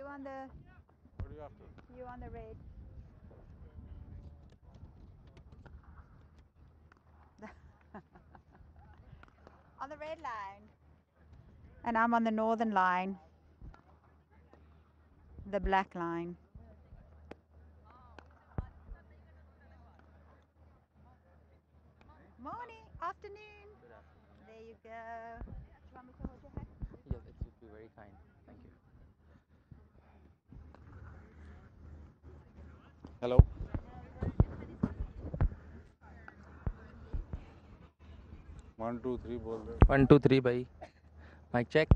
You on the What are you after? you on the red. On the red line. And I'm on the northern line. The black line. Morning, afternoon. There you go. Do you want me to hold your hand? Yes, it would be very kind. Thank you. Hello. 1 2 3 बोल दो. 1, 2, 3, bhai. Mic check.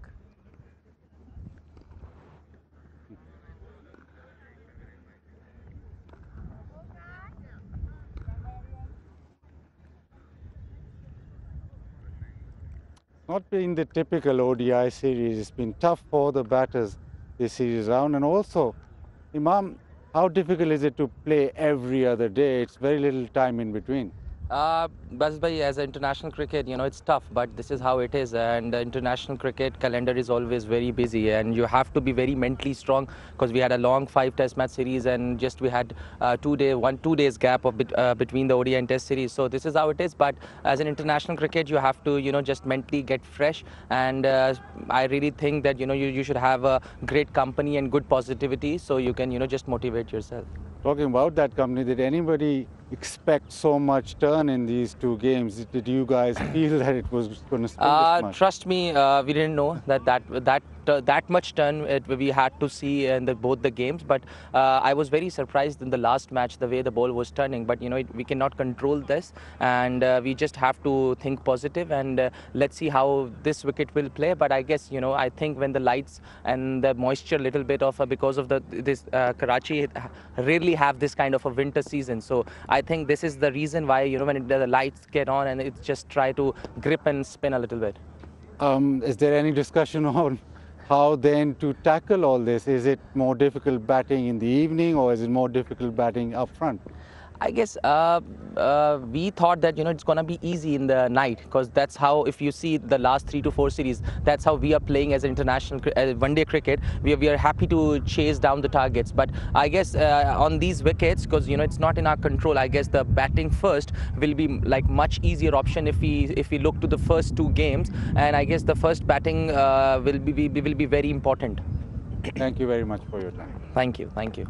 Not been the typical ODI series. It's been tough for the batters this series round. And also, Imam, how difficult is it to play every other day? It's very little time in between. Bas bhai, as international cricket, it's tough, but this is how it is. And the international cricket calendar is always very busy, and you have to be very mentally strong because we had a long 5 Test match series, and just we had 2 days gap between the ODI and Test series. So this is how it is. But as an international cricket, you have to, just mentally get fresh. And I really think that you should have a great company and good positivity, so you can just motivate yourself. Talking about that company, did anybody expect so much turn in these two games? Did you guys feel that it was going to spin this much? Trust me, we didn't know that much turn we had to see in both the games. But I was very surprised in the last match the way the ball was turning. But we cannot control this, and we just have to think positive. And let's see how this wicket will play. But I guess I think when the lights and the moisture, little bit of because of this Karachi rarely have this kind of a winter season. So I think this is the reason why when the lights get on and it's just try to grip and spin a little bit. Is there any discussion on how then to tackle all this? Is it more difficult batting in the evening, or is it more difficult batting up front? I guess we thought that it's gonna be easy in the night because that's how, if you see the last 3 to 4 series, that's how we are playing as international one-day cricket. We are happy to chase down the targets, but I guess on these wickets, because it's not in our control. I guess the batting first will be like much easier option if we look to the first 2 games, and I guess the first batting will be very important. Thank you very much for your time. Thank you, thank you.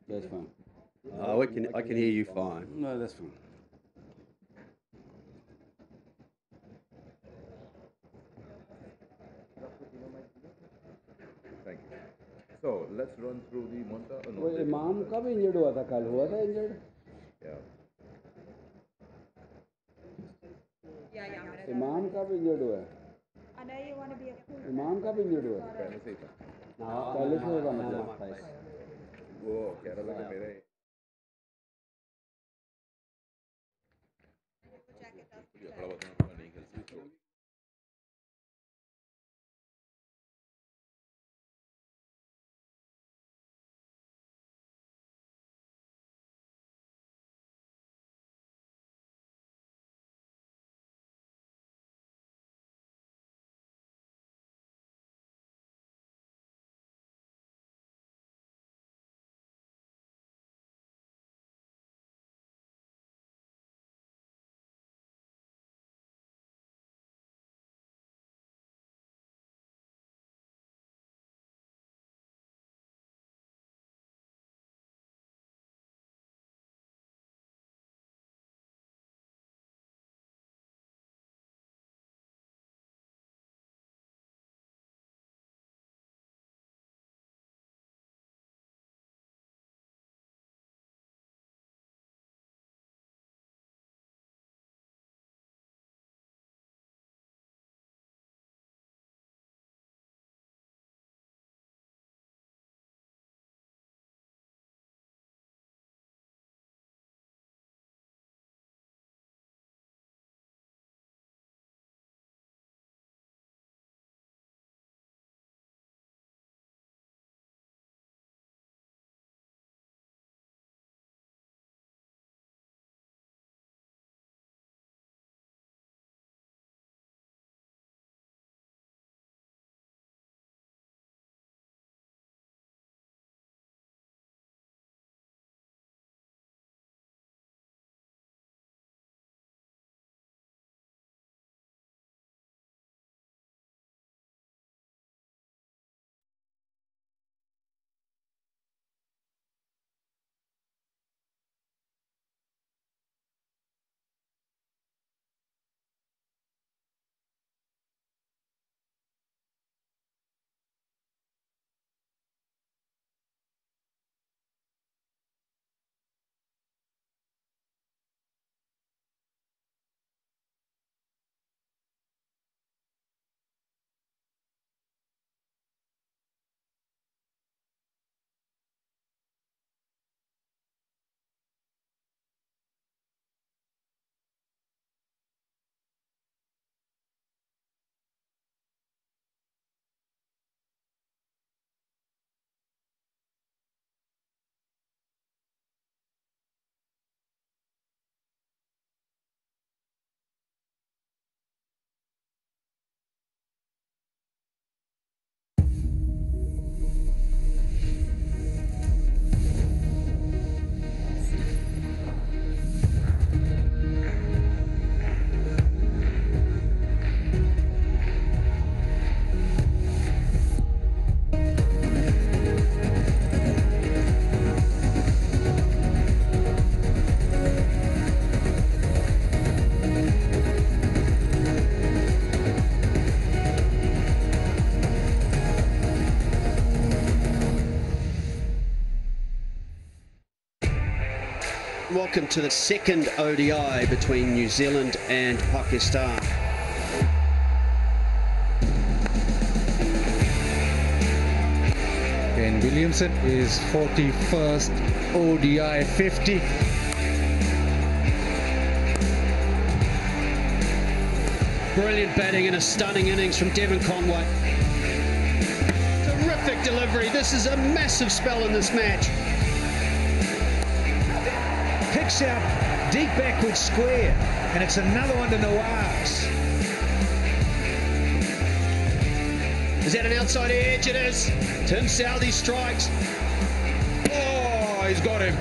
That's fine. I can hear you fine. No, that's fine. Thank you. So let's run through the Monza. वो इमाम कब injured हुआ था? कल हुआ था injured? Yeah. इमाम कब इंजर्ड हुआ है? I know you want to be a cool. इमाम कब इंजर्ड हुआ है? पहले से ही था। पहले से होगा मतलब। वो कह रहा था कि मेरे खड़ा हुआ था नहीं खेल सकता। Welcome to the second ODI between New Zealand and Pakistan. Ben Williamson is 41st ODI 50. Brilliant batting and a stunning innings from Devon Conway. Terrific delivery. This is a massive spell in this match. Picks out deep backward square, and it's another one to Nawaz. Is that an outside edge? It is. Tim Southey strikes. Oh, he's got him.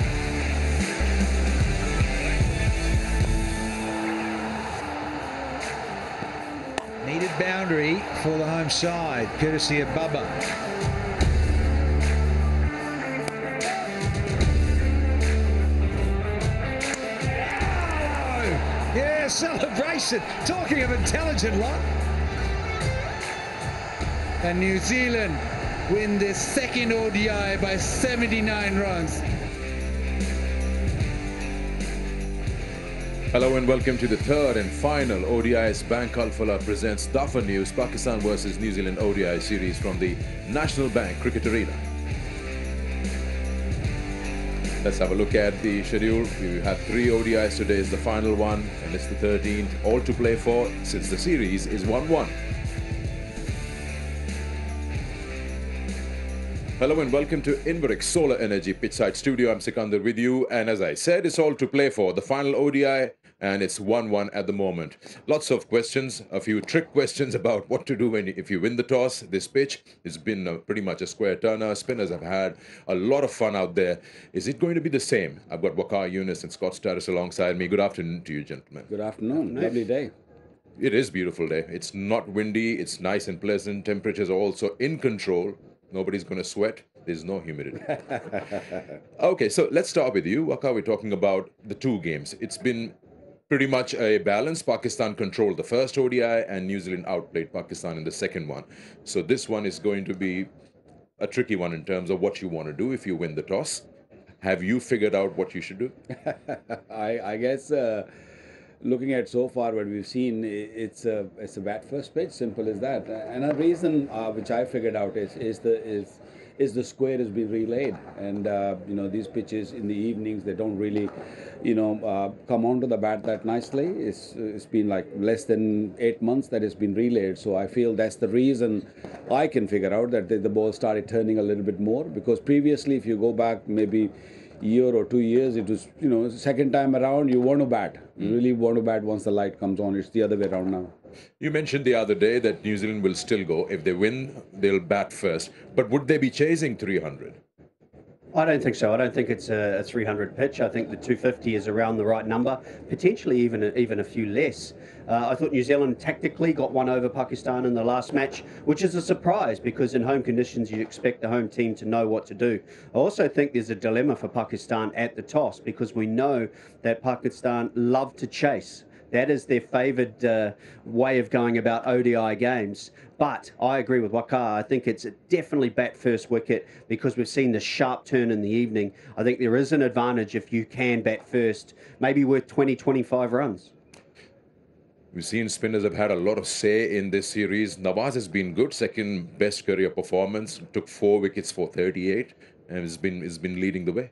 Needed boundary for the home side, courtesy of Bubba. Yeah, celebration. Talking of intelligent lot. And New Zealand win their second ODI by 79 runs. Hello and welcome to the third and final ODI's Bank Alphala presents Duffer News Pakistan versus New Zealand ODI series from the National Bank Cricket Arena. Let's have a look at the schedule. We had 3 ODIs. Today is the final one and it's the 13th. All to play for since the series is 1-1. Hello and welcome to Inverix Solar Energy Pitchside Studio. I'm Sikandar with you, and as I said, it's all to play for. The final ODI, and it's 1-1 at the moment. Lots of questions, a few trick questions about what to do if you win the toss. This pitch has been pretty much a square turner. Spinners have had a lot of fun out there. Is it going to be the same? I've got Waqar Yunus and Scott Starris alongside me. Good afternoon to you, gentlemen. Good afternoon. Lovely day. It is a beautiful day. It's not windy. It's nice and pleasant. Temperatures are also in control. Nobody's going to sweat. There's no humidity. Okay, so let's start with you. Waqar, we're talking about the 2 games. It's been pretty much a balance. Pakistan controlled the first ODI and New Zealand outplayed Pakistan in the second one. So this one is going to be a tricky one in terms of what you want to do if you win the toss. Have you figured out what you should do? I guess looking at so far what we've seen, it's a bat first pitch, simple as that. And a reason which I figured out is the square has been relayed, and you know, these pitches in the evenings, they don't really, you know, come onto the bat that nicely. It's been like less than 8 months that it's been relayed, so I feel that's the reason I can figure out that the ball started turning a little bit more, because previously, if you go back maybe year or 2 years, it was, you know, second time around you want to bat. You really want to bat once the light comes on. It's the other way around now. You mentioned the other day that New Zealand will still go. If they win, they'll bat first. But would they be chasing 300? I don't think so. I don't think it's a 300 pitch. I think the 250 is around the right number, potentially even a few less. I thought New Zealand tactically got one over Pakistan in the last match, which is a surprise because in home conditions you expect the home team to know what to do. I also think there's a dilemma for Pakistan at the toss because we know that Pakistan love to chase. That is their favoured way of going about ODI games. But I agree with Waqar. I think it's definitely bat first wicket because we've seen the sharp turn in the evening. I think there is an advantage if you can bat first, maybe worth 20, 25 runs. We've seen spinners have had a lot of say in this series. Nawaz has been good, second best career performance, took 4 wickets for 38 and has been leading the way.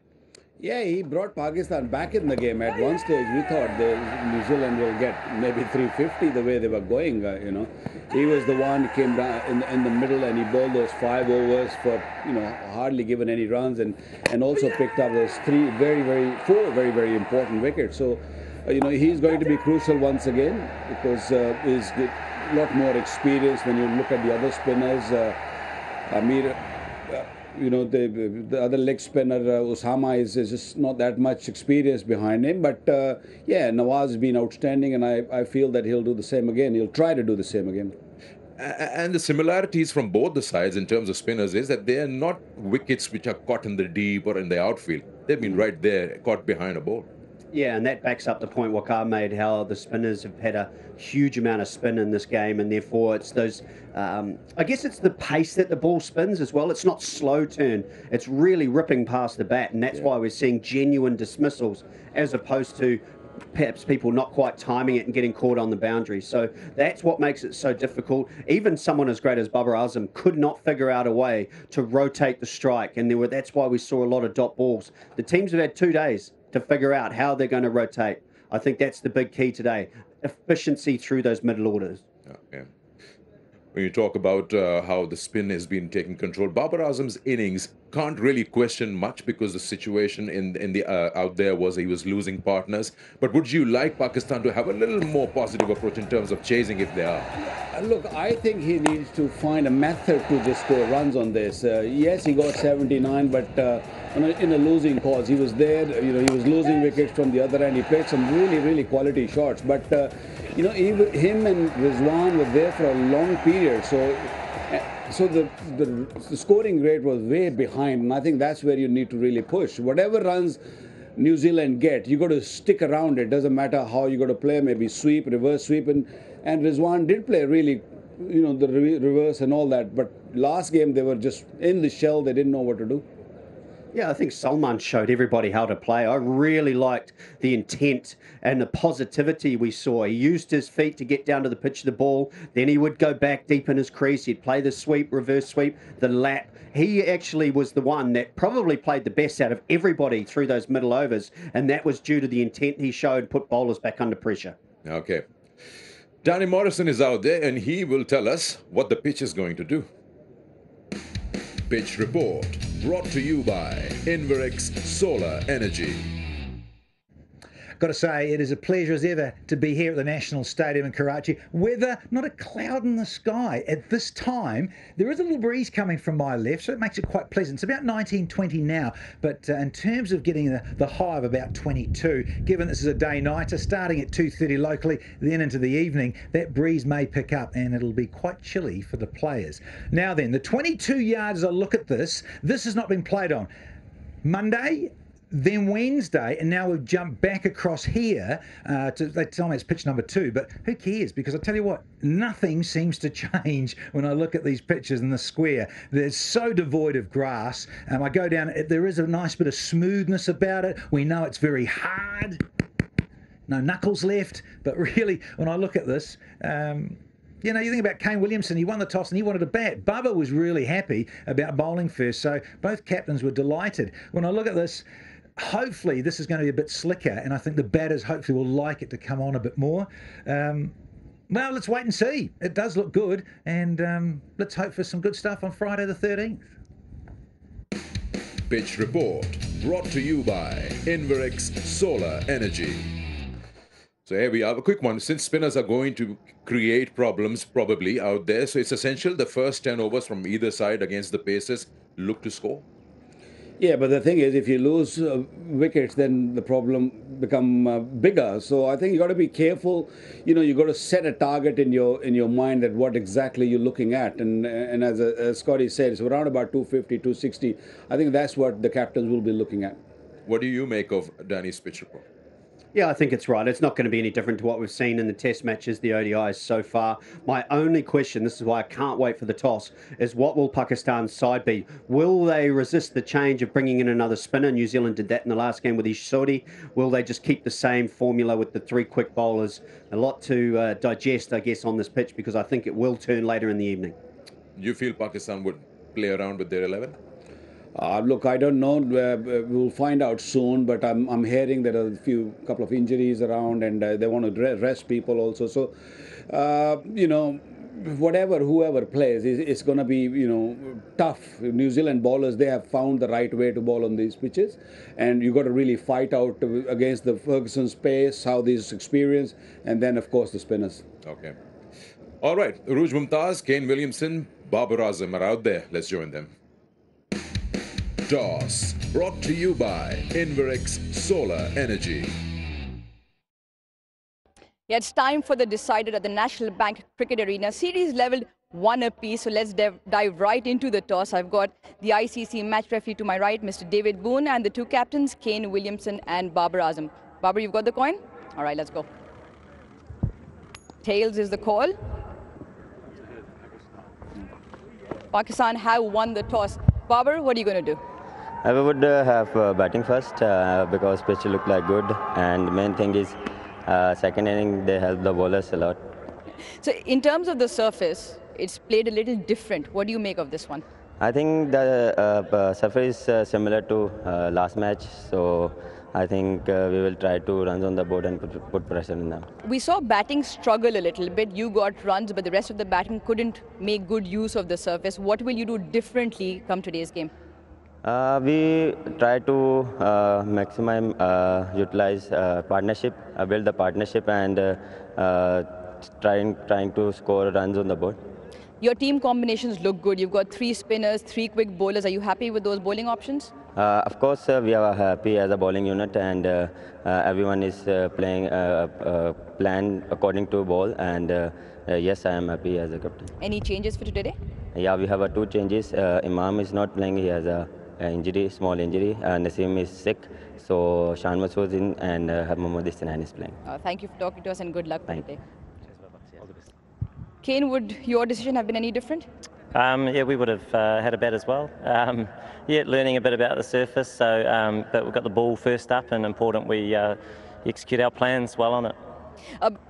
Yeah, he brought Pakistan back in the game. At one stage, we thought New Zealand will get maybe 350 the way they were going. You know, he was the one who came down in the middle and he bowled those 5 overs for, you know, hardly given any runs, and also picked up those 4 very, very important wickets. So, you know, he's going to be crucial once again because he's a lot more experience when you look at the other spinners. Amir. You know, the other leg spinner, Osama, is just not that much experience behind him. But, yeah, Nawaz has been outstanding, and I feel that he'll do the same again. He'll try to do the same again. And the similarities from both the sides in terms of spinners is that they're not wickets which are caught in the deep or in the outfield. They've been right there, caught behind a ball. Yeah, and that backs up the point Waqar made, how the spinners have had a huge amount of spin in this game, and therefore it's those, I guess it's the pace that the ball spins as well. It's not slow turn. It's really ripping past the bat, and that's why we're seeing genuine dismissals as opposed to perhaps people not quite timing it and getting caught on the boundary. So that's what makes it so difficult. Even someone as great as Babar Azam could not figure out a way to rotate the strike, and that's why we saw a lot of dot balls. The teams have had 2 days to figure out how they're going to rotate. I think that's the big key today. Efficiency through those middle orders. Yeah. When you talk about how the spin has been taking control, Babar Azam's innings can't really question much because the situation in the out there was he was losing partners. But would you like Pakistan to have a little more positive approach in terms of chasing if they are? Look, I think he needs to find a method to just score runs on this. Yes, he got 79, but in a losing cause, he was there. You know, he was losing wickets from the other end. He played some really, really quality shots. But you know, him and Rizwan were there for a long period. So the scoring rate was way behind, and I think that's where you need to really push. Whatever runs New Zealand get, you got to stick around it. Doesn't matter how you got to play, maybe sweep, reverse sweep, and Rizwan did play really, the reverse and all that. But last game they were just in the shell. They didn't know what to do. Yeah, I think Salman showed everybody how to play. I really liked the intent and the positivity we saw. He used his feet to get down to the pitch of the ball. Then he would go back deep in his crease. He'd play the sweep, reverse sweep, the lap. He actually was the one that probably played the best out of everybody through those middle overs, and that was due to the intent he showed, put bowlers back under pressure. Okay. Danny Morrison is out there, and he will tell us what the pitch is going to do. Pitch report brought to you by Inverex Solar Energy. Got to say, it is a pleasure as ever to be here at the National Stadium in Karachi. Weather, not a cloud in the sky. At this time, there is a little breeze coming from my left, so it makes it quite pleasant. It's about 19, 20 now, but in terms of getting the high of about 22, given this is a day-nighter, starting at 2:30 locally, then into the evening, that breeze may pick up and it'll be quite chilly for the players. Now then, the 22 yards, as I look at this has not been played on. Monday, then Wednesday, and now we've jumped back across here they tell me it's pitch number 2, but who cares? Because I tell you what, nothing seems to change when I look at these pitches in the square. They're so devoid of grass. I go down, there is a nice bit of smoothness about it. We know it's very hard. No knuckles left, but really, when I look at this, you think about Kane Williamson, he won the toss and he wanted to bat. Bubba was really happy about bowling first, so both captains were delighted. When I look at this, hopefully this is going to be a bit slicker, and I think the batters hopefully will like it to come on a bit more. Well, let's wait and see. It does look good, and let's hope for some good stuff on Friday the 13th. Pitch report brought to you by Inverex Solar Energy. So here we have a quick one. Since spinners are going to create problems probably out there, so it's essential the first 10 overs from either side against the Pacers look to score. Yeah, but the thing is, if you lose wickets, then the problem become bigger. So I think you got to be careful. You got to set a target in your mind that what exactly you're looking at. And as Scotty said, it's around about 250, 260. I think that's what the captains will be looking at. What do you make of Danny's pitch report? Yeah, I think it's right. It's not going to be any different to what we've seen in the test matches, the ODIs so far. My only question, this is why I can't wait for the toss, is what will Pakistan's side be? Will they resist the change of bringing in another spinner? New Zealand did that in the last game with Ishodi. Will they just keep the same formula with the 3 quick bowlers? A lot to digest, I guess, on this pitch, because I think it will turn later in the evening. You feel Pakistan would play around with their 11? Look, I don't know. We'll find out soon. But I'm hearing there are a couple of injuries around, and they want to rest people also. So, whoever plays, it's going to be tough. New Zealand bowlers, they have found the right way to bowl on these pitches, and you got to really fight out against the Ferguson's pace, how these experience, and then of course the spinners. Okay. All right, Uruj Mumtaz, Kane Williamson, Babar Azam are out there. Let's join them. Toss brought to you by Inverex Solar Energy. Yeah, it's time for the decider at the National Bank Cricket Arena. Series leveled 1 apiece, so let's dive right into the toss. I've got the ICC match referee to my right, Mr. David Boone, and the 2 captains, Kane Williamson and Babar Azam. Babar, you've got the coin? All right, let's go. Tails is the call. Pakistan have won the toss. Babar, what are you going to do? I would have batting first because pitch looked like good, and the main thing is second inning they help the bowlers a lot. So in terms of the surface, it's played a little different. What do you make of this one? I think the surface is similar to last match, so I think we will try to runs on the board and put pressure in them. We saw batting struggle a little bit. You got runs, but the rest of the batting couldn't make good use of the surface. What will you do differently come today's game? We try to utilize partnership, build the partnership, and trying to score runs on the board. Your team combinations look good. You've got 3 spinners, 3 quick bowlers. Are you happy with those bowling options? Of course, we are happy as a bowling unit, and everyone is playing plan according to ball. And yes, I am happy as a captain. Any changes for today? Yeah, we have 2 changes. Imam is not playing. He has a injury, small injury. Naseem is sick, So Shanmugh was in and Mohammad Isnan is playing. Thank you for talking to us and good luck for Thank today. All the best. Kane, would your decision have been any different? Yeah, we would have had a bat as well. Yeah, learning a bit about the surface. So, but we've got the ball first up, and important we execute our plans well on it.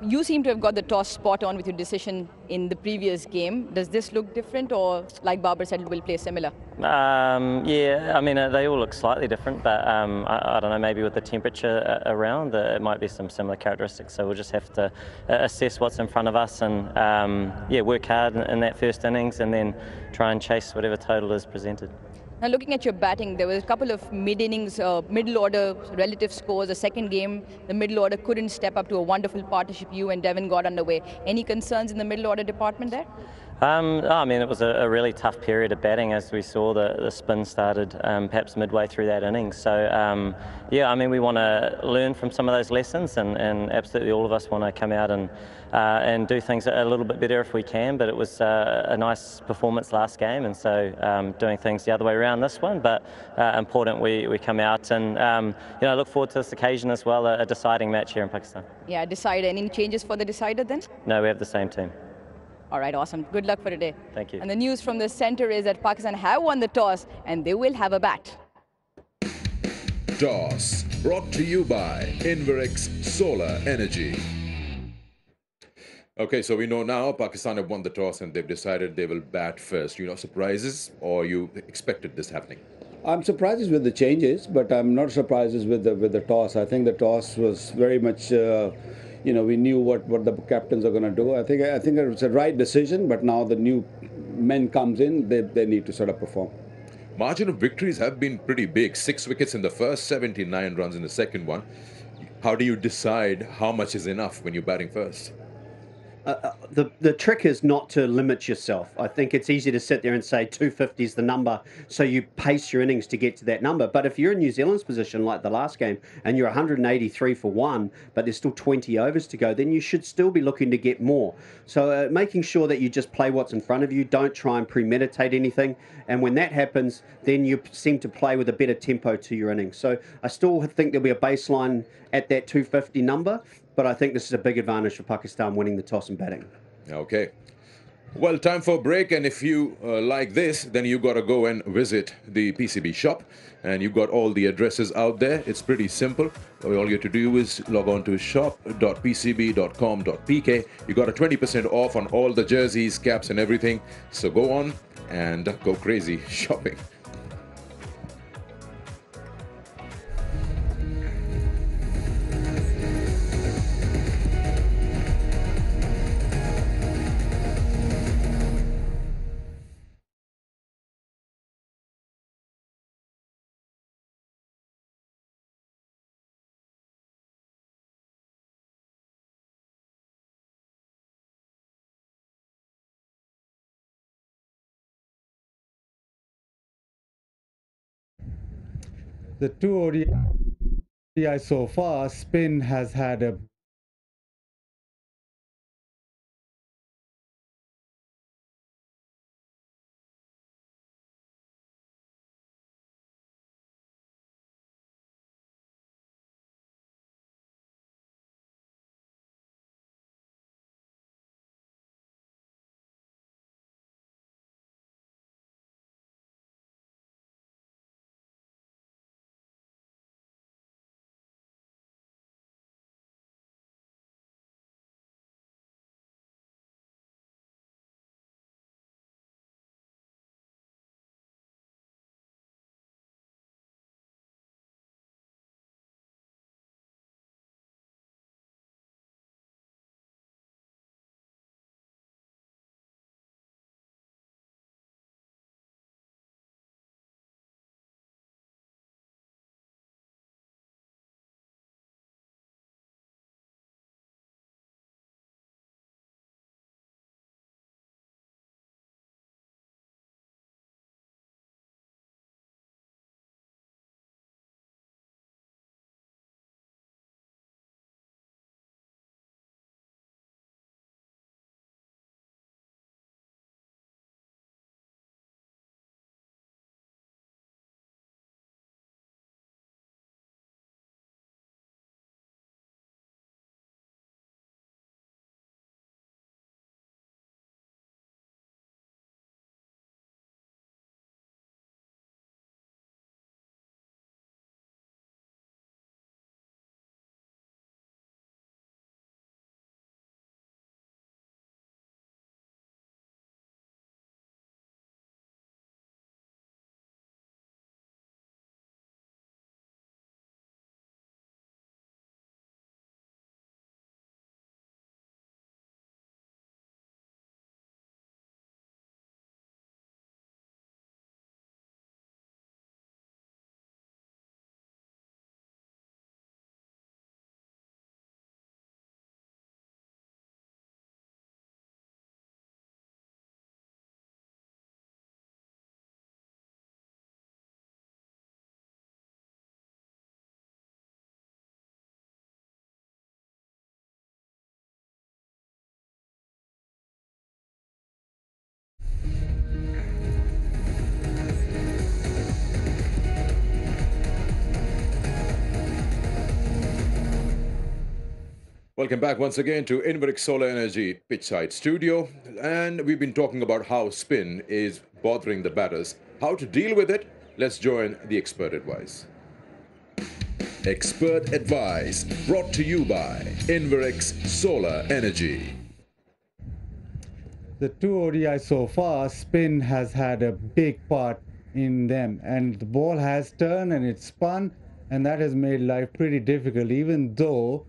You seem to have got the toss spot on with your decision in the previous game. Does this look different, or like Babar said, it will play similar? Yeah, I mean, they all look slightly different, but I don't know, maybe with the temperature around, it might be some similar characteristics. So we'll just have to assess what's in front of us and, yeah, work hard in that first innings and then try and chase whatever total is presented. Now, looking at your batting, there were a couple of mid-innings, middle-order relative scores. The second game, the middle order couldn't step up to a wonderful partnership you and Devon got underway. Any concerns in the middle-order department there? I mean, it was a really tough period of batting as we saw the spin started perhaps midway through that innings. So, yeah, I mean, we want to learn from some of those lessons and absolutely all of us want to come out and do things a little bit better if we can, but it was a nice performance last game, and so doing things the other way around this one, but important we come out and you know, look forward to this occasion as well, a deciding match here in Pakistan. Yeah, decider. Any changes for the decider then? No, we have the same team. All right, awesome. Good luck for today. Thank you. And the news from the center is that Pakistan have won the toss and they will have a bat. Toss brought to you by Inverex Solar Energy. Okay, so we know now Pakistan have won the toss and they've decided they will bat first. You know, surprises, or you expected this happening? I'm surprised with the changes, but I'm not surprised with the toss. I think the toss was very much, you know, we knew what the captains are going to do. I think it was a right decision, but now the new men comes in, they need to sort of perform. Margin of victories have been pretty big. 6 wickets in the first, 79 runs in the second one. How do you decide how much is enough when you're batting first? The trick is not to limit yourself. I think it's easy to sit there and say 250 is the number, so you pace your innings to get to that number. But if you're in New Zealand's position like the last game and you're 183 for 1, but there's still 20 overs to go, then you should still be looking to get more. So making sure that you just play what's in front of you, don't try and premeditate anything. And when that happens, then you seem to play with a better tempo to your innings. So I still think there'll be a baseline at that 250 number, but I think this is a big advantage for Pakistan winning the toss and batting. Okay. Well, time for a break, and if you like this, then you got to go and visit the PCB shop, and you've got all the addresses out there. It's pretty simple. All you have to do is log on to shop.pcb.com.pk. You got a 20% off on all the jerseys, caps, and everything. So go on and go crazy shopping. The two ODI so far, spin has had a Welcome back once again to Inverix Solar Energy Pitchside Studio. And we've been talking about how spin is bothering the batters. How to deal with it? Let's join the expert advice. Expert advice brought to you by Inverix Solar Energy. The two ODIs so far, spin has had a big part in them, and the ball has turned and it's spun, and that has made life pretty difficult, even though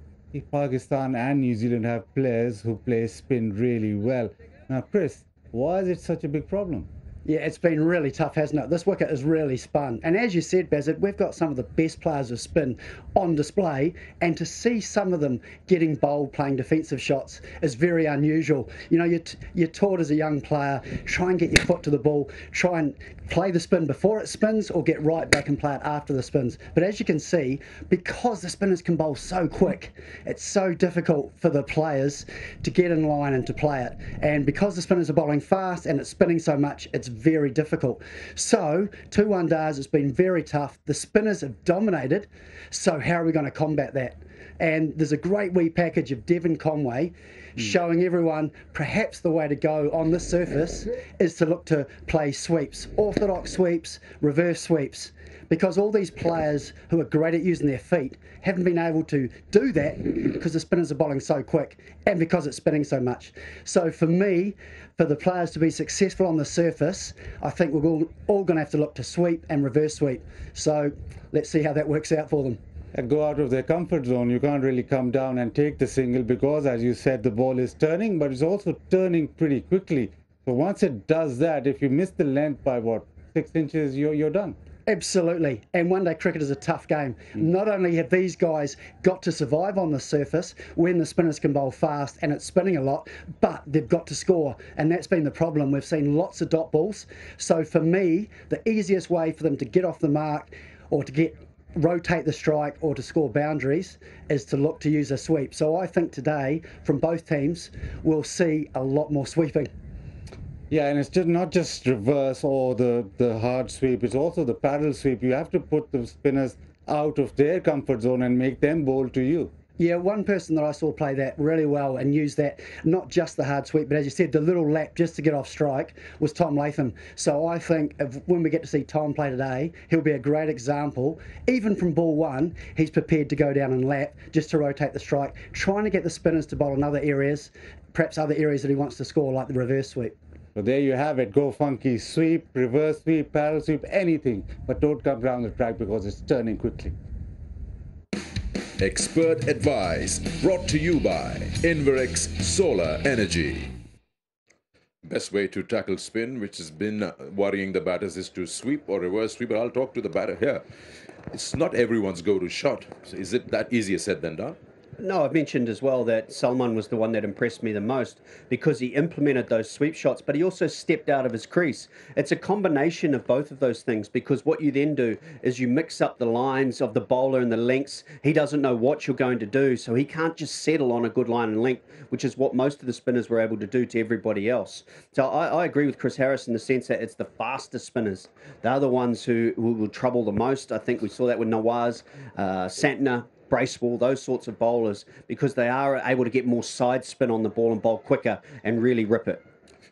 Pakistan and New Zealand have players who play spin really well. Now, Chris, why is it such a big problem? Yeah, it's been really tough, hasn't it? This wicket is really spun. And as you said, Bazit, we've got some of the best players of spin on display, and to see some of them getting bowled playing defensive shots is very unusual. You know, you're taught as a young player, try and get your foot to the ball, try and play the spin before it spins or get right back and play it after the spins. But as you can see, because the spinners can bowl so quick, it's so difficult for the players to get in line and to play it. And because the spinners are bowling fast and it's spinning so much, it's very difficult. So 2 one-days, it's been very tough. The spinners have dominated, so how are we going to combat that? And there's a great wee package of Devon Conway showing everyone perhaps the way to go on this surface is to look to play sweeps, orthodox sweeps, reverse sweeps, because all these players who are great at using their feet haven't been able to do that because the spinners are bowling so quick and because it's spinning so much. So for me, for the players to be successful on the surface, I think we're all going to have to look to sweep and reverse sweep. So let's see how that works out for them. Go out of their comfort zone. You can't really come down and take the single because, as you said, the ball is turning, but it's also turning pretty quickly. So once it does that, if you miss the length by, 6 inches, you're done. Absolutely. And one-day cricket is a tough game. Not only have these guys got to survive on the surface when the spinners can bowl fast and it's spinning a lot, but they've got to score. And that's been the problem. We've seen lots of dot balls. So for me, the easiest way for them to get off the mark or to rotate the strike or to score boundaries is to look to use a sweep. So I think today, from both teams, we'll see a lot more sweeping. Yeah, and it's just not just reverse or the hard sweep, it's also the paddle sweep. You have to put the spinners out of their comfort zone and make them bowl to you. Yeah, one person that I saw play that really well and use that, not just the hard sweep, but as you said, the little lap just to get off strike, was Tom Latham. So I think when we get to see Tom play today, he'll be a great example. Even from ball one, he's prepared to go down and lap just to rotate the strike, trying to get the spinners to bowl in other areas, perhaps other areas that he wants to score, like the reverse sweep. So there you have it. Go funky sweep, reverse sweep, paddle sweep, anything. But don't come down the track because it's turning quickly. Expert advice brought to you by Inverix Solar Energy. Best way to tackle spin, which has been worrying the batters, is to sweep or reverse sweep. But I'll talk to the batter here. It's not everyone's go-to shot. So is it that easier said than done? No, I've mentioned as well that Salman was the one that impressed me the most because he implemented those sweep shots, but he also stepped out of his crease. It's a combination of both of those things, because what you then do is you mix up the lines of the bowler and the lengths. He doesn't know what you're going to do, so he can't just settle on a good line and length, which is what most of the spinners were able to do to everybody else. So I agree with Chris Harris in the sense that it's the fastest spinners. They're the ones who will trouble the most. I think we saw that with Nawaz, Santner, Bracewell, those sorts of bowlers, because they are able to get more side spin on the ball and bowl quicker and really rip it.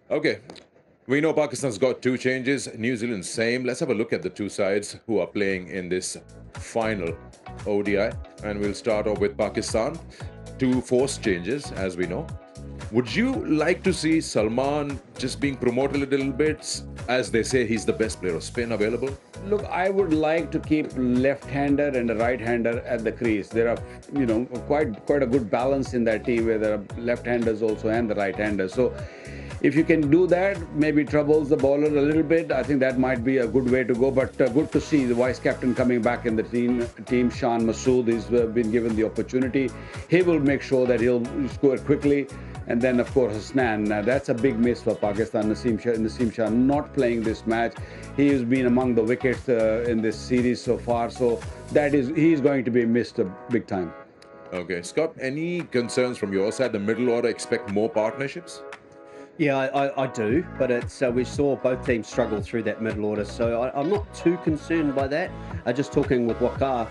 Okay, we know Pakistan's got 2 changes, New Zealand same. Let's have a look at the 2 sides who are playing in this final ODI, and we'll start off with Pakistan. 2 forced changes, as we know. Would you like to see Salman just being promoted a little bit? As they say, he's the best player of spin available. Look, I would like to keep left-hander and a right-hander at the crease. There are, quite a good balance in that team where there are left-handers also and the right-handers. So if you can do that, maybe troubles the bowler a little bit. I think that might be a good way to go. But good to see the vice captain coming back in the team. Shan Masood has been given the opportunity. He will make sure that he'll score quickly. And then, of course, Hasnan. That's a big miss for Pakistan. Naseem Shah not playing this match. He has been among the wickets in this series so far. So he's going to be missed big time. Okay, Scott, any concerns from your side? The middle order expect more partnerships? Yeah, I do, but it's we saw both teams struggle through that middle order, so I'm not too concerned by that. Just talking with Waqar,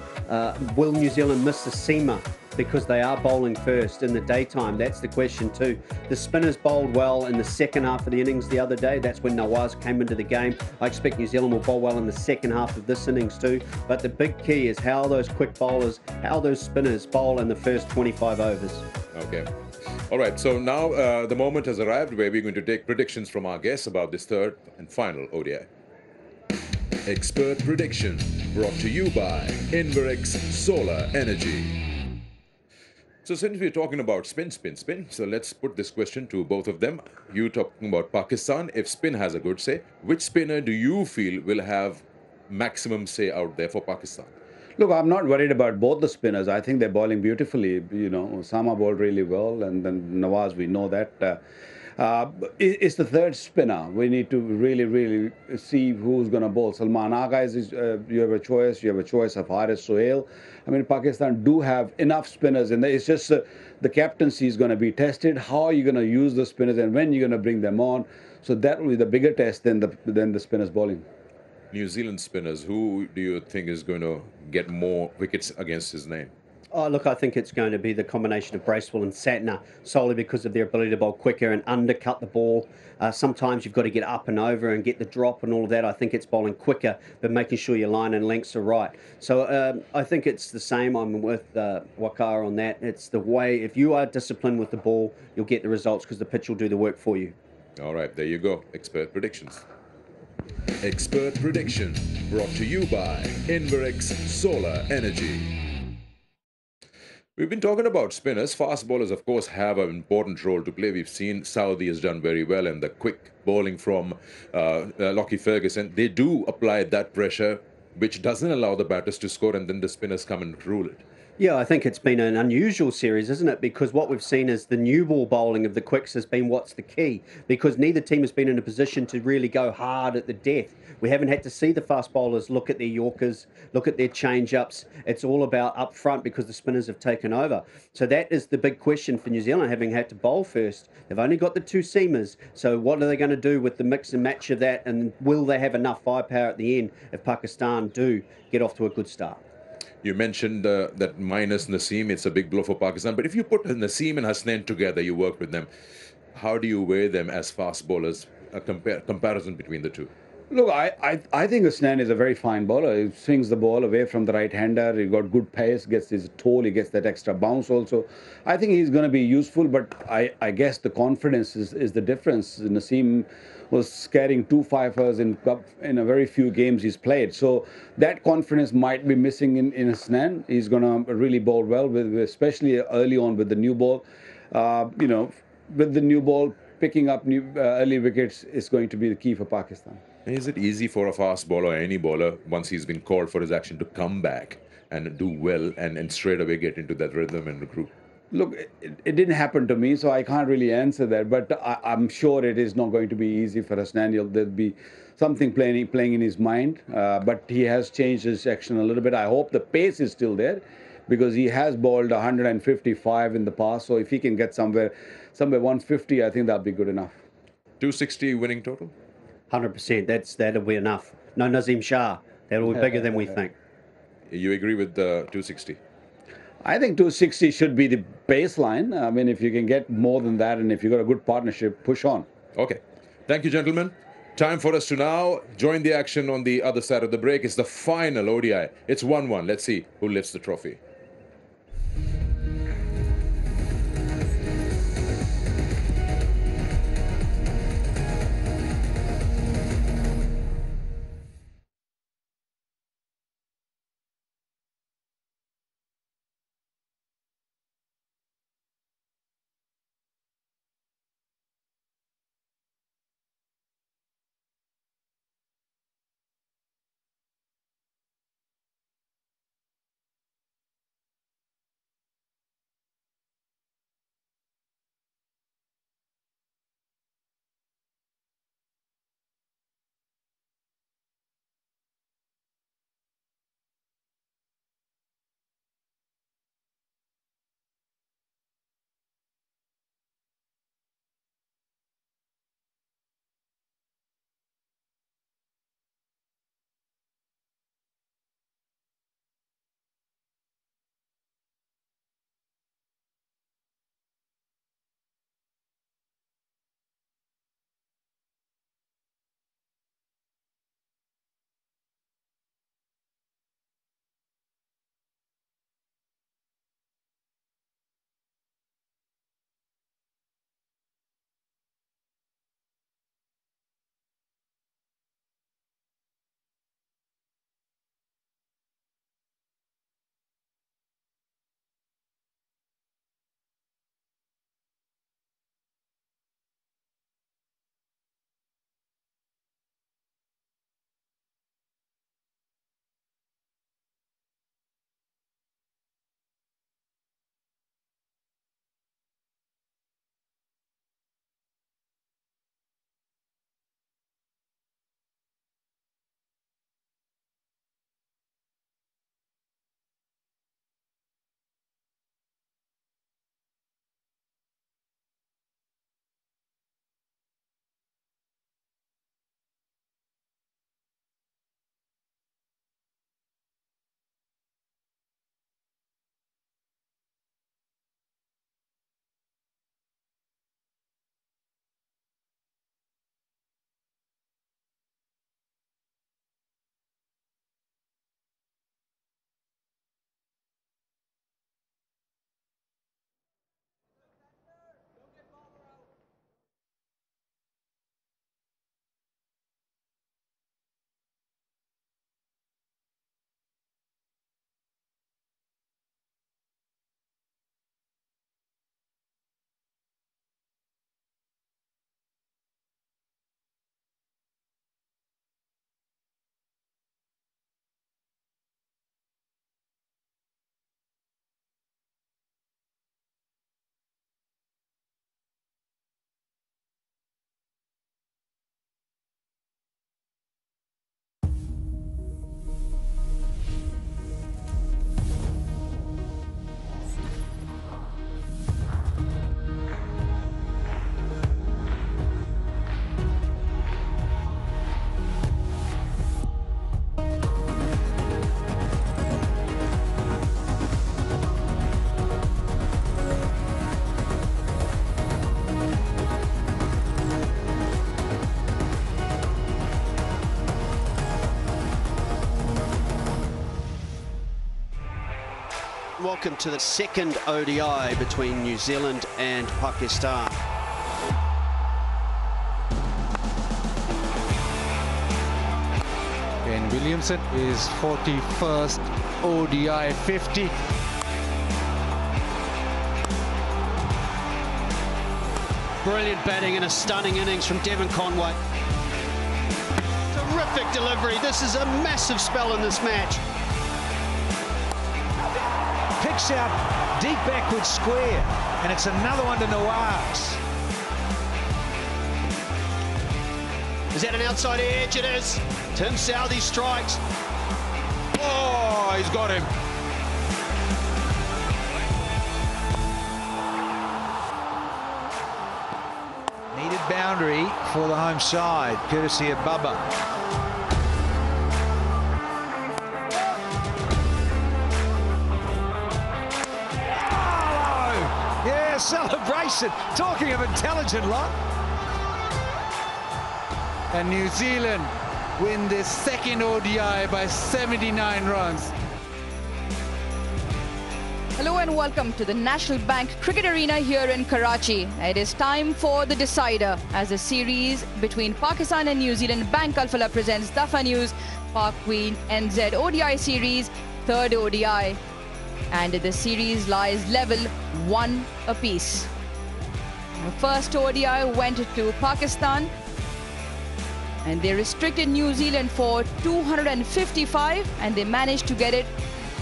will New Zealand miss the seamer because they are bowling first in the daytime. That's the question too. The spinners bowled well in the second half of the innings the other day. That's when Nawaz came into the game. I expect New Zealand will bowl well in the second half of this innings too. But the big key is how those quick bowlers, how those spinners bowl in the first 25 overs. Okay. All right, so now the moment has arrived where we're going to take predictions from our guests about this third and final ODI. Expert prediction brought to you by Inverex Solar Energy. So since we're talking about spin, so let's put this question to both of them. You talking about Pakistan, if spin has a good say, which spinner do you feel will have maximum say out there for Pakistan? Look, I'm not worried about both the spinners. I think they're bowling beautifully. You know, Osama bowled really well, and then Nawaz, we know that. It's the third spinner. We need to really see who's going to bowl. Salman Agha is you have a choice. You have a choice of Haris Sohail. I mean, Pakistan do have enough spinners in there. It's just the captaincy is going to be tested. How are you going to use the spinners, and when you're going to bring them on? So that will be the bigger test than the spinners bowling. New Zealand spinners, who do you think is going to get more wickets against his name? Oh, look, I think it's going to be the combination of Bracewell and Satner, solely because of their ability to bowl quicker and undercut the ball. Sometimes you've got to get up and over and get the drop and all of that. I think it's bowling quicker, but making sure your line and lengths are right. So I think it's the same. I'm with Waqar on that. It's the way, if you are disciplined with the ball, you'll get the results because the pitch will do the work for you. All right, there you go. Expert predictions. Expert prediction brought to you by Inverex Solar Energy. We've been talking about spinners. Fast bowlers, of course, have an important role to play. We've seen Saudi has done very well, and the quick bowling from Lockie Ferguson, they do apply that pressure, which doesn't allow the batters to score, and then the spinners come and rule it. Yeah, I think it's been an unusual series, isn't it? Because what we've seen is the new ball bowling of the quicks has been what's the key. Because neither team has been in a position to really go hard at the death. We haven't had to see the fast bowlers look at their Yorkers, look at their change-ups. It's all about up front because the spinners have taken over. So that is the big question for New Zealand, having had to bowl first. They've only got the two seamers. So what are they going to do with the mix and match of that? And will they have enough firepower at the end if Pakistan do get off to a good start? You mentioned that minus Naseem, it's a big blow for Pakistan. But if you put Naseem and Hasnain together, you work with them, how do you weigh them as fast bowlers, a comparison between the two? Look, I think Hasnain is a very fine bowler. He swings the ball away from the right-hander. He got good pace, gets his toll, he gets that extra bounce also. I think he's going to be useful, but I guess the confidence is the difference. Naseem was carrying 2 fifers in a very few games he's played. So that confidence might be missing in Hasnain. He's going to really bowl well, especially early on with the new ball. With the new ball, picking up early wickets is going to be the key for Pakistan. Is it easy for a fast bowler or any bowler, once he's been called for his action, to come back and do well and straight away get into that rhythm and recruit? Look, it didn't happen to me, so I can't really answer that. But I'm sure it is not going to be easy for Hasnain. There'll be something playing in his mind. But he has changed his action a little bit. I hope the pace is still there, because he has bowled 155 in the past. So if he can get somewhere 150, I think that'll be good enough. 260 winning total? 100%. That'll be enough. No Nazim Shah. That'll be bigger than we think. You agree with the 260? I think 260 should be the baseline. I mean, if you can get more than that, and if you've got a good partnership, push on. Okay. Thank you, gentlemen. Time for us to now join the action on the other side of the break. It's the final ODI. It's 1-1. Let's see who lifts the trophy. welcome to the second ODI between New Zealand and Pakistan. Kane Williamson is 41st ODI at 50. Brilliant batting and a stunning innings from Devon Conway. Terrific delivery. This is a massive spell in this match. Picks out deep backward square, and it's another one to Nawaz. Is that an outside edge? It is. Tim Southee strikes. Oh, he's got him. Needed boundary for the home side, courtesy of Bubba. Oh, yeah, celebration. Talking of intelligent lot. And New Zealand win their second ODI by 79 runs. Hello and welcome to the National Bank Cricket Arena here in Karachi. It is time for the decider as the series between Pakistan and New Zealand. Bank Alfala presents Dafa News Pak Queen NZ ODI series, third ODI. And the series lies level 1 apiece. The first ODI went to Pakistan and they restricted New Zealand for 255 and they managed to get it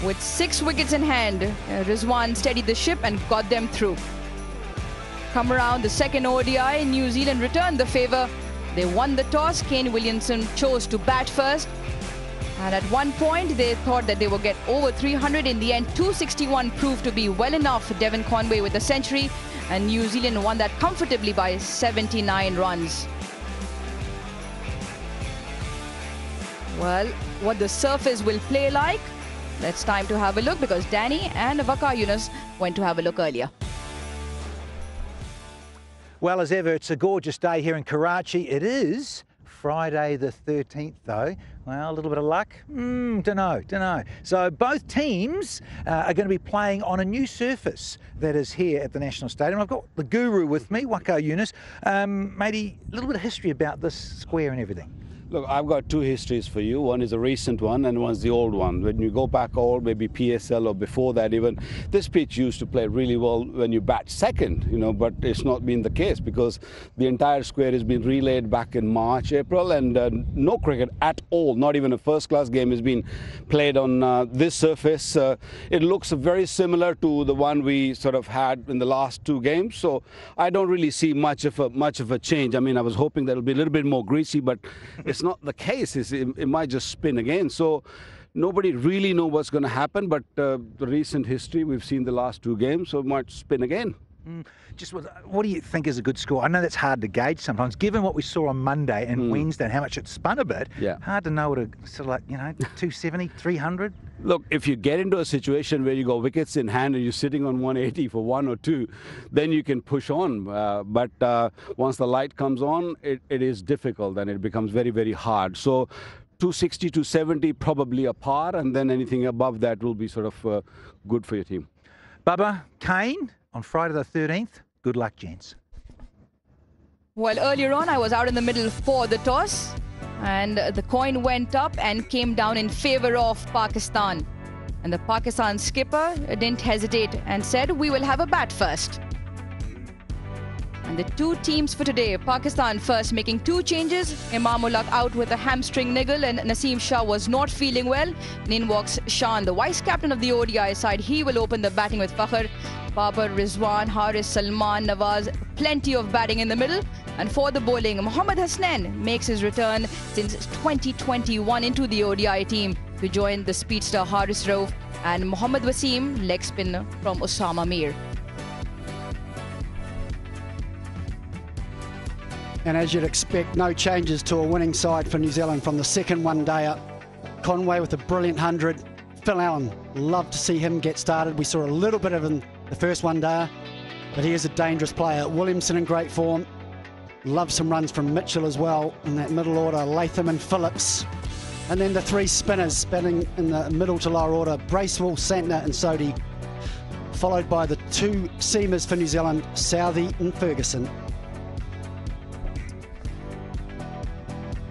with 6 wickets in hand. Rizwan steadied the ship and got them through. Come around the second ODI, New Zealand returned the favour. They won the toss. Kane Williamson chose to bat first. And at one point, they thought that they would get over 300. In the end, 261 proved to be well enough for Devon Conway with a century. And New Zealand won that comfortably by 79 runs. Well, what the surface will play like? It's time to have a look because Danny and Waqar Yunus went to have a look earlier. Well, as ever, it's a gorgeous day here in Karachi. It is Friday the 13th, though. Well, a little bit of luck? Don't know. So both teams are going to be playing on a new surface that is here at the National Stadium. I've got the guru with me, Waqar Yunus. Matey, a little bit of history about this square and everything. Look, I've got two histories for you. One is a recent one and one's the old one. When you go back all, maybe PSL or before that even, this pitch used to play really well when you bat second, but it's not been the case because the entire square has been relayed back in March, April, and no cricket at all, not even a first-class game has been played on this surface. It looks very similar to the one we sort of had in the last two games, so I don't really see much of a change. I mean, I was hoping that it'll be a little bit more greasy, but it's not the case. It might just spin again. So nobody really knows what's going to happen, but the recent history, we've seen the last two games, so it might spin again. Just what do you think is a good score? I know that's hard to gauge sometimes, given what we saw on Monday and Wednesday and how much it spun a bit. Yeah. Hard to know what a sort of 270, 300. Look, if you get into a situation where you got wickets in hand and you're sitting on 180 for 1 or 2, then you can push on. But once the light comes on, it is difficult and it becomes very, very hard. So 260, 270, probably a par, and then anything above that will be sort of good for your team. Bubba, Kane on Friday the 13th. Good luck, gents. Well, earlier on, I was out in the middle for the toss. And the coin went up and came down in favour of Pakistan. And the Pakistan skipper didn't hesitate and said, we will have a bat first. And the two teams for today, Pakistan first making 2 changes. Imam-ul-Haq out with a hamstring niggle and Naseem Shah was not feeling well. And in walks Shan, the vice-captain of the ODI side. He will open the batting with Fakhr, Babar, Rizwan, Haris, Salman, Nawaz. Plenty of batting in the middle. And for the bowling, Mohammad Hasnain makes his return since 2021 into the ODI team to join the speedster Haris Rauf and Mohammad Wasim, leg spin from Osama Mir. And as you'd expect, no changes to a winning side for New Zealand from the second one-day up. Conway with a brilliant 100. Phil Allen, love to see him get started. We saw a little bit of him the first one-day, but he is a dangerous player. Williamson in great form. Love some runs from Mitchell as well in that middle order. Latham and Phillips. And then the 3 spinners batting in the middle to lower order. Bracewell, Santner and Sodhi. followed by the two seamers for New Zealand, Southey and Ferguson.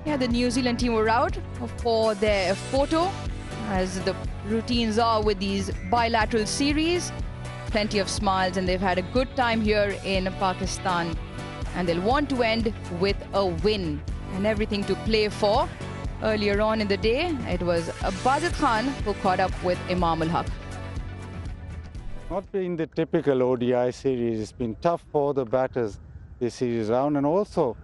Yeah, the New Zealand team were out for their photo, as the routines are with these bilateral series. Plenty of smiles, and they've had a good time here in Pakistan. And they'll want to end with a win and everything to play for. Earlier on in the day, it was Bazid Khan who caught up with Imam ul Haq. Not been the typical ODI series. It's been tough for the batters this series round. And also,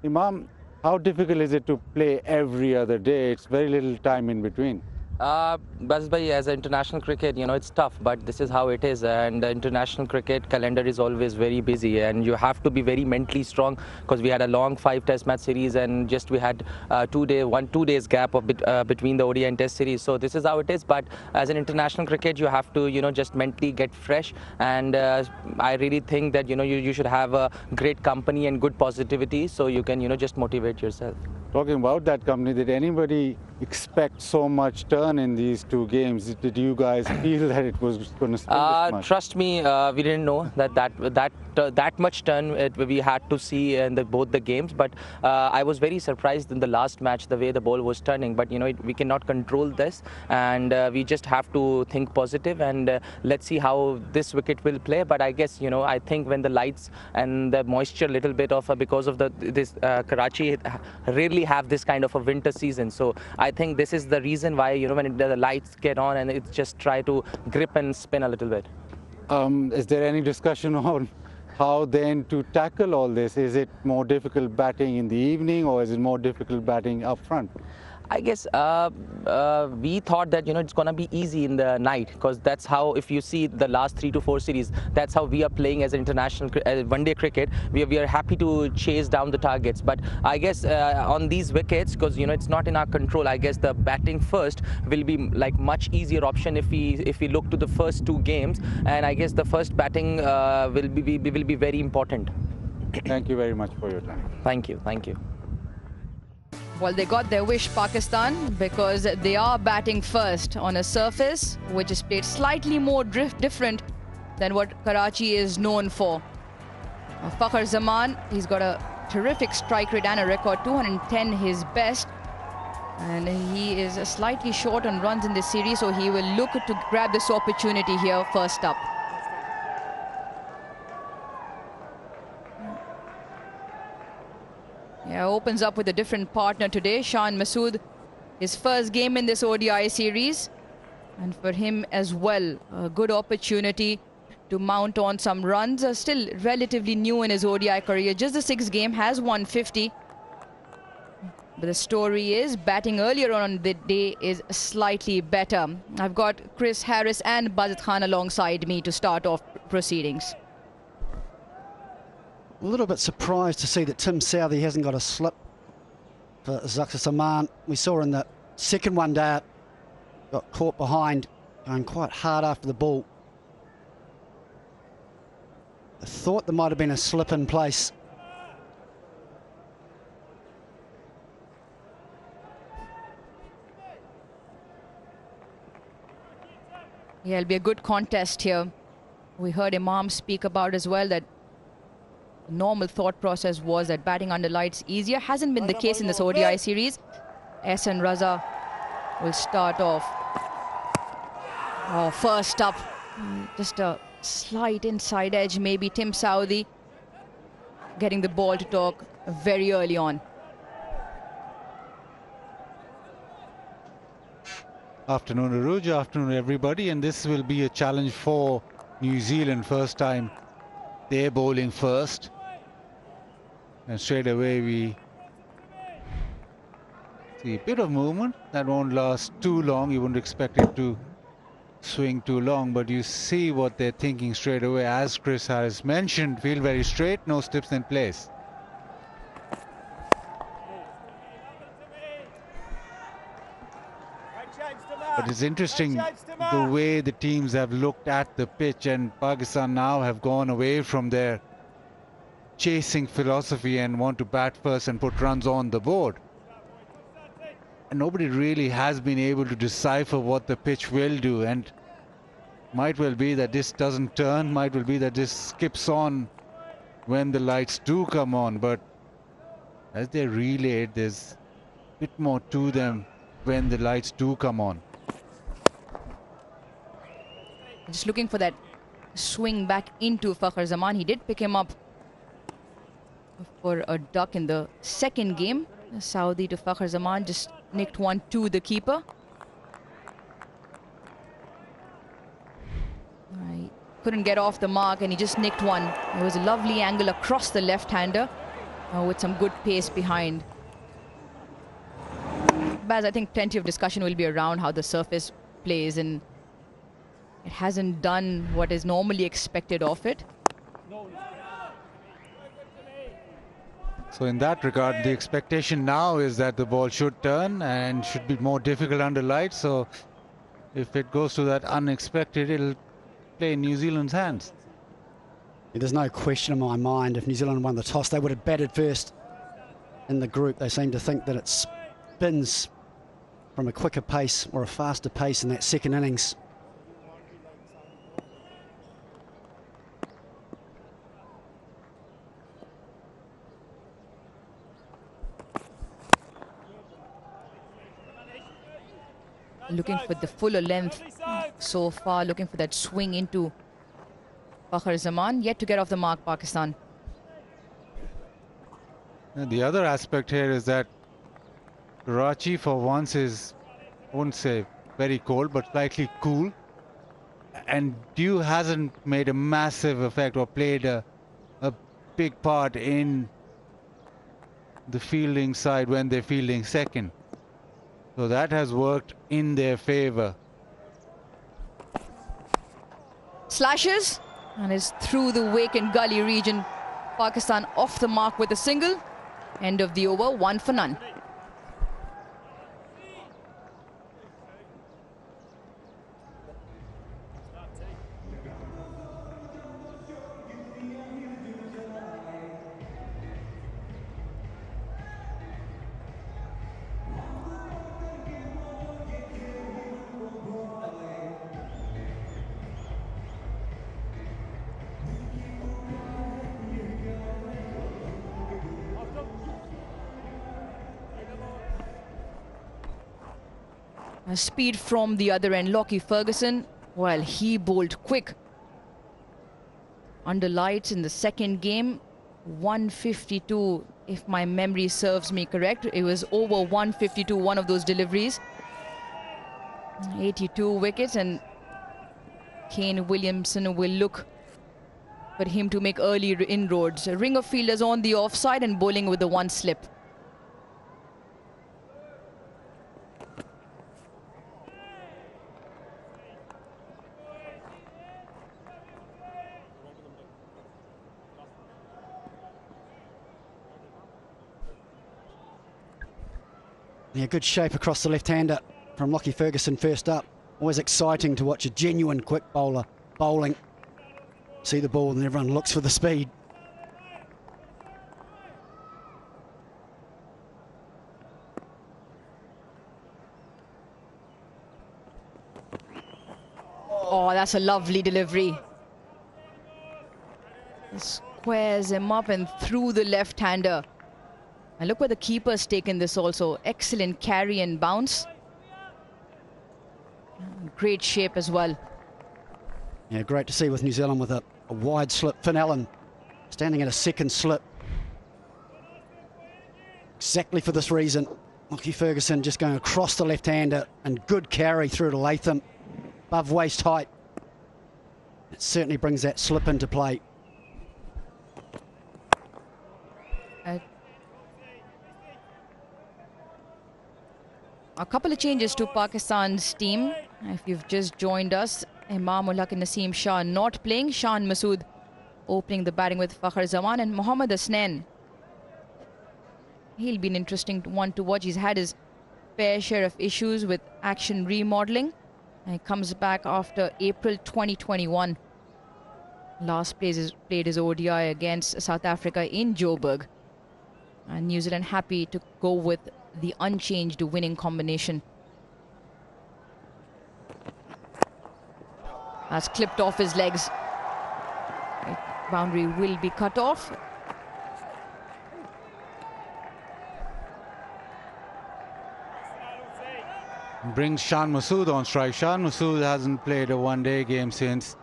Imam, how difficult is it to play every other day? It's very little time in between. Bas bhai, as an international cricket, it's tough, but this is how it is. And the international cricket calendar is always very busy, and you have to be very mentally strong, because we had a long 5 test match series, and just we had 2 days gap of between the ODI and test series. So this is how it is. But as an international cricket, you have to just mentally get fresh. And I really think that you should have a great company and good positivity, so you can just motivate yourself. Talking about that company, did anybody expect so much turn in these 2 games? Did you guys feel that it was going to spin this much? Trust me, we didn't know that much turn we had to see in both the games. But I was very surprised in the last match the way the ball was turning. But we cannot control this, and we just have to think positive, and let's see how this wicket will play. But I guess I think when the lights and the moisture, little bit of because of this Karachi really have this kind of a winter season. So I think this is the reason why when the lights get on, and it's just try to grip and spin a little bit. Is there any discussion on how then to tackle all this? Is it more difficult batting in the evening, or is it more difficult batting up front? I guess we thought that it's gonna be easy in the night, because that's how, if you see the last 3 to 4 series, that's how we are playing as international one-day cricket. We are happy to chase down the targets. But I guess on these wickets, because it's not in our control, I guess the batting first will be like much easier option if we look to the first 2 games. And I guess the first batting will be very important. Thank you very much for your time. Thank you. Thank you. Well, they got their wish, Pakistan, because they are batting first on a surface which is played slightly more different than what Karachi is known for. Fakhar Zaman, he's got a terrific strike rate and a record, 210 his best. And he is slightly short on runs in this series, so he will look to grab this opportunity here first up. Yeah, opens up with a different partner today, Shan Masood. His first game in this ODI series. And for him as well, a good opportunity to mount on some runs. Still relatively new in his ODI career. Just the 6th game, has 150. But the story is, batting earlier on the day is slightly better. I've got Chris Harris and Bazid Khan alongside me to start off proceedings. A little bit surprised to see that Tim Southey hasn't got a slip for Zakhar Zaman. We saw in the second one day, got caught behind, going quite hard after the ball. I thought there might have been a slip in place. Yeah, it'll be a good contest here. We heard Imam speak about as well that normal thought process was that batting under lights easier. Hasn't been the case in this ODI series. SN Raza will start off. Oh, first up, just a slight inside edge. Maybe Tim Southey getting the ball to talk very early on. Afternoon, Aruj. Afternoon, everybody. And this will be a challenge for New Zealand. First time they're bowling first. And straight away we see a bit of movement. That won't last too long. You wouldn't expect it to swing too long, but you see what they're thinking straight away. As Chris Harris mentioned, feel very straight, no steps in place. But it's interesting the way the teams have looked at the pitch, and Pakistan now have gone away from their chasing philosophy and want to bat first and put runs on the board. And nobody really has been able to decipher what the pitch will do. And Might well be that this doesn't turn, might well be that this skips on when the lights do come on, but as they relay it, there's a bit more to them when the lights do come on. Just looking for that swing back into Fakhar Zaman. He did pick him up for a duck in the second game. Saudi to Fakhar Zaman, just nicked one to the keeper. He couldn't get off the mark and he just nicked one. It was a lovely angle across the left-hander with some good pace behind. Baz, I think plenty of discussion will be around how the surface plays, and it hasn't done what is normally expected of it. So in that regard, the expectation now is that the ball should turn and should be more difficult under lights. So if it goes to that unexpected, it'll play in New Zealand's hands. There's no question in my mind, if New Zealand won the toss, they would have batted first in the group. They seem to think that it spins from a quicker pace or a faster pace in that second innings. Looking for the fuller length so far, looking for that swing into Fakhar Zaman, yet to get off the mark, Pakistan. And the other aspect here is that Karachi for once is, I wouldn't say very cold, but slightly cool. And dew hasn't made a massive effect or played a big part in the fielding side when they're fielding second. So that has worked in their favor. Slashes and is through the wake and gully region. Pakistan off the mark with a single. End of the over, 1 for none. Speed from the other end. Lockie Ferguson, well, he bowled quick. Under lights in the second game, 152, if my memory serves me correct. It was over 152, one of those deliveries. 82 wickets, and Kane Williamson will look for him to make early inroads. A ring of fielders on the offside and bowling with the one slip. Yeah, good shape across the left-hander from Lockie Ferguson first up. Always exciting to watch a genuine quick bowler bowling. See the ball and everyone looks for the speed. Oh, that's a lovely delivery. Squares him up and through the left-hander. And look where the keeper's taken this also. Excellent carry and bounce. Great shape as well. Yeah, great to see with New Zealand with a wide slip. Finn Allen standing at a second slip. Exactly for this reason. Lockie Ferguson just going across the left-hander and good carry through to Latham. Above waist height. It certainly brings that slip into play. A couple of changes to Pakistan's team. If you've just joined us, Imam Ulhaq and Naseem Shah not playing. Shan Masood opening the batting with Fakhar Zaman, and Mohammad Hasnain. He'll be an interesting one to watch. He's had his fair share of issues with action remodeling. And he comes back after April 2021. Last played his ODI against South Africa in Joburg. And New Zealand happy to go with the unchanged winning combination. That's clipped off his legs. Boundary will be cut off. Brings Shan Masood on strike. Shan Masood hasn't played a one-day game since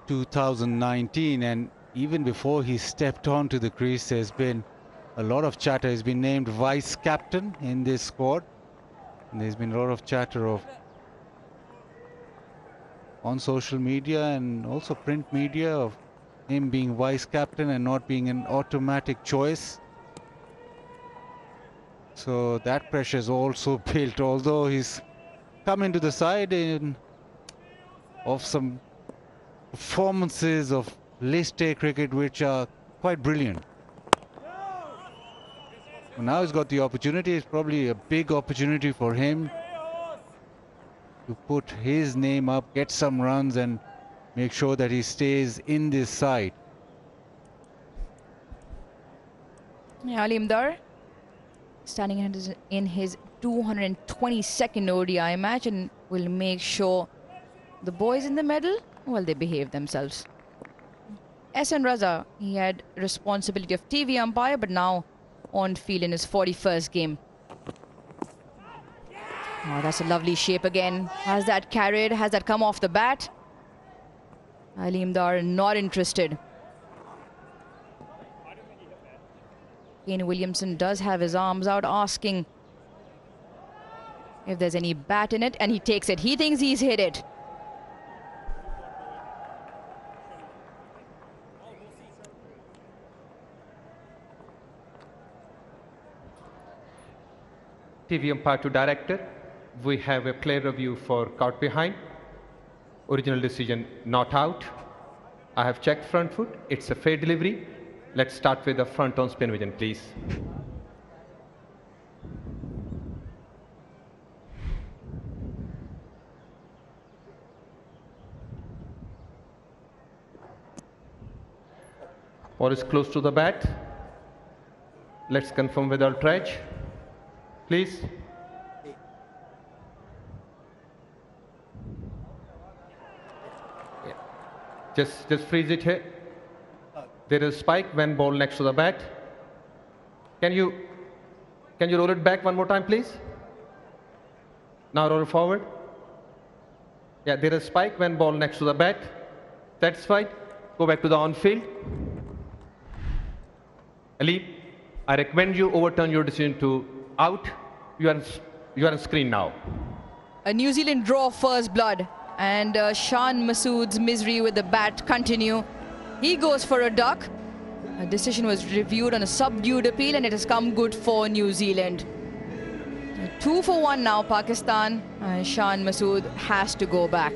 2019, and even before he stepped onto the crease, there's been a lot of chatter. He's been named vice captain in this squad, and there's been a lot of chatter on social media and also print media of him being vice captain and not being an automatic choice. So that pressure is also built, although he's come into the side of some performances of list A cricket which are quite brilliant. Now he's got the opportunity. It's probably a big opportunity for him to put his name up, get some runs and make sure that he stays in this side. Yeah, Alim Dar standing in his 222nd ODI match, and will make sure the boys in the middle, well, they behave themselves. SN Raza, he had responsibility of TV umpire, but now on field in his 41st game. Oh, that's a lovely shape again. Has that carried? Has that come off the bat? Alim Dar not interested. Kane Williamson does have his arms out, asking if there's any bat in it, and he takes it. He thinks he's hit it. TV umpire to director, we have a play review for caught behind. Original decision not out. I have checked front foot. It's a fair delivery. Let's start with the front on spin vision, please. Ball is close to the bat. Let's confirm with our dredge, please. Yeah. Just freeze it here. There is a spike when ball next to the bat. Can you roll it back one more time, please? Now roll it forward. Yeah, there is a spike when ball next to the bat. Satisfied? Go back to the on-field. Ali, I recommend you overturn your decision to out. You are on screen now. A New Zealand draw first blood, and Shan Masood's misery with the bat continue. He goes for a duck. A decision was reviewed on a subdued appeal, and it has come good for New Zealand. 2 for 1 now, Pakistan. Shan Masood has to go back.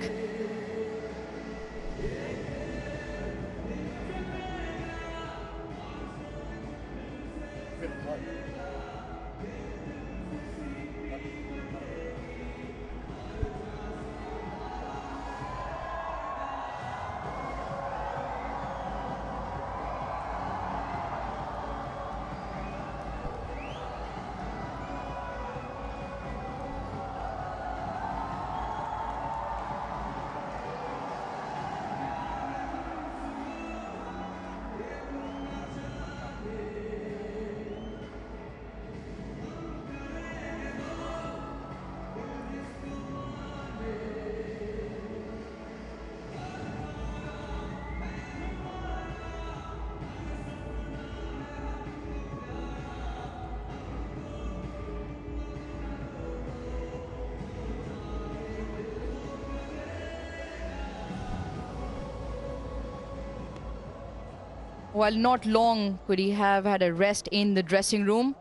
Well, not long could he have had a rest in the dressing room.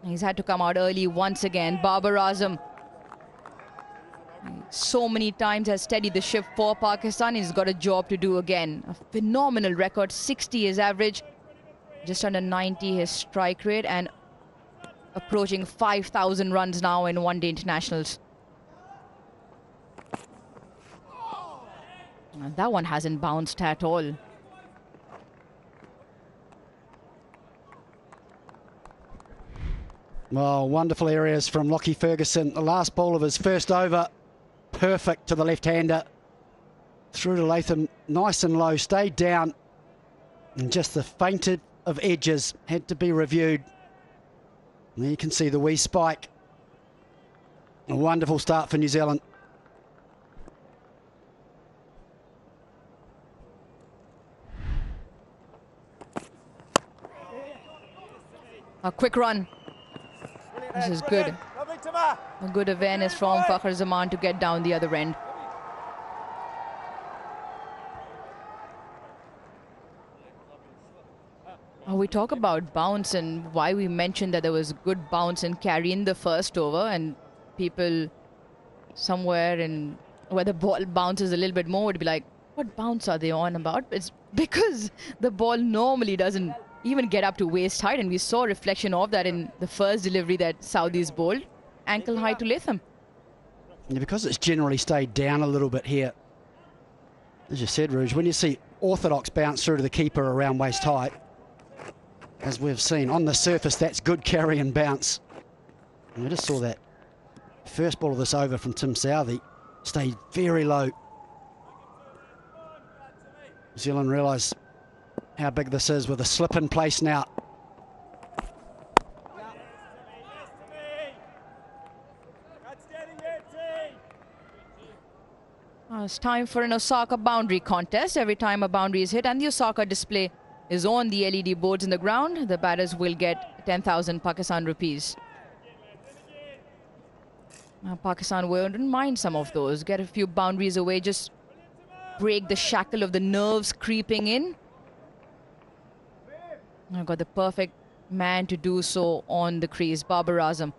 He's had to come out early once again. Babar Azam, so many times has steadied the ship for Pakistan. He's got a job to do again. A phenomenal record, 60 his average, just under 90 his strike rate, and approaching 5,000 runs now in one-day internationals. And that one hasn't bounced at all. Well, wonderful areas from Lockie Ferguson. The last ball of his first over, perfect to the left-hander. through to Latham, nice and low, stayed down. And just the fainted of edges had to be reviewed. And there you can see the wee spike. A wonderful start for New Zealand. A quick run. This is good. A good awareness from Fakhar Zaman to get down the other end. We talk about bounce and why we mentioned that there was good bounce and carry in the first over, and people somewhere in where the ball bounces a little bit more would be like, what bounce are they on about? It's because the ball normally doesn't even get up to waist height, and we saw a reflection of that in the first delivery that Saudis bowled, ankle high to Latham. Yeah, because it's generally stayed down a little bit here. As you said, Rouge, when you see orthodox bounce through to the keeper around waist height, as we've seen on the surface, that's good carry and bounce. And we just saw that first ball of this over from Tim Southee stayed very low. New Zealand realise how big this is with a slip in place now. It's time for an Osaka boundary contest. Every time a boundary is hit and the Osaka display is on the LED boards in the ground, the batters will get 10,000 Pakistan rupees. Pakistan wouldn't mind some of those. Get a few boundaries away, just break the shackle of the nerves creeping in. I've got the perfect man to do so on the crease, Babar Azam.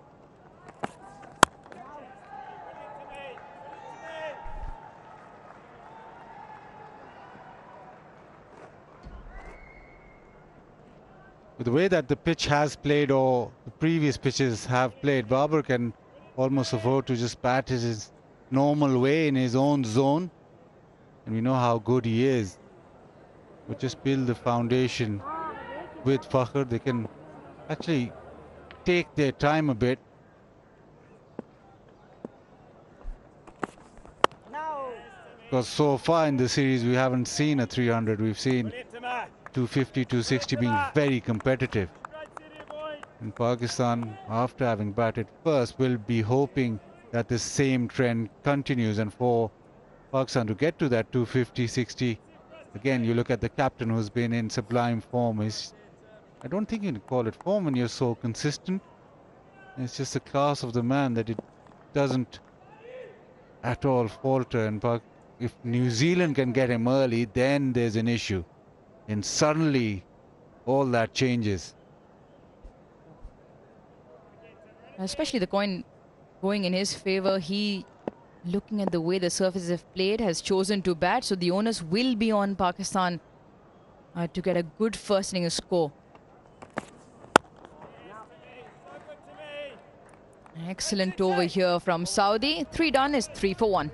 With the way that the pitch has played, or the previous pitches have played, Babar can almost afford to just bat his normal way in his own zone. And we know how good he is. But just build the foundation with Fakhar. They can actually take their time a bit. Because so far in the series, we haven't seen a 300. We've seen 250, 260 being very competitive. And Pakistan, after having batted first, will be hoping that the same trend continues. And for Pakistan to get to that 250, 60, again, you look at the captain who's been in sublime form. I don't think you can call it form when you're so consistent. It's just the class of the man that it doesn't at all falter. And if New Zealand can get him early, then there's an issue. And suddenly, all that changes. Especially the coin going in his favour. He, looking at the way the surfaces have played, has chosen to bat. So the onus will be on Pakistan to get a good first innings score. Excellent over here from Saudi. 3 done is 3 for 1.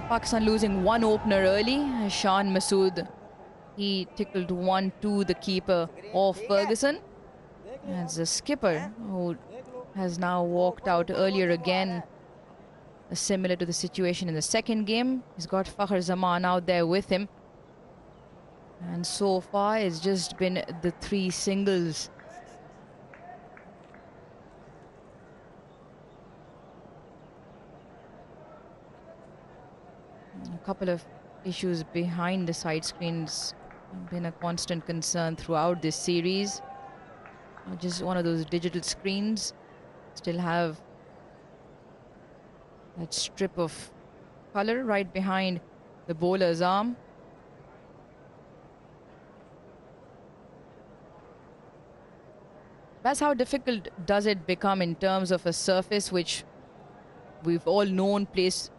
Pakistan losing one opener early. Shan Masood, he tickled 1 to the keeper of Ferguson. That's the skipper who has now walked out earlier again. Similar to the situation in the second game. He's got Fakhar Zaman out there with him. And so far it's just been the 3 singles. A couple of issues behind the side screens have been a constant concern throughout this series. Just one of those digital screens. Still have that strip of color right behind the bowler's arm. That's how difficult does it become in terms of a surface which we've all known plays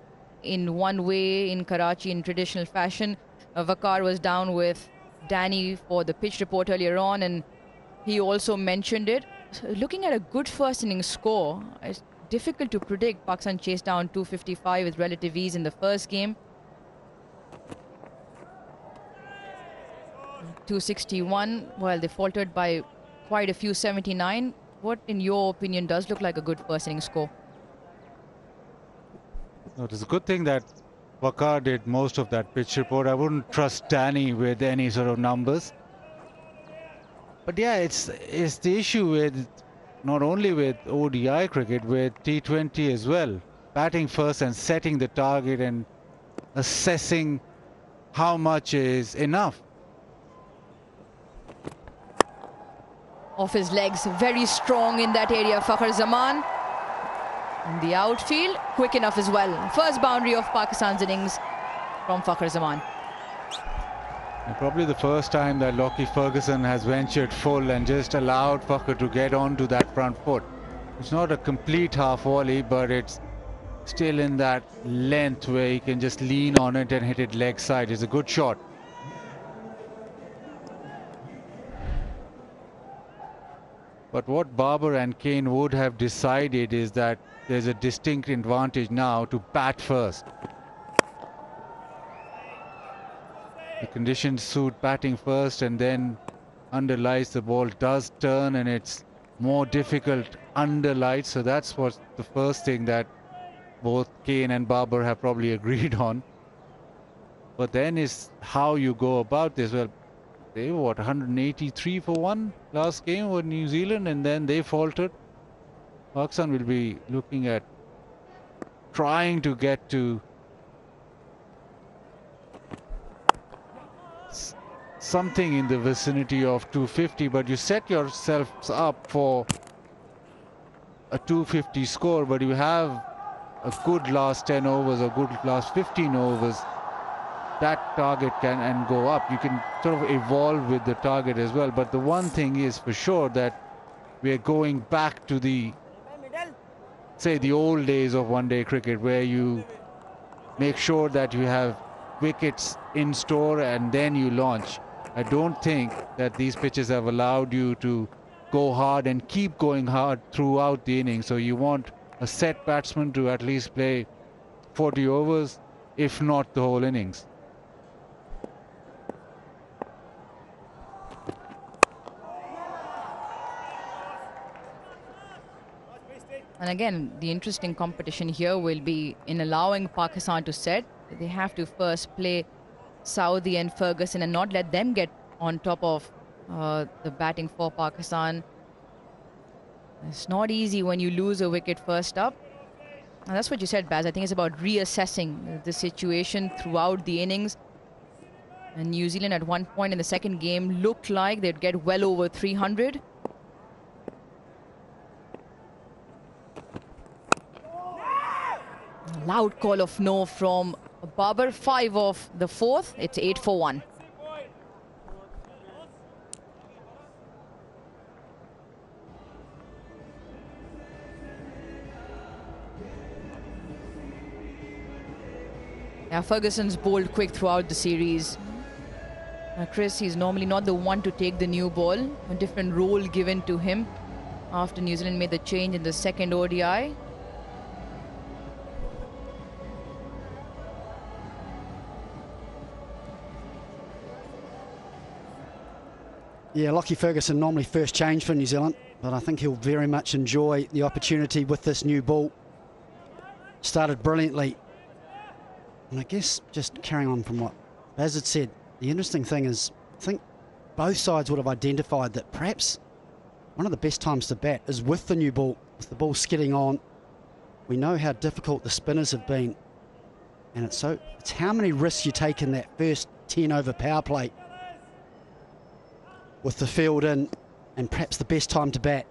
in one way in Karachi in traditional fashion. Waqar was down with Danny for the pitch report earlier on, and he also mentioned it. So looking at a good first innings score, it's difficult to predict. Pakistan chased down 255 with relative ease in the first game. 261, well, they faltered by quite a few, 79. What, in your opinion, does look like a good first innings score? No, it is a good thing that Waqar did most of that pitch report. I wouldn't trust Danny with any sort of numbers. But yeah, it's the issue with not only with ODI cricket, with T20 as well. Batting first and setting the target and assessing how much is enough. Off his legs, very strong in that area, Fakhar Zaman. In the outfield, quick enough as well. First boundary of Pakistan's innings from Fakhar Zaman. And probably the first time that Lockie Ferguson has ventured full and just allowed Fakhar to get onto that front foot. It's not a complete half volley, but it's still in that length where he can just lean on it and hit it leg side. It's a good shot. But what Babar and Kane would have decided is that there's a distinct advantage now to bat first. The conditions suit batting first, and then under lights the ball does turn and it's more difficult under lights. So that's what the first thing that both Kane and Babar have probably agreed on. But then is how you go about this. Well, they were what, 183 for one last game with New Zealand, and then they faltered. Pakistan will be looking at trying to get to something in the vicinity of 250, but you set yourselves up for a 250 score, but you have a good last 10 overs or good last 15 overs. That target can go up. You can sort of evolve with the target as well. But the one thing is for sure that we're going back to the, say, the old days of one-day cricket, where you make sure that you have wickets in store and then you launch. I don't think that these pitches have allowed you to go hard and keep going hard throughout the innings. So you want a set batsman to at least play 40 overs, if not the whole innings. And again, the interesting competition here will be in allowing Pakistan to set. They have to first play Saudi and Ferguson and not let them get on top of the batting for Pakistan. It's not easy when you lose a wicket first up. And that's what you said, Baz. I think it's about reassessing the situation throughout the innings. And New Zealand at one point in the second game looked like they'd get well over 300. Loud call of no from Babar. 5 of the fourth. It's 8 for 1. Yeah, Ferguson's bowled quick throughout the series. Chris, he's normally not the one to take the new ball. A different role given to him after New Zealand made the change in the second ODI. Yeah, Lockie Ferguson normally first change for New Zealand, but I think he'll very much enjoy the opportunity with this new ball. Started brilliantly. And I guess just carrying on from what Baz had said, the interesting thing is I think both sides would have identified that perhaps one of the best times to bat is with the new ball, with the ball skidding on. We know how difficult the spinners have been, and it's how many risks you take in that first 10 over power play with the field in, and perhaps the best time to bat.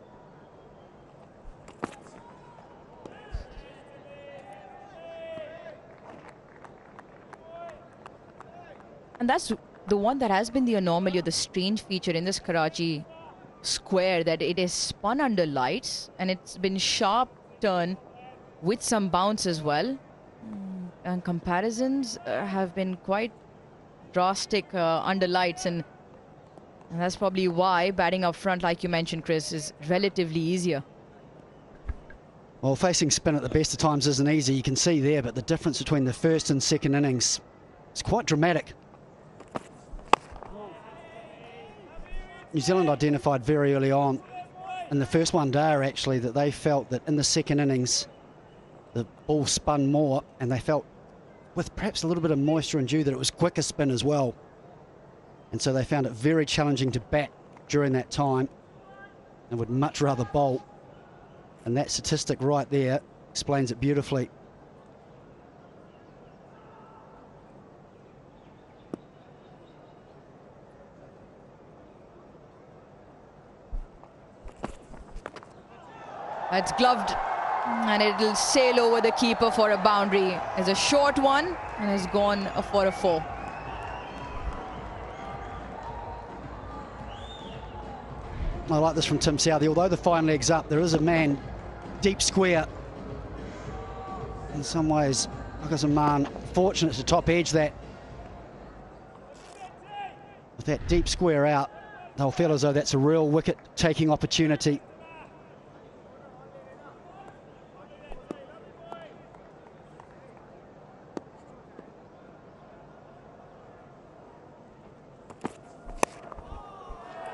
And that's the one that has been the anomaly or the strange feature in this Karachi square, that it is spun under lights and it's been sharp turn with some bounce as well. and comparisons have been quite drastic under lights, and that's probably why batting up front, like you mentioned, Chris, is relatively easier. Well, facing spin at the best of times isn't easy, you can see there, but the difference between the first and second innings is quite dramatic. New Zealand identified very early on in the first one day actually that they felt that in the second innings the ball spun more, and they felt with perhaps a little bit of moisture and dew that it was quicker spin as well. And so they found it very challenging to bat during that time and would much rather bowl. And that statistic right there explains it beautifully. It's gloved and it'll sail over the keeper for a boundary. It's a short one and has gone for a 4. I like this from Tim Southee. Although the fine leg's up, there is a man deep square. In some ways, man fortunate to top edge that. With that deep square out, they'll feel as though that's a real wicket-taking opportunity.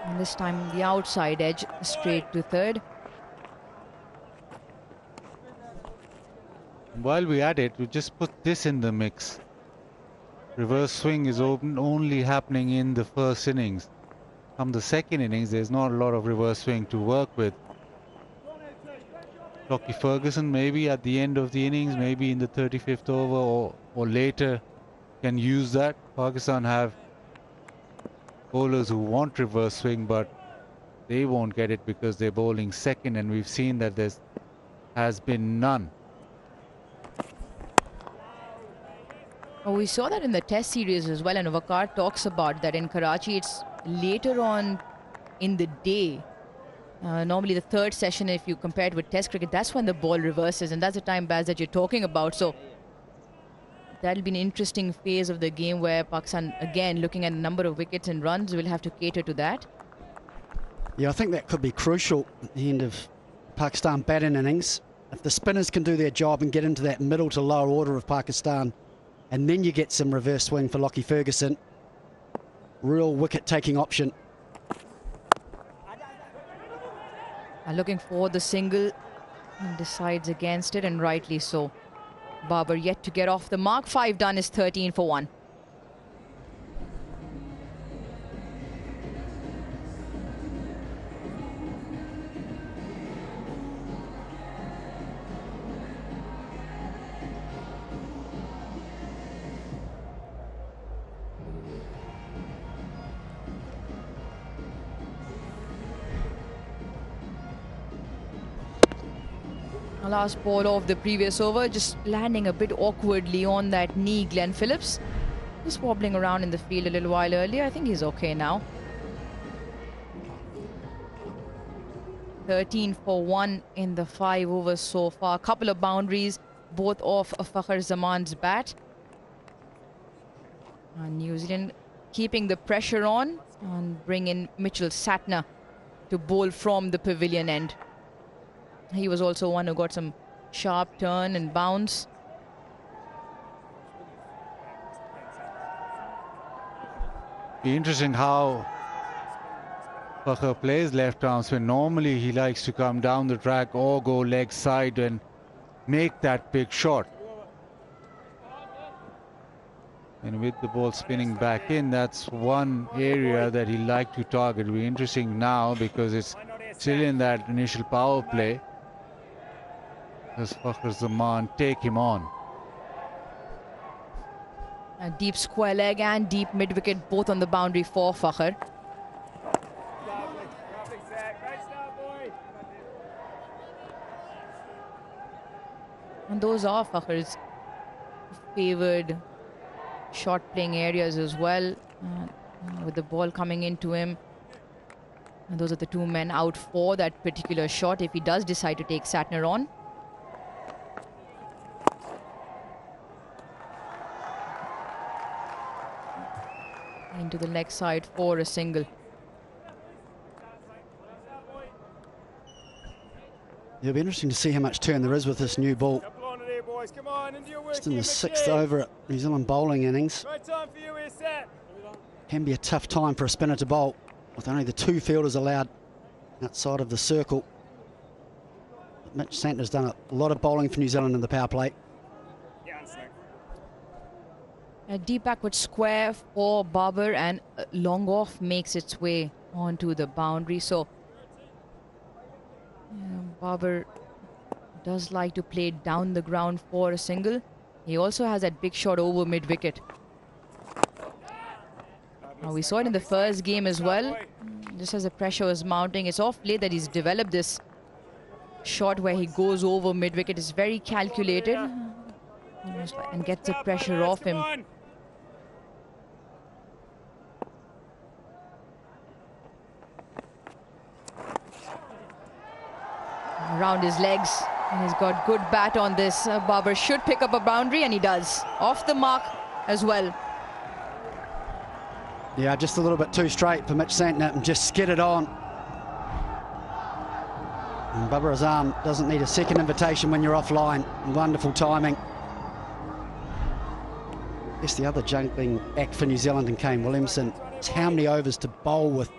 And this time the outside edge straight to third. While we're at it, we just put this in the mix. Reverse swing is only happening in the first innings. From the second innings, there's not a lot of reverse swing to work with. Lockie Ferguson maybe at the end of the innings, maybe in the 35th over or later, can use that. Pakistan have bowlers who want reverse swing, but they won't get it because they're bowling second, and we've seen that there has been none. Oh, we saw that in the test series as well, and Vakar talks about that in Karachi. It's later on in the day. Normally the third session, if you compare it with test cricket, that's when the ball reverses, and that's the time, Baz, that you're talking about. So that'll be an interesting phase of the game where Pakistan, again, looking at the number of wickets and runs, will have to cater to that. Yeah, I think that could be crucial at the end of Pakistan batting innings. If the spinners can do their job and get into that middle to lower order of Pakistan, and then you get some reverse swing for Lockie Ferguson, real wicket-taking option. Looking for the single and decides against it, and rightly so. Babar yet to get off the mark. 5 done is 13 for 1. Last ball of the previous over, just landing a bit awkwardly on that knee, Glenn Phillips. Just wobbling around in the field a little while earlier. I think he's okay now. 13 for 1 in the 5 overs so far. A couple of boundaries, both off Fakhar Zaman's bat. And New Zealand keeping the pressure on and bring in Mitchell Satner to bowl from the pavilion end. He was also one who got some sharp turn and bounce. Be interesting how Fakhar plays left arm spin. Normally he likes to come down the track or go leg side and make that big shot. And with the ball spinning back in, that's one area that he liked to target. It'll be interesting now because it's still in that initial power play. Does Fakhar Zaman take him on? A deep square leg and deep mid-wicket, both on the boundary for Fakhar. And those are Fakhar's favoured short playing areas as well, with the ball coming into him. And those are the two men out for that particular shot if he does decide to take Satner on. to the leg side for a single. It'll be interesting to see how much turn there is with this new ball. Just in the 6th over at New Zealand bowling innings. Can be a tough time for a spinner to bowl with only the 2 fielders allowed outside of the circle. But Mitch Santner's done a lot of bowling for New Zealand in the power play. A deep backward square for Babar, and long off makes its way onto the boundary. So Babar does like to play down the ground for a single. He also has that big shot over mid-wicket. We saw it in the first game as well. Just as the pressure was mounting, it's off late that he's developed this shot where he goes over mid-wicket. It's very calculated and gets the pressure off him. Around his legs, and he's got good bat on this. Babar should pick up a boundary, and he does. Off the mark as well. Yeah, just a little bit too straight for Mitch Santner and just skidded on. And Babar Azam doesn't need a second invitation when you're offline. Wonderful timing. I guess the other juggling act for New Zealand and Kane Williamson is how many overs to bowl with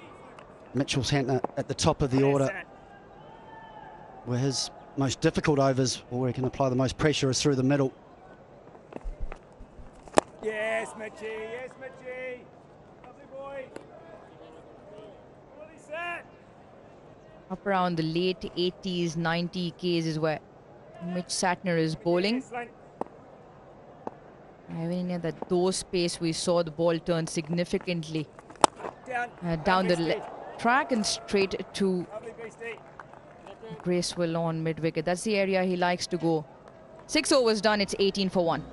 Mitchell Santner at the top of the order. Where his most difficult overs, or where he can apply the most pressure, is through the middle. Yes, Mitchie. Yes, Mitchie. Lovely boy. Fully set. Up around the late 80s, 90 Ks is where Mitch Santner is bowling. Even in that those space, we saw the ball turn significantly down the track and straight to Bracewell on mid-wicket. That's the area he likes to go. 6 overs done, it's 18 for 1.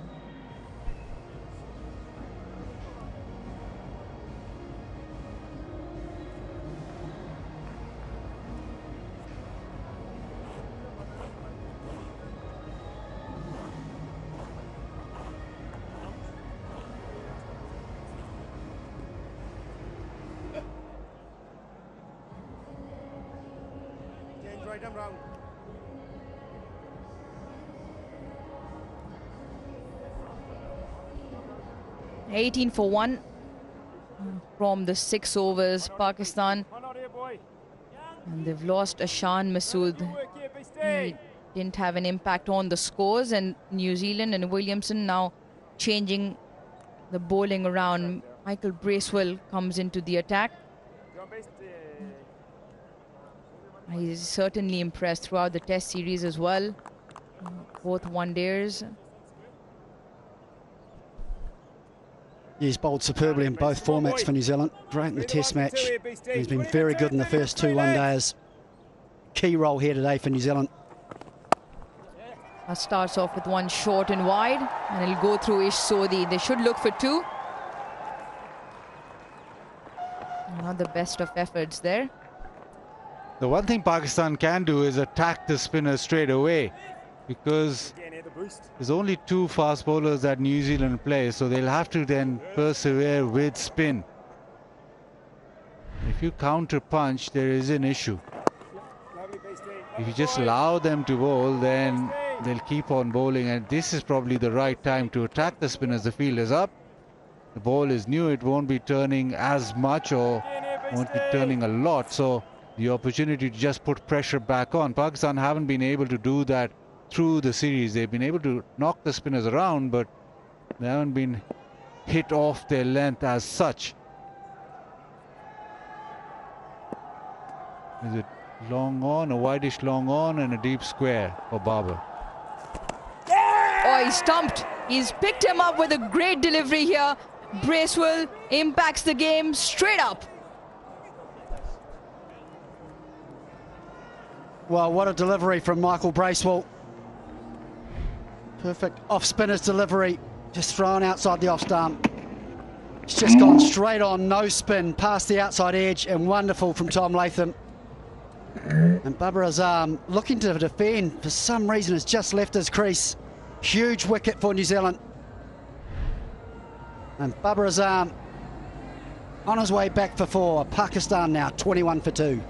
Round. 18 for 1 from the 6 overs, Pakistan. And they've lost Ashan Masood. He didn't have an impact on the scores, and New Zealand and Williamson now changing the bowling around. Michael Bracewell comes into the attack. He's certainly impressed throughout the Test series as well, both one-dayers. He's bowled superbly in both formats for New Zealand. Great in the Test match. He's been very good in the first 2 one-dayers. Key role here today for New Zealand. Starts off with one short and wide, and he'll go through Ish Sodhi. They should look for 2. Not the best of efforts there. The one thing Pakistan can do is attack the spinner straight away, because there's only 2 fast bowlers that New Zealand play, so they'll have to then persevere with spin. If you counter punch, there is an issue. If you just allow them to bowl, then they'll keep on bowling, and this is probably the right time to attack the spinners. The field is up, the ball is new, it won't be turning as much or won't be turning a lot, so the opportunity to just put pressure back on. Pakistan haven't been able to do that through the series. They've been able to knock the spinners around, but they haven't been hit off their length as such. Is it long on, a wideish long on, and a deep square for Babar? Oh, he's stumped. He's picked him up with a great delivery here. Bracewell impacts the game straight up. Well, what a delivery from Michael Bracewell. Perfect off-spinner's delivery. Just thrown outside the off-stump. It's just gone straight on, no spin, past the outside edge, and wonderful from Tom Latham. And Babar Azam looking to defend. For some reason, has just left his crease. Huge wicket for New Zealand. And Babar Azam on his way back for 4. Pakistan now 21 for 2.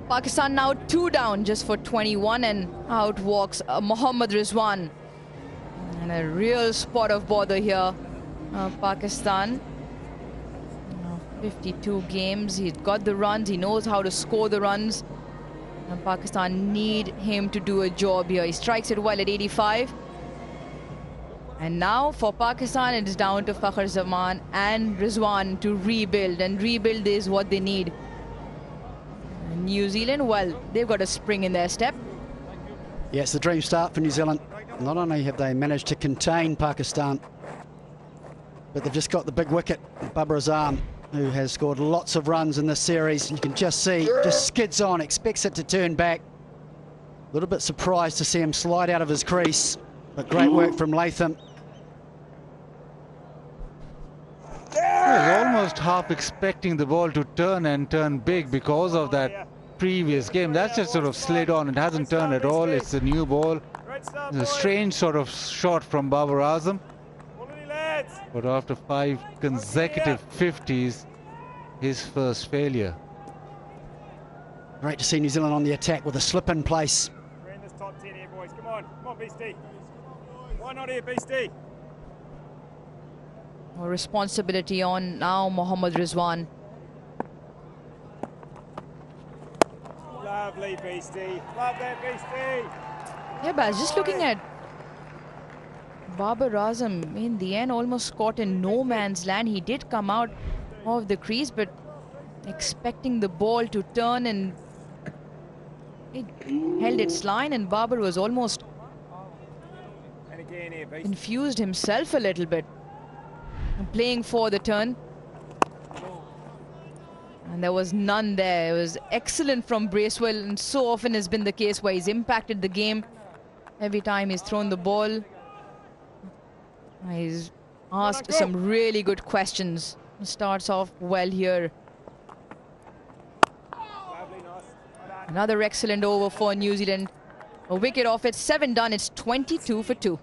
Pakistan now 2 down just for 21, and out walks Mohammad Rizwan. And a real spot of bother here. Pakistan, 52 games, he's got the runs, he knows how to score the runs. And Pakistan need him to do a job here. He strikes it well at 85. And now for Pakistan, it is down to Fakhr Zaman and Rizwan to rebuild, and rebuild is what they need. New Zealand, well, they've got a spring in their step. Yeah, it's the dream start for New Zealand. Not only have they managed to contain Pakistan, but they've just got the big wicket, Babar Azam, who has scored lots of runs in this series. You can just see, just skids on, expects it to turn back. A little bit surprised to see him slide out of his crease, but great work from Latham. I was almost half expecting the ball to turn and turn big because of that previous game. That's just sort of slid on. It hasn't turned at all. It's a new ball. It's a strange sort of shot from Babar Azam. But after 5 consecutive 50s, his first failure. Great to see New Zealand on the attack with a slip in place. We're in this top 10 here, boys. Come on, Beastie. Why not here, Beastie? More responsibility on now Mohammad Rizwan. Lovely, Beastie. Love that, Beastie. Yeah, but just looking at Babar Azam, in the end, almost caught in no man's land. He did come out of the crease, but expecting the ball to turn, and it held its line, and Babar was almost confused himself a little bit, playing for the turn. And there was none there. It was excellent from Bracewell, and so often has been the case where he's impacted the game every time he's thrown the ball. He's asked some really good questions. Starts off well here. Another excellent over for New Zealand. A wicket off it, 7 done. It's 22 for 2.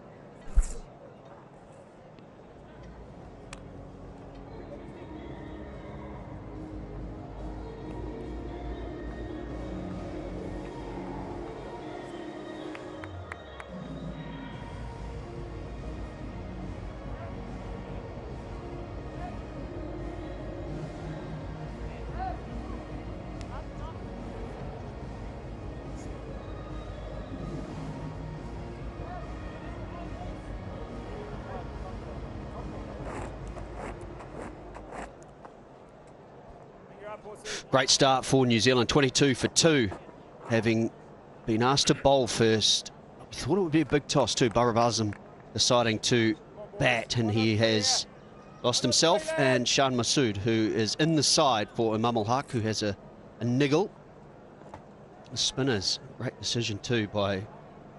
Great start for New Zealand, 22 for 2, having been asked to bowl first. We thought it would be a big toss too. Babar Azam deciding to bat, and he has lost himself, and Shan Masood, who is in the side for Imam Ul Haq, who has a niggle. The spinners, great decision too by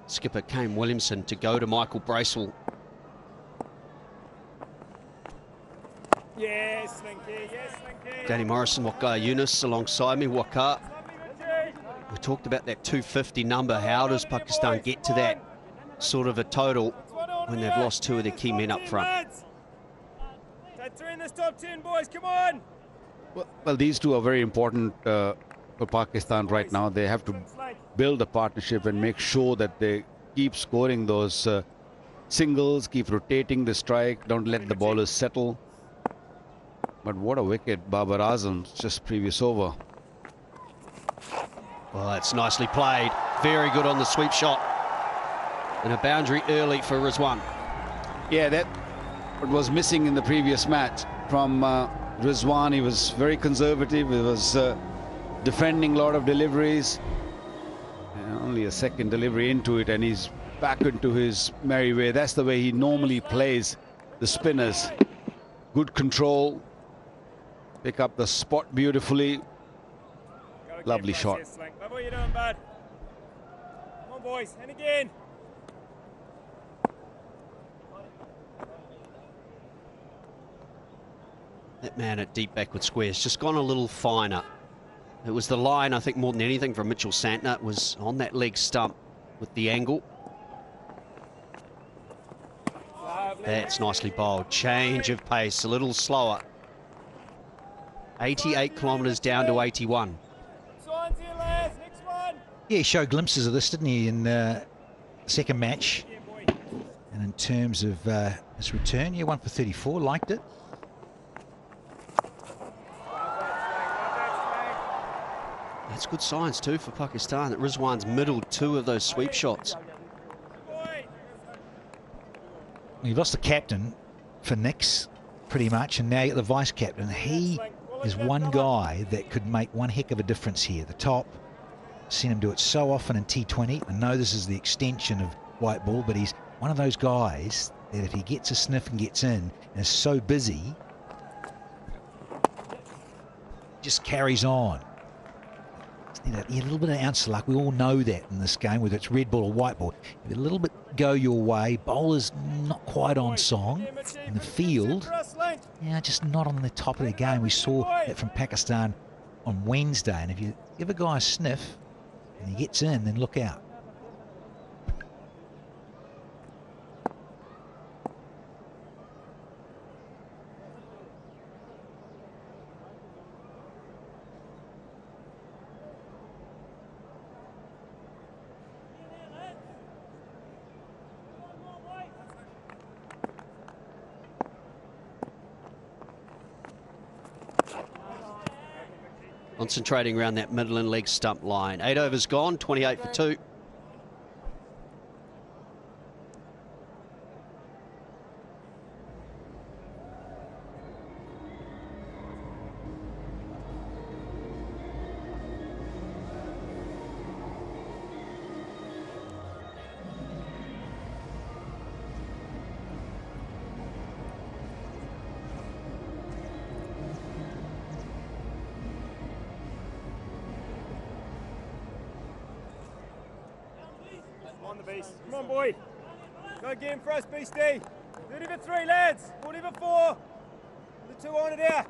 skipper Kane Williamson to go to Michael Bracewell. Yes, Slinky, yes, Slinky. Danny Morrison, Waka Yunus alongside me. Waka, we talked about that 250 number. How does Pakistan get to that sort of a total when they've lost 2 of their key men up front? That's 3 in this top 10, boys, come on. Well, these 2 are very important for Pakistan right now. They have to build a partnership and make sure that they keep scoring those singles, keep rotating the strike, don't let the bowlers settle. But what a wicket, Babar Azam, just previous over. Well, that's nicely played. Very good on the sweep shot. And a boundary early for Rizwan. Yeah, that was missing in the previous match from Rizwan. He was very conservative. He was defending a lot of deliveries. And only a second delivery into it, and he's back into his merry way. That's the way he normally plays the spinners. Good control. Pick up the spot beautifully. Lovely shot. Love what you're doing, bud. Come on, boys. And again. That man at deep backward squares just gone a little finer. It was the line, I think, more than anything from Mitchell Santner. It was on that leg stump with the angle. That's nicely bowled. Change of pace, a little slower. 88 kilometres down to 81. Yeah, he showed glimpses of this, didn't he, in the second match. And in terms of his return, yeah, 1 for 34, liked it. That's good signs too for Pakistan that Rizwan's middled 2 of those sweep shots. You've lost the captain for Nix, pretty much, and now you get the vice-captain. He is one guy that could make one heck of a difference here. The top, seen him do it so often in T20. I know this is the extension of white ball, but he's one of those guys that if he gets a sniff and gets in and is so busy, just carries on. You know, a little bit of ounce of luck. We all know that in this game, whether it's red ball or white ball. If a little bit go your way, bowler's not quite on song. In the field, yeah, just not on the top of the game. We saw that from Pakistan on Wednesday. And if you give a guy a sniff and he gets in, then look out. Concentrating around that middle and leg stump line. 8 overs gone, 28 for 2. Come on, boy. Go again for us, Beastie. 30 for 3, lads. 40 for 4. The 2 on it there.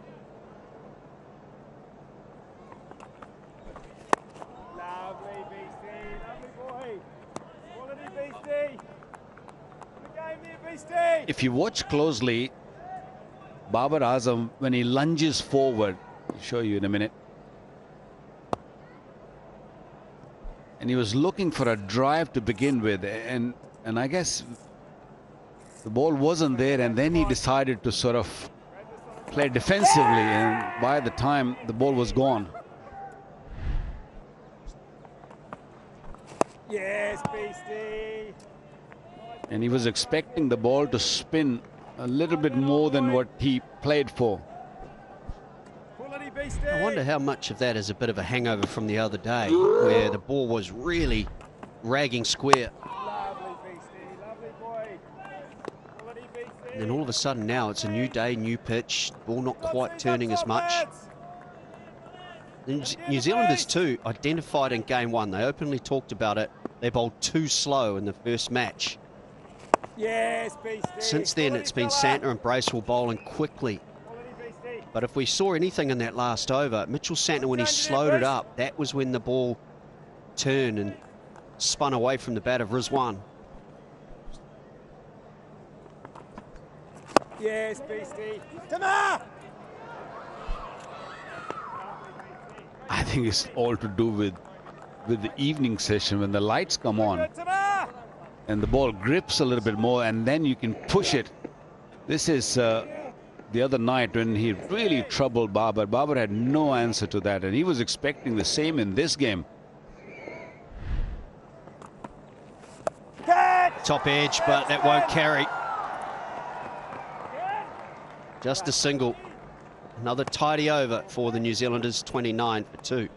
Lovely, Beastie. Lovely, boy. Quality, Beastie. Good game there, Beastie. If you watch closely, Babar Azam, when he lunges forward, I'll show you in a minute, and he was looking for a drive to begin with, and I guess the ball wasn't there, and then he decided to sort of play defensively, and by the time the ball was gone. Yes, Beastie. And he was expecting the ball to spin a little bit more than what he played for. I wonder how much of that is a bit of a hangover from the other day, where the ball was really ragging square. And then all of a sudden now it's a new day, new pitch, ball not quite turning as much. The New Zealanders too identified in game 1, they openly talked about it, they bowled too slow in the first match. Yes, Beastie. Since then it's been Santner and Bracewell bowling quickly. But if we saw anything in that last over, Mitchell Santner, when he slowed it up, that was when the ball turned and spun away from the bat of Rizwan. Yes, Beastie. Tama! I think it's all to do with the evening session when the lights come on and the ball grips a little bit more, and then you can push it. This is the other night when he really troubled Babar. Babar had no answer to that, and he was expecting the same in this game. Top edge, but that won't carry. Just a single. Another tidy over for the New Zealanders, 29 for 2.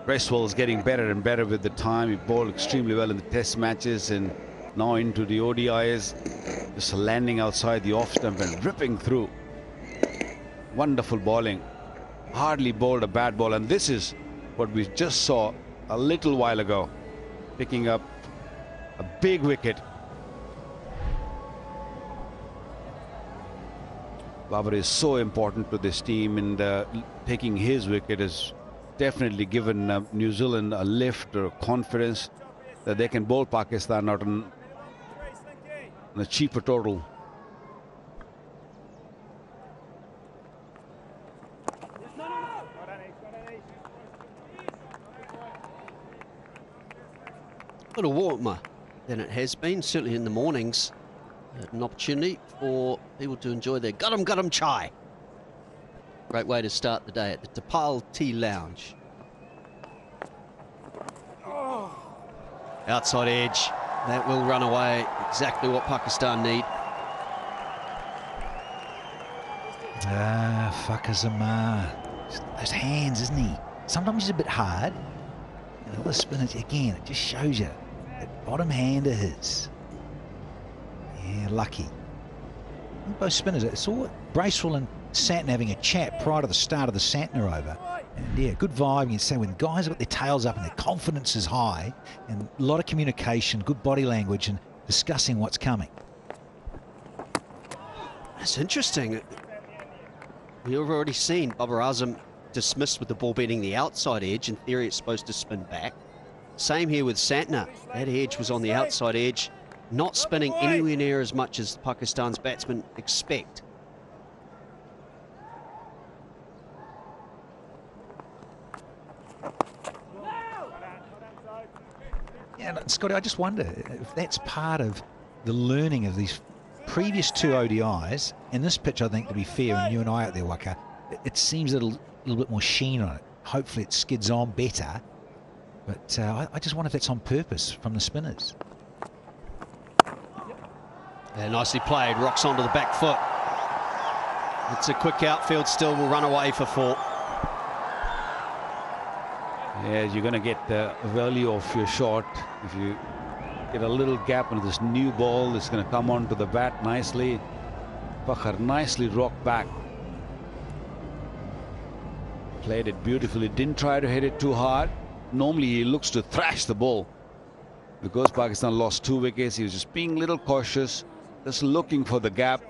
Bracewell is getting better and better with the time. He bowled extremely well in the test matches and now into the ODIs. Just landing outside the off stump and ripping through. Wonderful bowling. Hardly bowled a bad ball, and this is what we just saw a little while ago. Picking up a big wicket. Babar is so important to this team, and taking his wicket has definitely given New Zealand a lift or confidence that they can bowl Pakistan out on a cheaper total. A little warmer than it has been, certainly in the mornings. An opportunity for people to enjoy their Garam chai. Great way to start the day at the Tapal Tea Lounge. Outside edge, that will run away. Exactly what Pakistan need. Fakar Zaman. Those hands, isn't he? Sometimes he's a bit hard. And all the spinners, again, it just shows you that bottom hand of his. Yeah, lucky. Both spinners, I saw Bracewell and Santner having a chat prior to the start of the Santner over. And yeah, good vibe. You can say when guys have got their tails up and their confidence is high, and a lot of communication, good body language, and discussing what's coming. That's interesting. We've already seen Babar Azam dismissed with the ball beating the outside edge. In theory, it's supposed to spin back. Same here with Santner. That edge was on the outside edge, not spinning anywhere near as much as Pakistan's batsmen expect. Yeah, Scotty, I just wonder if that's part of the learning of these previous 2 ODIs. And this pitch, I think, to be fair, and you and I out there, Waka, it seems a little bit more sheen on it. Hopefully it skids on better. But I just wonder if that's on purpose from the spinners. Yeah, nicely played. Rocks onto the back foot. It's a quick outfield still. Will run away for 4. Yeah, you're going to get the value of your shot if you get a little gap into this new ball. It's going to come onto the bat nicely. Fakar nicely rocked back. Played it beautifully. Didn't try to hit it too hard. Normally he looks to thrash the ball. Because Pakistan lost 2 wickets, he was just being a little cautious, just looking for the gap.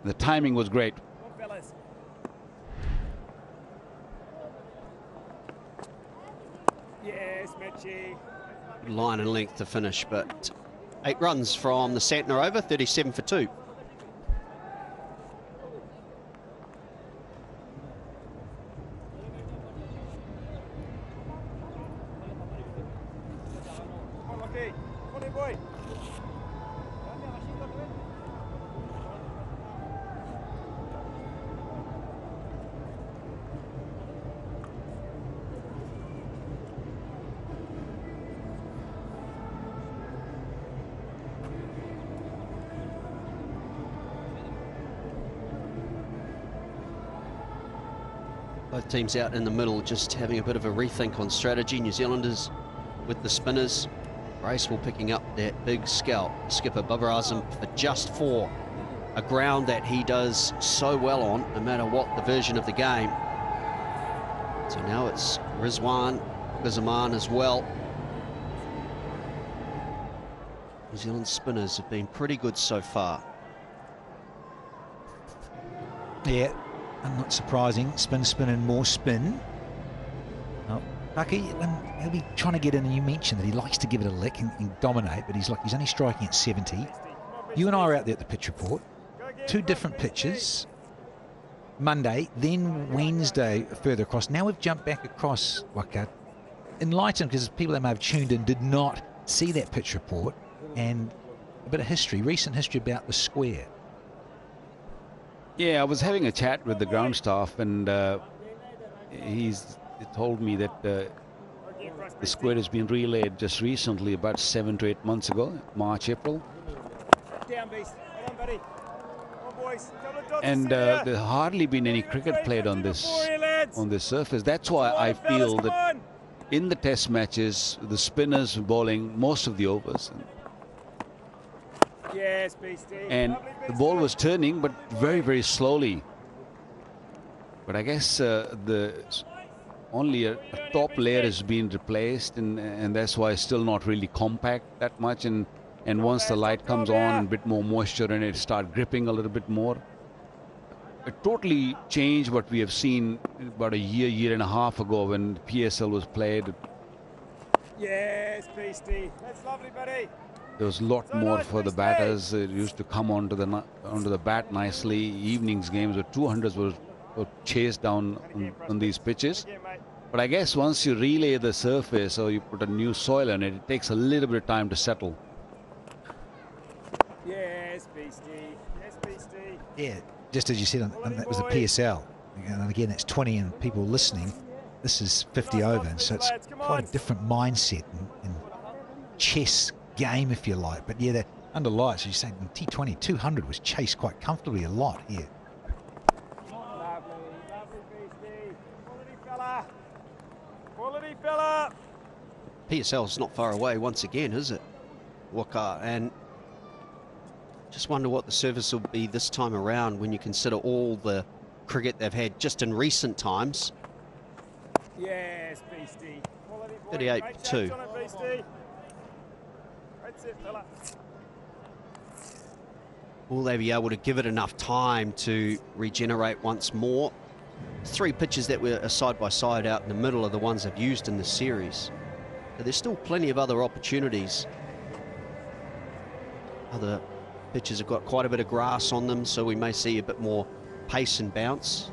The timing was great. Line and length to finish, but 8 runs from the Santner over, 37 for 2. Both teams out in the middle, just having a bit of a rethink on strategy. New Zealanders with the spinners. Bracewell picking up that big scalp. Skipper Babar Azam for just 4. A ground that he does so well on, no matter what the version of the game. So now it's Rizwan, Zaman as well. New Zealand spinners have been pretty good so far. Yeah. And not surprising, spin, and more spin. Oh, Bucky, he'll be trying to get in, and you mentioned that he likes to give it a lick and dominate, but he's only striking at 70. You and I are out there at the pitch report. 2 different pitches. Monday, then Wednesday further across. Now we've jumped back across, Waka. Enlightened, because people that may have tuned in did not see that pitch report. and a bit of history, recent history about the square. Yeah, I was having a chat with the ground staff, and he told me that the square has been relayed just recently, about 7 to 8 months ago, March, April. Down, beast. Well done, buddy. Come on, boys. Couple of dots And to see ya. there's hardly been any cricket played on this surface. That's why I feel that in the test matches, the spinners were bowling most of the overs. Yes, beastie. And the ball was turning, but very, very slowly. But I guess only a top layer has been replaced, and that's why it's still not really compact that much. And once the light comes on and a bit more moisture in it, start gripping a little bit more. It totally changed what we have seen about a year and a half ago when PSL was played. Yes, beastie. That's lovely, buddy. There was a lot more for the batters. It used to come onto the bat nicely. Evenings games where 200s were chased down on these pitches. But I guess once you relay the surface or you put a new soil on it, it takes a little bit of time to settle. Yes, beastie. Yes, beastie. Yeah, just as you said, and that was the PSL. And again, that's 20 and people listening. This is 50 over, and so it's quite a different mindset and chess game, if you like. But yeah, under lights, as you say, in T20, 200 was chased quite comfortably a lot here. Lovely, lovely, beastie. Quality fella. Quality fella. PSL's not far away once again, is it, Waka? And just wonder what the service will be this time around when you consider all the cricket they've had just in recent times. Yes, beastie. Quality boy. 38 Great for 2. catch on it, beastie. That's it, fella. Will they be able to give it enough time to regenerate once more? 3 pitches that were side by side out in the middle are the ones they've used in this series. But there's still plenty of other opportunities. Other pitches have got quite a bit of grass on them, so we may see a bit more pace and bounce.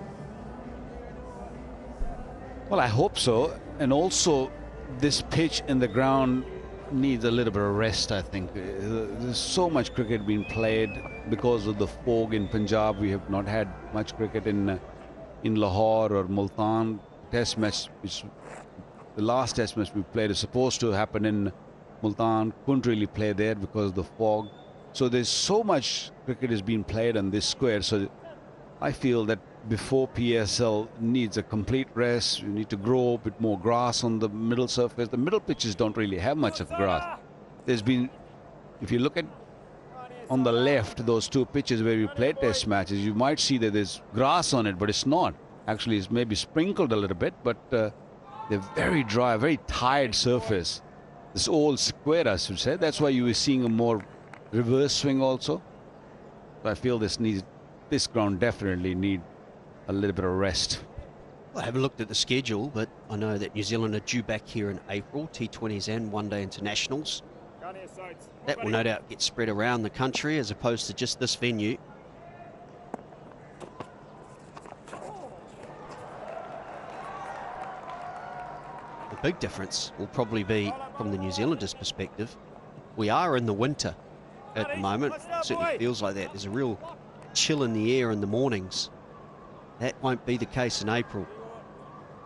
Well, I hope so. And also, this pitch in the ground needs a little bit of rest, I think. There's so much cricket being played because of the fog in Punjab. We have not had much cricket in Lahore or Multan. Test match, which the last test match we played is supposed to happen in Multan. Couldn't really play there because of the fog. So there's so much cricket is being played on this square. So I feel that before PSL needs a complete rest, you need to grow a bit more grass on the middle surface. The middle pitches don't really have much of grass. There's been, if you look at on the left, those 2 pitches where we played test matches, you might see that there's grass on it, but it's not. Actually, it's maybe sprinkled a little bit, but they're very dry, very tired surface. This old square, I should say. That's why you were seeing a more reverse swing also. So I feel this ground definitely need a little bit of rest. I haven't looked at the schedule, but I know that New Zealand are due back here in April, T20s and one-day internationals. That will no doubt get spread around the country as opposed to just this venue. The big difference will probably be from the New Zealanders' perspective. We are in the winter at the moment. It certainly feels like that. There's a real chill in the air in the mornings. That won't be the case in April.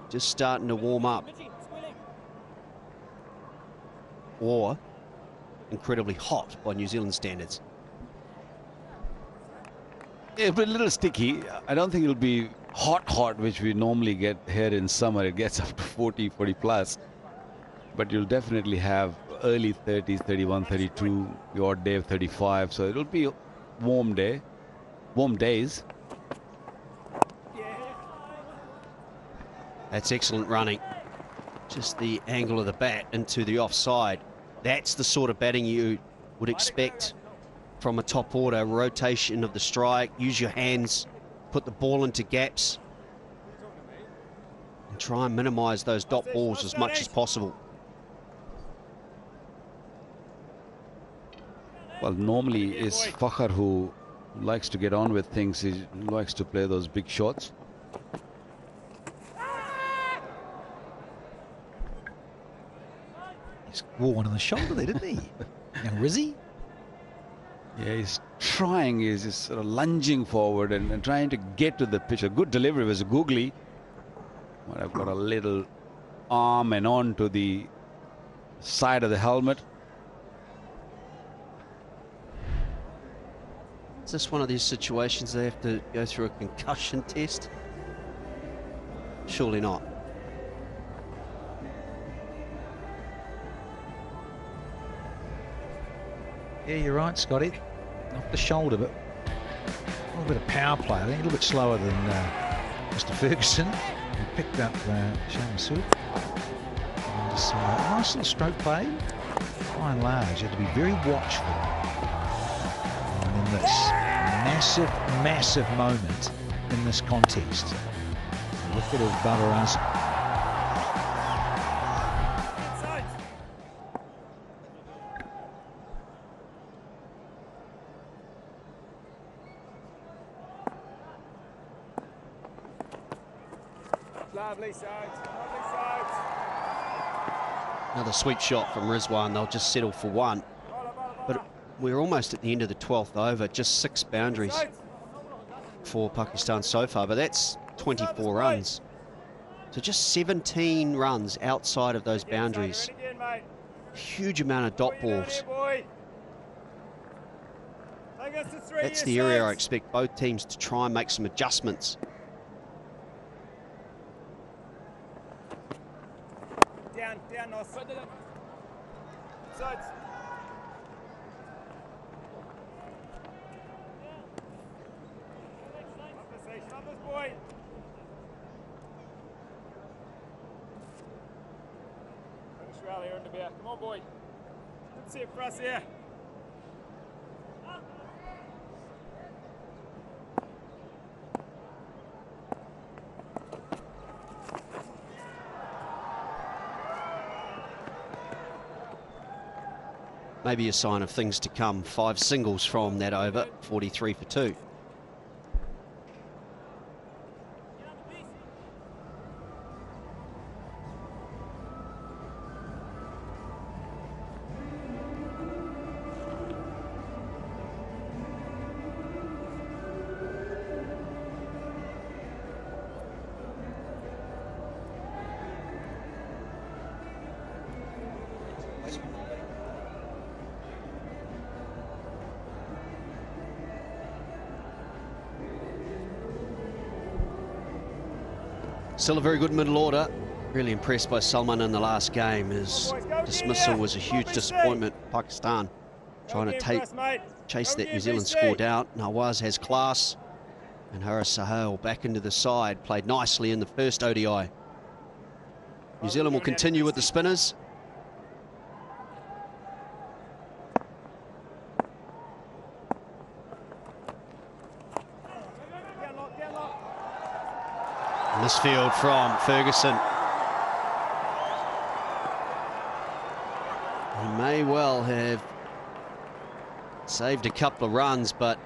Just starting to warm up. Or incredibly hot by New Zealand standards. It'll be a little sticky. I don't think it'll be hot, which we normally get here in summer. It gets up to 40 plus. But you'll definitely have early 30s, 31, 32, the odd day of 35. So it'll be a warm days. That's excellent running. Just the angle of the bat into the offside. That's the sort of batting you would expect from a top order. Rotation of the strike, use your hands, put the ball into gaps, and try and minimise those dot balls as much as possible. Well, normally it's Fakhar who likes to get on with things. He likes to play those big shots. He's wore one on the shoulder there, didn't he? Young Rizzy? Yeah, he's trying, he's just sort of lunging forward and trying to get to the pitch. A good delivery was googly. But I've got a little arm and on to the side of the helmet. Is this one of these situations they have to go through a concussion test? Surely not. Yeah, you're right, Scotty. Off the shoulder, but a little bit of power play. I think a little bit slower than Mr. Ferguson, who picked up Shane Masood. Just a nice little stroke play. By and large, you have to be very watchful. And in this massive moment in this contest. Wicket of Babarazza. Lovely sides, lovely sides. Another sweet shot from Rizwan. They'll just settle for one. But we're almost at the end of the 12th over. Just 6 boundaries for Pakistan so far, but that's 24 runs. So just 17 runs outside of those boundaries. Huge amount of dot balls. That's the area I expect both teams to try and make some adjustments. Down, Nos. Sides. Love this boy. Finish rally under beer. Come on, boy. Let's see it for us here. Maybe a sign of things to come. 5 singles from that over, 43 for 2. Still a very good middle order. Really impressed by Salman in the last game. His dismissal was a huge disappointment. Pakistan trying to chase that New Zealand score down. Nawaz has class. And Haris Sahel back into the side. Played nicely in the first ODI. New Zealand will continue with the spinners. Misfield from Ferguson. He may well have saved a couple of runs, but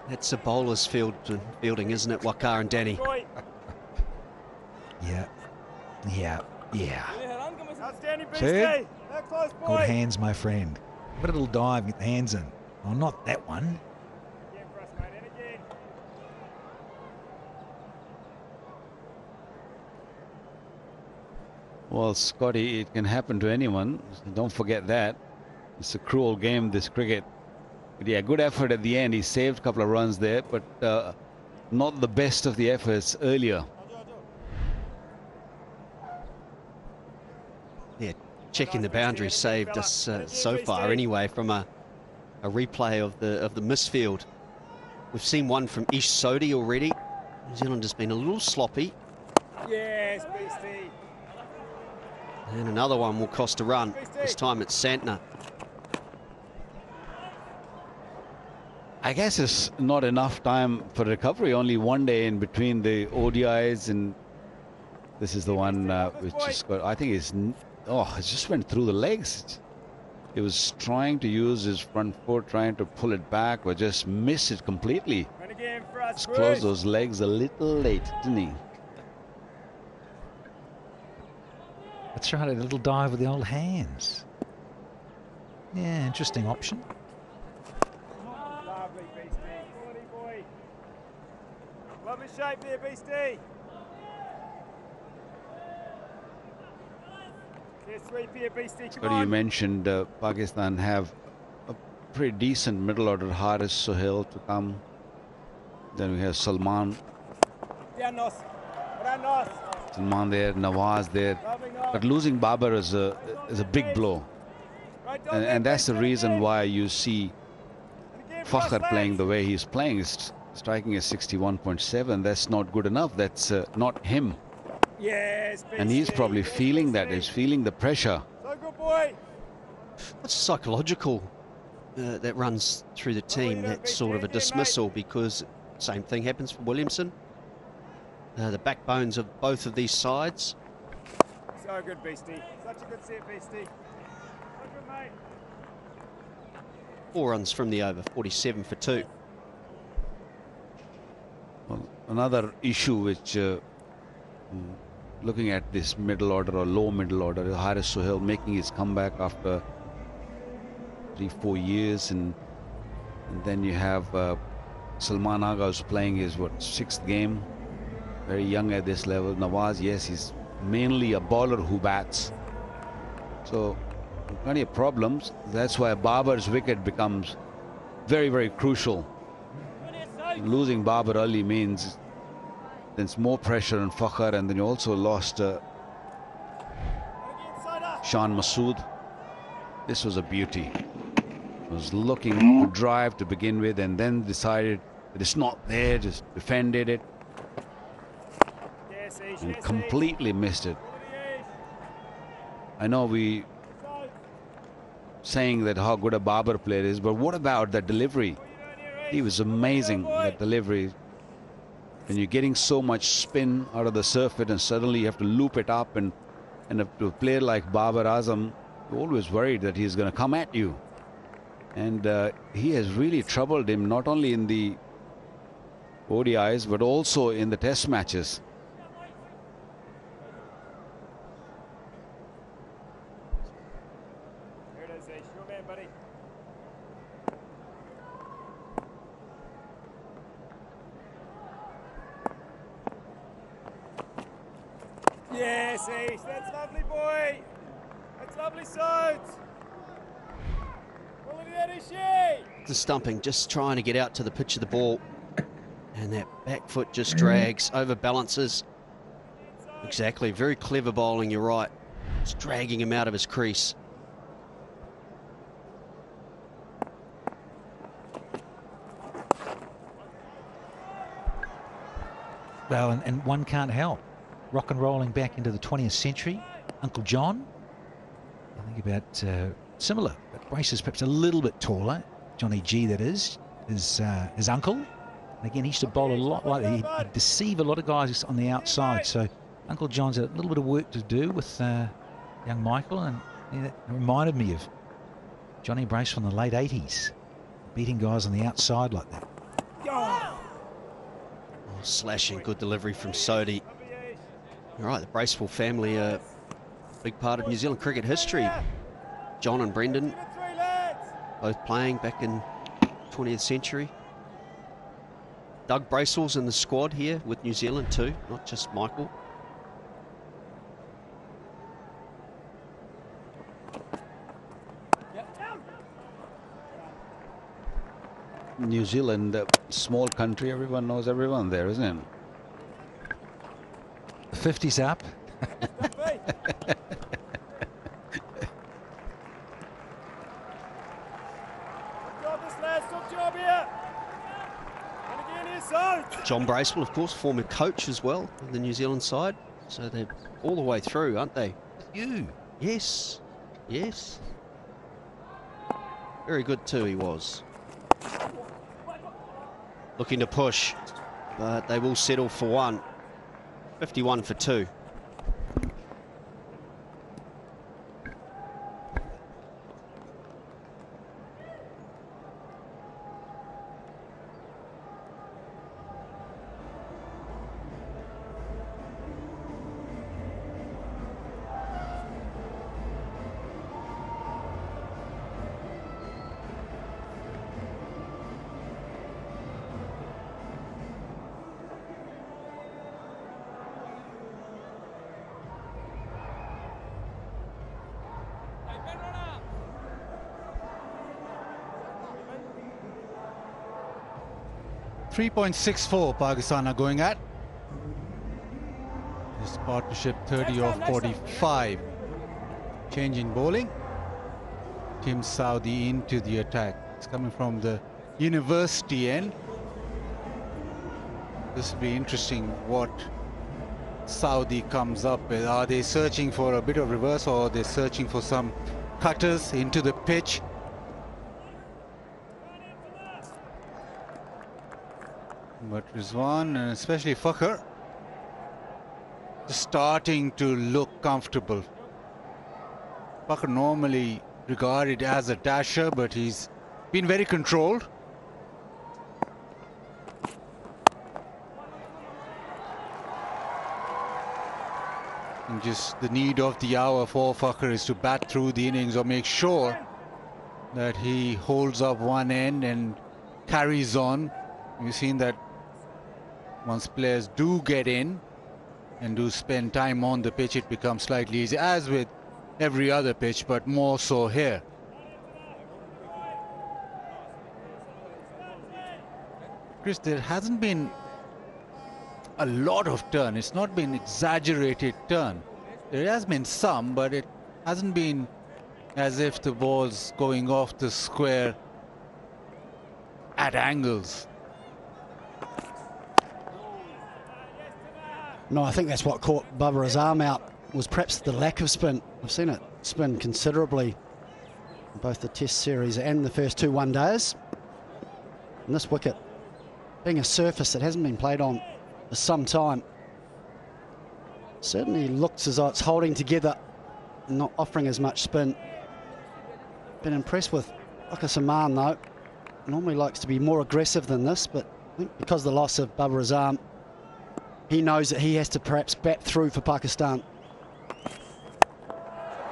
that's a bowler's fielding, isn't it, Waqar and Danny? Yeah. See? Good hands, my friend. Put a little dive, get the hands in. Oh, not that one. Well, Scotty, it can happen to anyone. Don't forget that. It's a cruel game, this cricket. But yeah, good effort at the end. He saved a couple of runs there, but not the best of the efforts earlier. Yeah, checking the boundary saved us so far anyway from a replay of the misfield. We've seen one from Ish Sodhi already. New Zealand has been a little sloppy. Yes, Beastie. And another one will cost a run. This time it's Santner. I guess it's not enough time for recovery. Only one day in between the ODIs, and this is the one which is got. I think it's. Oh, it just went through the legs. He was trying to use his front foot, trying to pull it back, but just missed it completely. Just closed those legs a little late, didn't he? That's right, a little dive with the old hands. Yeah, interesting option. Lovely, Beastie. Quality boy. Lovely shape there, Beastie. Here's sweep here, Beastie. Come But on. you mentioned Pakistan have a pretty decent middle order. Haris Sohail to come. Then we have Salman. Down Nos. Down Nos. Salman there, Nawaz there. But losing Babar is a big blow. And that's the reason why you see Fakhr playing the way he's playing. He's striking at 61.7. That's not good enough. That's not him. Yes, And he's probably feeling that. He's feeling the pressure. So good boy. It's psychological that runs through the team, that sort of a dismissal, because same thing happens for Williamson. The backbones of both of these sides. So good, Beastie. Such a good set, Beastie. So good, mate. 4 runs from the over, 47 for 2. Well, another issue which, looking at this middle order or low middle order, Haris Sohail making his comeback after 3-4 years, and then you have Salman Agha who's playing his 6th game, very young at this level. Nawaz, yes, he's mainly a bowler who bats, so plenty of problems. That's why Babar's wicket becomes very, very crucial. Losing Babar early means there's more pressure on Fakhr, and then you also lost Shan Masood. This was a beauty. Was looking to drive to begin with, and then decided that it's not there, just defended it and completely missed it. I know we saying that how good a Babar player is, but what about that delivery? He was amazing, that delivery. When you're getting so much spin out of the surface and suddenly you have to loop it up, and a player like Babar Azam, you're always worried that he's going to come at you. And he has really troubled him, not only in the ODIs, but also in the test matches. Here it is, Ace. Your man, buddy. Yes, Ace. That's lovely, boy. That's lovely, Sodes. Quality that is she. The stumping, just trying to get out to the pitch of the ball. And that back foot just drags, overbalances. Exactly, very clever bowling, you're right. It's dragging him out of his crease. Well, and one can't help. Rock and rolling back into the 20th century. Uncle John, I think about similar, but Brace's perhaps a little bit taller. Johnny G, that is, his uncle. And again, he used to bowl a lot like that. He'd deceive a lot of guys on the outside. So Uncle John's had a little bit of work to do with young Michael, and it reminded me of Johnny Brace from the late 80s, beating guys on the outside like that. Oh, slashing, good delivery from Sodhi. All right, the Bracewell family are a big part of New Zealand cricket history. John and Brendan, both playing back in 20th century. Doug Bracewell's in the squad here with New Zealand too, not just Michael. New Zealand, small country, everyone knows everyone there, isn't it? The 50's up. John Bracewell, of course, former coach as well in the New Zealand side. So they're all the way through, aren't they? You? Yes. Yes. Very good too, he was. Looking to push, but they will settle for one. 51 for 2. 3.64 Pakistan are going at. This partnership 30 of 45. Change in bowling. Tim Saudi into the attack. It's coming from the university end. This will be interesting what Saudi comes up with. Are they searching for a bit of reverse, or are they searching for some cutters into the pitch? But Rizwan and especially Fakhr starting to look comfortable. Fakhr normally regarded as a dasher, but he's been very controlled. And just the need of the hour for Fakhr is to bat through the innings or make sure that he holds up one end and carries on. We've seen that once players do get in and do spend time on the pitch, it becomes slightly easier, as with every other pitch, but more so here. Chris, there hasn't been a lot of turn. It's not been exaggerated turn. There has been some, but it hasn't been as if the ball's going off the square at angles. No, I think that's what caught Babar Azam out, was perhaps the lack of spin. I've seen it spin considerably in both the Test series and the first two one-days. And this wicket, being a surface that hasn't been played on for some time, certainly looks as though it's holding together and not offering as much spin. Been impressed with Waqar Saman though. Normally likes to be more aggressive than this, but I think because of the loss of Babar Azam, he knows that he has to perhaps bat through for Pakistan.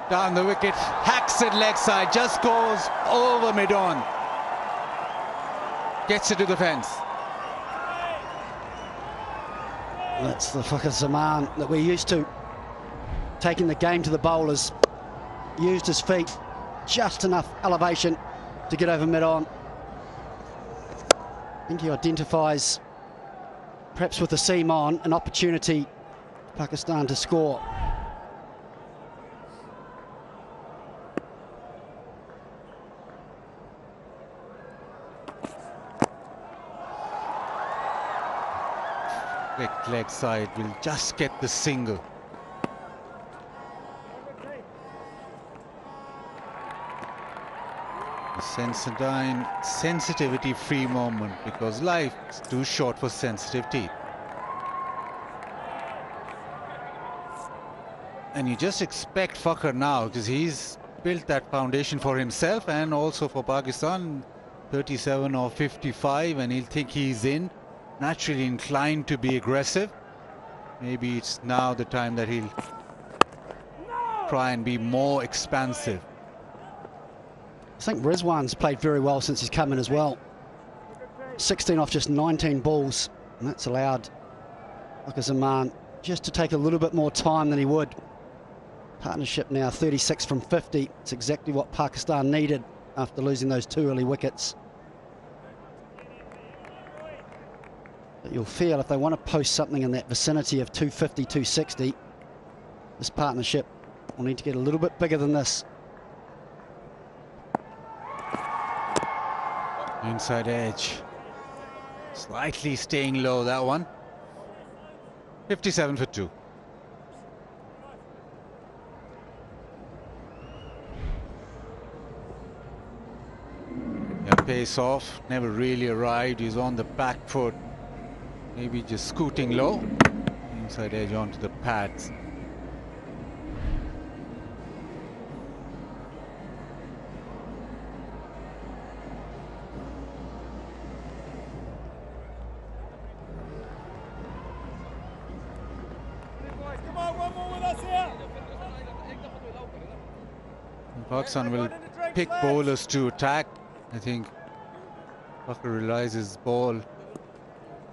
Down the wicket, hacks it leg side, just goes over mid-on. Gets it to the fence. That's the Waqar Saman that we're used to. Taking the game to the bowlers. Used his feet, just enough elevation to get over mid-on. I think he identifies, perhaps with the seam on, an opportunity for Pakistan to score. Quick leg side will just get the single. Sensodyne sensitivity free moment, because life is too short for sensitive teeth. And you just expect Fakhr now, because he's built that foundation for himself and also for Pakistan. 37 or 55, and he'll think he's in, naturally inclined to be aggressive. Maybe it's now the time that he'll try and be more expansive. I think Rizwan's played very well since he's come in as well. 16 off just 19 balls, and that's allowed Waqar Saman just to take a little bit more time than he would. Partnership now 36 from 50. It's exactly what Pakistan needed after losing those two early wickets. But you'll feel if they want to post something in that vicinity of 250, 260, this partnership will need to get a little bit bigger than this. Inside edge. Slightly staying low, that one. 57 for 2. Yeah, pace off. Never really arrived. He's on the back foot. Maybe just scooting low. Inside edge onto the pads. Pakistan will pick bowlers to attack. I think Fakhr realizes ball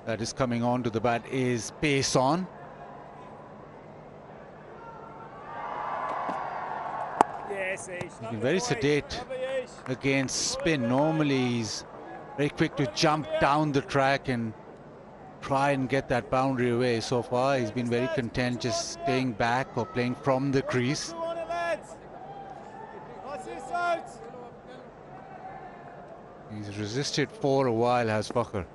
that is coming onto the bat is pace on. He's been very sedate against spin. Normally he's very quick to jump down the track and try and get that boundary away. So far, he's been very content just staying back or playing from the crease. He's resisted for a while, has Fakhr.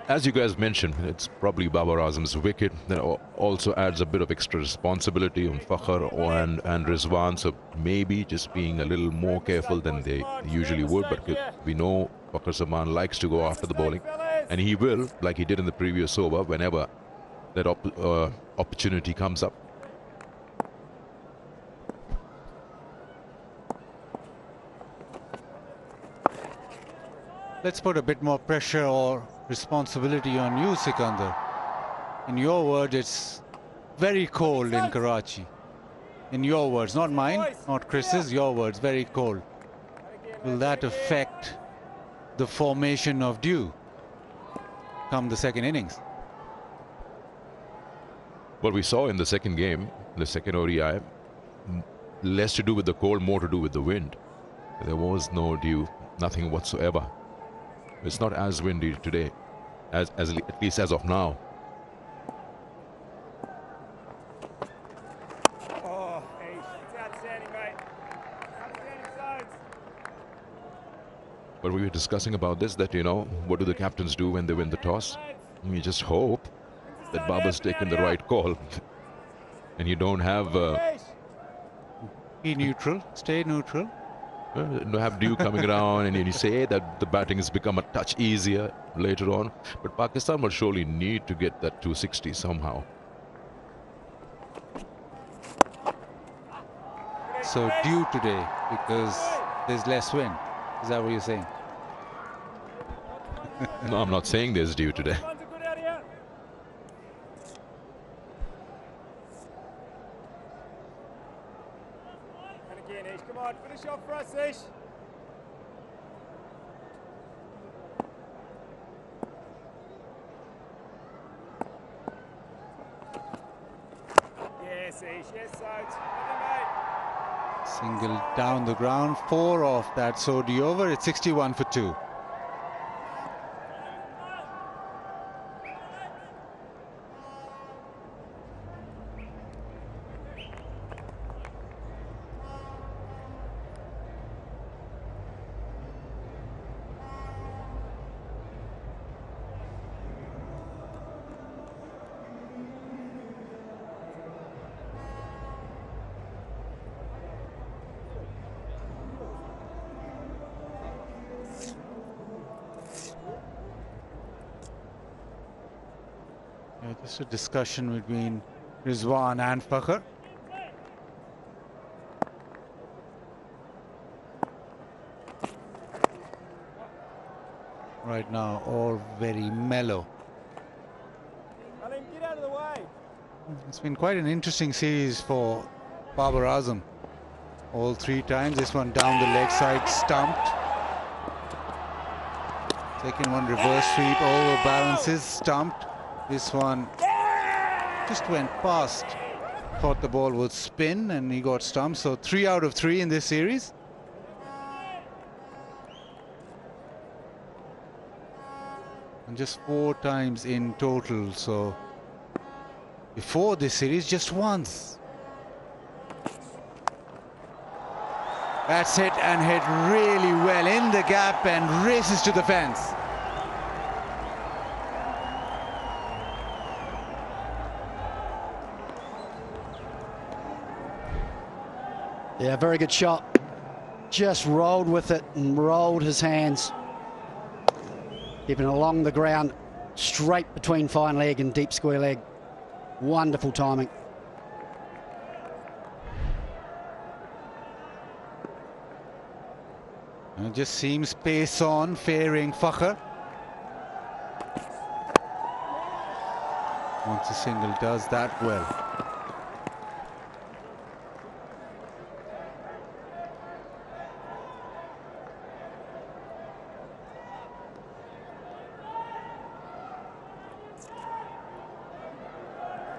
As you guys mentioned, it's probably Babar Azam's wicket that also adds a bit of extra responsibility on Fakhr and Rizwan, so maybe just being a little more careful than they usually would. But we know Fakhr Zaman likes to go after the bowling, and he will, like he did in the previous over, whenever that opportunity comes up. Let's put a bit more pressure or responsibility on you, Sikandar. In your words, it's very cold in Karachi. In your words, not mine, not Chris's, your words, very cold. Will that affect the formation of dew come the second innings? What we saw in the second game, the second ODI, less to do with the cold, more to do with the wind. There was no dew, nothing whatsoever. It's not as windy today, as at least as of now. Oh, it's outstanding, mate. Outstanding sides. But we were discussing about this, that, you know, what do the captains do when they win the toss? We just hope that Babar's taken the right call. And you don't have... Be neutral, stay neutral. No have dew coming around and you say that the batting has become a touch easier later on. But Pakistan will surely need to get that 260 somehow. So dew today because there's less wind. Is that what you're saying? No, I'm not saying there's dew today. Come on, finish off for us, Ish. Yes, Ish, yes, Soads. Single down the ground, 4 off that Sodi over. It's 61 for 2. Just a discussion between Rizwan and Fakhr. Right now, all very mellow. Alim, get out of the way. It's been quite an interesting series for Babar Azam. All 3 times. This one down the leg side, stumped. Second one, reverse sweep, over balances, stumped. This one just went past. Thought the ball would spin and he got stumped. So 3 out of 3 in this series. And just 4 times in total. So before this series, just once. That's hit and hit really well in the gap and races to the fence. Yeah, very good shot. Just rolled with it and rolled his hands. Keeping it along the ground, straight between fine leg and deep square leg. Wonderful timing. And it just seems pace on, fairing Fakhr. Once a single does that well.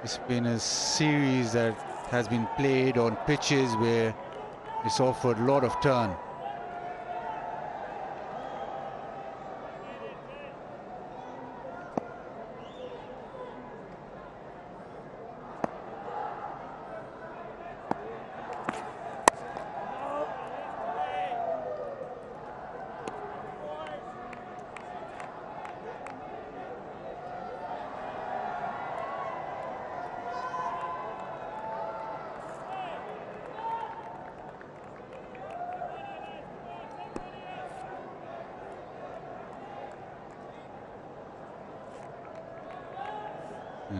It's been a series that has been played on pitches where it's offered a lot of turn.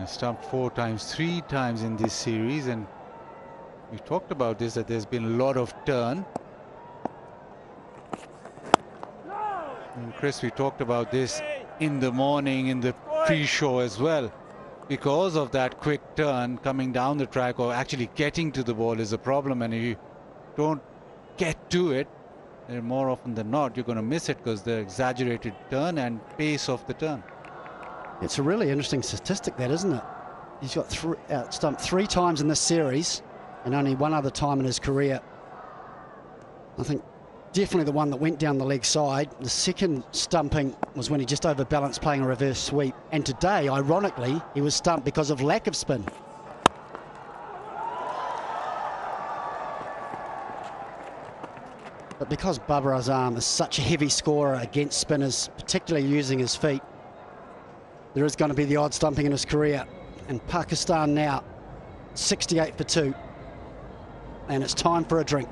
Stumped 4 times, 3 times in this series, and we talked about this, that there's been a lot of turn. And Chris, we talked about this in the morning in the pre-show as well. Because of that quick turn coming down the track or actually getting to the ball is a problem, and if you don't get to it, then more often than not you're going to miss it because the exaggerated turn and pace of the turn. It's a really interesting statistic, that, isn't it? He's got stumped 3 times in this series and only 1 other time in his career. I think definitely the one that went down the leg side. The second stumping was when he just overbalanced playing a reverse sweep. And today, ironically, he was stumped because of lack of spin. But because Babar Azam is such a heavy scorer against spinners, particularly using his feet, there is going to be the odd stumping in his career. And Pakistan now 68 for 2. And it's time for a drink.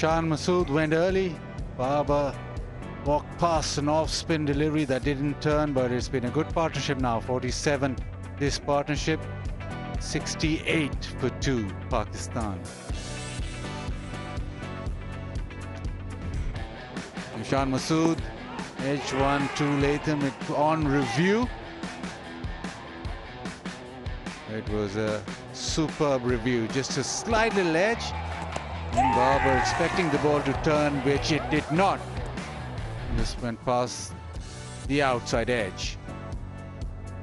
Shan Masood went early. Baba walked past an off-spin delivery that didn't turn, but it's been a good partnership now. 47 this partnership. 68 for 2, Pakistan. Nishan Masood, edge 1-2 Latham on review. It was a superb review, just a slight little edge. And Barber expecting the ball to turn, which it did not. This went past the outside edge.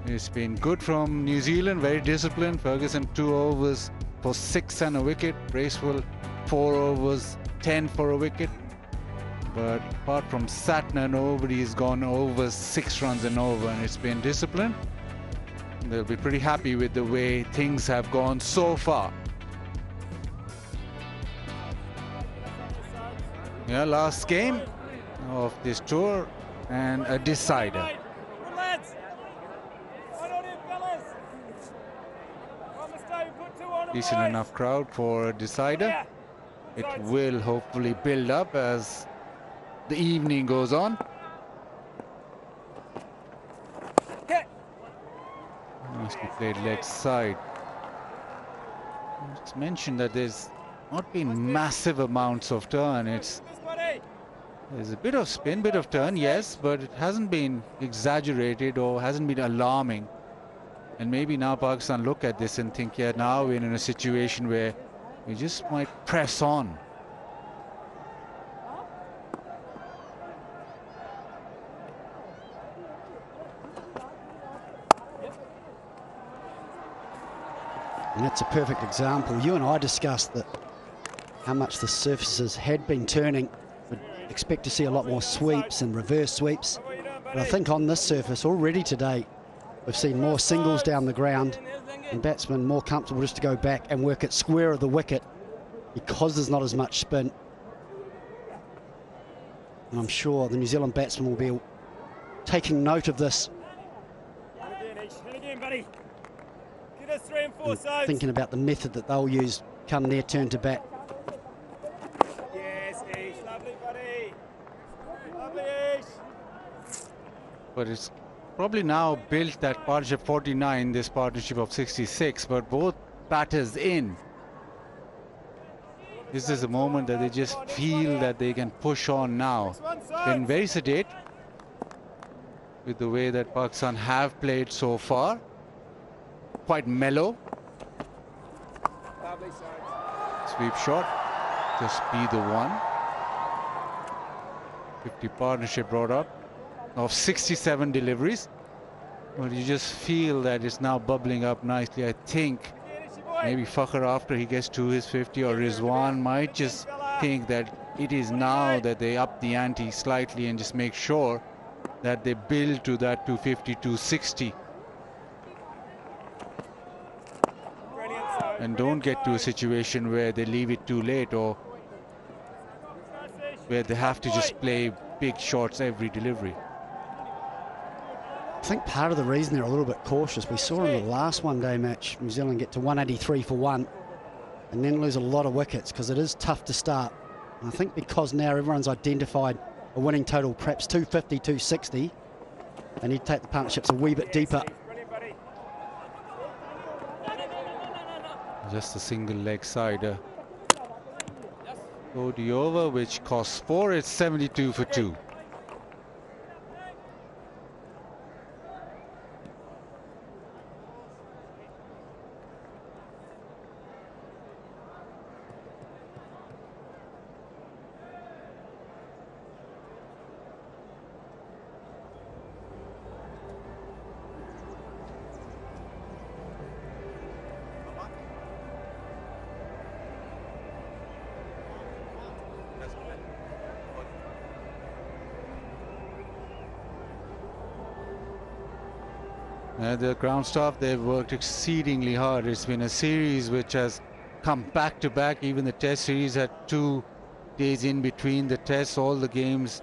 It's been good from New Zealand, very disciplined. Ferguson 2 overs for 6 and a wicket. Bracewell 4 overs, 10 for a wicket. But apart from Satner, nobody's gone over 6 runs and over, and it's been disciplined. They'll be pretty happy with the way things have gone so far. Yeah, last game of this tour and a decider. Decent enough crowd for a decider. It will hopefully build up as the evening goes on. Nicely played leg side. It's mentioned that there's not been massive amounts of turn. There's a bit of spin, bit of turn, yes, but it hasn't been exaggerated or hasn't been alarming. And maybe now Pakistan look at this and think, yeah, now we're in a situation where we just might press on. And that's a perfect example. You and I discussed that how much the surfaces had been turning. Would expect to see a lot more sweeps and reverse sweeps. But I think on this surface already today, we've seen more singles down the ground and batsmen more comfortable just to go back and work it square of the wicket because there's not as much spin. And I'm sure the New Zealand batsmen will be taking note of this. And thinking about the method that they'll use come their turn to bat. Yes, Ish. Lovely, buddy. Lovely, Ish. But it's probably now built that partnership 49, this partnership of 66, but both batters in. This is a moment that they just feel that they can push on now. Been very sedate with the way that Pakistan have played so far. Quite mellow. Sweep shot, just be the one. 50 partnership brought up of 67 deliveries. But you just feel that it's now bubbling up nicely. I think maybe Fakhr, after he gets to his 50, or Rizwan might just think that it is now that they up the ante slightly and just make sure that they build to that 250, 260. And don't get to a situation where they leave it too late or where they have to just play big shots every delivery. I think part of the reason they're a little bit cautious, we saw in the last one-day match, New Zealand get to 183 for 1 and then lose a lot of wickets because it is tough to start. And I think because now everyone's identified a winning total, perhaps 250, 260, they need to take the partnerships a wee bit deeper. Just a single leg side. ODI over, which costs 4. It's 72 for 2. The ground staff, they've worked exceedingly hard. It's been a series which has come back to back. Even the test series had 2 days in between the tests, all the games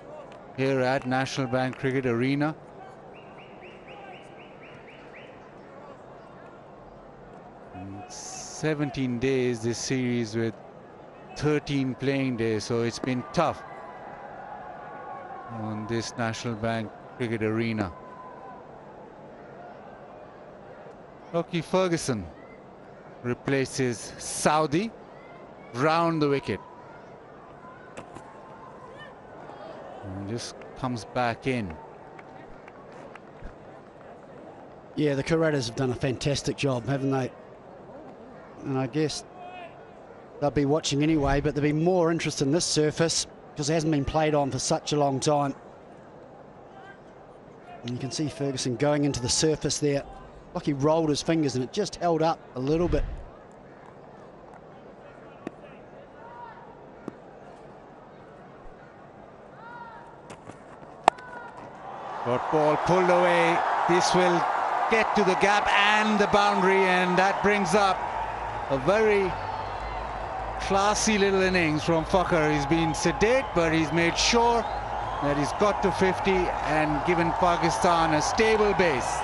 here at National Bank Cricket Arena. And 17 days this series with 13 playing days, so it's been tough on this National Bank Cricket Arena. Lockie Ferguson replaces Saudi round the wicket. And just comes back in. Yeah, the curators have done a fantastic job, haven't they? And I guess they'll be watching anyway, but there'll be more interest in this surface because it hasn't been played on for such a long time. And you can see Ferguson going into the surface there. Like he rolled his fingers and it just held up a little bit. Got ball pulled away. This will get to the gap and the boundary, and that brings up a very classy little innings from Fakhar. He's been sedate, but he's made sure that he's got to 50 and given Pakistan a stable base.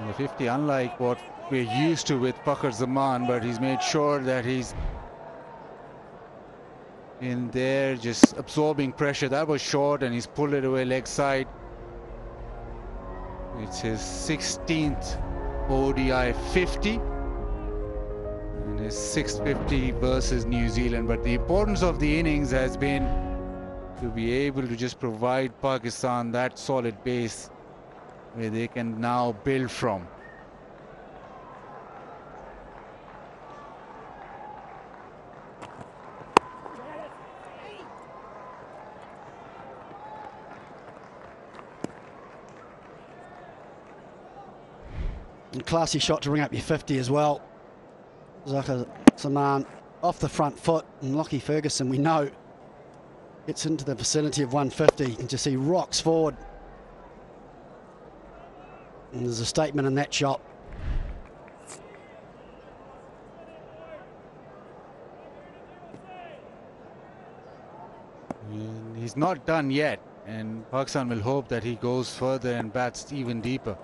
The 50, unlike what we're used to with Fakhar Zaman, but he's made sure that he's in there just absorbing pressure. That was short and he's pulled it away leg side. It's his 16th ODI 50 and his 6th 50 versus New Zealand. But the importance of the innings has been to be able to just provide Pakistan that solid base where they can now build from. And classy shot to bring up your 50 as well. Zahir Zaman off the front foot, and Lockie Ferguson, we know, gets into the vicinity of 150. You can just see rocks forward. And there's a statement in that shot. And he's not done yet, and Pakistan will hope that he goes further and bats even deeper.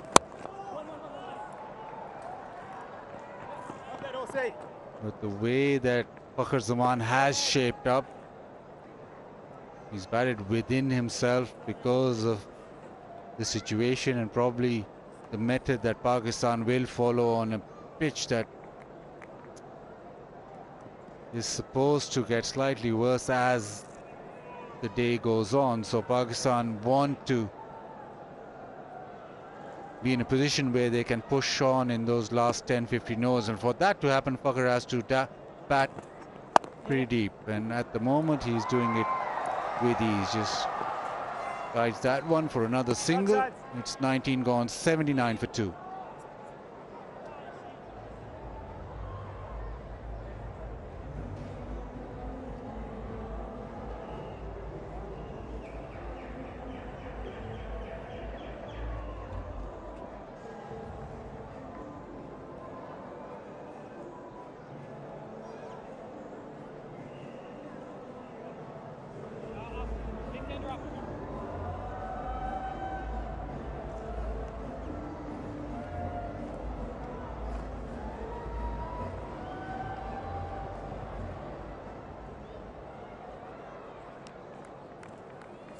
But the way that Fakhar Zaman has shaped up, he's batted within himself because of the situation and probably the method that Pakistan will follow on a pitch that is supposed to get slightly worse as the day goes on. So Pakistan want to be in a position where they can push on in those last 10-15 overs, and for that to happen, Fakhar has to bat pretty deep, and at the moment he's doing it with ease. Just guides that one for another single. It's 19 gone, 79 for 2.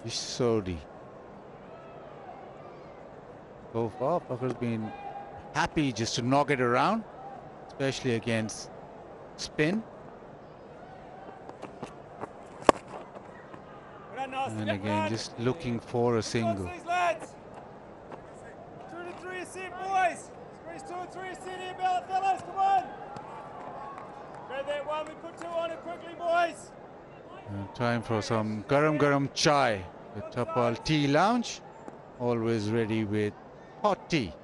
Sodi. So far, Fakhar's been happy just to knock it around, especially against spin. And again, just looking for a single. 2 to 3 a set, boys. Squeeze 2 and 3 a set here, fellas. Come on. Grab that one. We put 2 on it quickly, boys. Time for some garam chai. The Tapal Tea Lounge, always ready with hot tea.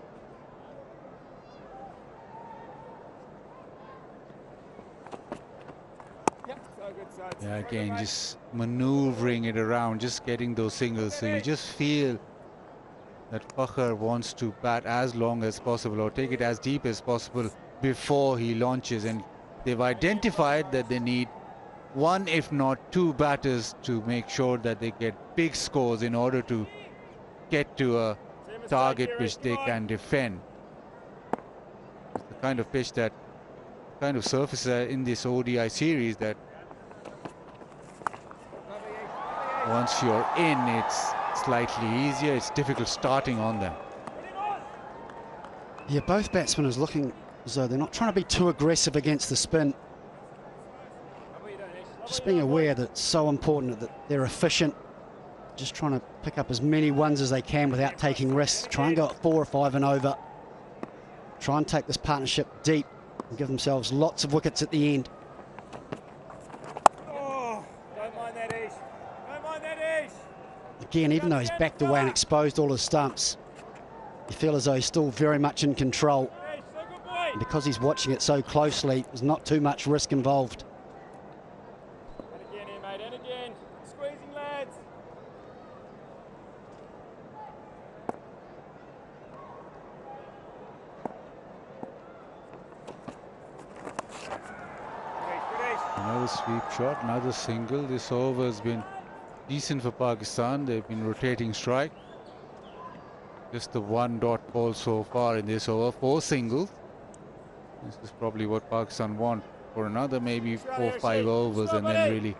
Yeah, again, just maneuvering it around, just getting those singles. So you just feel that Fakhar wants to bat as long as possible or take it as deep as possible before he launches. And they've identified that they need one, if not two batters to make sure that they get big scores in order to get to a target which they can defend. It's the kind of pitch that kind of surface in this ODI series that once you're in, it's slightly easier. It's difficult starting on them. Yeah, both batsmen is looking as though they're not trying to be too aggressive against the spin. Just being aware that it's so important that they're efficient. Just trying to pick up as many ones as they can without taking risks. Try and go at 4 or 5 and over. Try and take this partnership deep and give themselves lots of wickets at the end. Oh, don't mind that, Ish. Don't mind that, Ish. Again, even though he's backed away and exposed all his stumps, you feel as though he's still very much in control. And because he's watching it so closely, there's not too much risk involved. And again here, mate, and again. Squeezing, lads. Another sweep shot, another single. This over has been decent for Pakistan. They've been rotating strike. Just the one dot ball so far in this over. 4 singles. This is probably what Pakistan want for another maybe 4 or 5 overs, and then really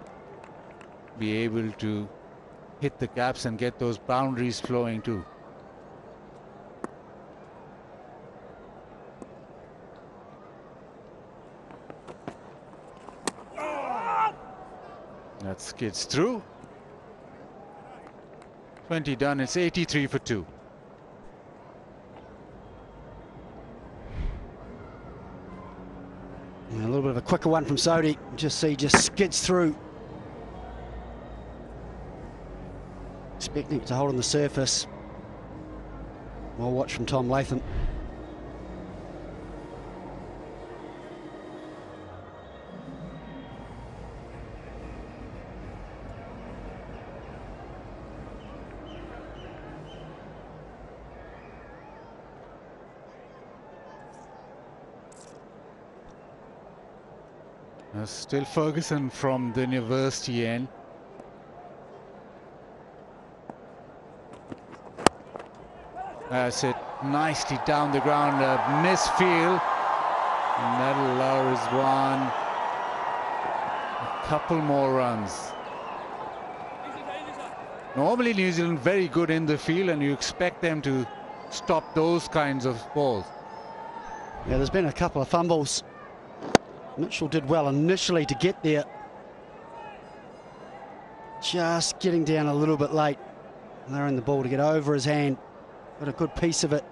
be able to hit the gaps and get those boundaries flowing too. That skids through. 20 done. It's 83 for 2. And a little bit of a quicker one from Sodhi. Just skids through. Expecting it to hold on the surface. Well watch from Tom Latham. Still Ferguson from the university end. That's it, nicely down the ground, a misfield, and that'll allow Rizwan a couple more runs. Normally New Zealand very good in the field, and you expect them to stop those kinds of balls. Yeah, there's been a couple of fumbles. Mitchell did well initially to get there. Just getting down a little bit late. Allowing the ball to get over his hand. Got a good piece of it.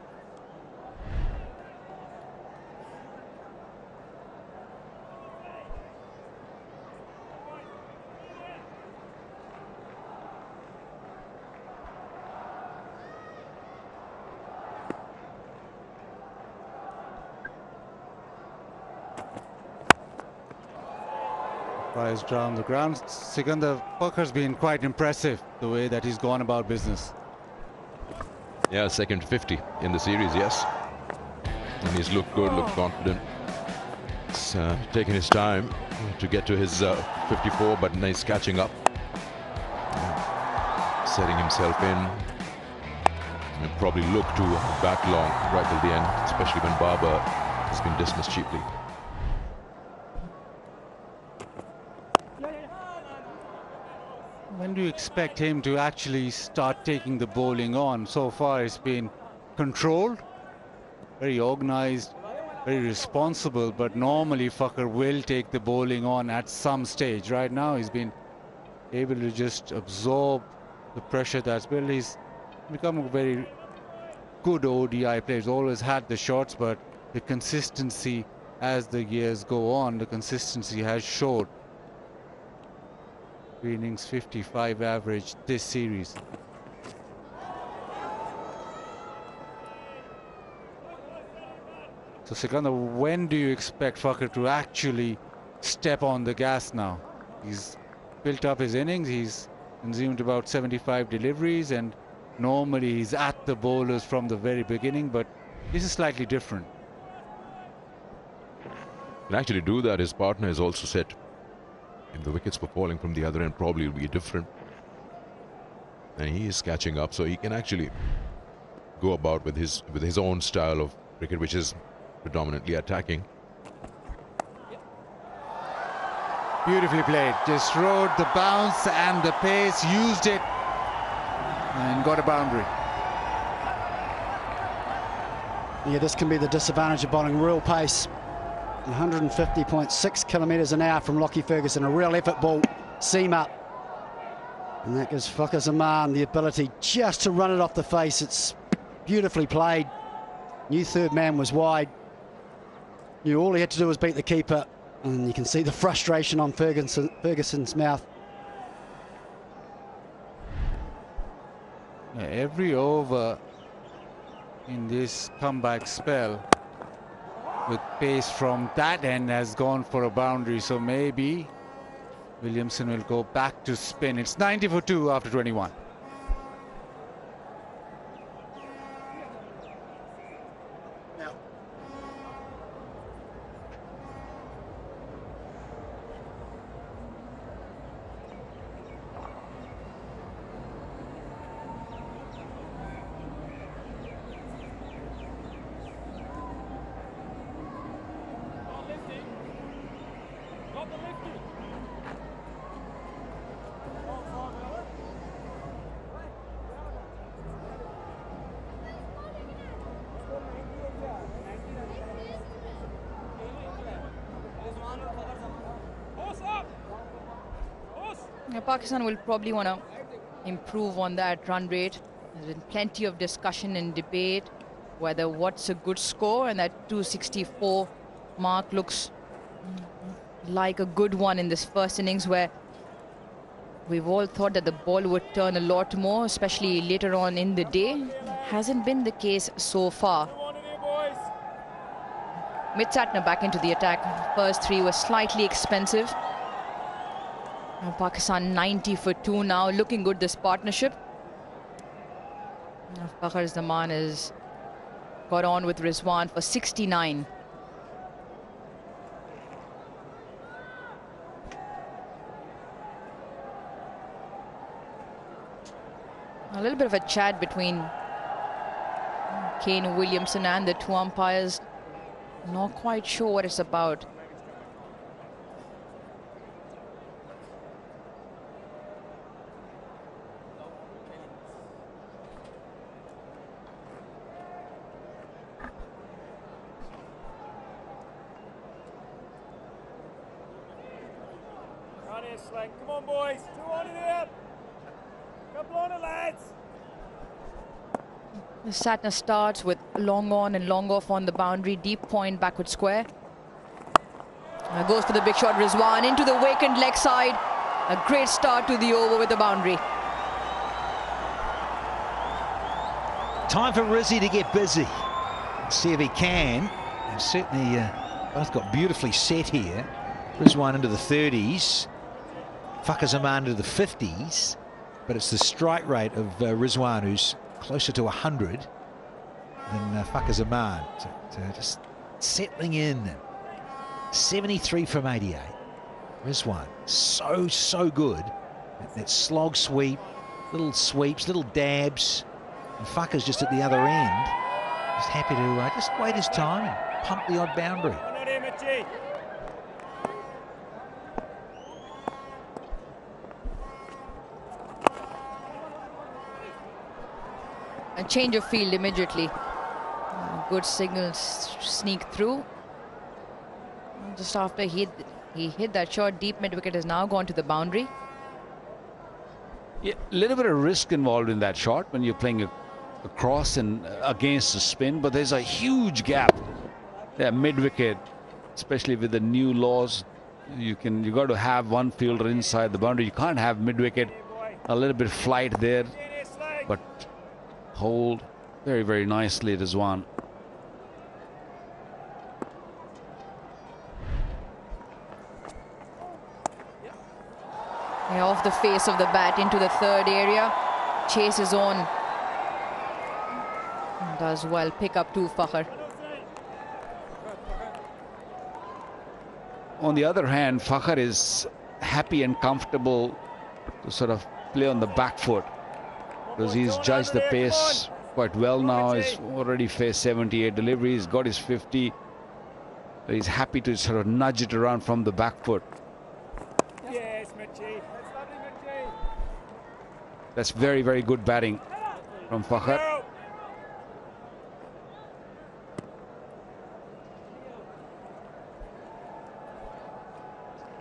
Flies down the ground. Sikandar Fakhar's been quite impressive the way that he's gone about business. Yeah, second 50 in the series, yes. And he's looked good, looked confident. He's taken his time to get to his 54, but now he's catching up. Setting himself in. And probably look to bat long right till the end, especially when Barber has been dismissed cheaply. When do you expect him to actually start taking the bowling on? So far it's been controlled, very organized, very responsible, but normally Fakhar will take the bowling on at some stage. Right now he's been able to just absorb the pressure that's built. He's become a very good ODI player. He's always had the shots, but the consistency as the years go on, the consistency has showed. 3 innings 55 average this series. So Sikandar, when do you expect Fakhar to actually step on the gas now? He's built up his innings, he's consumed about 75 deliveries, and normally he's at the bowlers from the very beginning, but this is slightly different. Can actually do that. His partner is also set If the wickets were falling from the other end, probably it would be different. And he is catching up, so he can actually go about with his own style of cricket, which is predominantly attacking. Beautifully played. Just rode the bounce and the pace, used it, and got a boundary. Yeah, this can be the disadvantage of bowling real pace. 150.6 kilometres an hour from Lockie Ferguson, a real effort ball, seam up. And that gives Fakhar Zaman the ability just to run it off the face. It's beautifully played. New third man was wide. All he had to do was beat the keeper, and you can see the frustration on Ferguson's mouth. Yeah, every over in this comeback spell with pace from that end has gone for a boundary, so maybe Williamson will go back to spin. It's 90 for 2 after 21. Yeah, Pakistan will probably want to improve on that run rate. There's been plenty of discussion and debate whether what's a good score, and that 264 mark looks like a good one in this first innings, where we've all thought that the ball would turn a lot more, especially later on in the day. Hasn't been the case so far. Mid-Satner back into the attack. First three were slightly expensive. And Pakistan 90 for 2 now, looking good, this partnership. Fakhar Zaman has got on with Rizwan for 69. A little bit of a chat between Kane Williamson and the two umpires. Not quite sure what it's about. Come on, boys. 2 on it here. Couple on it, lads. The Satner starts with long on and long off on the boundary, deep point, backward square. Goes for the big shot, Rizwan into the vacant leg side. A great start to the over with the boundary. Time for Rizzy to get busy. See if he can. And certainly both got beautifully set here. Rizwan into the 30s. Fakhar Zaman into the 50s. But it's the strike rate of Rizwan who's closer to 100 than Fakhar Zaman. So just settling in. 73 from 88. Rizwan, so good. That slog sweep, little sweeps, little dabs. And Fakhar's just at the other end. Just happy to just wait his time and pump the odd boundary. A change of field immediately. Good signals sneak through. Just after he hit that shot, deep mid wicket has now gone to the boundary. Yeah, a little bit of risk involved in that shot when you're playing across and against the spin, but there's a huge gap there mid wicket, especially with the new laws. You got to have one fielder inside the boundary. You can't have mid wicket. A little bit of flight there, but hold very nicely, Rizwan. Yeah, off the face of the bat into the third area. Chase is on. Does well, pick up 2 Fakhar. On the other hand, Fakhar is happy and comfortable to sort of play on the back foot, because he's judged the pace quite well now. He's already faced 78 deliveries, got his 50. So he's happy to sort of nudge it around from the back foot. Yes, Mitchie. That's lovely, Mitchie. That's very, very good batting from Fakhar.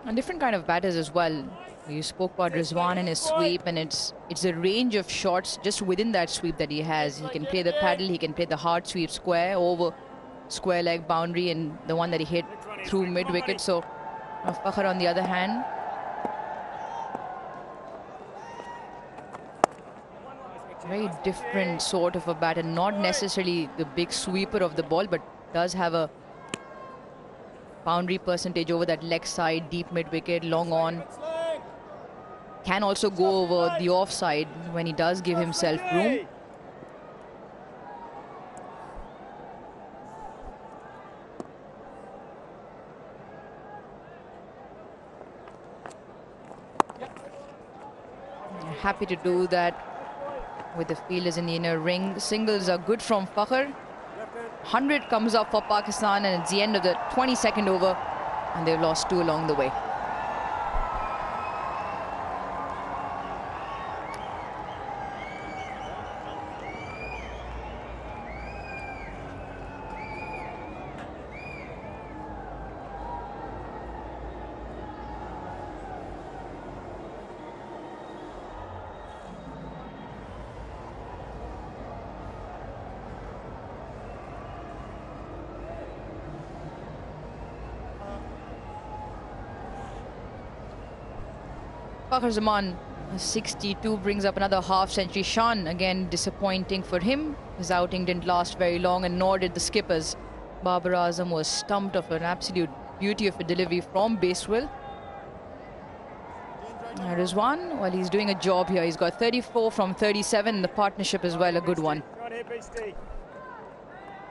And different kind of batters as well. You spoke about Rizwan and his sweep, and it's a range of shots just within that sweep that he has. He can play the paddle, he can play the hard sweep square over square leg boundary, and the one that he hit through mid wicket. So Fakhar on the other hand, very different sort of a batter, not necessarily the big sweeper of the ball, but does have a boundary percentage over that leg side, deep mid wicket, long on. Can also go over the offside when he does give himself room. Happy to do that with the fielders in the inner ring. Singles are good from Fakhar. 100 comes up for Pakistan, and it's the end of the 22nd over, and they've lost 2 along the way. Fakhar Zaman, 62, brings up another half century. Shan, again disappointing for him. His outing didn't last very long, and nor did the skippers. Babar Azam was stumped of an absolute beauty of a delivery from Basewell. Rizwan, well, he's doing a job here. He's got 34 from 37. The partnership as well, a good one.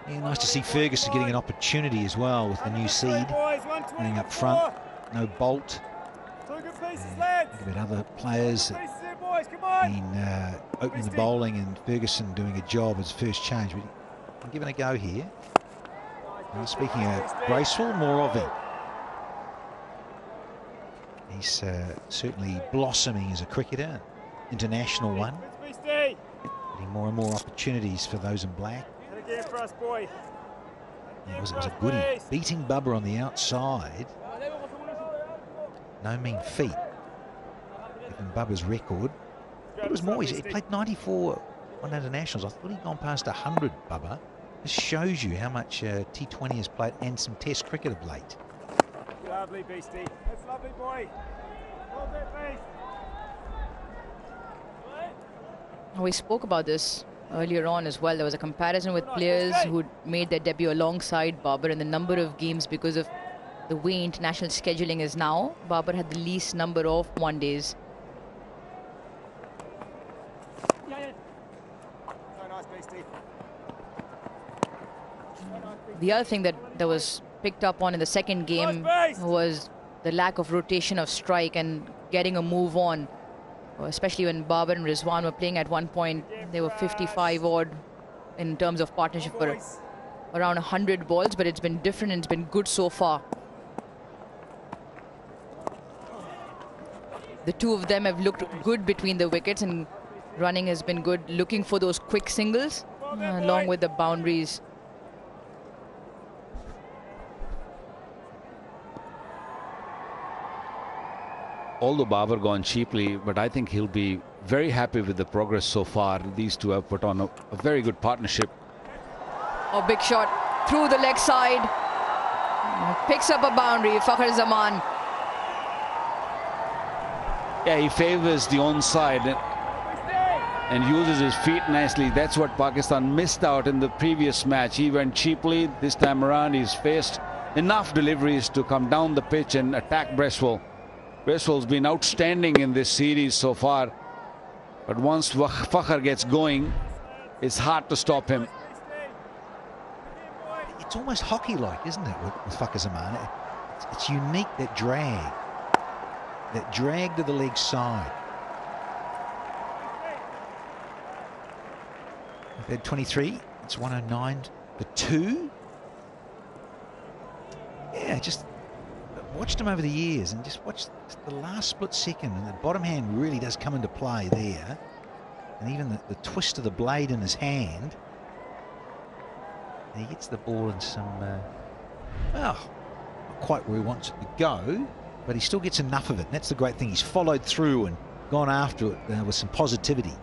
Yeah, nice to see Ferguson getting an opportunity as well with the new seed playing up front. No Bolt. Think about other players in opening the bowling, and Ferguson doing a job as first change. But I'm giving a go here. Speaking of graceful, more of him. He's certainly blossoming as a cricketer, international one. Getting more and more opportunities for those in black. Yeah, it was a goodie. Beating Bubba on the outside. No mean feat. Given Bubba's record. It was more. He played 94 on internationals. I thought he'd gone past 100, Bubba. This shows you how much T20 has played and some Test cricket of late. Lovely, Beastie. That's lovely, boy. Well done, Beast. We spoke about this earlier on as well. There was a comparison with players who made their debut alongside Babar in the number of games because of the way international scheduling is now. Babar had the least number of one-days. The other thing that was picked up on in the second game was the lack of rotation of strike and getting a move on, especially when Babar and Rizwan were playing at one point. They were 55 odd in terms of partnership for around 100 balls, but it's been different and it's been good so far. The two of them have looked good between the wickets, and running has been good, looking for those quick singles along with the boundaries. Although Babar gone cheaply, but I think he'll be very happy with the progress so far. These two have put on a very good partnership. Oh, big shot through the leg side. Picks up a boundary, Fakhar Zaman. Yeah, he favors the onside and uses his feet nicely. That's what Pakistan missed out in the previous match. He went cheaply. This time around, he's faced enough deliveries to come down the pitch and attack Bresswell. Bresswell's been outstanding in this series so far, but once Fakhar gets going, it's hard to stop him. It's almost hockey-like, isn't it, with Fakhar Zaman? It's unique, that drag. that drag to the leg side. They've had 23. It's 109 for 2. Yeah, just watched him over the years and just watched the last split second, and the bottom hand really does come into play there. And even the twist of the blade in his hand. And he gets the ball in some, well, not quite where he wants it to go, but he still gets enough of it. And that's the great thing. He's followed through and gone after it with some positivity.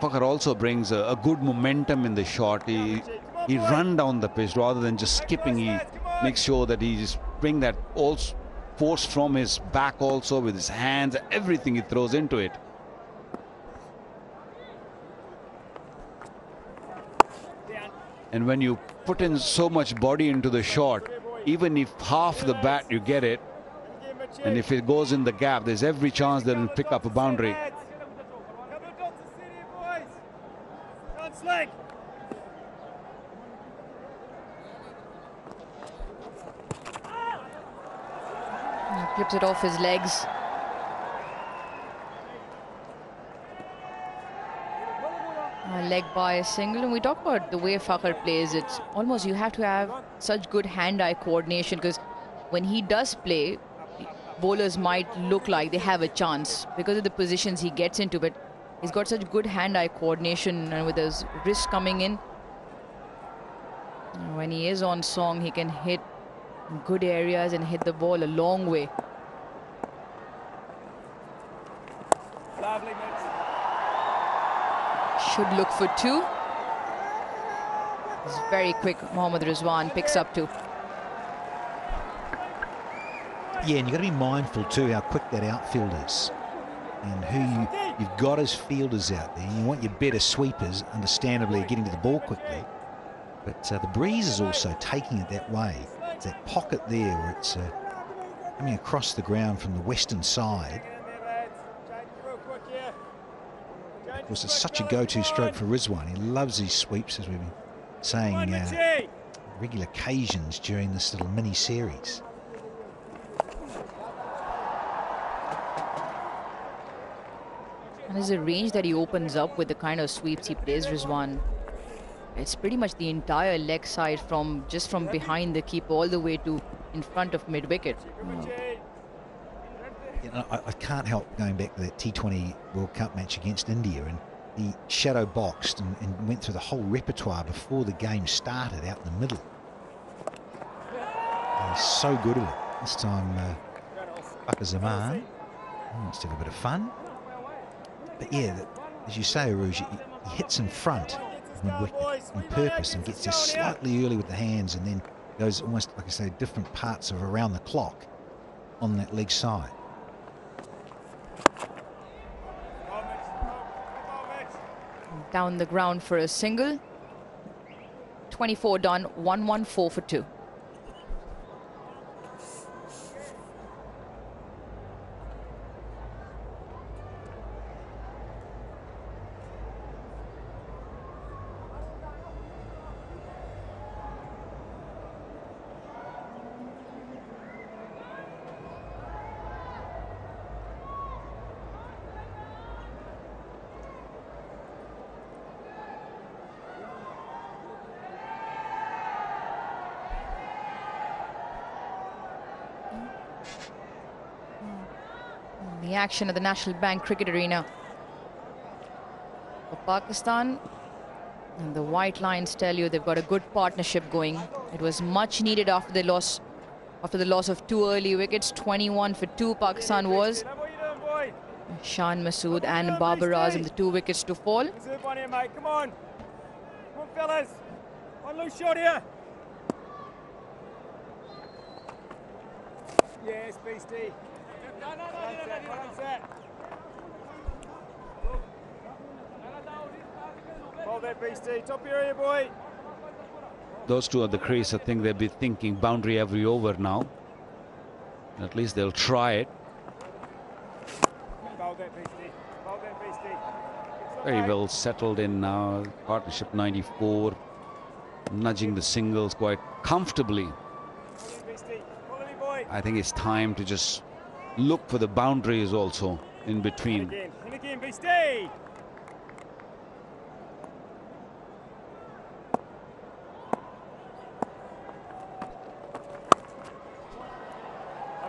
Pucker also brings a good momentum in the shot. He run down the pitch rather than just skipping. He makes sure that he just bring that also force from his back also with his hands, everything he throws into it. And when you put in so much body into the shot, even if half the bat you get it, and if it goes in the gap, there's every chance that it'll pick up a boundary. He clips it off his legs. A leg by a single. And we talk about the way Fakhar plays. It's almost you have to have such good hand-eye coordination, because when he does play, bowlers might look like they have a chance because of the positions he gets into, but he's got such good hand-eye coordination, and with his wrist coming in, when he is on song, he can hit good areas and hit the ball a long way. Should look for 2. It's very quick. Mohammad Rizwan picks up 2. Yeah, and you've got to be mindful too how quick that outfield is, and who you've got as fielders out there. You want your better sweepers, understandably, getting to the ball quickly, but the breeze is also taking it that way. It's that pocket there where it's coming across the ground from the western side. Of course, it's such a go-to stroke for Rizwan. He loves these sweeps, as we've been saying, regular occasions during this little mini-series. And there's a range that he opens up with the kind of sweeps he plays, Rizwan. It's pretty much the entire leg side, from just from behind the keeper all the way to in front of mid-wicket. You know, I can't help going back to that T20 World Cup match against India, and he shadow boxed and went through the whole repertoire before the game started out in the middle. And he's so good at it. This time, Bakar Zaman wants to have a bit of fun. But yeah, as you say, Rouge, he hits in front of mid-wicket on purpose and gets there slightly early with the hands, and then goes almost, like I say, different parts of around the clock on that leg side. Down the ground for a single. 24 done, 114 for 2. The action at the National Bank Cricket Arena for Pakistan, and the White Lions tell you they've got a good partnership going. It was much needed after the loss of 2 early wickets. 21 for 2 Pakistan was. Shan Masood and Babar Azam, the 2 wickets to fall. Come on, fellas. One loose shot here. Yes, Beastie. Hold that, Beastie. Top area, boy. Those two at the crease, I think they'll be thinking boundary every over now. At least they'll try it. Hold that, Beastie. Hold that, Beastie. Very well settled in now. Partnership 94. nudging the singles quite comfortably. I think it's time to just look for the boundaries also in between.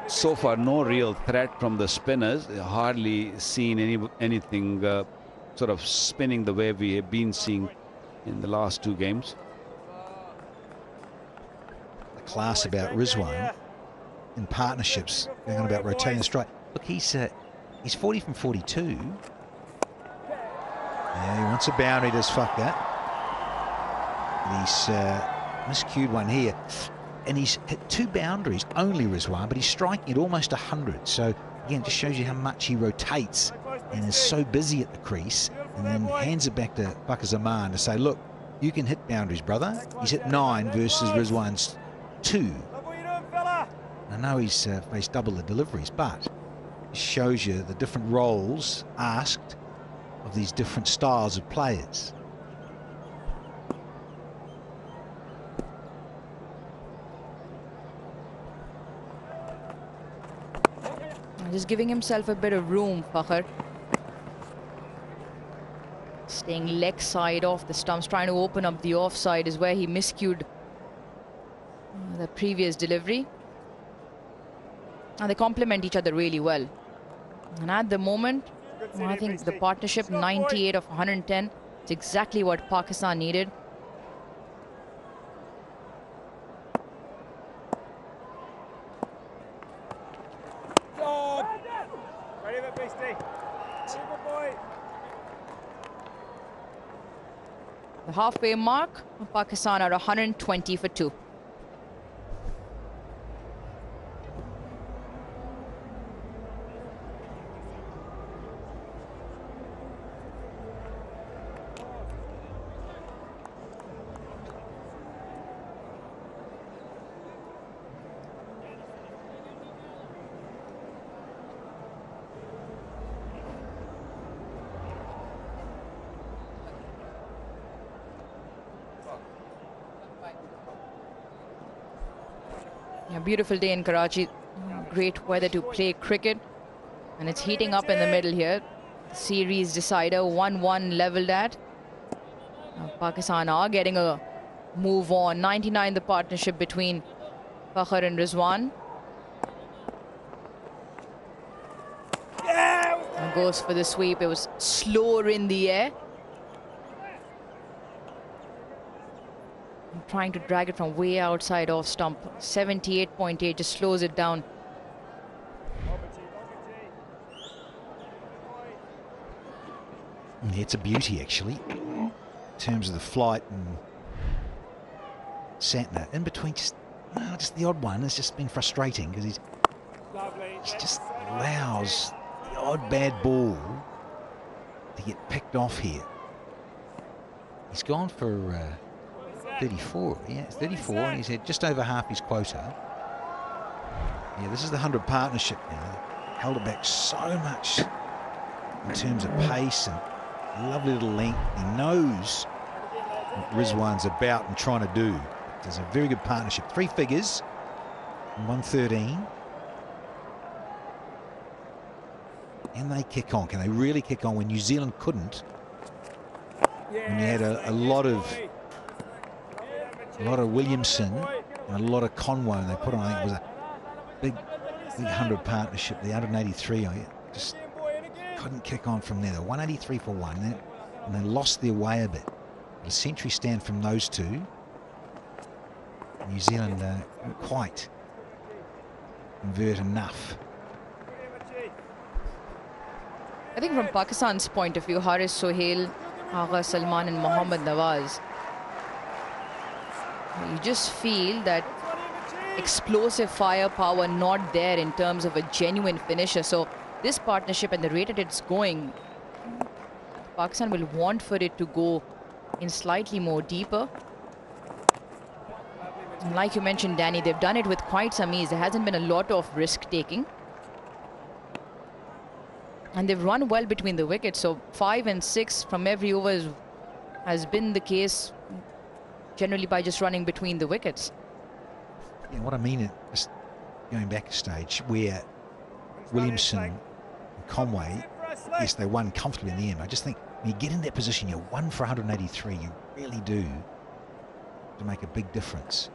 So far, no real threat from the spinners. Hardly seen anything sort of spinning the way we have been seeing in the last two games. The class about Rizwan in partnerships, going on about rotating the strike. Look, he's 40 from 42. Yeah, he wants a boundary, does Fucker. He's miscued one here. And he's hit 2 boundaries, only Rizwan, but he's striking at almost 100. So, again, it just shows you how much he rotates and is so busy at the crease, and then hands it back to Bakar Zaman to say, look, you can hit boundaries, brother. He's hit 9 versus Rizwan's 2. I know he's faced double the deliveries, but it shows you the different roles asked of these different styles of players. Just giving himself a bit of room, Fakhar. Staying leg side off the stumps, trying to open up the offside is where he miscued the previous delivery. And they complement each other really well. And at the moment, I think the partnership 98 of 110 is exactly what Pakistan needed. The halfway mark, Pakistan are 120 for 2. A beautiful day in Karachi. Great weather to play cricket. And it's heating up in the middle here. Series decider, 1-1 leveled at. Pakistan are getting a move on. 99 the partnership between Fakhar and Rizwan. And goes for the sweep. It was slower in the air. Trying to drag it from way outside off stump. 78.8 just slows it down. It's a beauty, actually, in terms of the flight and Santner. In between, just the odd one. It's just been frustrating because he just allows the odd bad ball to get picked off here. He's gone for 34, yeah, 34, and he's had just over half his quota. Yeah, this is the 100 partnership now. Held it back so much in terms of pace and lovely little length. He knows what Rizwan's about and trying to do. There's a very good partnership. 3 figures in 113. And they kick on. Can they really kick on when New Zealand couldn't? When you had a lot of Williamson and a lot of Conway, and they put on, I think it was a big 100 partnership, the 183. I just couldn't kick on from there. They're 183 for 1, and they lost their way a bit. But a century stand from those two. New Zealand couldn't quite convert enough. I think from Pakistan's point of view, Haris Sohail, Agha Salman and Mohammad Nawaz, you just feel that explosive firepower not there in terms of a genuine finisher. So this partnership and the rate that it's going, Pakistan will want for it to go in slightly more deeper. And like you mentioned, Danny, they've done it with quite some ease. There hasn't been a lot of risk taking. And they've run well between the wickets. So 5 and 6 from every over has been the case generally by just running between the wickets. Yeah, what I mean is just going back a stage where Williamson and Conway, yes, they won comfortably in the end. I just think when you get in that position, you're 1 for 183. You really do to make a big difference.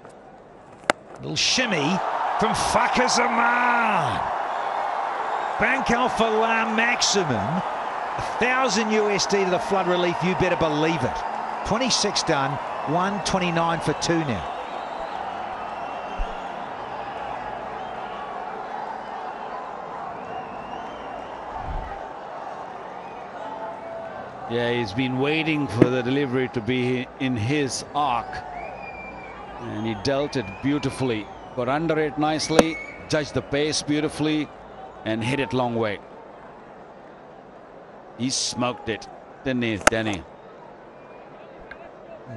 A little shimmy from Fakhar Zaman. Bank Alpha La maximum. 1,000 USD to the flood relief, you better believe it. 26 done, 129 for 2 now. Yeah, he's been waiting for the delivery to be in his arc. And he dealt it beautifully. Got under it nicely, judged the pace beautifully, and hit it long way. He smoked it, didn't he, Danny?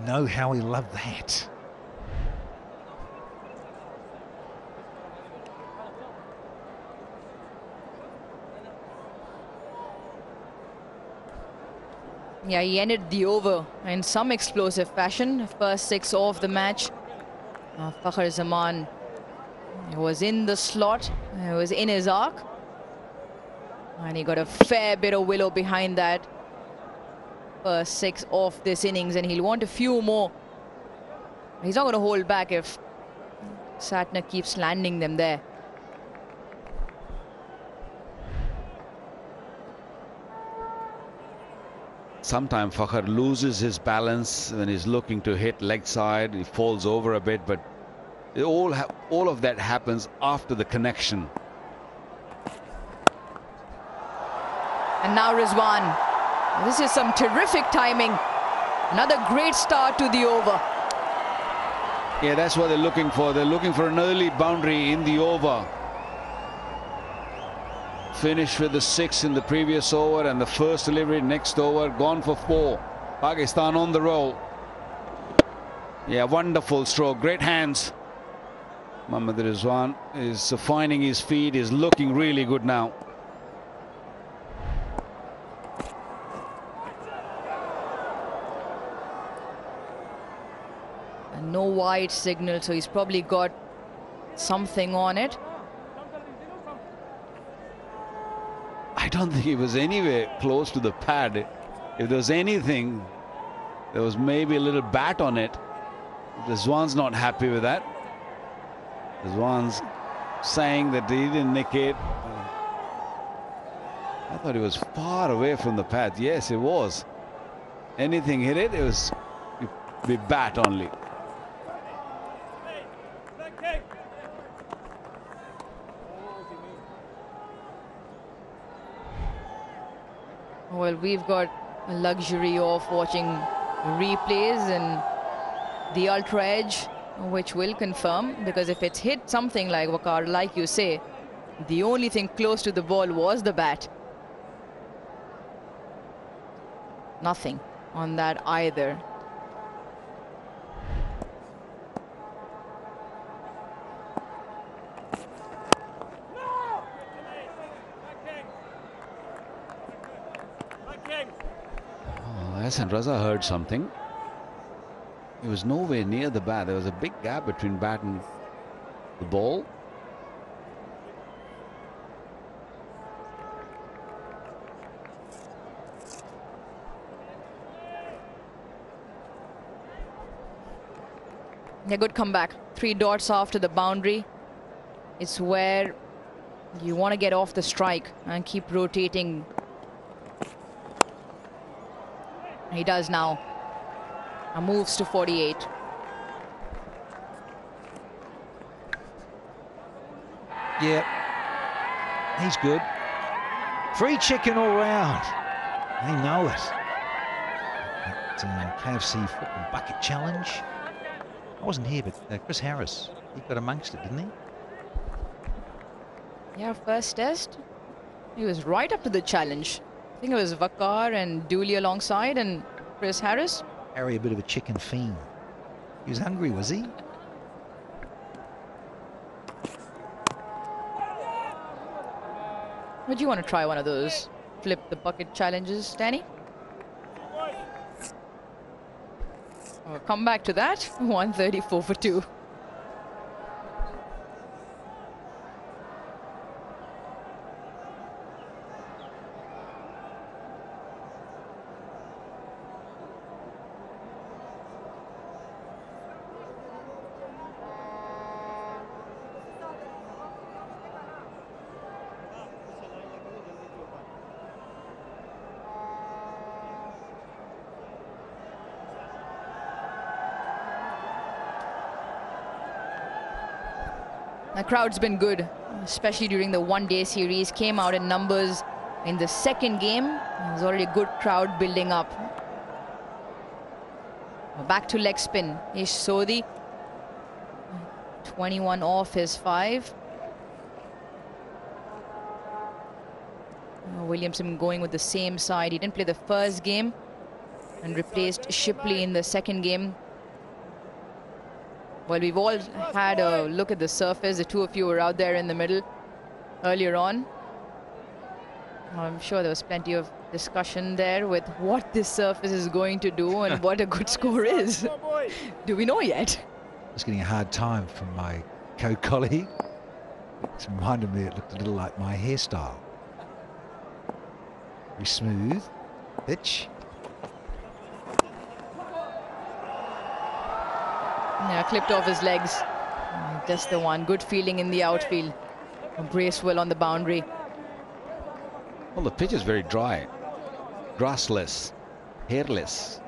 Know how he loved that. Yeah, he ended the over in some explosive fashion. First 6 of the match. Fakhar Zaman was in the slot. It was in his arc. And he got a fair bit of willow behind that. First 6 of this innings, and he'll want a few more. He's not going to hold back if Satner keeps landing them there. Sometimes Fakhar loses his balance when he's looking to hit leg side. He falls over a bit, but all of that happens after the connection. And now Rizwan. This is some terrific timing. Another great start to the over. Yeah, that's what they're looking for. They're looking for an early boundary in the over. Finished with the 6 in the previous over, and the first delivery next over, gone for 4. Pakistan on the roll. Yeah, wonderful stroke, great hands. Mohammad Rizwan is finding his feet, is looking really good now. And no wide signal, so he's probably got something on it. I don't think he was anywhere close to the pad. If there was anything, there was maybe a little bat on it. Rizwan's not happy with that. Rizwan's saying that he didn't nick it. I thought he was far away from the pad. Yes, it was. Anything hit it, it was be bat only. Well, we've got a luxury of watching replays and the Ultra Edge, which will confirm, because if it's hit something like Waqar, like you say, the only thing close to the ball was the bat. Nothing on that either. Hassan Raza heard something. He was nowhere near the bat. There was a big gap between bat and the ball. A good comeback. 3 dots after the boundary. It's where you want to get off the strike and keep rotating. He does now. And moves to 48. Yeah, he's good. Free chicken all round. They know it. That KFC football bucket challenge. I wasn't here, but Chris Harris, he got amongst it, didn't he? Yeah, first test. He was right up to the challenge. I think it was Waqar and Dooley alongside, and Chris Harris. Harry, a bit of a chicken fiend. He was hungry, was he? Would you want to try one of those flip the bucket challenges, Danny? We'll come back to that. 134 for 2. The crowd's been good, especially during the one-day series. Came out in numbers in the second game. There's already a good crowd building up. Back to leg spin. Ish Sodhi. 21 off his 5. Williamson going with the same side. He didn't play the first game and replaced Shipley in the second game. Well, we've all had a look at the surface. The two of you were out there in the middle earlier on. I'm sure there was plenty of discussion there with what this surface is going to do and what a good score is. Do we know yet? Just getting a hard time from my co-colleague. It's reminded me it looked a little like my hairstyle. Very smooth pitch. Yeah, clipped off his legs. Just the one. Good feeling in the outfield. Bracewell on the boundary. Well, the pitch is very dry, grassless, hairless,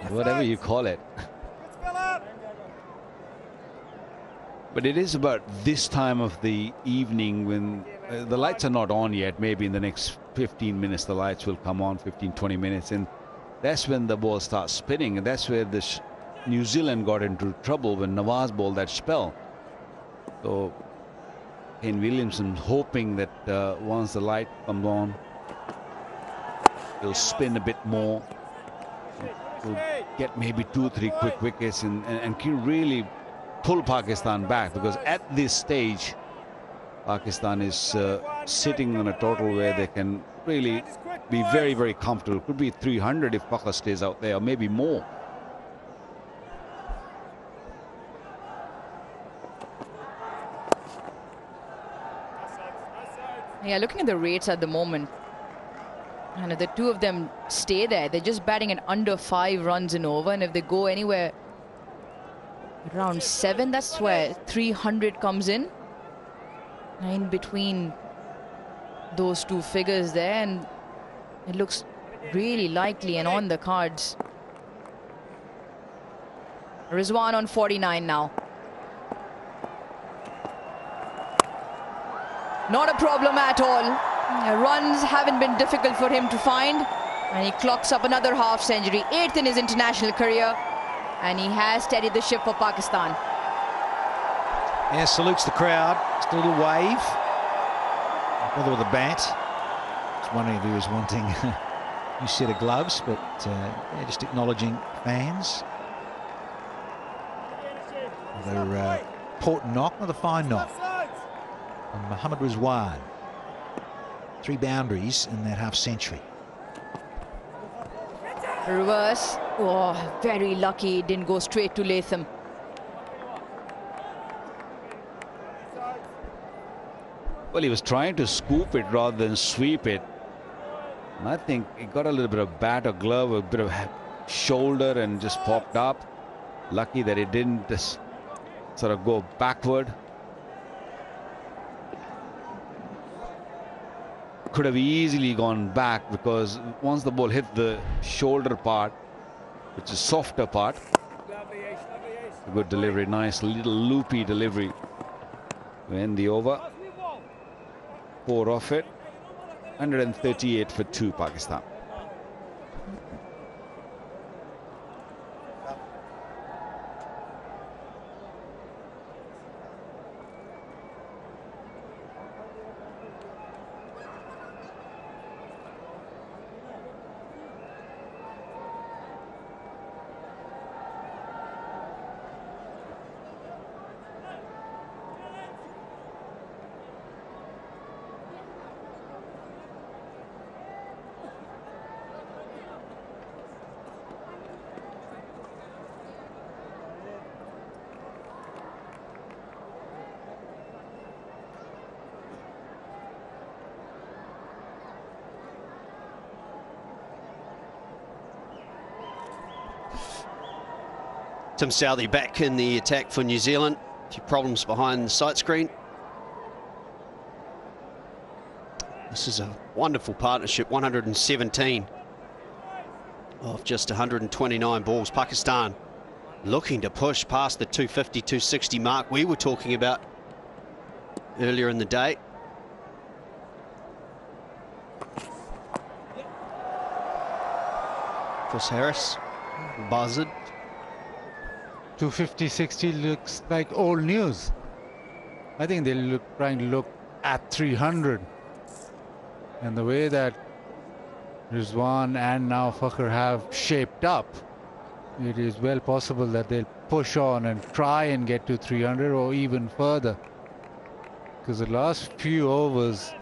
whatever you call it. But it is about this time of the evening when the lights are not on yet. Maybe in the next 15 minutes the lights will come on, 15-20 minutes, and that's when the ball starts spinning, and that's where the New Zealand got into trouble when Nawaz bowled that spell. So Kane Williamson hoping that once the light comes on, he'll spin a bit more, he'll get maybe 2-3 quick wickets and can really pull Pakistan back, because at this stage Pakistan is sitting on a total where they can really be very, very comfortable. Could be 300 if Pakistan stays out there, or maybe more. Yeah, looking at the rates at the moment, and if the two of them stay there, they're just batting at under 5 runs an over, and if they go anywhere around 7, that's where 300 comes in between those two figures there, and it looks really likely and on the cards. Rizwan on 49 now. Not a problem at all. Runs haven't been difficult for him to find, and he clocks up another half century, 8th in his international career, and he has steadied the ship for Pakistan. Yeah, salutes the crowd. Just a little wave. Whether with a bat. Just wondering if he was wanting a new set of gloves, but yeah, just acknowledging fans. Another important knock, another fine knock. And Mohammad Rizwan. 3 boundaries in that half century. Reverse. Oh, very lucky. It didn't go straight to Latham. Well, he was trying to scoop it rather than sweep it. And I think he got a little bit of bat or glove, a bit of shoulder, and just popped up. Lucky that it didn't just sort of go backward. Could have easily gone back, because once the ball hit the shoulder part, which is softer part, good delivery, nice little loopy delivery to end the over. 4 off it, 138 for 2 Pakistan. Tim Southey back in the attack for New Zealand. A few problems behind the sight screen. This is a wonderful partnership, 117 of just 129 balls. Pakistan looking to push past the 250, 260 mark we were talking about earlier in the day. Chris Harris, buzzard. 250, 60 looks like old news. I think they're trying to look at 300. And the way that Rizwan and now Fakhr have shaped up, it is well possible that they'll push on and try and get to 300 or even further. Because the last few overs,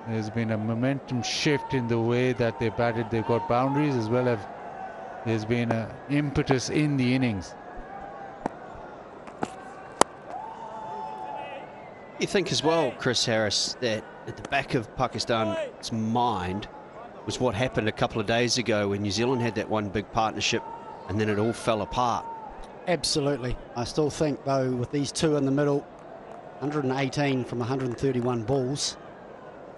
there's been a momentum shift in the way that they batted. They've got boundaries as well as there's been an impetus in the innings. You think as well, Chris Harris, that at the back of Pakistan's mind was what happened a couple of days ago when New Zealand had that one big partnership and then it all fell apart. Absolutely. I still think, though, with these two in the middle, 118 from 131 balls,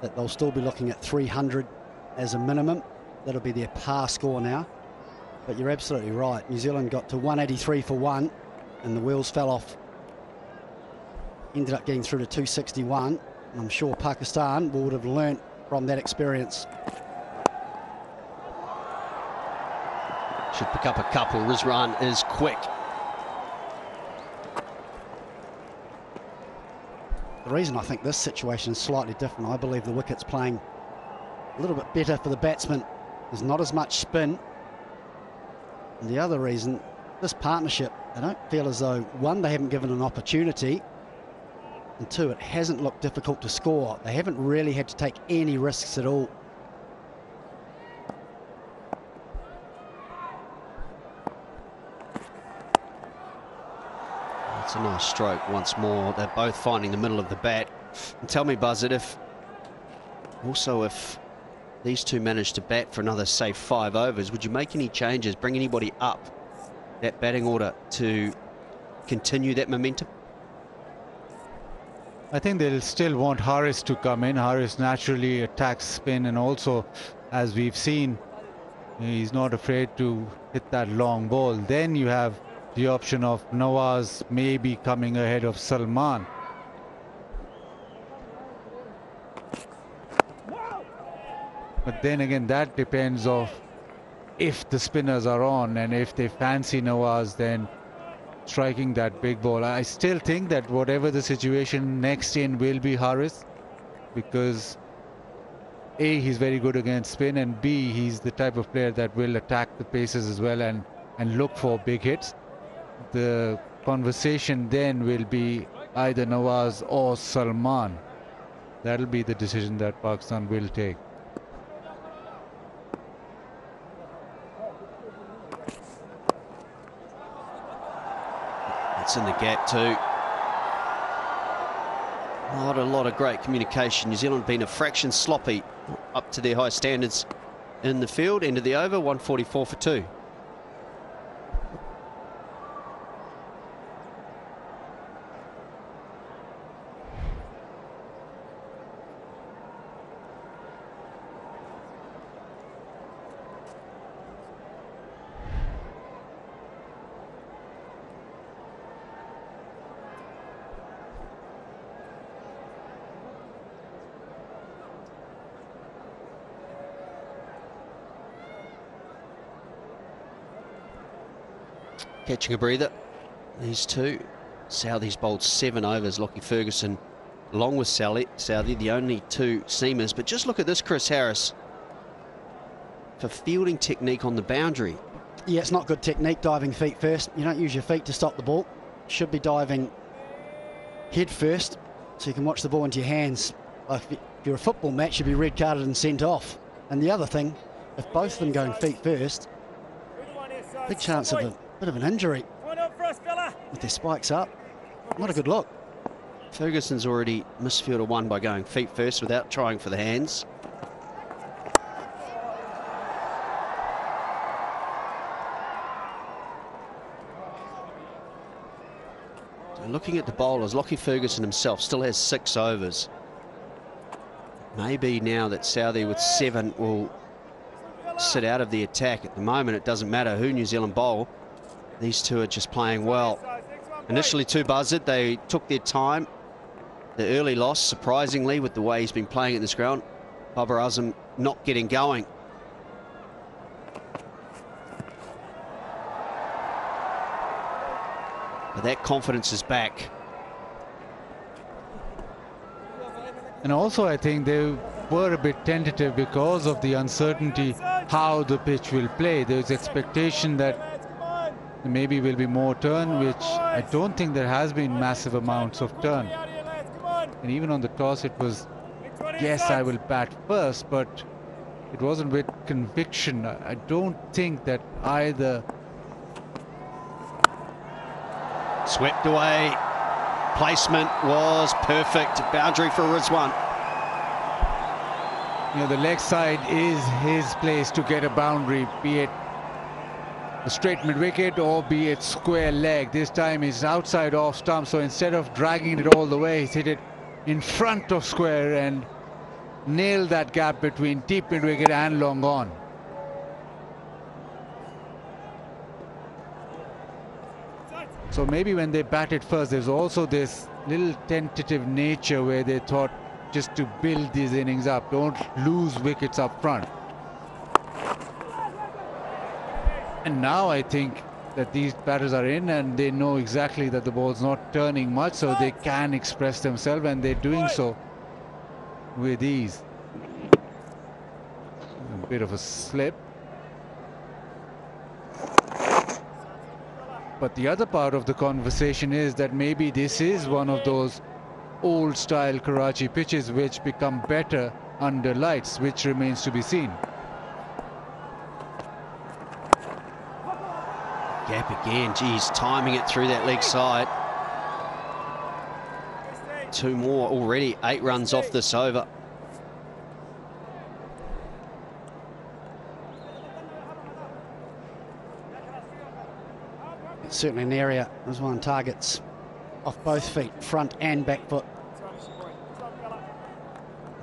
that they'll still be looking at 300 as a minimum. That'll be their par score now. But you're absolutely right. New Zealand got to 183 for one and the wheels fell off. Ended up getting through to 261. And I'm sure Pakistan would have learnt from that experience. Should pick up a couple. Rizwan is quick. The reason I think this situation is slightly different, I believe the wicket's playing a little bit better for the batsman. There's not as much spin. And the other reason, this partnership, I don't feel as though, one, they haven't given an opportunity, and two, it hasn't looked difficult to score. They haven't really had to take any risks at all. That's a nice stroke once more. They're both finding the middle of the bat. And tell me, Buzzard, if these two managed to bat for another, say, 5 overs, would you make any changes, bring anybody up that batting order to continue that momentum? I think they'll still want Harris to come in. Harris naturally attacks spin, and also, as we've seen, he's not afraid to hit that long ball. Then you have the option of Nawaz maybe coming ahead of Salman. But then again, that depends on if the spinners are on, and if they fancy Nawaz, then striking that big ball. I still think that whatever the situation, next in will be Harris, because A, he's very good against spin, and B, he's the type of player that will attack the paces as well and look for big hits. The conversation then will be either Nawaz or Salman. That'll be the decision that Pakistan will take. It's in the gap too. Not a lot of great communication. New Zealand been a fraction sloppy up to their high standards in the field. End of the over, 144 for 2. Catching a breather, these two. Southey's bowled 7 overs. Lockie Ferguson, along with Southey, the only 2 seamers. But just look at this, Chris Harris, for fielding technique on the boundary. Yeah, it's not good technique, diving feet first. You don't use your feet to stop the ball. Should be diving head first, so you can watch the ball into your hands. If you're a football match, you'd be red carded and sent off. And the other thing, if both of them going feet first, big chance of a bit of an injury with their spikes up. Not a good look. Ferguson's already misfielded one by going feet first without trying for the hands. looking at the bowlers, Lockie Ferguson himself still has 6 overs. Maybe now that Southee with 7 will sit out of the attack. At the moment, it doesn't matter who New Zealand bowl. These two are just playing well. Initially 2 buzzed, they took their time. The early loss, surprisingly, with the way he's been playing at this ground. Babar Azam not getting going. But that confidence is back. And also I think they were a bit tentative because of the uncertainty how the pitch will play. There's expectation that maybe will be more turn, which I don't think there has been massive amounts of turn. And even on the toss it was, yes, I will bat first, but it wasn't with conviction. I don't think that either. Swept away. Placement was perfect. Boundary for Rizwan. You know, the leg side is his place to get a boundary, be it a straight mid-wicket or be it square leg. This time he's outside off stump, so instead of dragging it all the way, he's hit it in front of square and nailed that gap between deep mid-wicket and long on. So maybe when they batted first, there's also this little tentative nature where they thought just to build these innings up, don't lose wickets up front. And now I think that these batters are in and they know exactly that the ball's not turning much, so they can express themselves, and they're doing so with ease. A bit of a slip. But the other part of the conversation is that maybe this is one of those old style Karachi pitches which become better under lights, which remains to be seen. Gap again, geez, timing it through that leg side. 2 more already, 8 runs off this over. It's certainly an area as one targets off both feet, front and back foot.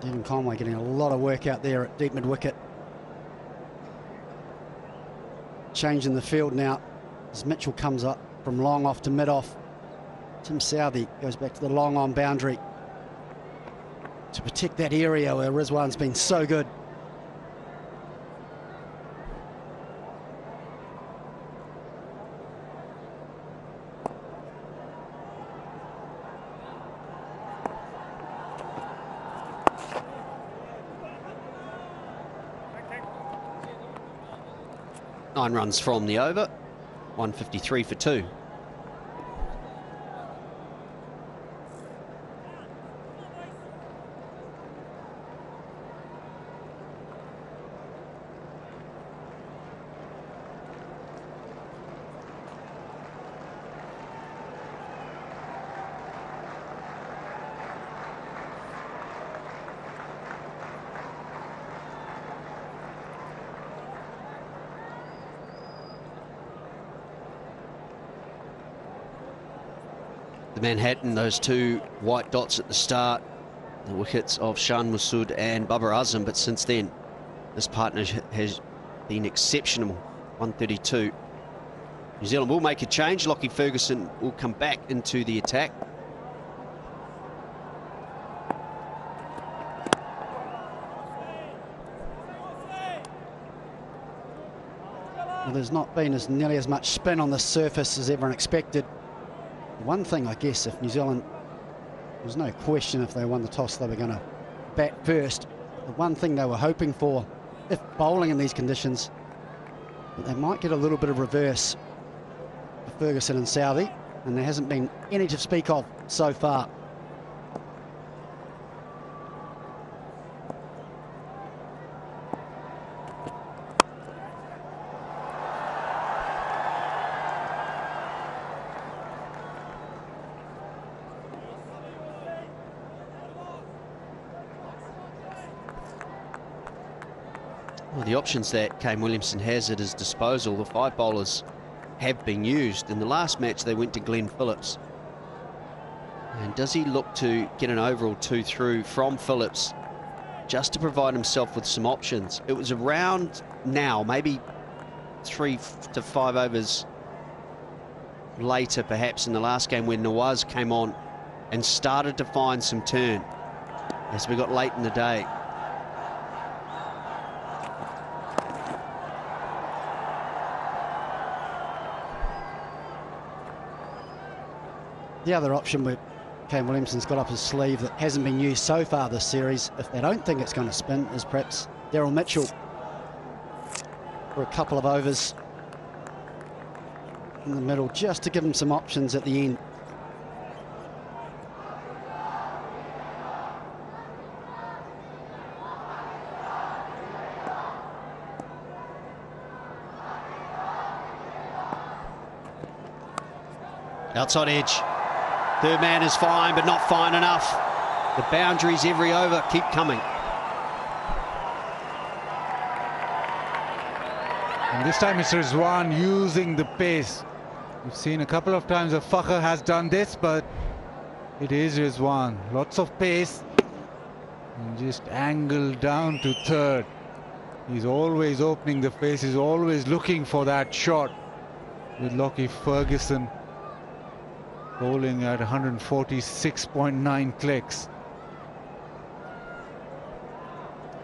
Devon Conway getting a lot of work out there at deep mid-wicket. Change in the field now as Mitchell comes up from long off to mid-off. Tim Southee goes back to the long on boundary to protect that area where Rizwan's been so good. Nine runs from the over, 153 for 2. The Manhattan, those 2 white dots at the start, the wickets of Shan Masood and Babar Azam, but since then this partnership has been exceptional. 132. New Zealand will make a change. Lockie Ferguson will come back into the attack. Well, there's not been nearly as much spin on the surface as everyone expected. One thing, I guess, if New Zealand, there's no question if they won the toss they were going to bat first. The one thing they were hoping for, if bowling in these conditions, that they might get a little bit of reverse for Ferguson and Southee, and there hasn't been any to speak of so far. Well, the options that Kane Williamson has at his disposal, the 5 bowlers have been used. In the last match, they went to Glenn Phillips. And does he look to get an overall 2 through from Phillips just to provide himself with some options? It was around now, maybe 3 to 5 overs later perhaps in the last game, when Nawaz came on and started to find some turn as we got late in the day. The other option where Cam Williamson's got up his sleeve that hasn't been used so far this series, if they don't think it's going to spin, is perhaps Daryl Mitchell for a couple of overs in the middle, just to give him some options at the end. Outside edge. Third man is fine, but not fine enough. The boundaries every over keep coming. And this time it's Rizwan using the pace. We've seen a couple of times that Fakhr has done this, but it is Rizwan. Lots of pace. And just angle down to third. He's always opening the face. He's always looking for that shot. With Lockie Ferguson bowling at 146.9 clicks.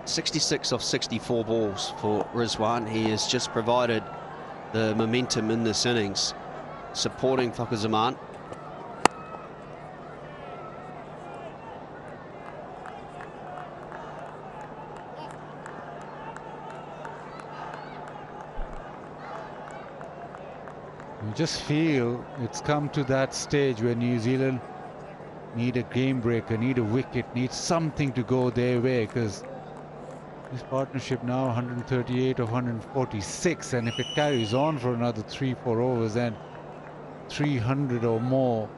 66 off 64 balls for Rizwan. He has just provided the momentum in this innings, supporting Fakhr Zaman. You just feel it's come to that stage where New Zealand need a game breaker, need a wicket, need something to go their way, because this partnership now 138 of 146, and if it carries on for another 3-4 overs, then 300 or more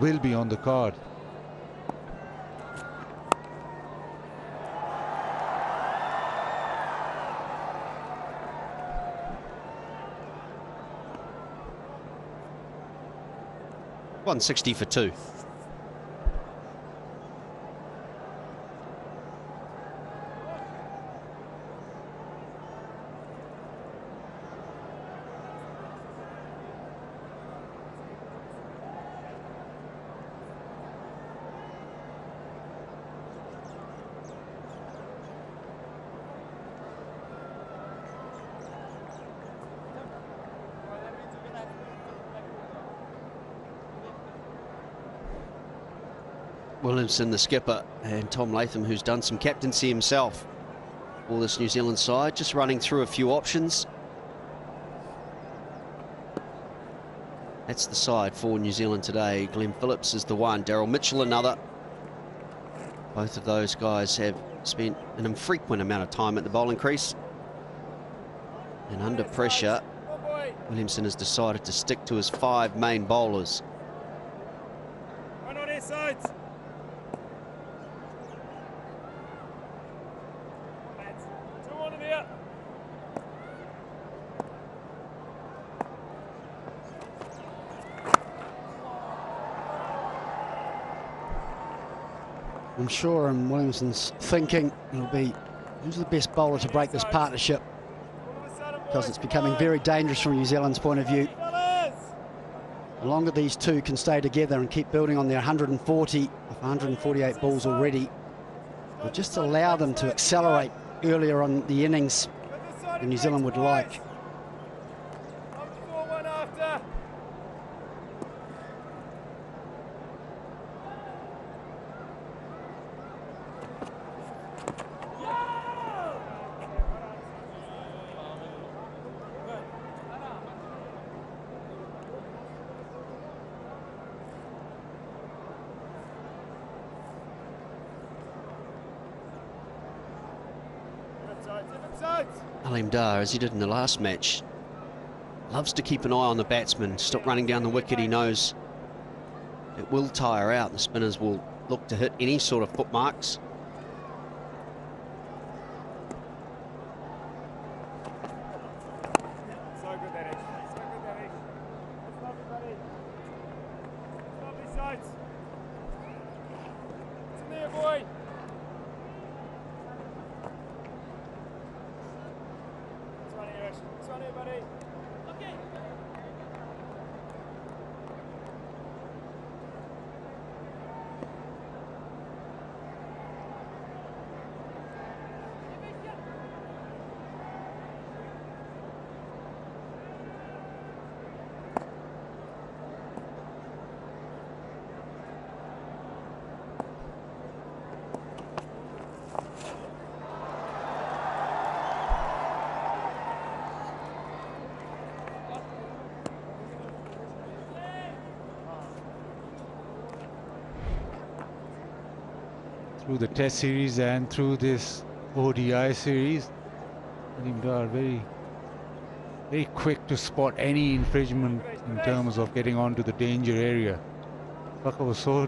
will be on the card. .160 for 2. Williamson, the skipper, and Tom Latham, who's done some captaincy himself for this New Zealand side, just running through a few options. That's the side for New Zealand today. Glenn Phillips is the one, Daryl Mitchell another. Both of those guys have spent an infrequent amount of time at the bowling crease. And under pressure, Williamson has decided to stick to his 5 main bowlers. One on their sides. Two on here. I'm sure in Williamson's thinking it'll be who's the best bowler to break this partnership, because it's becoming very dangerous from New Zealand's point of view. The longer these two can stay together and keep building on their 140 of 148 balls already, will just allow them to accelerate earlier on the innings than New Zealand would like. Alim Dar, as he did in the last match, loves to keep an eye on the batsman, stop running down the wicket. He knows it will tire out. The spinners will look to hit any sort of footmarks. So good that is. So good that is. That's lovely, buddy. That's lovely sides. Through the Test series and through this ODI series, they are very, very quick to spot any infringement in terms of getting onto the danger area. Tucker was so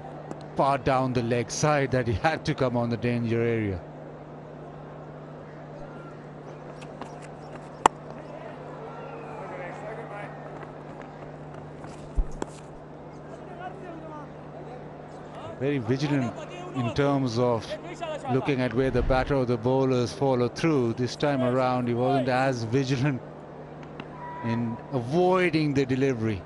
far down the leg side that he had to come on the danger area. Very vigilant in terms of looking at where the batter or the bowlers follow through. This time around, he wasn't as vigilant in avoiding the delivery.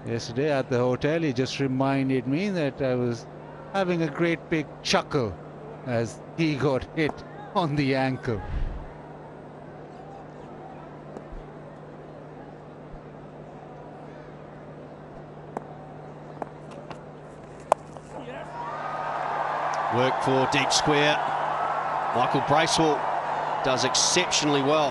Yesterday at the hotel, he just reminded me that I was having a great big chuckle as he got hit on the ankle. Work for deep square. Michael Bracewell does exceptionally well.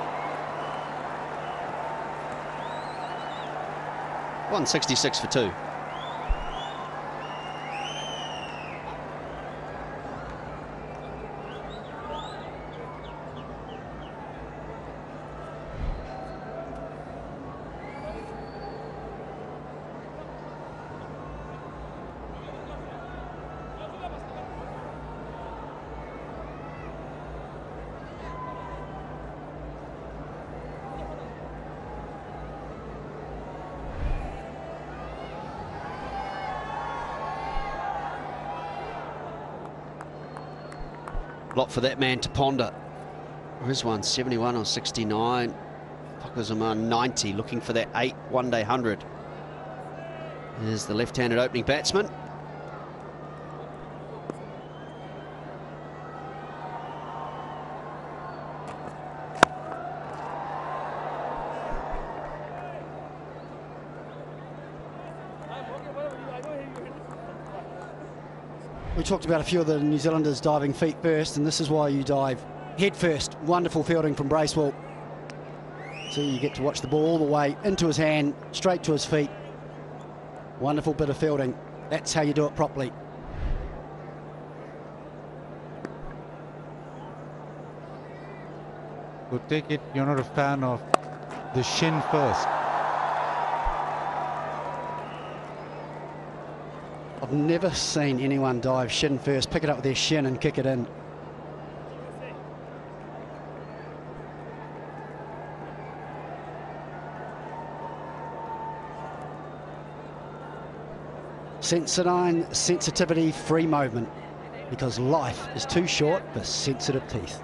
166 for 2. Lot for that man to ponder. Rizwan 71 or 69. Fakazuma 90, looking for that 8 one-day 100. There's the left-handed opening batsman. We talked about a few of the New Zealanders diving feet first, and this is why you dive head first. Wonderful fielding from Bracewell. So you get to watch the ball all the way into his hand, straight to his feet. Wonderful bit of fielding. That's how you do it properly. So take it you're not a fan of the shin first. I've never seen anyone dive shin first, pick it up with their shin and kick it in. Sensodyne sensitivity free movement, because life is too short for sensitive teeth.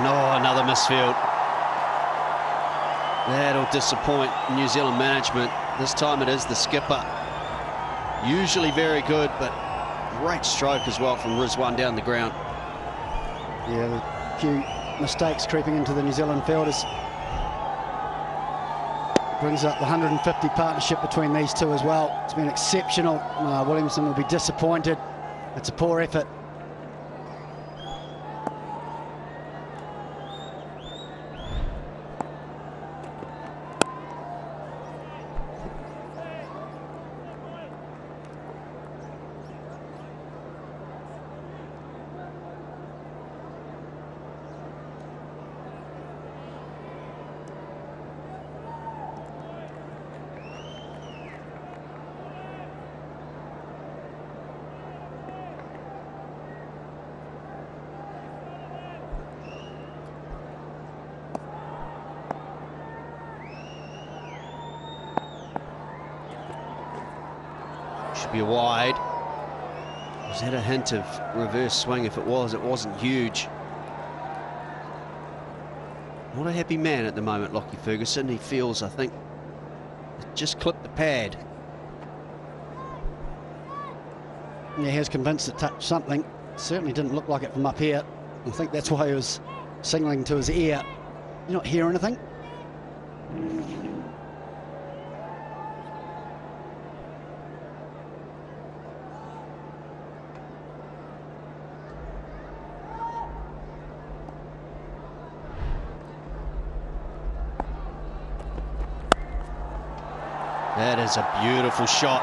No, another misfield. That'll disappoint New Zealand management. This time it is the skipper. Usually very good, but great stroke as well from Rizwan down the ground. Yeah, a few mistakes creeping into the New Zealand fielders. Brings up the 150 partnership between these two as well. It's been exceptional. Williamson will be disappointed. It's a poor effort. Should be wide. Was that a hint of reverse swing? If it wasn't huge. Not a happy man at the moment, Lockie Ferguson. He feels, I think, it just clipped the pad. Yeah, he has convinced it touched something. Certainly didn't look like it from up here. I think that's why he was signalling to his ear. You not hear anything? That is a beautiful shot.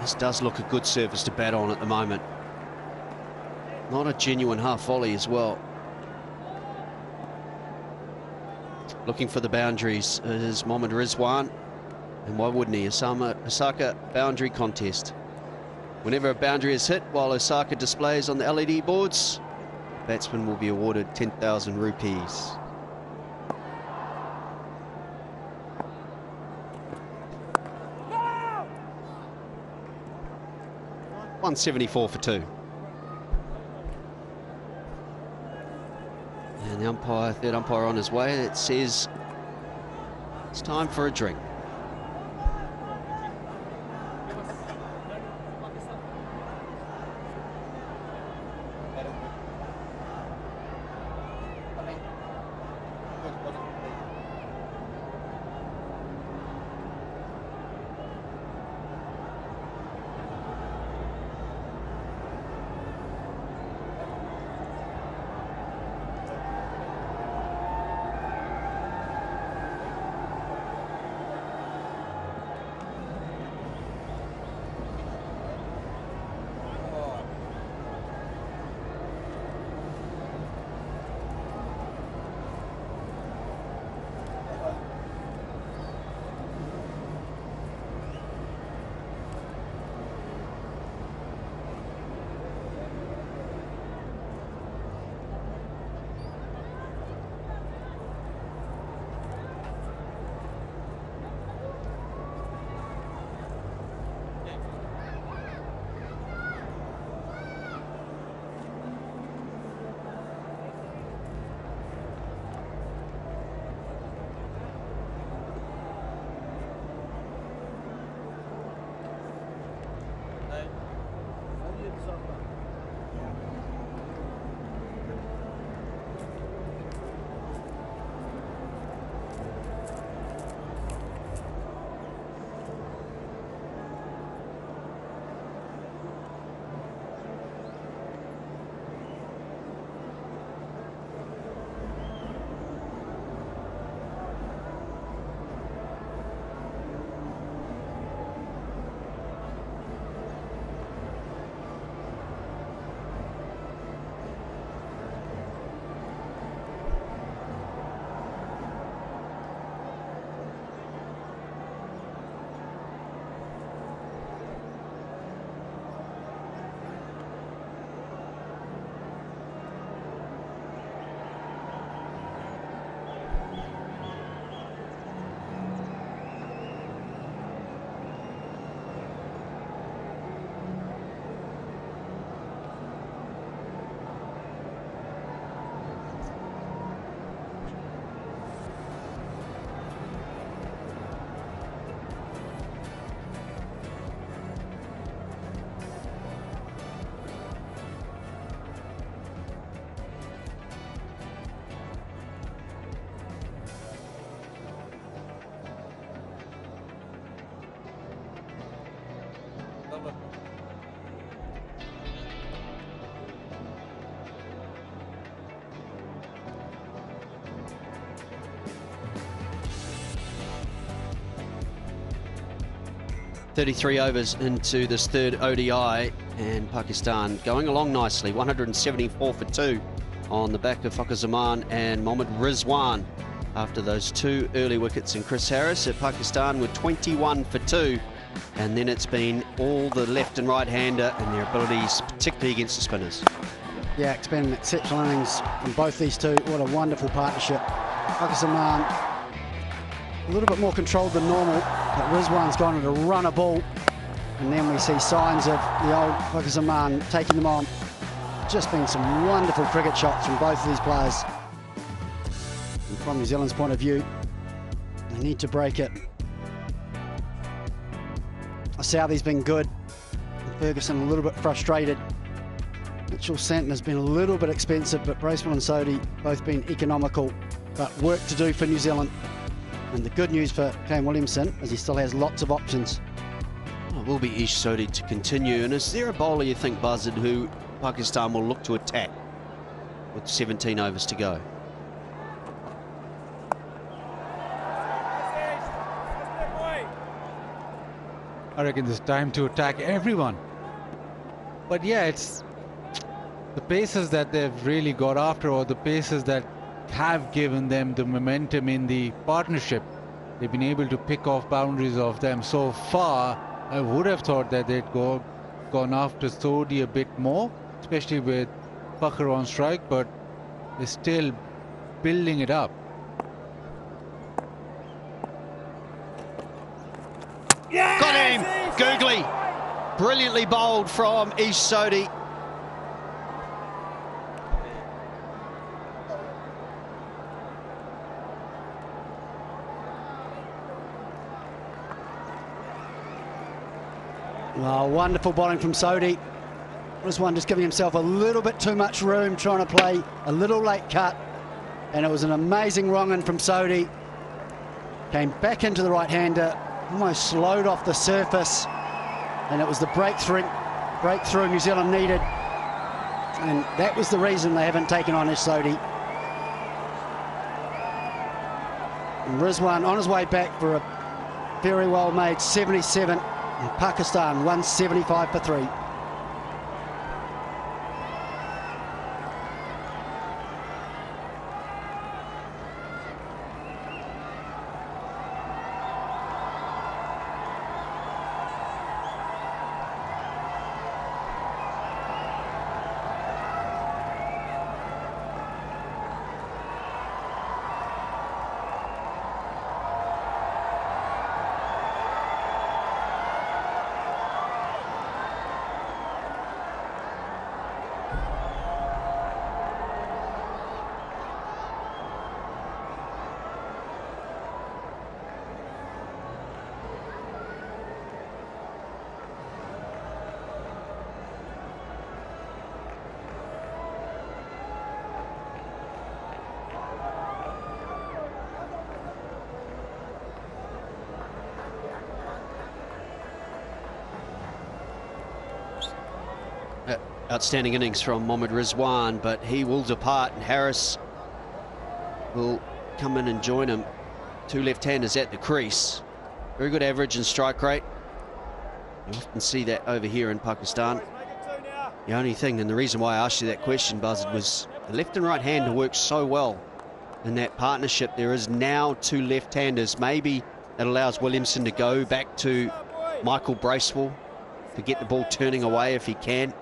This does look a good surface to bat on at the moment. Not a genuine half volley as well. Looking for the boundaries is Mohammad Rizwan. And why wouldn't he? Osaka boundary contest. Whenever a boundary is hit while Osaka displays on the LED boards, the batsman will be awarded 10,000 rupees. .174 for 2. And the umpire, third umpire on his way, it says it's time for a drink. Number. .33 overs into this third ODI, and Pakistan going along nicely. 174 for 2 on the back of Fakhar Zaman and Mohammad Rizwan. After those 2 early wickets, and Chris Harris at Pakistan with 21 for 2. And then it's been all the left and right-hander and their abilities, particularly against the spinners. Yeah, it's been exceptional innings from both these two. What a wonderful partnership. Fakhar Zaman a little bit more controlled than normal, but Rizwan's gone on a run a ball, and then we see signs of the old Pakistan man taking them on. Just been some wonderful cricket shots from both of these players. And from New Zealand's point of view, they need to break it. Southey's been good. Ferguson a little bit frustrated. Mitchell Santon has been a little bit expensive, but Bracewell and Sodhi both been economical. But work to do for New Zealand. And the good news for Kane Williamson is he still has lots of options. It will be Ish Sodhi to continue. And is there a bowler you think, Buzzard, who Pakistan will look to attack with 17 overs to go? I reckon it's time to attack everyone. But yeah, it's the paces that they've really got after, or the paces that have given them the momentum in the partnership. They've been able to pick off boundaries of them so far. I would have thought that they'd gone after Sodhi a bit more, especially with Fakhr on strike, but they're still building it up. Yes! Got him! Googly. Brilliantly bowled from Ish Sodhi. Oh, wonderful bowling from Sodhi. Rizwan just giving himself a little bit too much room, trying to play a little late cut. And it was an amazing wrong-in from Sodhi. Came back into the right-hander, almost slowed off the surface. And it was the breakthrough New Zealand needed. And that was the reason they haven't taken on Ish Sodhi. And Rizwan on his way back for a very well-made 77. And Pakistan 175 for 3. Outstanding innings from Mohammad Rizwan, but he will depart and Harris will come in and join him. 2 left-handers at the crease. Very good average and strike rate. You often see that over here in Pakistan. The only thing, and the reason why I asked you that question, Buzzard, was the left and right hander works so well in that partnership. There is now 2 left-handers. Maybe it allows Williamson to go back to Michael Bracewell to get the ball turning away if he can.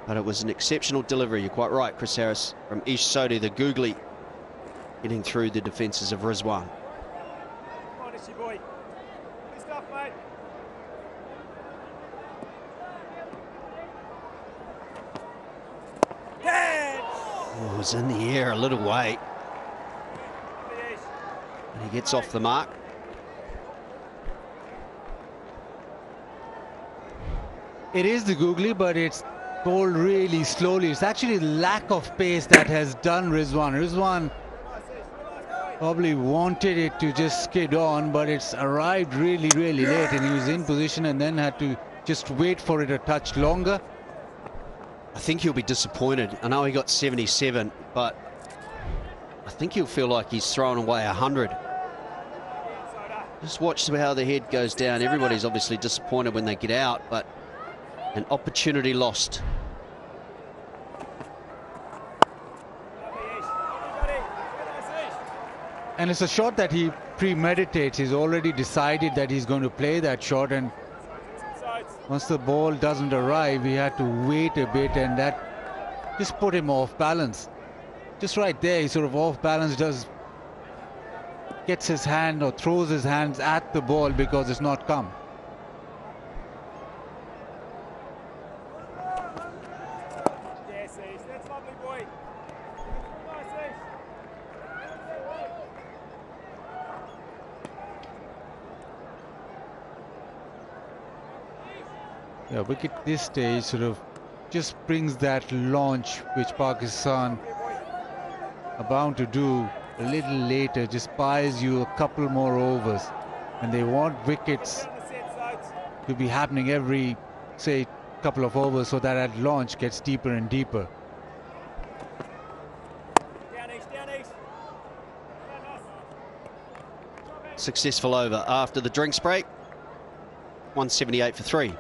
But it was an exceptional delivery. You're quite right, Chris Harris, from Ish Sodhi, the googly, getting through the defences of Rizwan. Oh, it was in the air a little way. And he gets off the mark. It is the googly, but it's bowled really slowly. It's actually the lack of pace that has done Rizwan. Rizwan probably wanted it to just skid on, but it's arrived really, really late, and he was in position and then had to just wait for it a touch longer. I think he'll be disappointed. I know he got 77, but I think he'll feel like he's thrown away 100. Just watch how the head goes down. Everybody's obviously disappointed when they get out, but an opportunity lost. And it's a shot that he premeditates. He's already decided that he's going to play that shot, and once the ball doesn't arrive, he had to wait a bit, and that just put him off balance. Just right there, he's sort of off balance, does gets his hand or throws his hands at the ball because it's not come. Yes, Ace, that's lovely, boy. Nice, Ace. Yeah, wicket this stage sort of just brings that launch which Pakistan are bound to do a little later, just buys you a couple more overs. And they want wickets to be happening every, say, couple of overs so that that launch gets deeper and deeper. Successful over after the drinks break. 178 for 3.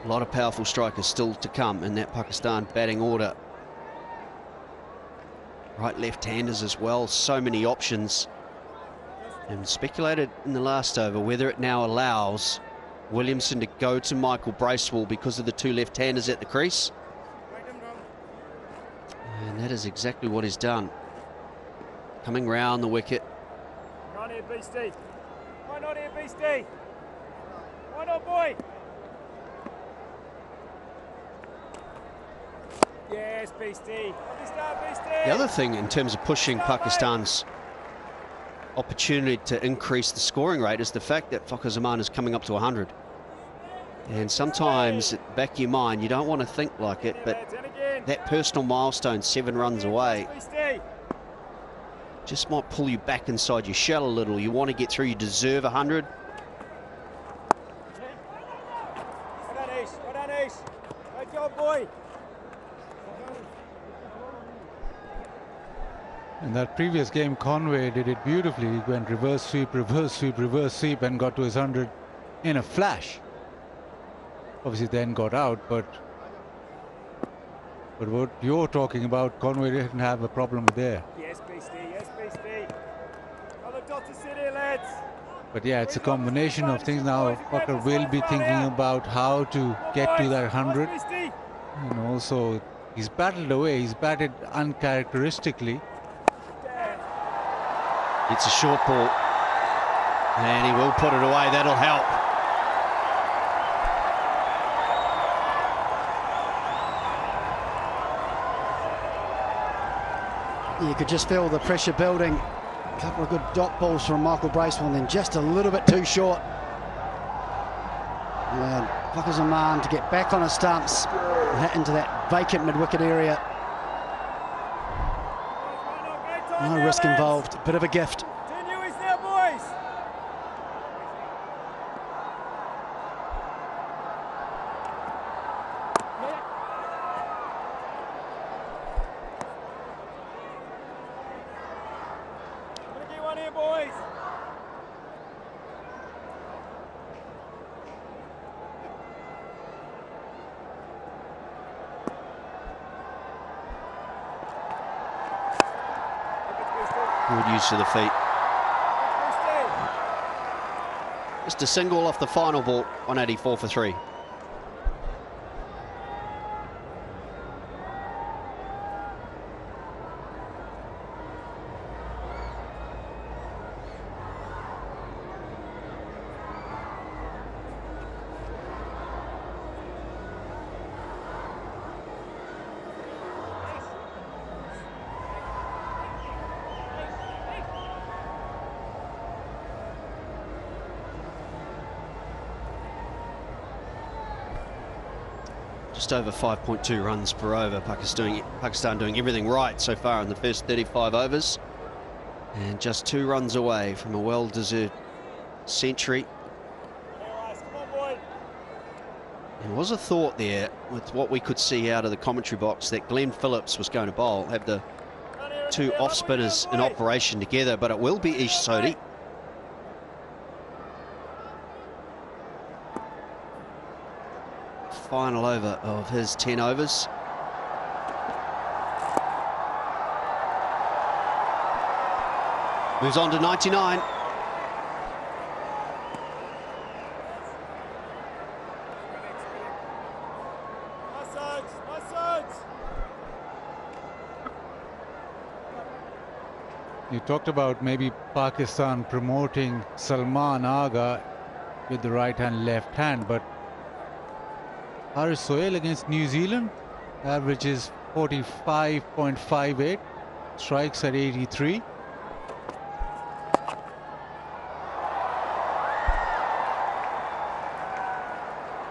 A lot of powerful strikers still to come in that Pakistan batting order. Right left-handers as well, so many options. And speculated in the last over whether it now allows Williamson to go to Michael Bracewell because of the two left-handers at the crease. And that is exactly what he's done. Coming round the wicket. Come on here, Beastie. Why not here, Beastie? Why not, boy? Yes, Beastie. The other thing in terms of pushing Pakistan's opportunity to increase the scoring rate is the fact that Fakhar Zaman is coming up to 100. And sometimes at the back of your mind, you don't want to think like it, but that personal milestone, 7 runs away, just might pull you back inside your shell a little. You want to get through, you deserve 100. Well done, Ace. Well done, Ace. Great job, boy. In that previous game, Conway did it beautifully. He went reverse sweep, reverse sweep, reverse sweep, and got to his 100 in a flash. Obviously then got out, but what you're talking about, Conway didn't have a problem there. Yes, Beastie. Yes, Beastie. Other dots to sit here, lads. But yeah, it's a combination of things now. Fakhar will be thinking about how to get to that 100. And also, he's battled away. He's batted uncharacteristically. It's a short ball. And he will put it away. That'll help. You could just feel the pressure building. A couple of good dot balls from Michael Bracewell, and then just a little bit too short. And Fakhar Zaman to get back on his stumps and hit into that vacant mid-wicket area. No risk involved, bit of a gift. 10 U's now, boys. I'm gonna get one here, boys. Good use of the feet. Just a single off the final ball, 184 for 3. Just over 5.2 runs per over. Pakistan doing everything right so far in the first 35 overs. And just 2 runs away from a well-deserved century. There was a thought there with what we could see out of the commentary box that Glenn Phillips was going to bowl, have the two off spinners in operation together, but it will be Ish Sodhi. Final over of his 10 overs. Moves on to 99. You talked about maybe Pakistan promoting Salman Agha with the right hand, left hand, but Haris Sohail against New Zealand averages 45.58, strikes at 83.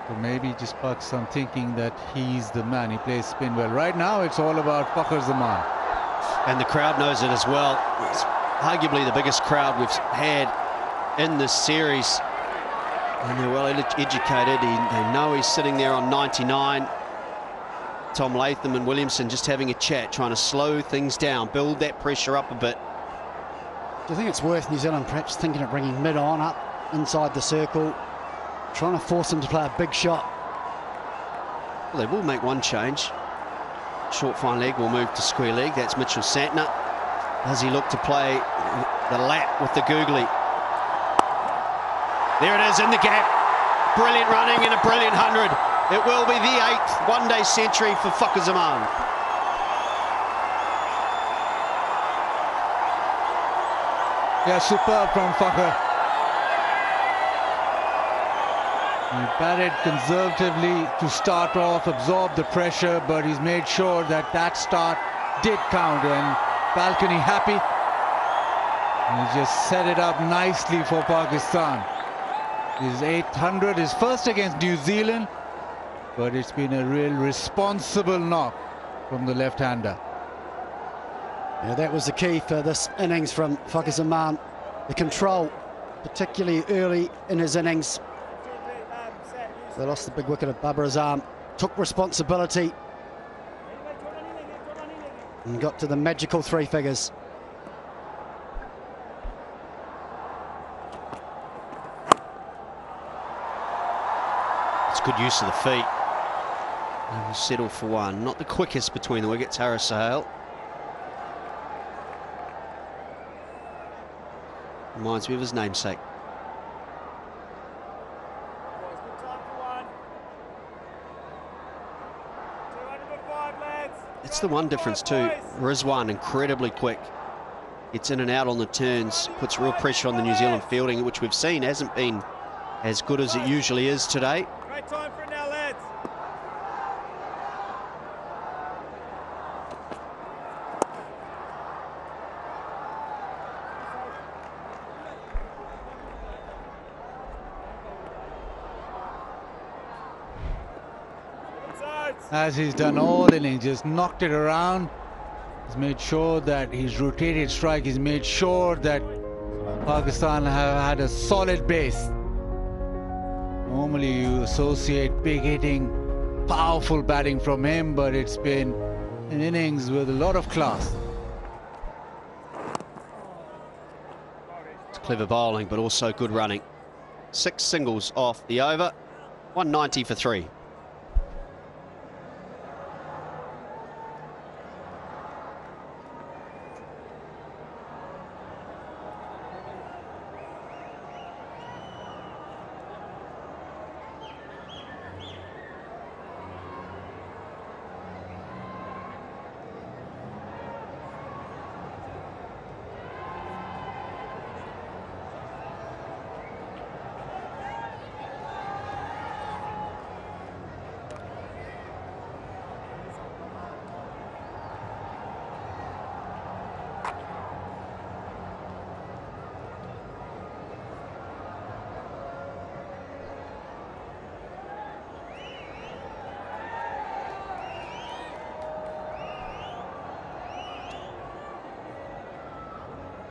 So maybe just Pakistan thinking that he's the man. He plays spin well. Right now, it's all about Fakhar Zaman. And the crowd knows it as well. It's arguably the biggest crowd we've had in this series. And they're well educated. They know he's sitting there on 99. Tom Latham and Williamson just having a chat, trying to slow things down, build that pressure up a bit. Do you think it's worth New Zealand perhaps thinking of bringing mid on up inside the circle, trying to force him to play a big shot? Well, they will make one change. Short fine leg will move to square leg. That's Mitchell Santner. As he looked to play the lap with the googly. There it is in the gap. Brilliant running and a brilliant 100. It will be the 8th one-day century for Fakhar Zaman. Yeah, superb from Fakhar. He batted conservatively to start off, absorb the pressure, but he's made sure that that start did count, and balcony happy. And he just set it up nicely for Pakistan. His 800 is first against New Zealand, but it's been a real responsible knock from the left-hander. Yeah, that was the key for this innings from Fakhar Zaman. The control, particularly early in his innings. They lost the big wicket of Babar Azam, took responsibility and got to the magical 3 figures. It's good use of the feet. And we'll settle for one. Not the quickest between the wickets, Haris Sohail. Reminds me of his namesake. It's the one difference too. Rizwan incredibly quick. Gets in and out on the turns, puts real pressure on the New Zealand fielding, which we've seen hasn't been as good as it usually is today. Great time for it now, lads. As he's done all innings, just knocked it around. He's made sure that he's rotated strike. He's made sure that Pakistan have had a solid base. Normally you associate big hitting, powerful batting from him, but it's been an innings with a lot of class. It's clever bowling, but also good running. 6 singles off the over, 190 for 3.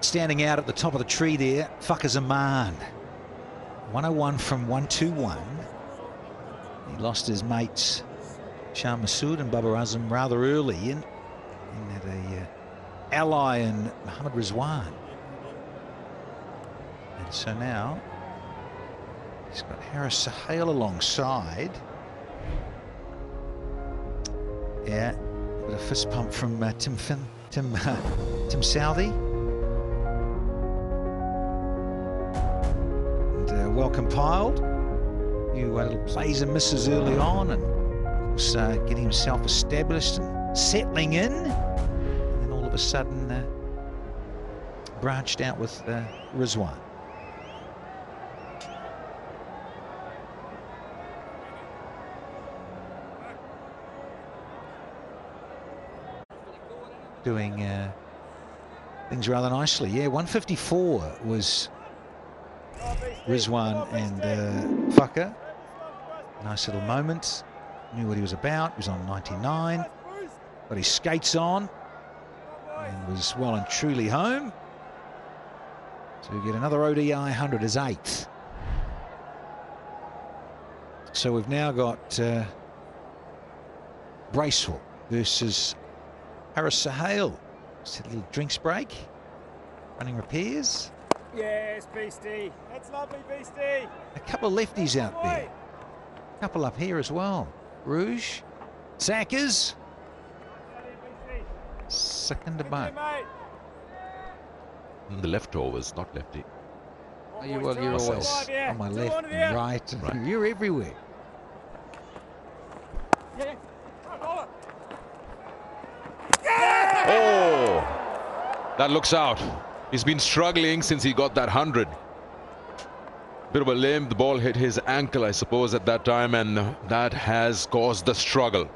Standing out at the top of the tree there, Fakhar Zaman. 101 from 121. He lost his mates Shah Masood and Babar Azam rather early in had a ally in Mohammad Rizwan. And so now he's got Harris Sahel alongside. Yeah, got a fist pump from Tim Southey. And well compiled. Few little plays and misses early on, and of course getting himself established and settling in. And then all of a sudden branched out with Rizwan. Doing things rather nicely. Yeah, 154 was Rizwan and Fucker. Nice little moment. Knew what he was about. He was on 99. Got his skates on. And was well and truly home. To get another ODI 100 as 8th. So we've now got Bracewell versus Harris Sahel. Just a little drinks break. Running repairs. Yes, Beastie. That's lovely, Beastie. A couple of lefties out there. A couple up here as well. Rouge. Sackers. Second to butt. The leftovers, not lefty. Oh, well, you're always on my left and right. You're everywhere. Oh, that looks out. He's been struggling since he got that 100. Bit of a limp. The ball hit his ankle, I suppose, at that time, and that has caused the struggle.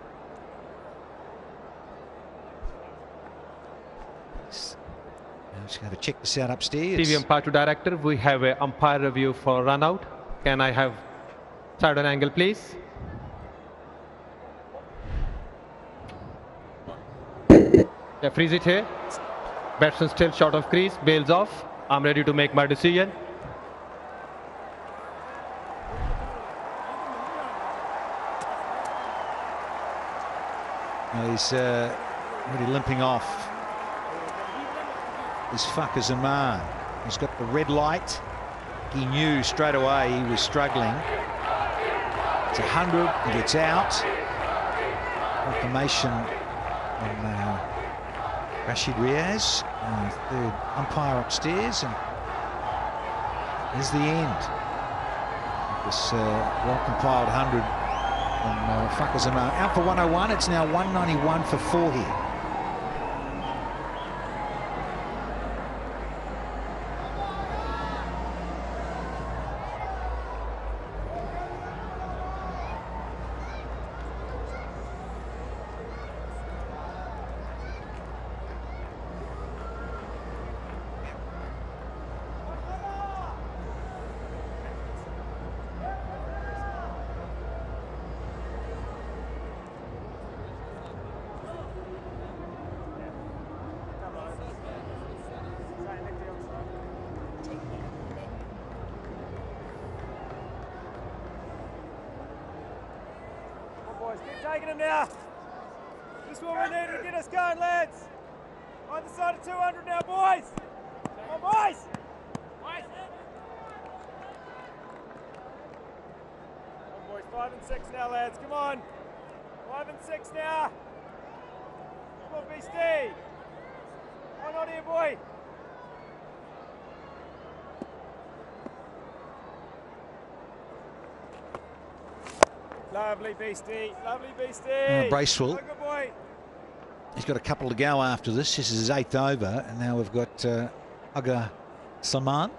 I'm just going to check this out upstairs. TV umpire to director, we have an umpire review for run out. Can I have sideline angle, please? Yeah, freeze it here. Batsman still short of crease, bails off. I'm ready to make my decision. He's really limping off. This Fucker Zaman. He's got the red light. He knew straight away he was struggling. It's 100. He gets out. Confirmation on Rashid Riaz, third umpire upstairs, and there's the end. This well-compiled 100 from Fucker Zaman. Out for 101, it's now 191 for 4 here. Keep taking him now. This is what we need to get us going, lads. Either side of 200 now, boys. Come on, boys. Come on, boys. 5 and 6 now, lads. Come on. 5 and 6 now. Come on, Beastie. Come on here, boy. Lovely Beastie, lovely Beastie. Bracewell. Good boy. He's got a couple to go after this. This is his 8th over, and now we've got Aga Salman.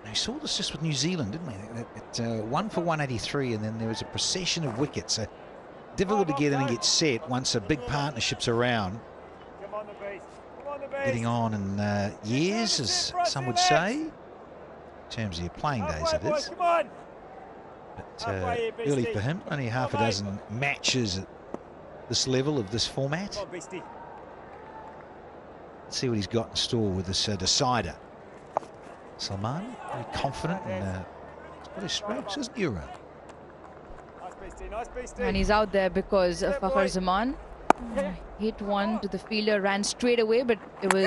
We saw this just with New Zealand, didn't we? At 1 for 183, and then there was a procession of wickets. So difficult to get in and get set once a big partnership's around. Come on, the Beast. Come on, the Beast. Getting on in years, as some would say. In terms of your playing days, it is. But early for him, only half a dozen matches at this level of this format. Let's see what he's got in store with this decider. Salman, very confident and he's got his strokes, isn't he, Euro? Nice Beastie, nice Beastie. And he's out there because of Fakhar Zaman. Hit one to the fielder, ran straight away, but it was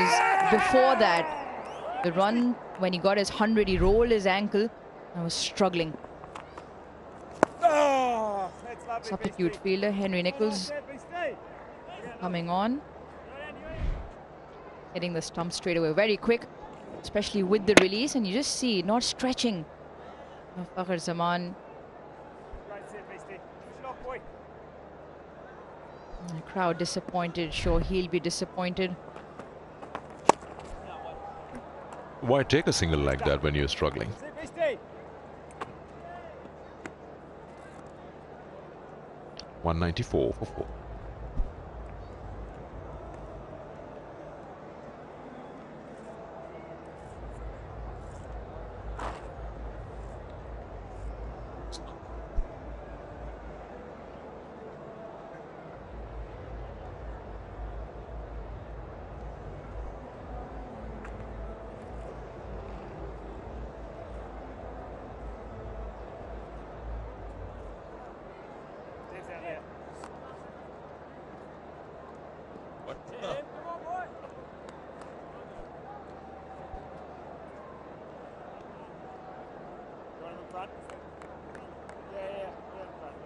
before that. The run, when he got his 100, he rolled his ankle and was struggling. Oh, that's lovely. Substitute fielder Henry Nichols coming on, hitting the stump straight away, very quick, especially with the release, and you just see not stretching. Fakhar Zaman. The crowd disappointed. Sure, he'll be disappointed. Why take a single like that when you're struggling? 194 for 4.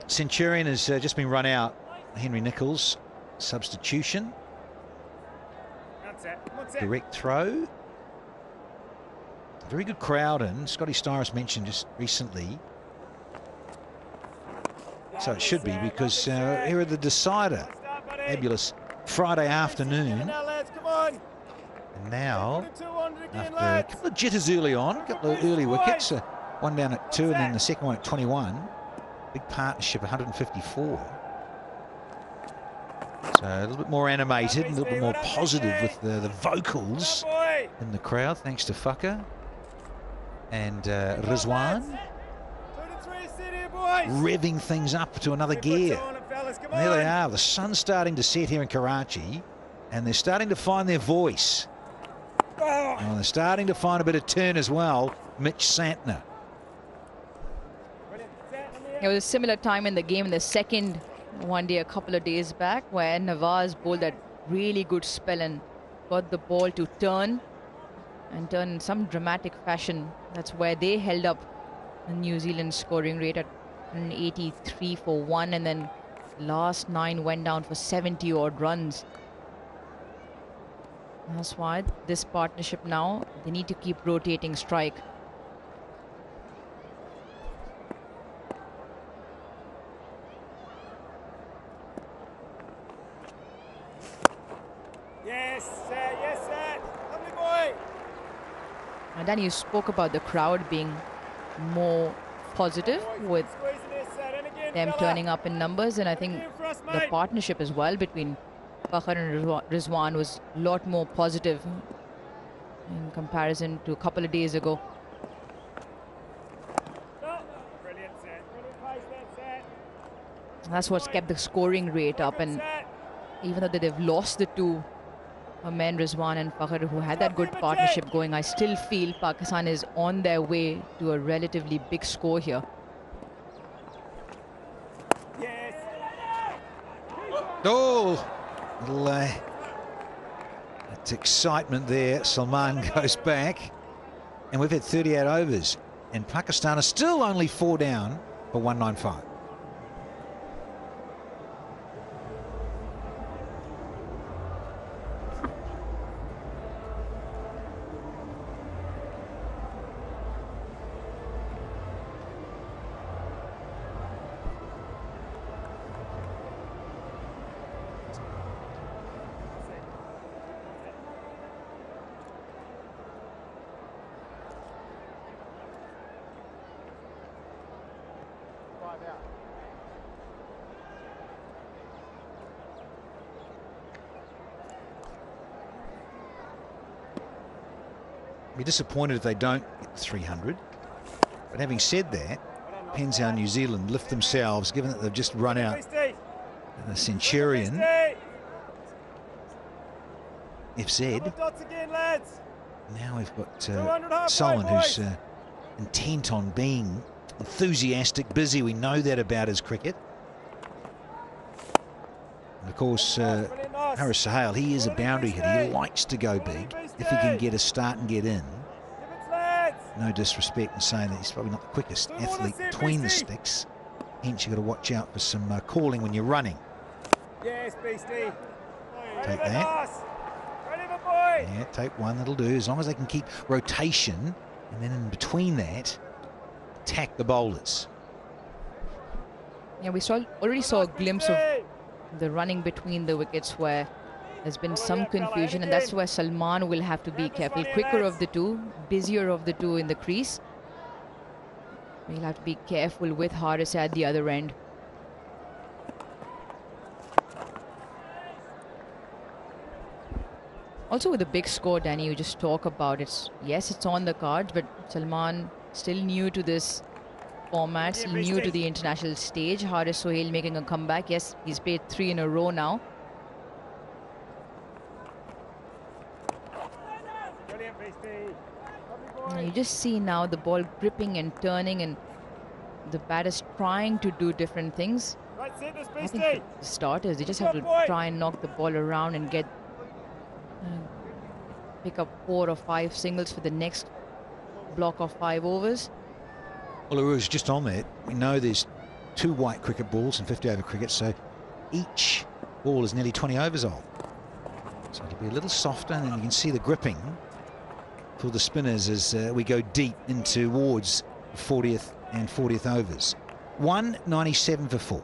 Centurion has just been run out. Henry Nichols, substitution. Direct throw. Very good crowd, and Scotty Styris mentioned just recently. So it should be, because here are the decider. Fabulous Friday afternoon. And now, after a couple of jitters early on, a couple of early wickets, one down at 2 and then the second one at 21. Big partnership, 154. So a little bit more animated, a little bit more positive with the vocals in the crowd, thanks to Fakhar and Rizwan. Revving things up to another gear. And there they are, the sun's starting to set here in Karachi, and they're starting to find their voice. And they're starting to find a bit of turn as well, Mitch Santner. It was a similar time in the game in the second one day a couple of days back, where Nawaz bowled that really good spell and got the ball to turn in some dramatic fashion. That's where they held up the New Zealand scoring rate at 183 for 1, and then last 9 went down for 70 odd runs. That's why this partnership now, they need to keep rotating strike. Yes, sir. Yes, sir. Lovely boy. And then you spoke about the crowd being more positive with them turning up in numbers, and I think the partnership as well between Fakhar and Rizwan was a lot more positive in comparison to a couple of days ago. That's what's kept the scoring rate up, and even though they've lost the two men, Rizwan and Fakhar, who had that good partnership going, I still feel Pakistan is on their way to a relatively big score here. Oh, little that's excitement there. Salman goes back, and we've had 38 overs, and Pakistan are still only 4 down for 195. Be disappointed if they don't get 300. But having said that, depends how New Zealand lift themselves, given that they've just run out the Centurion. FZ. Now we've got Solomon, who's intent on being enthusiastic, busy. We know that about his cricket. And of course, Haris Sahel, he is a boundary hitter. He likes to go big if he can get a start and get in. No disrespect in saying that he's probably not the quickest athlete between the sticks. Hence, you've got to watch out for some calling when you're running. Yes, Beastie. Take that. Yeah, take one, that'll do. As long as they can keep rotation, and then in between that, attack the bowlers. Yeah, we already saw a glimpse of the running between the wickets where there's been some confusion, and that's where Salman will have to be careful. Quicker of the two, busier of the two in the crease. He'll have to be careful with Haris at the other end. Also with the big score, Danny, you just talk about it. Yes, it's on the cards, but Salman still new to this format, still new to the international stage. Haris Sohail making a comeback. Yes, he's played 3 in a row now. You just see now the ball gripping and turning, and the batters trying to do different things. I think for the starters, they just have to try and knock the ball around and get pick up 4 or 5 singles for the next block of 5 overs. Well, Aru's just on that. We know there's 2 white cricket balls in 50 over cricket, so each ball is nearly 20 overs old. So it'll be a little softer, and then you can see the gripping for the spinners as we go deep in towards 40th and 40th overs. 197 for 4.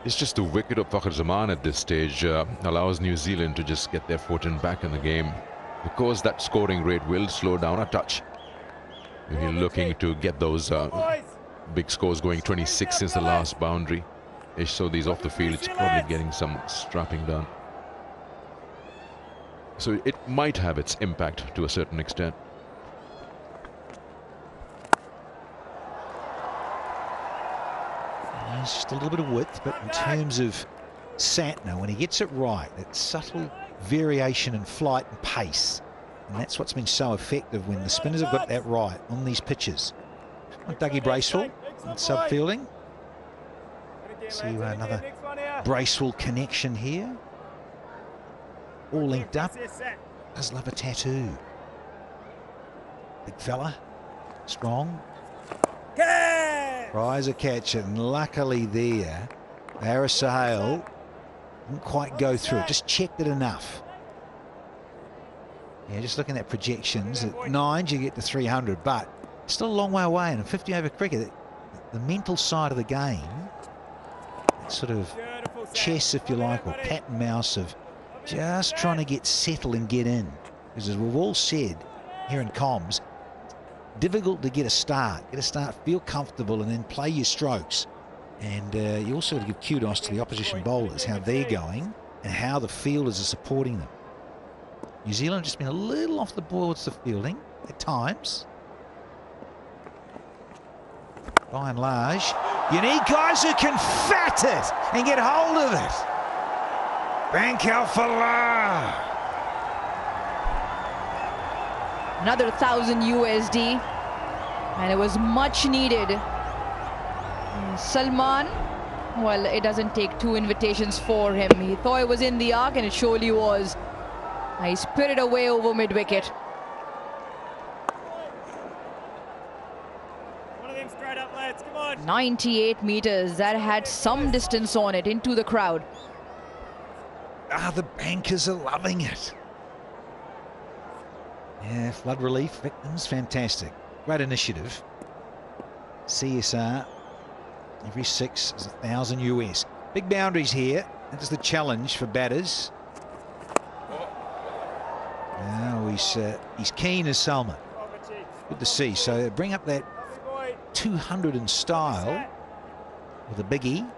It's just the wicket of Fakhar Zaman at this stage allows New Zealand to just get their foot in back in the game, because that scoring rate will slow down a touch. If you're looking to get those big scores going, 26 since the last boundary. Ish Sodhi's off the field, it's probably getting some strapping done. So it might have its impact to a certain extent. There's just a little bit of width, but in terms of Santner, when he gets it right, that subtle variation in flight and pace, and that's what's been so effective when the spinners have got that right on these pitches. Dougie Bracewell in sub-fielding. See another Bracewell connection here. All linked up. Does love a tattoo. Big fella, strong. Tries a catch, and luckily there, Haris Sahel didn't quite go through it, just checked it enough. Yeah, just looking at projections, at 9s you get to 300, but still a long way away. And in 50 over cricket, the mental side of the game, sort of chess, if you like, or cat and mouse of just trying to get settled and get in. Because as we've all said here in comms, difficult to get a start, feel comfortable, and then play your strokes. And you also got to give kudos to the opposition bowlers, how they're going and how the fielders are supporting them. New Zealand have just been a little off the ball with the fielding at times. By and large, you need guys who can fat it and get hold of it. Bank Alphala. Another 1,000 USD, and it was much needed. Salman, well, it doesn't take 2 invitations for him. He thought it was in the arc, and it surely was. He spit it away over mid-wicket. One of them straight up, lads, come on. 98 meters, that had some distance on it into the crowd. The bankers are loving it. Yeah, flood relief victims, fantastic. Great initiative. CSR, every 6 is 1,000 US. Big boundaries here. That is the challenge for batters. Now he's keen as Salman. Good to see. So bring up that 200 in style with a biggie.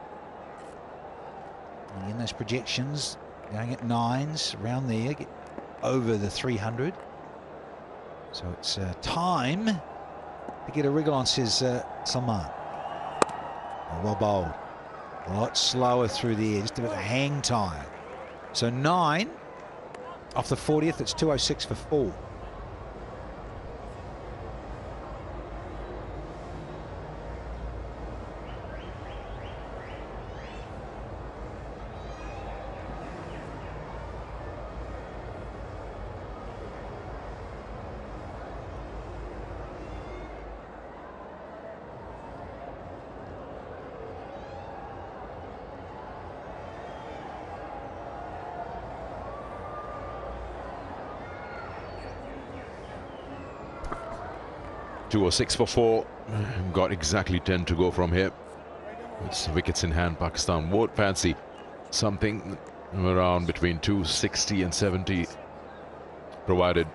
And in those projections, going at 9s, around there, get over the 300. So it's time to get a wriggle on, says Salman. Oh, well bowled. A lot slower through the air, just a bit of hang time. So 9 off the 40th, it's 206 for 4. Or 6 for 4. Got exactly 10 to go from here. It's wickets in hand. Pakistan won't fancy something around between 260 and 70, provided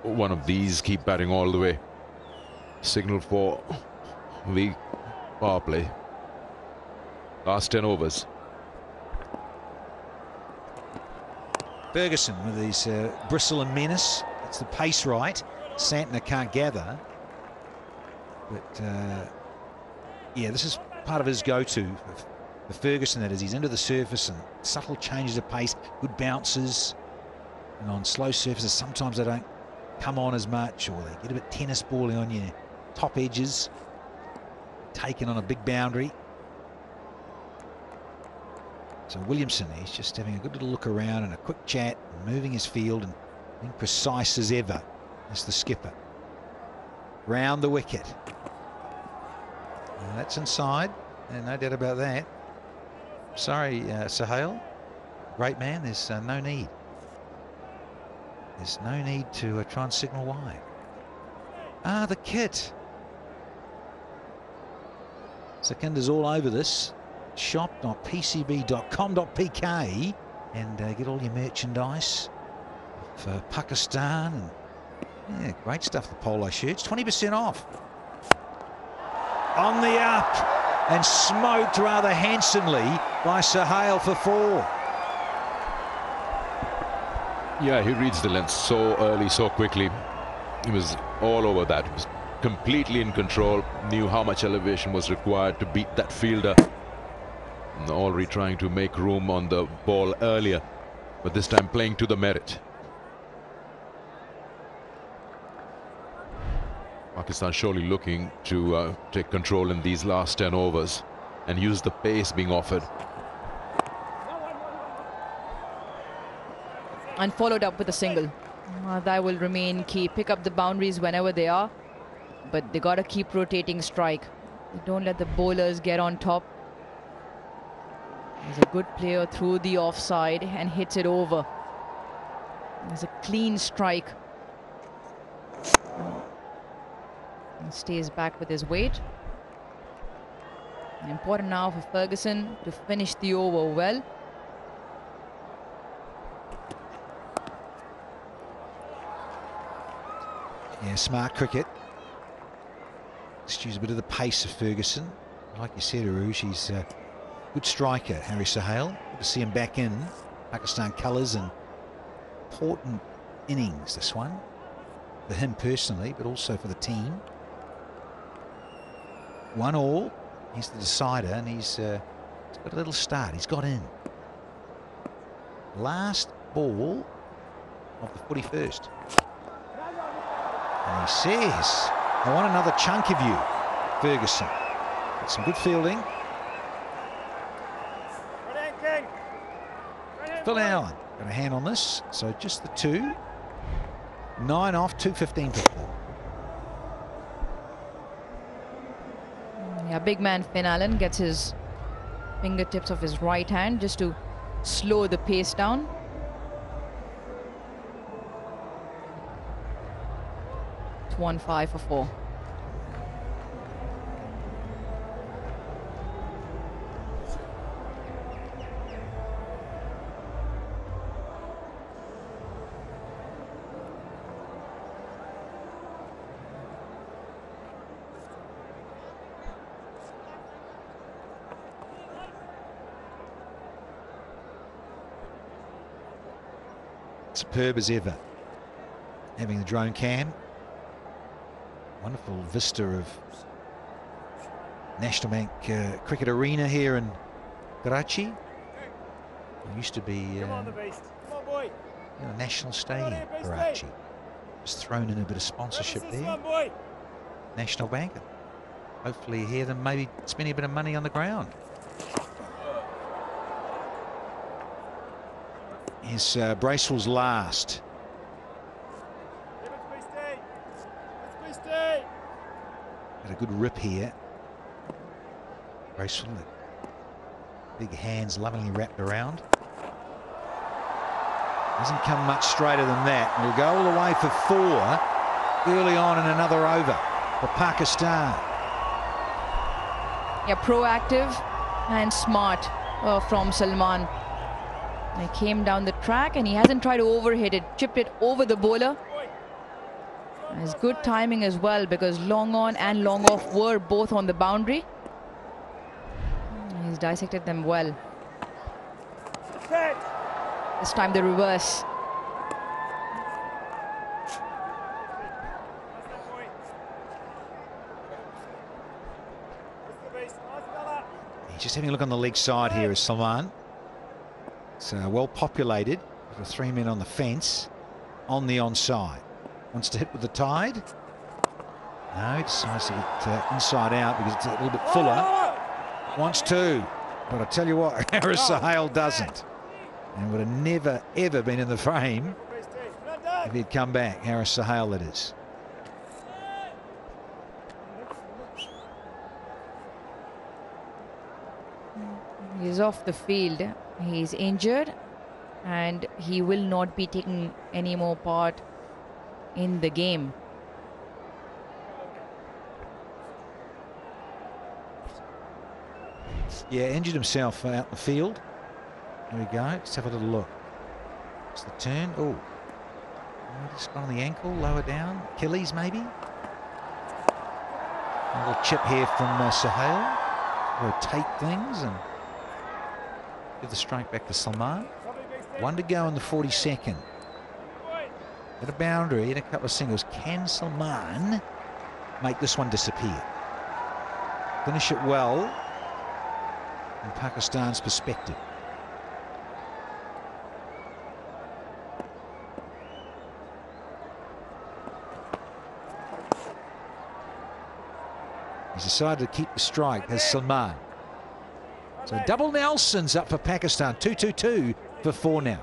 one of these keep batting all the way. Signal for weak power play. Last 10 overs. Ferguson with his bristle and menace. That's the pace right. Santner can't gather. But, yeah, this is part of his go-to for Ferguson, that is. He's into the surface and subtle changes of pace, good bounces. And on slow surfaces, sometimes they don't come on as much, or they get a bit tennis balling on your top edges. Taken on a big boundary. So Williamson, he's just having a good little look around and a quick chat, and moving his field and being precise as ever as the skipper. Round the wicket. That's inside, and no doubt about that. Sorry, Sahel. Great man, there's no need. There's no need to try and signal wide. Ah, the kit. Sekunder's all over this. Shop.pcb.com.pk and get all your merchandise for Pakistan. And yeah, great stuff, the polo shirts. 20% off. On the up and smoked rather handsomely by Sahel for 4. Yeah, he reads the length so early, so quickly. He was all over that. He was completely in control, knew how much elevation was required to beat that fielder. And already trying to make room on the ball earlier, but this time playing to the merit. Pakistan surely looking to take control in these last 10 overs and use the pace being offered. And followed up with a single. That will remain key. Pick up the boundaries whenever they are, but they got to keep rotating strike. Don't let the bowlers get on top. He's a good player through the offside and hits it over. There's a clean strike. And stays back with his weight. And important now for Ferguson to finish the over well. Yeah, smart cricket. Just use a bit of the pace of Ferguson. Like you said, Aruj, he's a good striker, Harry Sahel. Good to see him back in Pakistan colours, and important innings, this one. For him personally, but also for the team. 1-1. He's the decider, and he's got a little start. He's got in. Last ball of the 41st. And he says, I want another chunk of you, Ferguson. Got some good fielding. Phil Allen got a hand on this, so just the 2. 9 off, 2:15 for 4. Yeah, big man Finn Allen gets his fingertips of his right hand just to slow the pace down. It's 1-5 for 4. superb as ever. Having the drone cam. Wonderful vista of National Bank Cricket Arena here in Karachi. It used to be National Stadium, Karachi. Just thrown in a bit of sponsorship there. National Bank. Hopefully you hear them maybe spending a bit of money on the ground. Here's Bracewell's last. Got a good rip here. Bracewell, big hands lovingly wrapped around. Doesn't come much straighter than that. We'll go all the way for 4 early on in another over for Pakistan. Yeah, proactive and smart from Salman. He came down the track and he hasn't tried to overhit it, chipped it over the bowler. It's good timing as well because long on and long off were both on the boundary. He's dissected them well. This time the reverse. Just having a look on the leg side here is Salman. It's well populated with the 3 men on the fence on the onside. Wants to hit with the tide. No, he decides to get inside out because it's a little bit fuller. Wants to, but I tell you what, Harris Sahale doesn't. And would have never, ever been in the frame if he'd come back. Harris Sahale, that is. He's off the field. He's injured and he will not be taking any more part in the game. Yeah, injured himself out in the field. There we go. Let's have a little look. It's the turn. Oh, just on the ankle, lower down. Achilles, maybe. A little chip here from Sahale. Rotate things and give the strike back to Salman. 1 to go in the 42nd. At a boundary and a couple of singles. Can Salman make this one disappear? Finish it well from Pakistan's perspective. He's decided to keep the strike as Salman. So double Nelson's up for Pakistan. 2-2-2 for 4 now.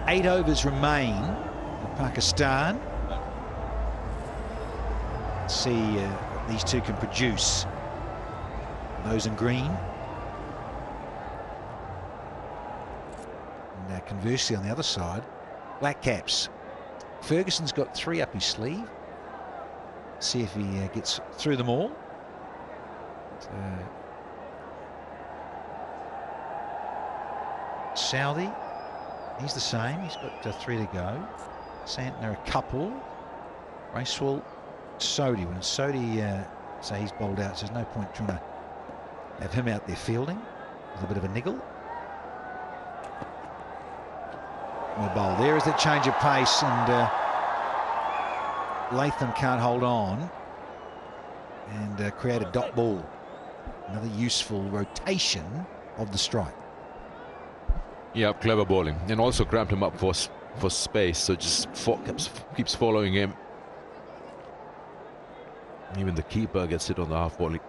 Eight overs remain for Pakistan. Let's see what these two can produce. Those in green. And conversely on the other side, black caps. Ferguson's got 3 up his sleeve. See if he gets through them all. Saudi. He's the same. He's got 3 to go. Santner a couple. Bracewell, Sodhi. When Sodhi say he's bowled out, so there's no point trying to have him out there fielding with a bit of a niggle. Well bowled. There is the change of pace, and Latham can't hold on and create a dot ball. Another useful rotation of the strike. Yeah, clever bowling, and also grabbed him up for space, so just keeps following him. Even the keeper gets hit on the half volley.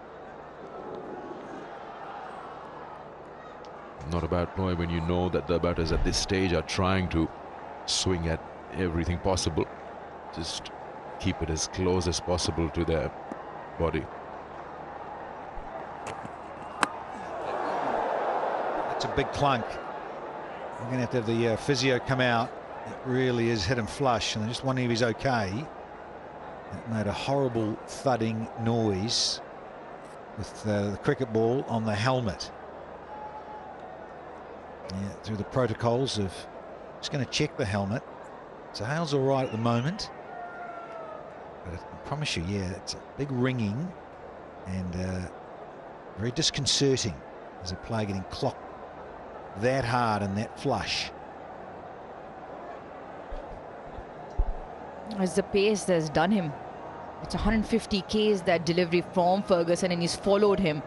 Not a bad ploy when you know that the batters at this stage are trying to swing at everything possible. Just keep it as close as possible to their body. It's a big clunk. We're going to have the physio come out. It really is hit him flush, and I just wondering if he's okay. It made a horrible thudding noise with the cricket ball on the helmet. Yeah, through the protocols of just going to check the helmet. So Hale's all right at the moment. But I promise you, yeah, it's a big ringing and very disconcerting as a player getting clocked that hard and that flush. It's the pace that's done him. It's 150 Ks that delivery from Ferguson, and he's followed him.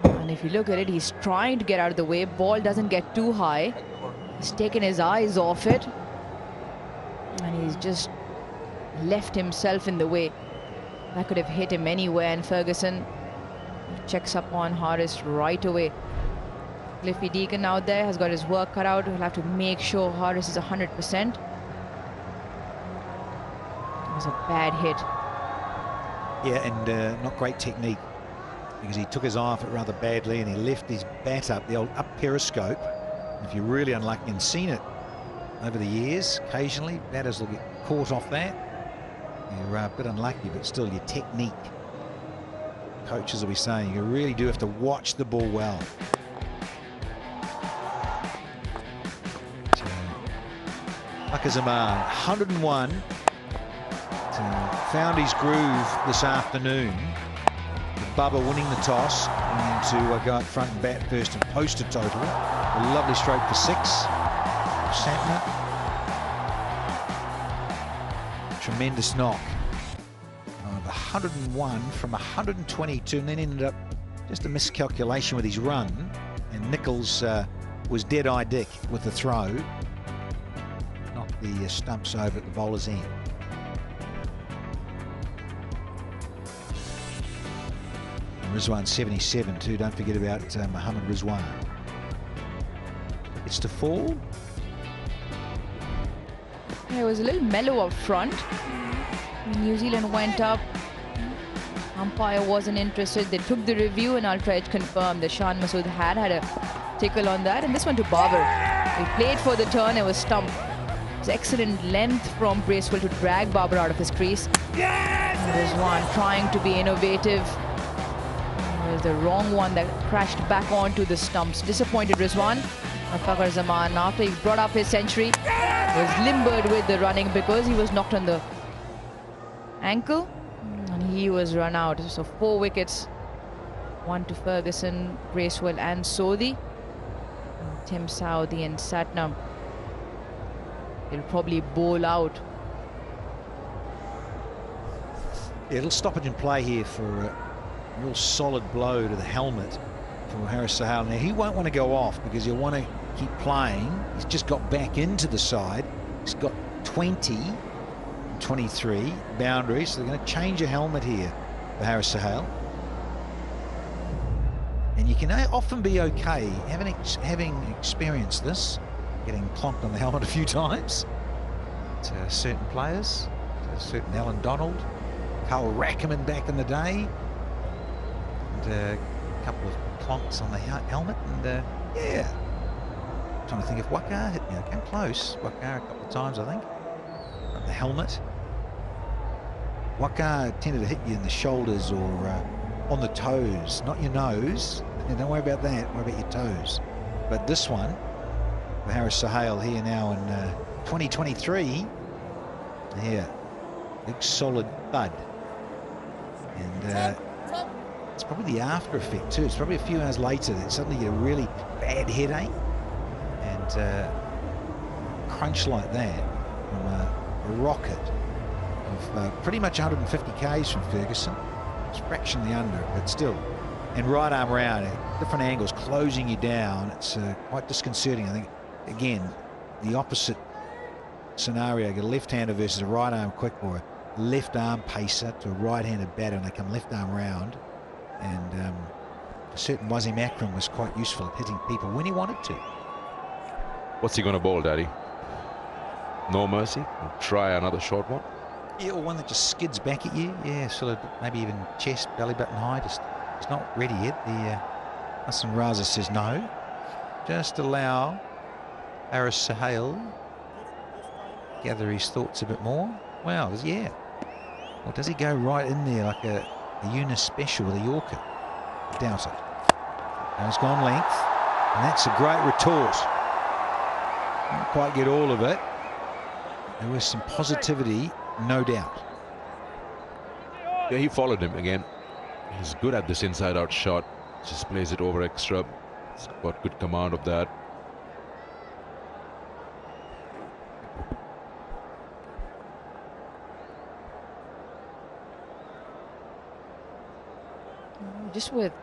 And if you look at it, he's trying to get out of the way. Ball doesn't get too high. He's taken his eyes off it. And he's just left himself in the way. That could have hit him anywhere, and Ferguson checks up on Harris right away. Cliffy Deacon out there has got his work cut out. He'll have to make sure Harris is 100%. It was a bad hit. Yeah, and not great technique, because he took his eye off it rather badly and he left his bat up, the old up periscope. If you're really unlucky, and seen it over the years, occasionally batters will get caught off that. You're a bit unlucky, but still your technique. Coaches will be saying you really do have to watch the ball well. So, Wakazama, 101. Found his groove this afternoon. Bubba winning the toss, wanting to go up front and bat first and post a total. A lovely stroke for 6. Santner. Tremendous knock. 101 from 122, and then ended up just a miscalculation with his run. And Nichols was dead-eye dick with the throw. Knocked the stumps over at the bowler's end. Rizwan 77 too, don't forget about Mohammad Rizwan. It's to fall. Yeah, it was a little mellow up front. New Zealand went up. Umpire wasn't interested. They took the review, and Ultra Edge confirmed that Shan Masood had a tickle on that. And this one to Babar. He played for the turn and was stumped. It was excellent length from Bracewell to drag Babar out of his crease. Rizwan trying to be innovative. It was the wrong one that crashed back onto the stumps. Disappointed Rizwan. Fakhar Zaman, after he brought up his century, was limbered with the running because he was knocked on the ankle and he was run out. So 4 wickets, 1 to Ferguson, Bracewell and Sodhi. And Tim Southee and Satnam, they'll probably bowl out. It'll stop it in play here for a real solid blow to the helmet for Haris Sohail. Now he won't want to go off because he'll want to keep playing. He's just got back into the side. He's got 20 and 23 boundaries, so they're going to change a helmet here for Haris Sohail. And you can often be okay having experienced this, getting clonked on the helmet a few times. To certain players, to certain Alan Donald, Carl Rackerman back in the day, and a couple of clonks on the helmet, and yeah. Trying to think if Waqar hit me. I came close. Waqar a couple of times, I think, on the helmet. Waqar tended to hit you in the shoulders or on the toes, not your nose. Yeah, don't worry about that. Worry about your toes. But this one, for Haris Sohail here now in 2023. Yeah, big solid thud. And it's probably the after effect too. It's probably a few hours later that suddenly you get a really bad headache. And crunch like that from a rocket of pretty much 150 Ks from Ferguson. It's fractionally under it, but still. And right arm round, different angles, closing you down. It's quite disconcerting. I think, again, the opposite scenario. You get a left-hander versus a right-arm quick, or a left-arm pacer to a right-handed batter, and they come left-arm round. And a certain Wasim Akram was quite useful at hitting people when he wanted to. What's he going to bowl, Daddy? No mercy? Try another short one? Yeah, or one that just skids back at you. Yeah, sort of maybe even chest, belly button high. Just it's not ready yet. The Hassan Raza says no. Just allow Aris Sahel gather his thoughts a bit more. Wow, yeah. Or does he go right in there like a Eunice special with a Yorker? I doubt it. And it's gone length. And that's a great retort. Didn't quite get all of it. There was some positivity, no doubt. Yeah, he followed him again. He's good at this inside-out shot. Just plays it over extra. He's got good command of that. Just with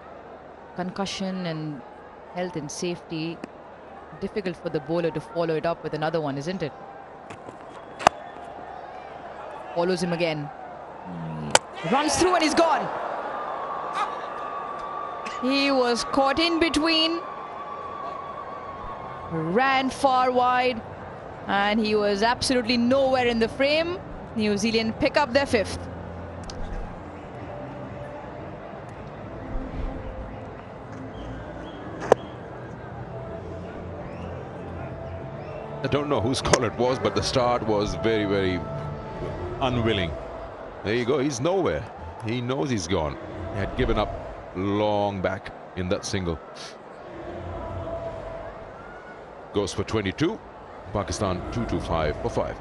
concussion and health and safety, difficult for the bowler to follow it up with another one, isn't it? Follows him again. Runs through and he's gone. He was caught in between. Ran far wide. And he was absolutely nowhere in the frame. New Zealand pick up their 5th. I don't know whose call it was, but the start was very, very unwilling. There you go. He's nowhere. He knows he's gone. He had given up long back in that single. Goes for 22. Pakistan 225 for 5.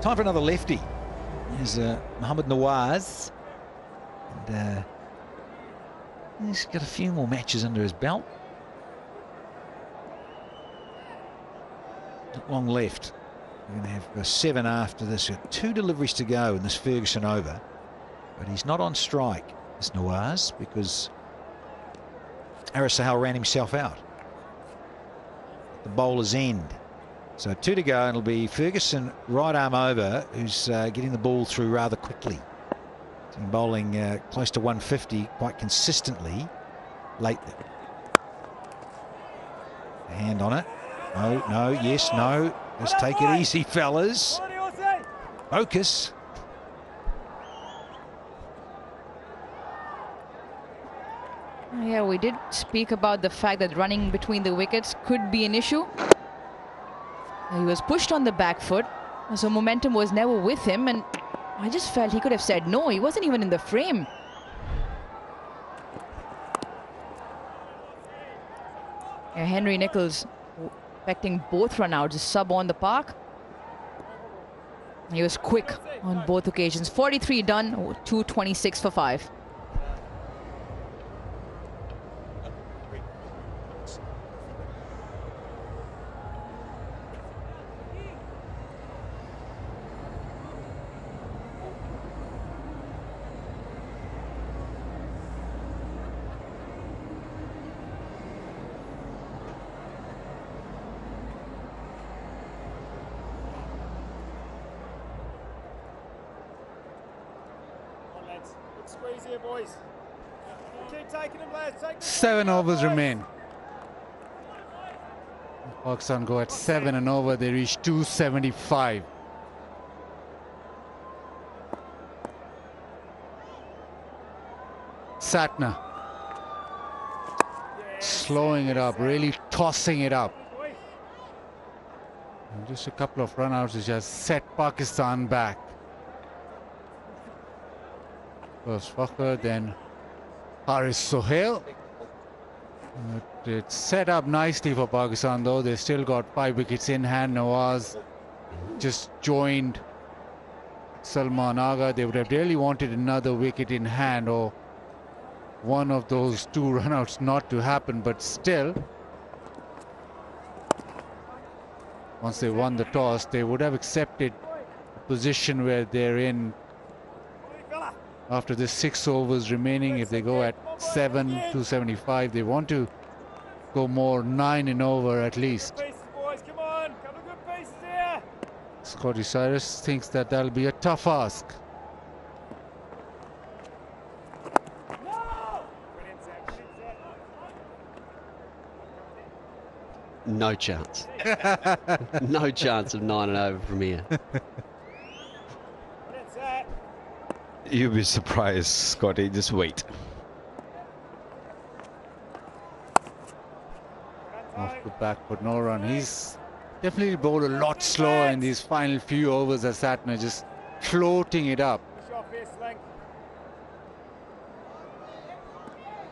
Time for another lefty. There's Mohammad Nawaz. And he's got a few more matches under his belt. Not long left. We're going to have 7 after this. We've got 2 deliveries to go in this Ferguson over. But he's not on strike, this Nawaz, because Aris Sahel ran himself out at the bowler's end. So 2 to go, and it'll be Ferguson right arm over, who's getting the ball through rather quickly. He's been bowling close to 150 quite consistently lately. A hand on it. No, no, yes, no. Let's take it easy, fellas. Focus. Yeah, we did speak about the fact that running between the wickets could be an issue. He was pushed on the back foot, so momentum was never with him, and I just felt he could have said no. He wasn't even in the frame. Yeah, Henry Nicholls expecting both run-outs, sub on the park. He was quick on both occasions. 43 done, 226 for 5. Squeeze here, boys. Keep taking them, lads. Take them. 7 overs remain. Pakistan go at 7 and over. They reach 275. Satna slowing it up, really tossing it up. And just a couple of run-outs has just set Pakistan back. First Fakhr, then Haris Sohail. It's set up nicely for Pakistan, though. They still got 5 wickets in hand. Nawaz just joined Salman Agha. They would have really wanted another wicket in hand, or one of those 2 runouts not to happen, but still, once they won the toss, they would have accepted a position where they're in after the 6 overs remaining. If they go at 7, 275, they want to go more 9 and over at least. Scotty Cyrus thinks that that'll be a tough ask. No chance. No chance of 9 and over from here. You'll be surprised, Scotty. Just wait. Off the back, but no run. He's definitely bowled a lot slower in these final few overs as Satner, just floating it up.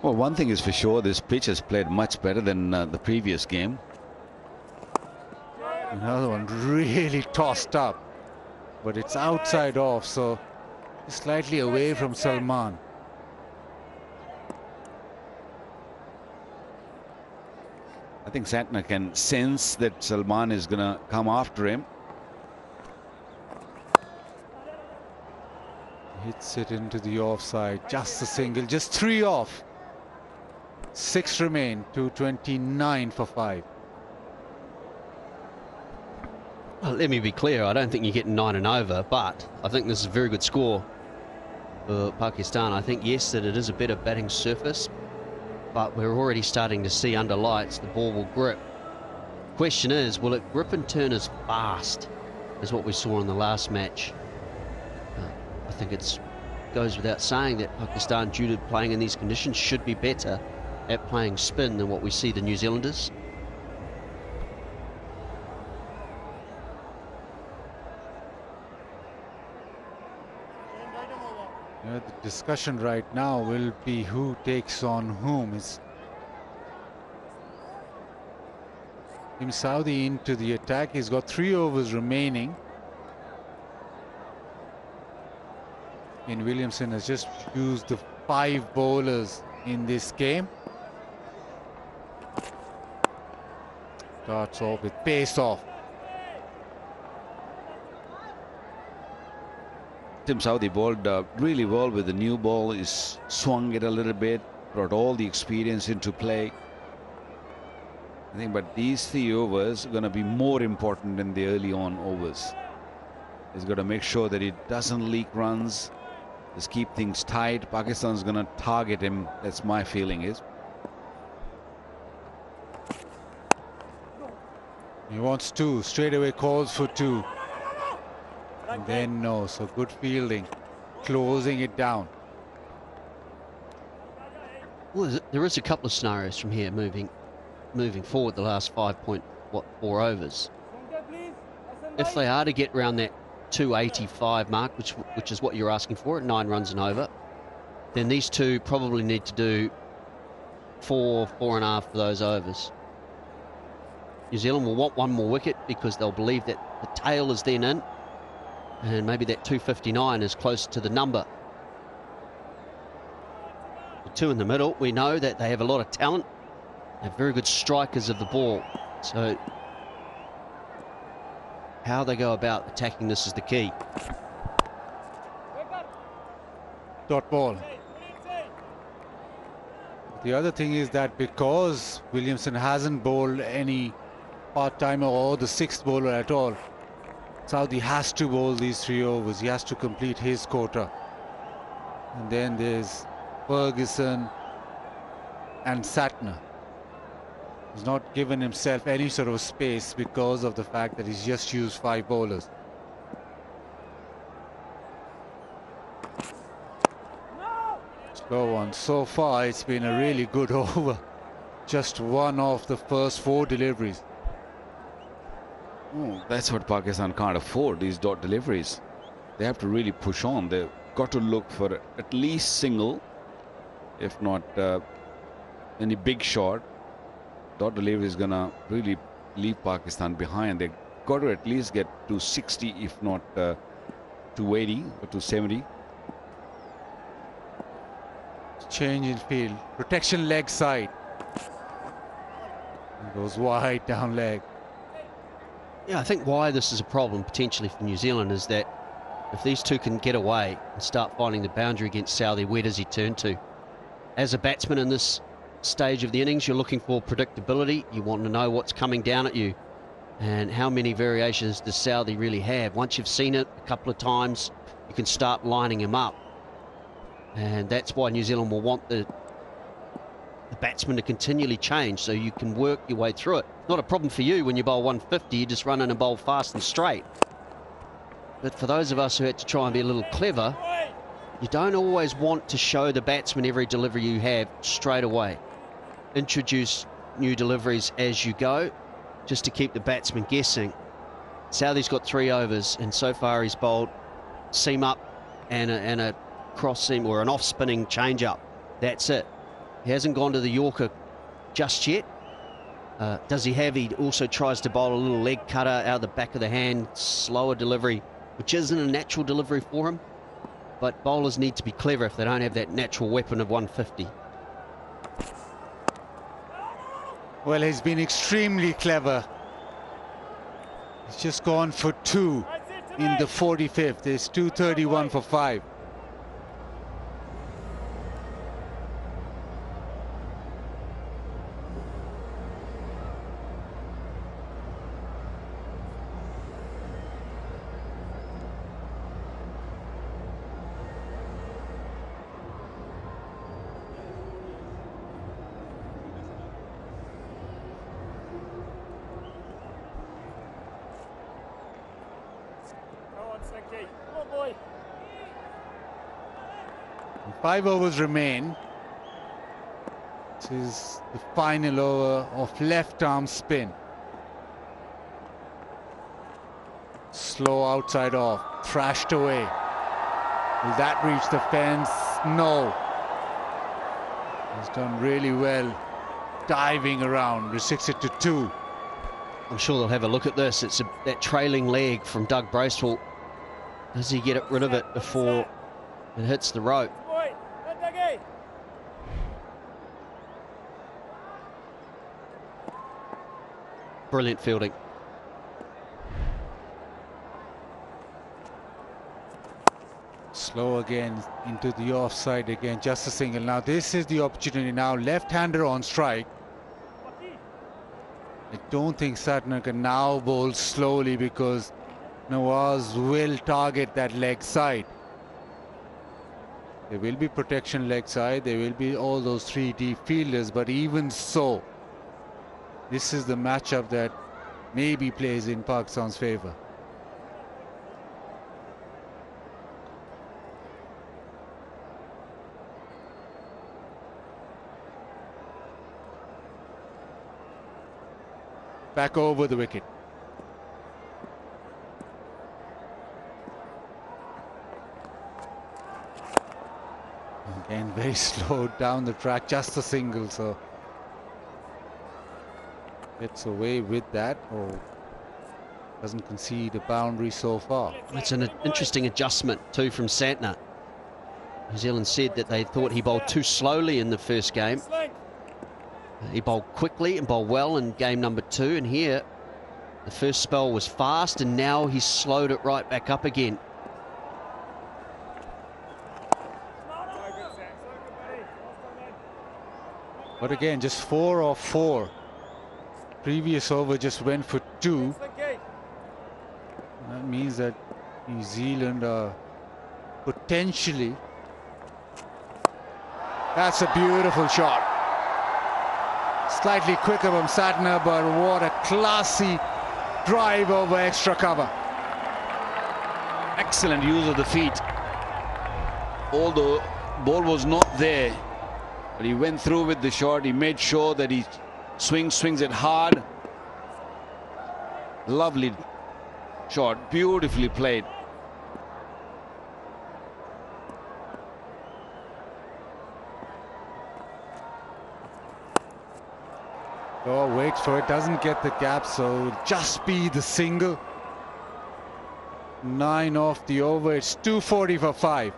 Well, one thing is for sure, this pitch has played much better than the previous game. Another one really tossed up, but it's outside off, so slightly away from Salman. I think Satner can sense that Salman is going to come after him. Hits it into the offside, just a single, just 3 off. 6 remain, 229 for 5. Well, let me be clear, I don't think you're getting 9 and over, but I think this is a very good score for Pakistan. I think, yes, that it is a better batting surface, but we're already starting to see under lights the ball will grip. Question is, will it grip and turn as fast as what we saw in the last match? I think it goes without saying that Pakistan, due to playing in these conditions, should be better at playing spin than what we see the New Zealanders. The discussion right now will be who takes on whom. It's Team Saudi into the attack. He's got 3 overs remaining. And Williamson has just used the 5 bowlers in this game. Starts off with pace off. Team Saudi bowled really well with the new ball. He's swung it a little bit, brought all the experience into play. I think, but these 3 overs are going to be more important than the early on overs. He's got to make sure that he doesn't leak runs. Just keep things tight. Pakistan's going to target him. That's my feeling is. He wants 2. Straight away calls for 2. And then no. So good fielding. Closing it down. Well, there is a couple of scenarios from here moving forward the last 5.4 overs. If they are to get around that 285 mark, which is what you're asking for at 9 runs and over, then these 2 probably need to do 4.5 for those overs. New Zealand will want 1 more wicket because they'll believe that the tail is then in, and maybe that 259 is close to the number. The 2 in the middle, we know that they have a lot of talent. They're very good strikers of the ball. So how they go about attacking this is the key. Dot ball. The other thing is that because Williamson hasn't bowled any part-timer or the 6th bowler at all, Saudi has to bowl these 3 overs. He has to complete his quota. And then there's Ferguson and Satner. He's not given himself any sort of space because of the fact that he's just used 5 bowlers. Slow one. So far, it's been a really good over. Just 1 off the first 4 deliveries. Oh, that's what Pakistan can't afford, these dot deliveries. They have to really push on. They've got to look for at least single, if not any big shot. thought delivery is going to really leave Pakistan behind. They got to at least get to 60, if not 280 or 270. Change in field. Protection leg side. Goes wide down leg. Yeah, I think why this is a problem potentially for New Zealand is that if these two can get away and start finding the boundary against Southey, where does he turn to? As a batsman in this stage of the innings, you're looking for predictability. You want to know what's coming down at you. And how many variations does Southey really have? Once you've seen it a couple of times, you can start lining him up. And that's why New Zealand will want the batsman to continually change so you can work your way through it. Not a problem for you when you bowl 150, you just run in and bowl fast and straight. But for those of us who had to try and be a little clever, you don't always want to show the batsman every delivery you have straight away. Introduce new deliveries as you go, just to keep the batsman guessing. Southey's got 3 overs, and so far he's bowled seam up and a cross seam or an off-spinning change-up. That's it. He hasn't gone to the Yorker just yet. Does he have? He also tries to bowl a little leg cutter out the back of the hand, slower delivery, which isn't a natural delivery for him. But bowlers need to be clever if they don't have that natural weapon of 150. Well, he's been extremely clever. He's just gone for 2 in the 45th. There's 231 for 5. Come on, boy. 5 overs remain. This is the final over of left arm spin. Slow outside off, thrashed away. Will that reach the fence? No. He's done really well diving around, restricts it to 2. I'm sure they'll have a look at this. It's that trailing leg from Doug Bracewell. Does he get rid of it before it hits the rope? Brilliant fielding. Slow again into the offside again, just a single. Now this is the opportunity now, left-hander on strike. I don't think Satner can now bowl slowly because Nawaz will target that leg side. There will be protection leg side, there will be all those 3 deep fielders, but even so, this is the matchup that maybe plays in Pakistan's favour. Back over the wicket. Again, very slow down the track, just a single, so gets away with that, or doesn't concede a boundary so far. It's an interesting adjustment too from Santner. New Zealand said that they thought he bowled too slowly in the first game. He bowled quickly and bowled well in game number 2, and here the first spell was fast and now he's slowed it right back up again. But again, just 4 off 4. Previous over just went for 2. That means that New Zealand are potentially... That's a beautiful shot. Slightly quicker from Satner, but what a classy drive over extra cover. Excellent use of the feet. Although ball was not there, but he went through with the shot. He made sure that he swings it hard. Lovely shot, beautifully played. Oh, waits for it, doesn't get the gap, so it'll just be the single. 9 off the over, it's 240 for 5.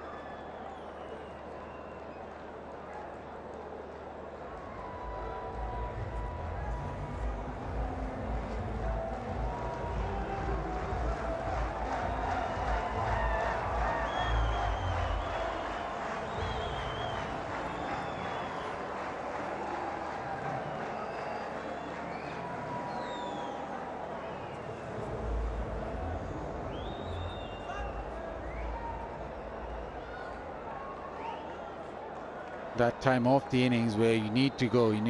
That time off the innings where you need to go and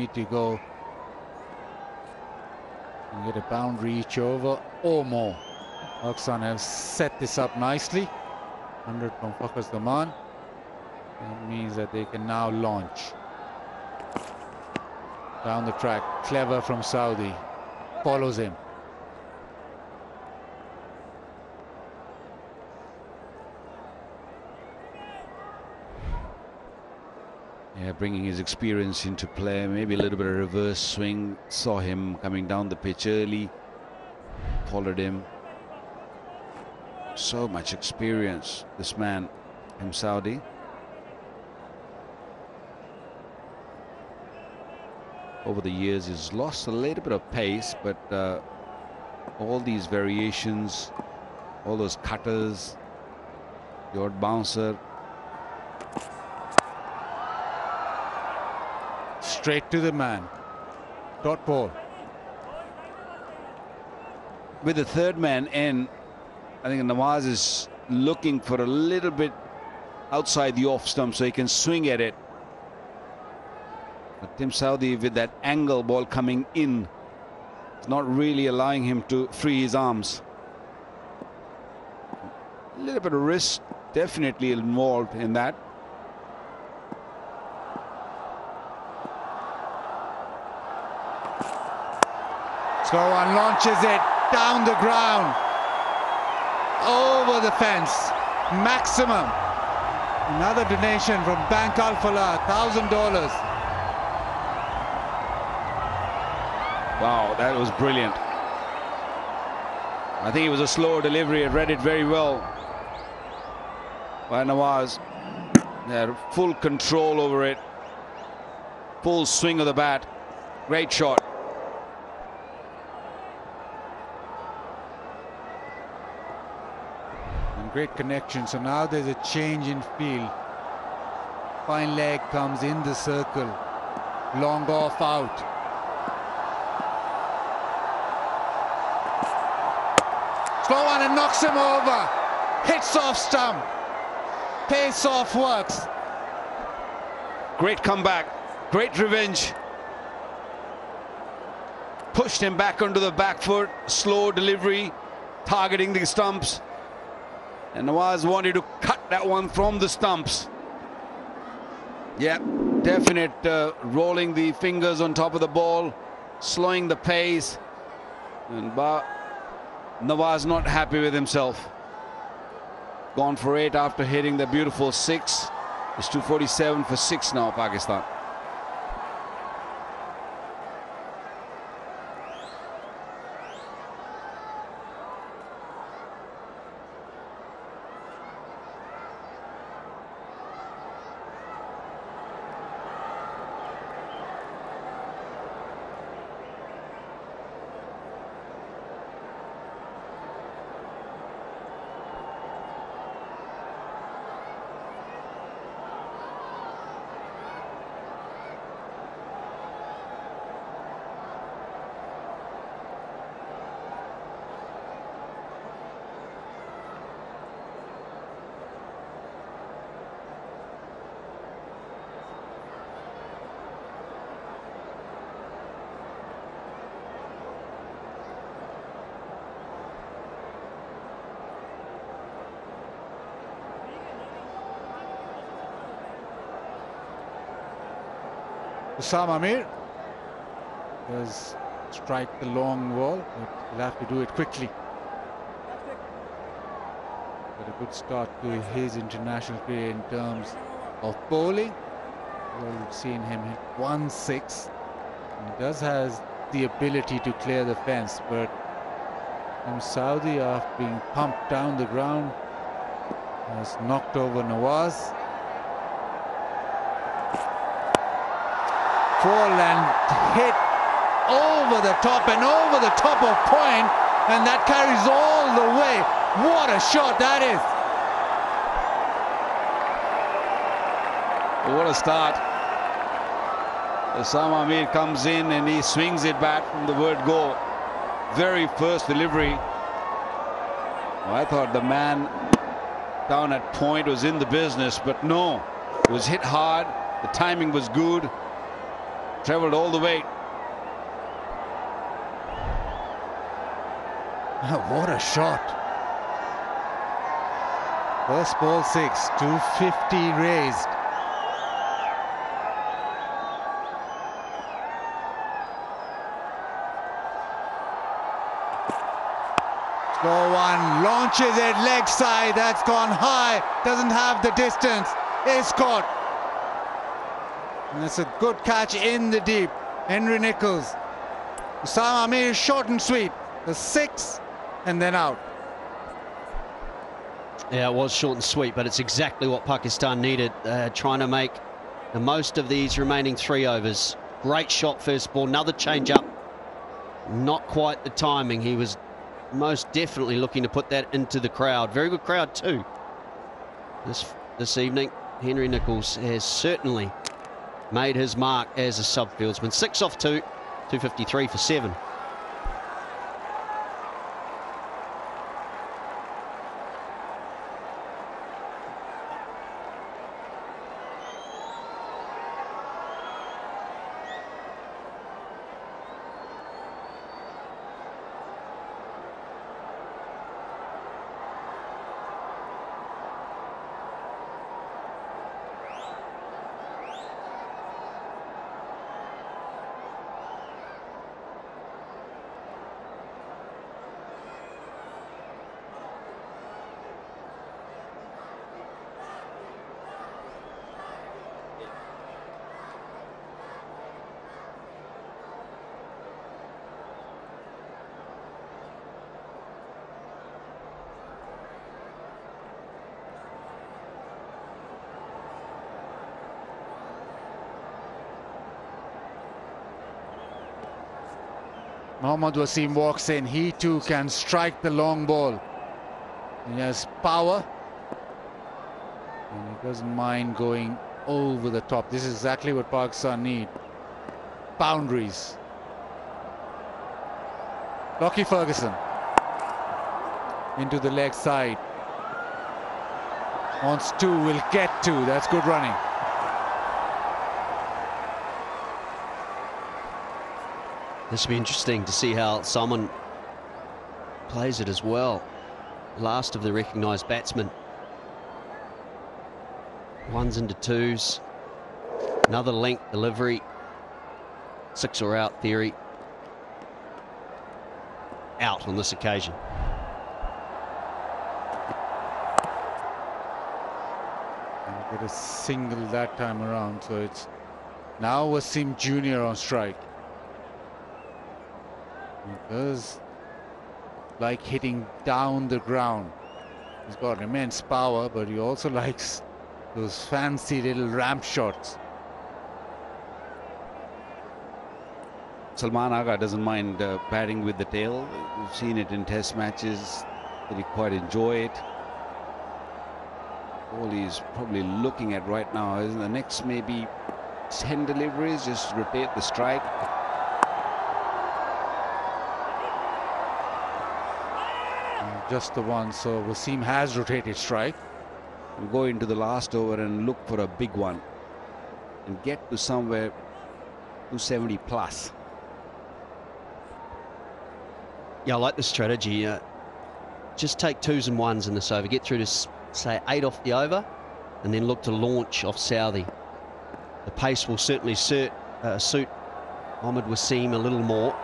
get a boundary each over or more. Pakistan have set this up nicely. 100 from Fakhar Zaman. That means that they can now launch down the track. Clever from Saudi, follows him. Yeah, bringing his experience into play, maybe a little bit of reverse swing. Saw him coming down the pitch early, followed him. So much experience, this man from Saudi. Over the years, he's lost a little bit of pace, but all these variations, all those cutters, the odd bouncer. Straight to the man. Dot ball. With the third man in, I think Nawaz is looking for a little bit outside the off stump so he can swing at it. But Tim Saudi, with that angle ball coming in, it's not really allowing him to free his arms. A little bit of risk definitely involved in that. Slow one launches it down the ground, over the fence, maximum. Another donation from Bank Al-Falah, $1,000. Wow, that was brilliant. I think it was a slower delivery. It read it very well by Nawaz. They had full control over it. Full swing of the bat. Great shot. Great connection. So now there's a change in field. Fine leg comes in the circle. Long off out. Slow one and knocks him over. Hits off stump. Pace off works. Great comeback. Great revenge. Pushed him back onto the back foot. Slow delivery. Targeting the stumps. And Nawaz wanted to cut that one from the stumps. Yeah, definite rolling the fingers on top of the ball, slowing the pace. And Nawaz not happy with himself. Gone for 8 after hitting the beautiful 6. It's 247 for 6 now, Pakistan. Usam Amir does strike the long ball, but he'll have to do it quickly. But a good start to his international career in terms of bowling. Well, we've seen him hit 1-6. He does have the ability to clear the fence, but from Saudi, after being pumped down the ground, has knocked over Nawaz. Fall and hit over the top and over the top of point, and that carries all the way. What a shot that is! What a start. Osama Amir comes in and he swings it back from the word go. Very first delivery. I thought the man down at point was in the business, but no. It was hit hard. The timing was good. Traveled all the way. What a shot. First ball 6, 250 raised. Slow one, launches it leg side, that's gone high, doesn't have the distance, is caught. And that's a good catch in the deep. Henry Nichols. Osama Amir, short and sweet. The 6 and then out. Yeah, it was short and sweet, but it's exactly what Pakistan needed. Trying to make the most of these remaining 3 overs. Great shot first ball, another change up. Not quite the timing. He was most definitely looking to put that into the crowd. Very good crowd too. This evening, Henry Nichols has certainly made his mark as a subfieldsman. 6 off 2, 253 for 7. Mohammad Wasim walks in. He too can strike the long ball. He has power. And he doesn't mind going over the top. This is exactly what Pakistan need. Boundaries. Lockie Ferguson. Into the leg side. Wants 2, will get 2. That's good running. This will be interesting to see how Salman plays it as well. Last of the recognised batsmen. 1s into 2s. Another link delivery. 6 or out theory. Out on this occasion. And get a single that time around. So it's now Wasim Jr. on strike. He does like hitting down the ground. He's got immense power, but he also likes those fancy little ramp shots. Salman Agha doesn't mind batting with the tail. We've seen it in test matches that he quite enjoy it. All he's probably looking at right now is the next maybe 10 deliveries, just rotate the strike. Just the one, so Wasim has rotated strike. We'll go into the last over and look for a big one and get to somewhere 270 plus. Yeah, I like the strategy. Just take 2s and 1s in this over. Get through to, say, 8 off the over and then look to launch off Southey. The pace will certainly suit Mohammad Wasim a little more.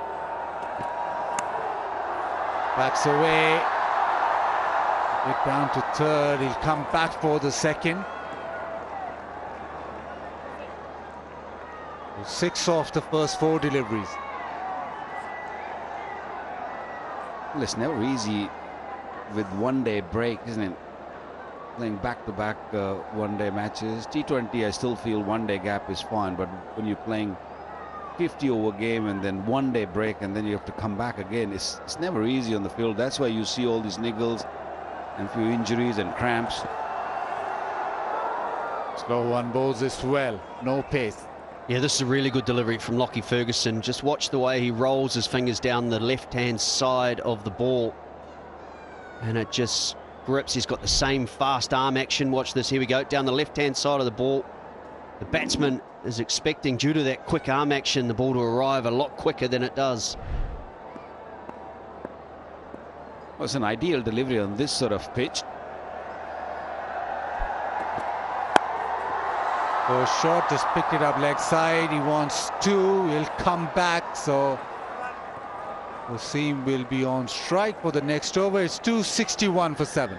Backs away. Get down to 3rd. He'll come back for the 2nd. 6 off the first 4 deliveries. Well, it's never easy with one-day break, isn't it? Playing back-to-back one-day matches. T20, I still feel one-day gap is fine, but when you're playing 50 over game and then one-day break and then you have to come back again, it's never easy on the field. That's why you see all these niggles and few injuries and cramps. Slow one bowls this well, no pace. Yeah, this is a really good delivery from Lockie Ferguson. Just watch the way he rolls his fingers down the left-hand side of the ball. And it just grips. He's got the same fast arm action. Watch this. Here we go. Down the left-hand side of the ball. The batsman is expecting, due to that quick arm action, the ball to arrive a lot quicker than it does. Well, it's an ideal delivery on this sort of pitch. So short, just picked it up leg side. He wants two. He'll come back. So Wasim will be on strike for the next over. It's 261 for 7.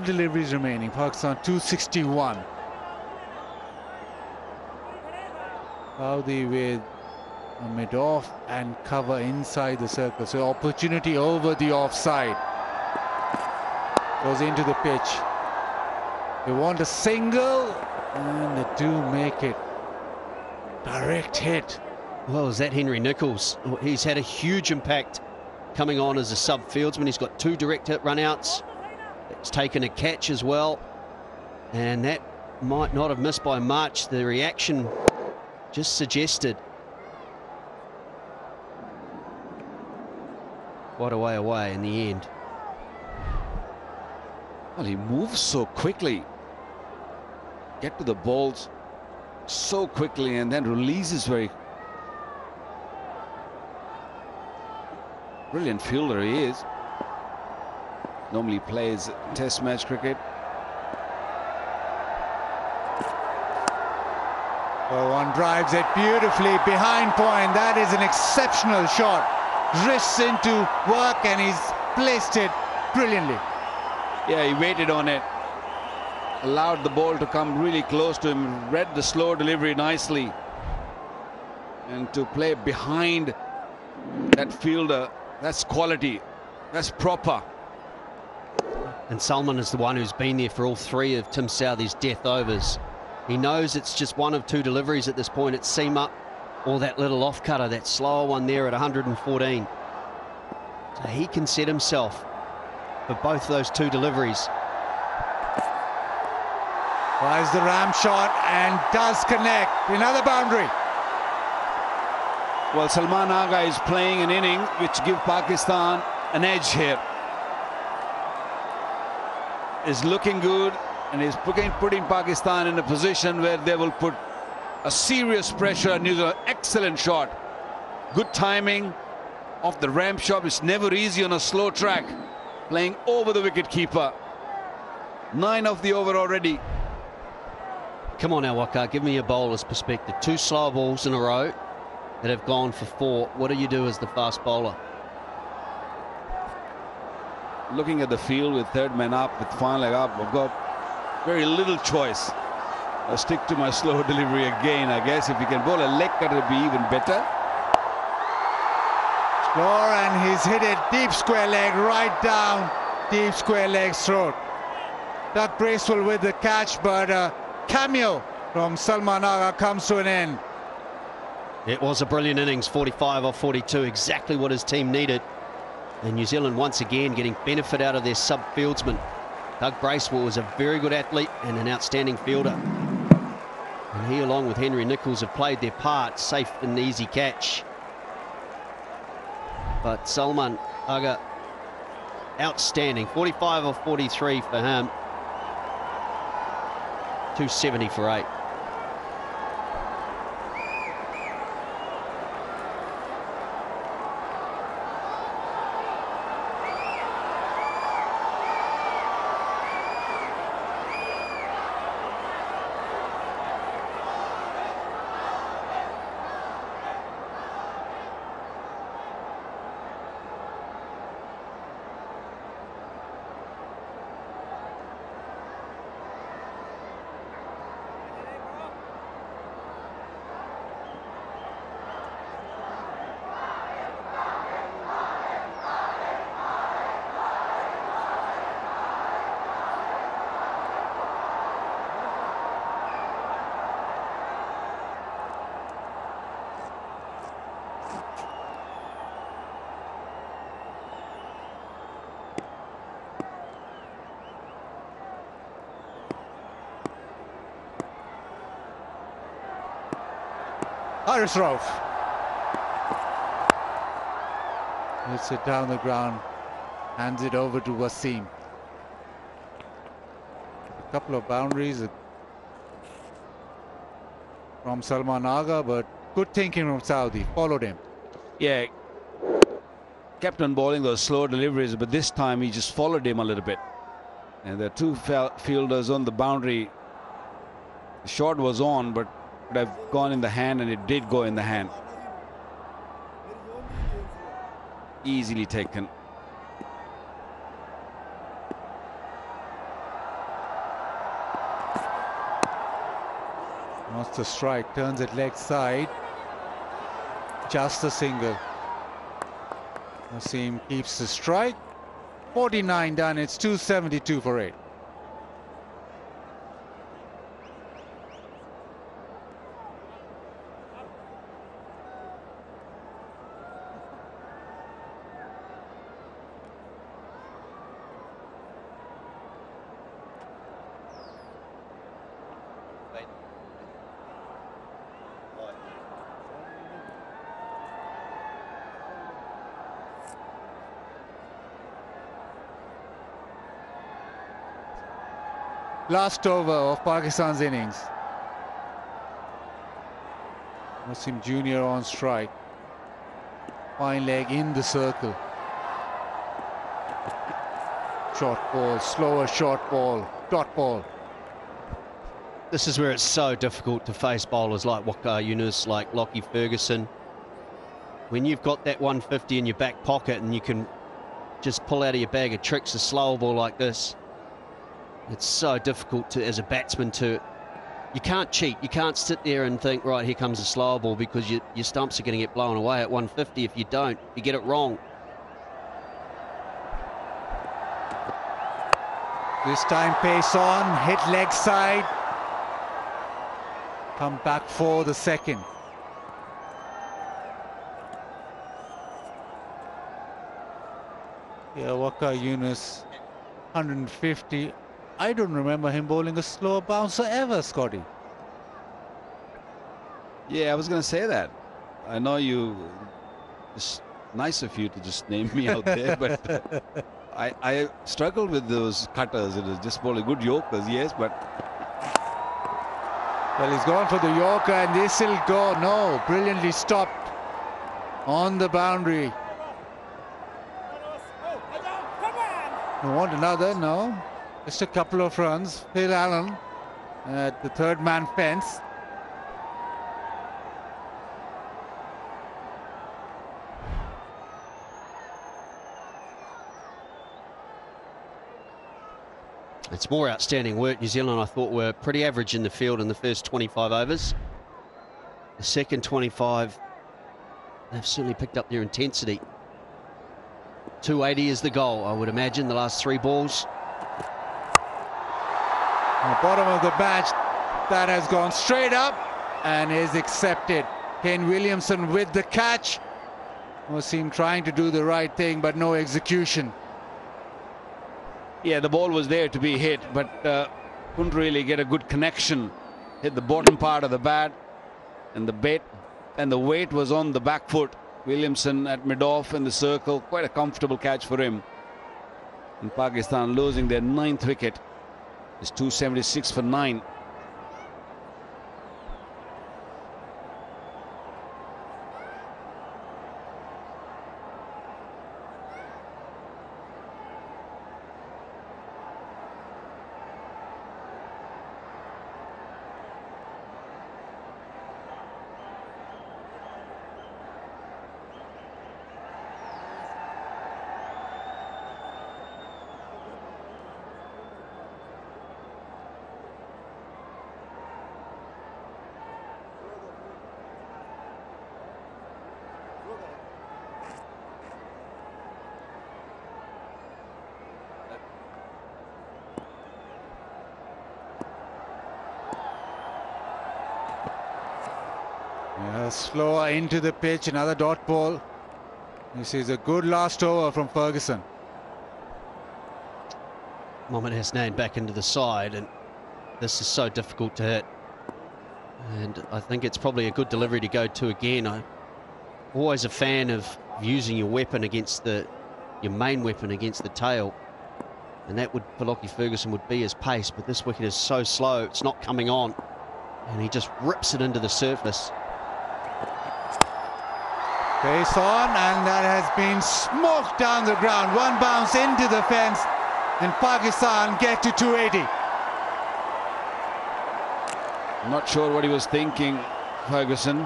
Deliveries remaining. Pakistan 261. Saudi with a mid-off and cover inside the circle. So opportunity over the offside. Goes into the pitch. They want a single and they do make it. Direct hit. Well, is that Henry Nicholls? He's had a huge impact coming on as a sub-fieldsman. He's got 2 direct hit run-outs. It's taken a catch as well, and that might not have missed by much. The reaction just suggested. Quite a way away in the end. Well, he moves so quickly. Get to the balls so quickly and then releases very. Brilliant fielder he is. Normally plays test match cricket. Oh, one drives it beautifully behind point. That is an exceptional shot. Wrists into work and he's placed it brilliantly. Yeah, he waited on it. Allowed the ball to come really close to him. Read the slow delivery nicely. And to play behind that fielder, that's quality. That's proper. And Salman is the one who's been there for all 3 of Tim Southee's death overs. He knows it's just 1 of 2 deliveries at this point. It's seam up or that little off cutter, that slower one there at 114. So he can set himself for both those 2 deliveries. Tries the ram shot and does connect. Another boundary. Well, Salman Agha is playing an inning which gives Pakistan an edge here. Is looking good and is putting Pakistan in a position where they will put a serious pressure on New Zealand. Excellent shot. Good timing off the ramp shot. It's never easy on a slow track. Playing over the wicket keeper. 9 of the over already. Come on now, Waka, give me a bowler's perspective. 2 slow balls in a row that have gone for 4. What do you do as the fast bowler? Looking at the field with 3rd man up, with final leg up, I've got very little choice. I'll stick to my slow delivery again, I guess. If you can bowl a leg cut, it'll be even better. Score, and he's hit it deep square leg, right down deep square leg's throat. Doug Bracewell with the catch, but a cameo from Salman Agha comes to an end. It was a brilliant innings, 45 off 42, exactly what his team needed. And New Zealand once again getting benefit out of their sub-fieldsman. Doug Bracewell was a very good athlete and an outstanding fielder. And he, along with Henry Nicholls, have played their part. Safe and easy catch. But Salman Agha, outstanding. 45 off 43 for him. 270 for 8. . Haris Rauf. Hits it down the ground. Hands it over to Wasim. A couple of boundaries from Salman Agha, but good thinking from Saudi. Followed him. Yeah. Kept on bowling those slow deliveries, but this time he just followed him a little bit. And the two fielders on the boundary. The shot was on, but would have gone in the hand, and it did go in the hand. Easily taken. Wants the strike, turns it leg side. Just a single. Wasim keeps the strike. 49 done, it's 272 for 8. Last over of Pakistan's innings. Wasim Jr. on strike. Fine leg in the circle. Short ball, slower short ball, dot ball. This is where it's so difficult to face bowlers like Waqar Younis, like Lockie Ferguson. When you've got that 150 in your back pocket and you can just pull out of your bag of tricks a slower ball like this, it's so difficult to, as a batsman, to... You can't cheat. You can't sit there and think, right, here comes a slower ball, because your stumps are going to get blown away at 150 if you don't. You get it wrong. This time pace on, hit leg side. Come back for the second. Yeah, Waqar Younis, 150. I don't remember him bowling a slower bouncer ever, Scotty. Yeah, I was going to say that. I know you... It's nice of you to just name me out there, but I struggled with those cutters. It was just bowling good Yorkers, yes, but... Well, he's gone for the Yorker, and this will go. No, brilliantly stopped on the boundary. You want another? No. Just a couple of runs. Phil Allen at the third man fence. It's more outstanding work. New Zealand, I thought, were pretty average in the field in the first 25 overs. The second 25, they've certainly picked up their intensity. 280 is the goal, I would imagine, the last three balls. On the bottom of the batch, that has gone straight up and is accepted. Kane Williamson with the catch. Wasim trying to do the right thing, but no execution. Yeah, the ball was there to be hit, but couldn't really get a good connection. Hit the bottom part of the bat, and the weight was on the back foot. Williamson at mid-off in the circle, quite a comfortable catch for him. And Pakistan losing their 9th wicket. It's 276 for 9. Slower into the pitch, another dot ball. This is a good last over from Ferguson. Mohamed Hasnain back into the side, and this is so difficult to hit. And I think it's probably a good delivery to go to again. I'm always a fan of using your weapon against your main weapon against the tail. And that would, for Lockie Ferguson, would be his pace. But this wicket is so slow, it's not coming on. And he just rips it into the surface. Pace on, and that has been smoked down the ground. One bounce into the fence, and Pakistan get to 280. I'm not sure what he was thinking, Ferguson.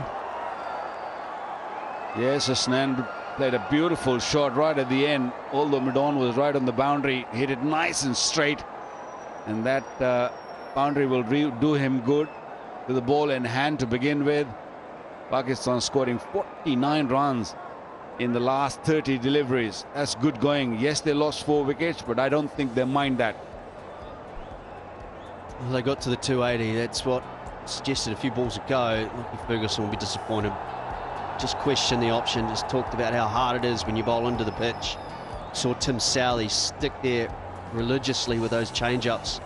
Yes, Hasnan played a beautiful shot right at the end. Although Midon was right on the boundary, hit it nice and straight. And that boundary will do him good with the ball in hand to begin with. Pakistan scoring 49 runs in the last 30 deliveries. That's good going. Yes, they lost 4 wickets, but I don't think they mind that. Well, they got to the 280. That's what suggested a few balls ago. Lockie Ferguson will be disappointed. Just questioned the option, just talked about how hard it is when you bowl into the pitch. Saw Tim Southee stick there religiously with those change-ups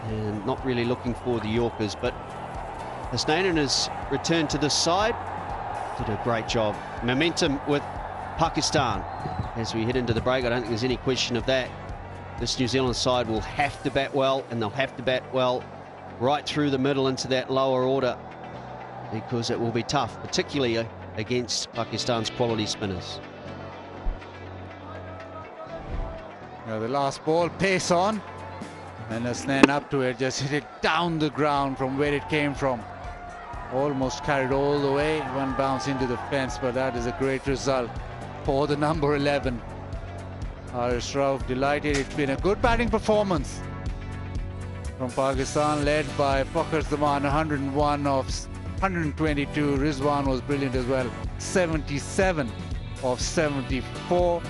and not really looking for the Yorkers. But Hasnain has returned to this side. Did a great job. Momentum with Pakistan as we head into the break. I don't think there's any question of that. This New Zealand side will have to bat well, and they'll have to bat well right through the middle into that lower order, because it will be tough, particularly against Pakistan's quality spinners. Now the last ball, pace on, and Hasnain up to it, just hit it down the ground from where it came from. Almost carried all the way, one bounce into the fence, but that is a great result for the number 11. Haris Rauf delighted. It's been a good batting performance from Pakistan, led by Fakhar Zaman, 101 of 122. Rizwan was brilliant as well, 77 of 74.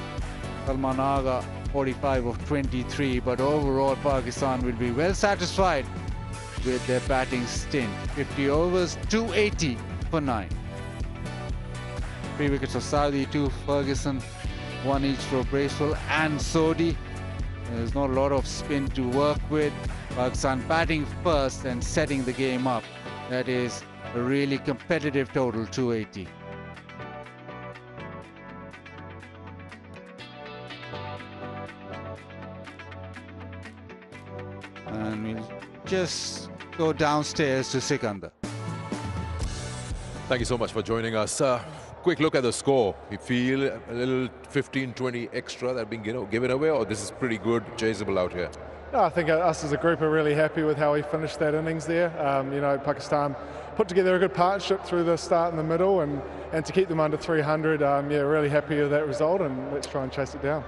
Salman Agha, 45 of 23. But overall, Pakistan will be well satisfied with their batting stint. 50 overs, 280 for 9. 3 wickets for Southee, 2 for Ferguson, 1 each for Bracewell and Sodhi. There's not a lot of spin to work with. Pakistan batting first and setting the game up. That is a really competitive total, 280. And we'll just go downstairs to Sikandar. Thank you so much for joining us. Quick look at the score. You feel a little 15-20 extra that have been given away, or this is pretty good, chaseable out here? No, I think us as a group are really happy with how we finished that innings there. You know, Pakistan put together a good partnership through the start and the middle, and to keep them under 300, yeah, really happy with that result, and let's try and chase it down.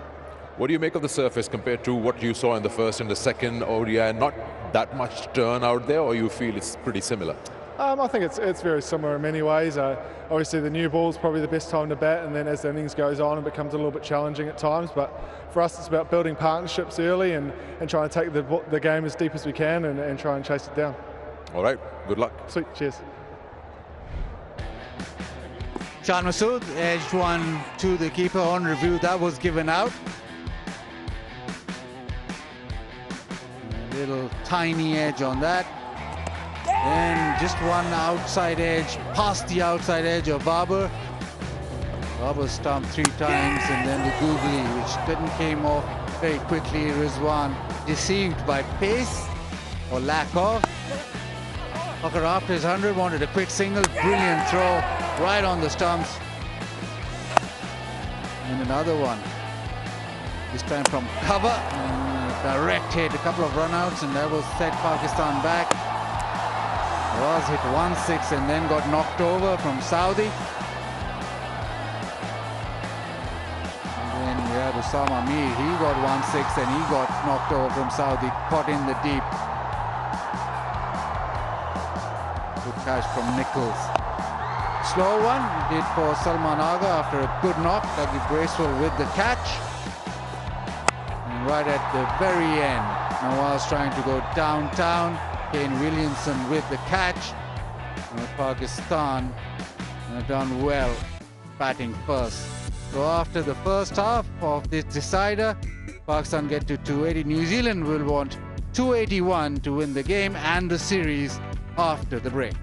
What do you make of the surface compared to what you saw in the first and the second ODI? Not that much turn out there, or you feel it's pretty similar? I think it's very similar in many ways. Obviously, the new ball is probably the best time to bat, and then as the innings goes on, it becomes a little bit challenging at times. But for us, it's about building partnerships early and trying to take the game as deep as we can and try and chase it down. All right, good luck. Sweet, cheers. Shan Masood edged one to the keeper on review. That was given out. A little tiny edge on that. Then just one outside edge, past the outside edge of Babar. Babar stumped 3 times, and then the googly, which didn't came off very quickly. Rizwan deceived by pace or lack of. Fakhar after his 100 wanted a quick single, brilliant throw right on the stumps. And another one, this time from cover. Direct hit, a couple of runouts, and that will set Pakistan back. Was hit 1-6 and then got knocked over from Southee. And then we had Osama Mir, he got 1-6 and he got knocked over from Southee, caught in the deep. Good catch from Nichols. Slow one, did for Salman Agha after a good knock. Dougie Bracewell with the catch. And right at the very end, Nawaz trying to go downtown. Kane Williamson with the catch. Pakistan done well batting first. So after the first half of this decider, Pakistan get to 280. New Zealand will want 281 to win the game and the series after the break.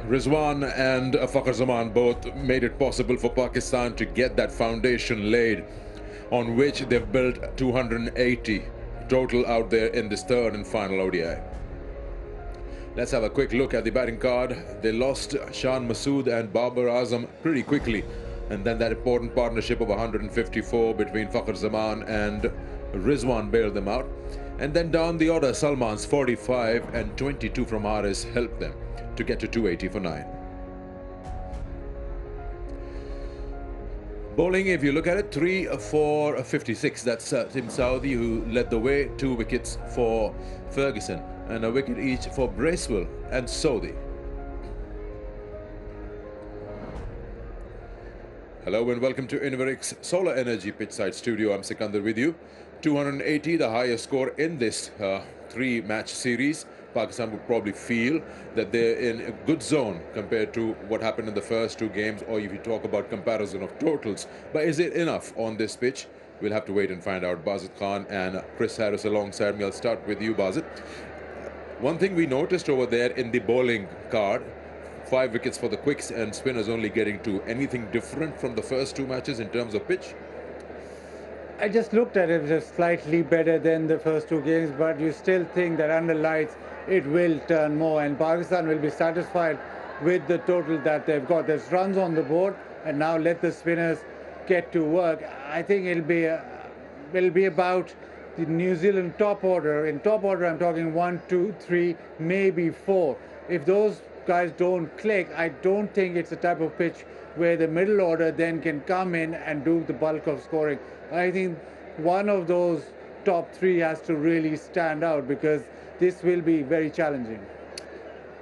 Rizwan and Fakhar Zaman both made it possible for Pakistan to get that foundation laid on which they've built 280 total out there in this third and final ODI. Let's have a quick look at the batting card. They lost Shan Masood and Babar Azam pretty quickly, and then that important partnership of 154 between Fakhar Zaman and Rizwan bailed them out. And then down the order, Salman's 45 and 22 from Haris helped them to get to 280 for 9. Bowling, if you look at it, 3 for 56. That's Tim Southee, who led the way. 2 wickets for Ferguson and a wicket each for Bracewell and Southee. Hello and welcome to Inverix Solar Energy Pitchside Studio. I'm Sikandar with you. 280, the highest score in this 3-match series. Pakistan would probably feel that they're in a good zone compared to what happened in the first 2 games, or if you talk about comparison of totals. But is it enough on this pitch? We'll have to wait and find out. Basit Khan and Chris Harris alongside me. I'll start with you, Basit. One thing we noticed over there in the bowling card, 5 wickets for the quicks and spinners only getting 2. Anything different from the first 2 matches in terms of pitch? I just looked at it, just slightly better than the first 2 games, but you still think that under lights it will turn more, and Pakistan will be satisfied with the total that they've got. There's runs on the board, and now let the spinners get to work. I think it'll be about the New Zealand top order. In top order, I'm talking 1, 2, 3, maybe 4. If those guys don't click, I don't think it's a type of pitch where the middle order then can come in and do the bulk of scoring. I think one of those top 3 has to really stand out, because this will be very challenging.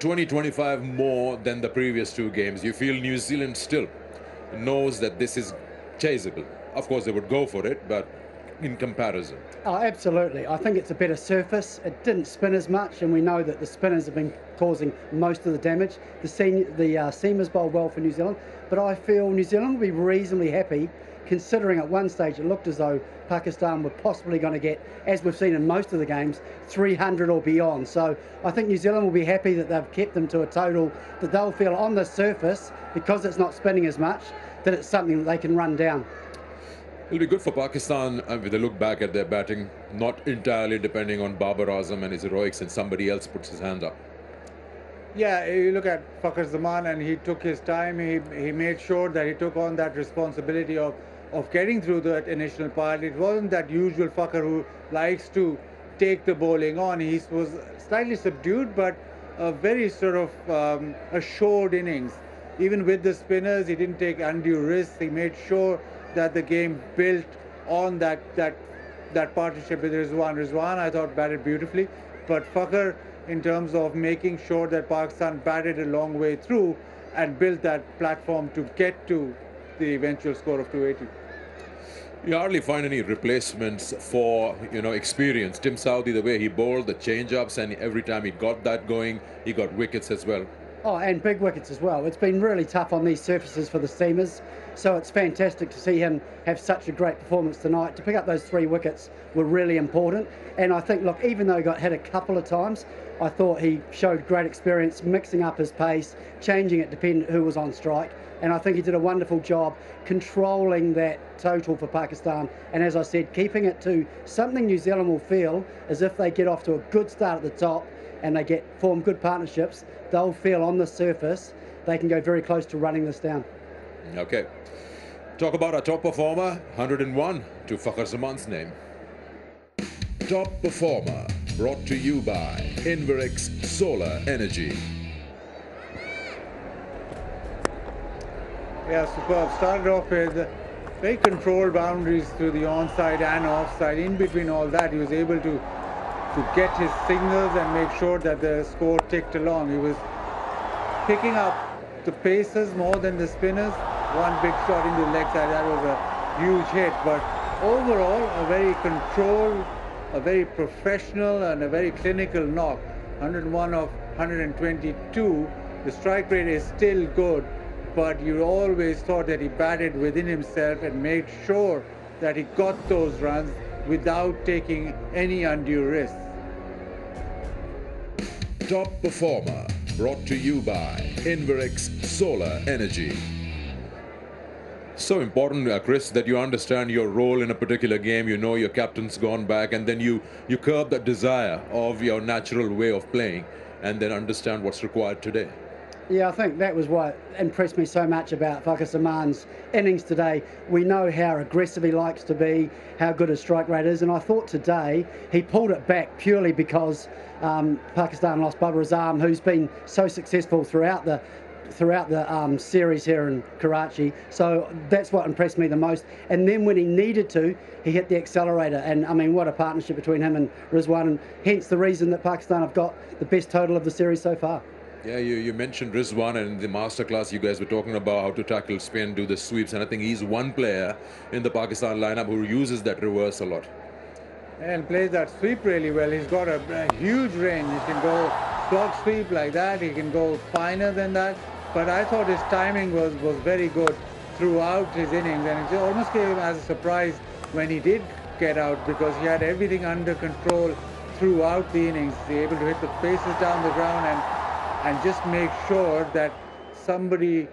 20-25 more than the previous 2 games. You feel New Zealand still knows that this is chaseable. Of course, they would go for it, but in comparison. Oh, absolutely. I think it's a better surface. It didn't spin as much, and we know that the spinners have been causing most of the damage. The seamers bowl well for New Zealand, but I feel New Zealand will be reasonably happy, considering at one stage it looked as though Pakistan were possibly going to get, as we've seen in most of the games, 300 or beyond. So I think New Zealand will be happy that they've kept them to a total that they'll feel on the surface, because it's not spinning as much, that it's something that they can run down. It'll be good for Pakistan with a look back at their batting, not entirely depending on Babar Azam and his heroics, and somebody else puts his hand up. Yeah, you look at Fakhar Zaman, and he took his time. He made sure that he took on that responsibility of getting through that initial part. It wasn't that usual Fakhar who likes to take the bowling on. He was slightly subdued, but a very sort of assured innings. Even with the spinners, he didn't take undue risks. He made sure that the game built on that partnership with Rizwan. Rizwan, I thought, batted beautifully, but Fakhar, in terms of making sure that Pakistan batted a long way through and built that platform to get to the eventual score of 280. You hardly find any replacements for, experience. Tim Southee, the way he bowled, the change-ups, and every time he got that going, he got wickets as well. Oh, and big wickets as well. It's been really tough on these surfaces for the seamers, so it's fantastic to see him have such a great performance tonight. To pick up those 3 wickets were really important, and I think, look, even though he got hit a couple of times, I thought he showed great experience mixing up his pace, changing it depending who was on strike, and I think he did a wonderful job controlling that total for Pakistan, and as I said, keeping it to something New Zealand will feel as if they get off to a good start at the top and they form good partnerships. They'll feel on the surface they can go very close to running this down. Okay. Talk about our top performer, 101 to Fakhar Zaman's name. Top performer, brought to you by Inverix Solar Energy. Yeah, superb. Started off with very controlled boundaries through the onside and offside. In between all that, he was able to get his signals and make sure that the score ticked along. He was picking up the paces more than the spinners. One big shot into the leg side, that was a huge hit. But overall, a very controlled, a very professional and a very clinical knock. 101 of 122. The strike rate is still good, but you always thought that he batted within himself and made sure that he got those runs without taking any undue risks. Top performer, brought to you by Inverix Solar Energy. So important, Chris, that you understand your role in a particular game. You know your captain's gone back, and then you curb that desire of your natural way of playing, and then understand what's required today. Yeah, I think that was what impressed me so much about Whakasaman's innings today. We know how aggressive he likes to be, how good his strike rate is, and I thought today he pulled it back purely because Pakistan lost Babar Azam, who's been so successful throughout the series here in Karachi. So that's what impressed me the most. And then when he needed to, he hit the accelerator. And I mean, what a partnership between him and Rizwan, and hence the reason that Pakistan have got the best total of the series so far. Yeah, you mentioned Rizwan, and in the masterclass you guys were talking about how to tackle spin, do the sweeps, and I think he's one player in the Pakistan lineup who uses that reverse a lot. And plays that sweep really well. He's got a huge range. He can go clock sweep like that. He can go finer than that. But I thought his timing was very good throughout his innings, and it almost came as a surprise when he did get out, because he had everything under control throughout the innings. He was able to hit the paces down the ground and just make sure that somebody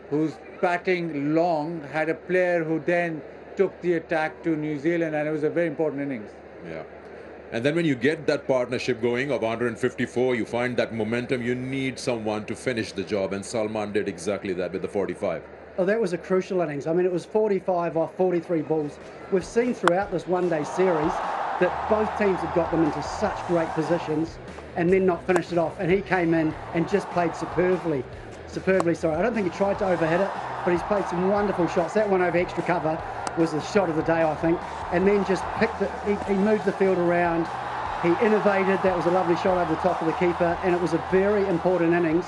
who's batting long had a player who then took the attack to New Zealand, and it was a very important innings. Yeah. And then when you get that partnership going of 154, you find that momentum, you need someone to finish the job, and Salman did exactly that with the 45. Oh, that was a crucial innings. I mean, it was 45 off 43 balls. We've seen throughout this one-day series that both teams have got them into such great positions and then not finished it off. And he came in and just played superbly. Sorry, I don't think he tried to overhit it, but he's played some wonderful shots. That one over extra cover was the shot of the day, I think. And then just picked it. He moved the field around. He innovated. That was a lovely shot over the top of the keeper, and it was a very important innings.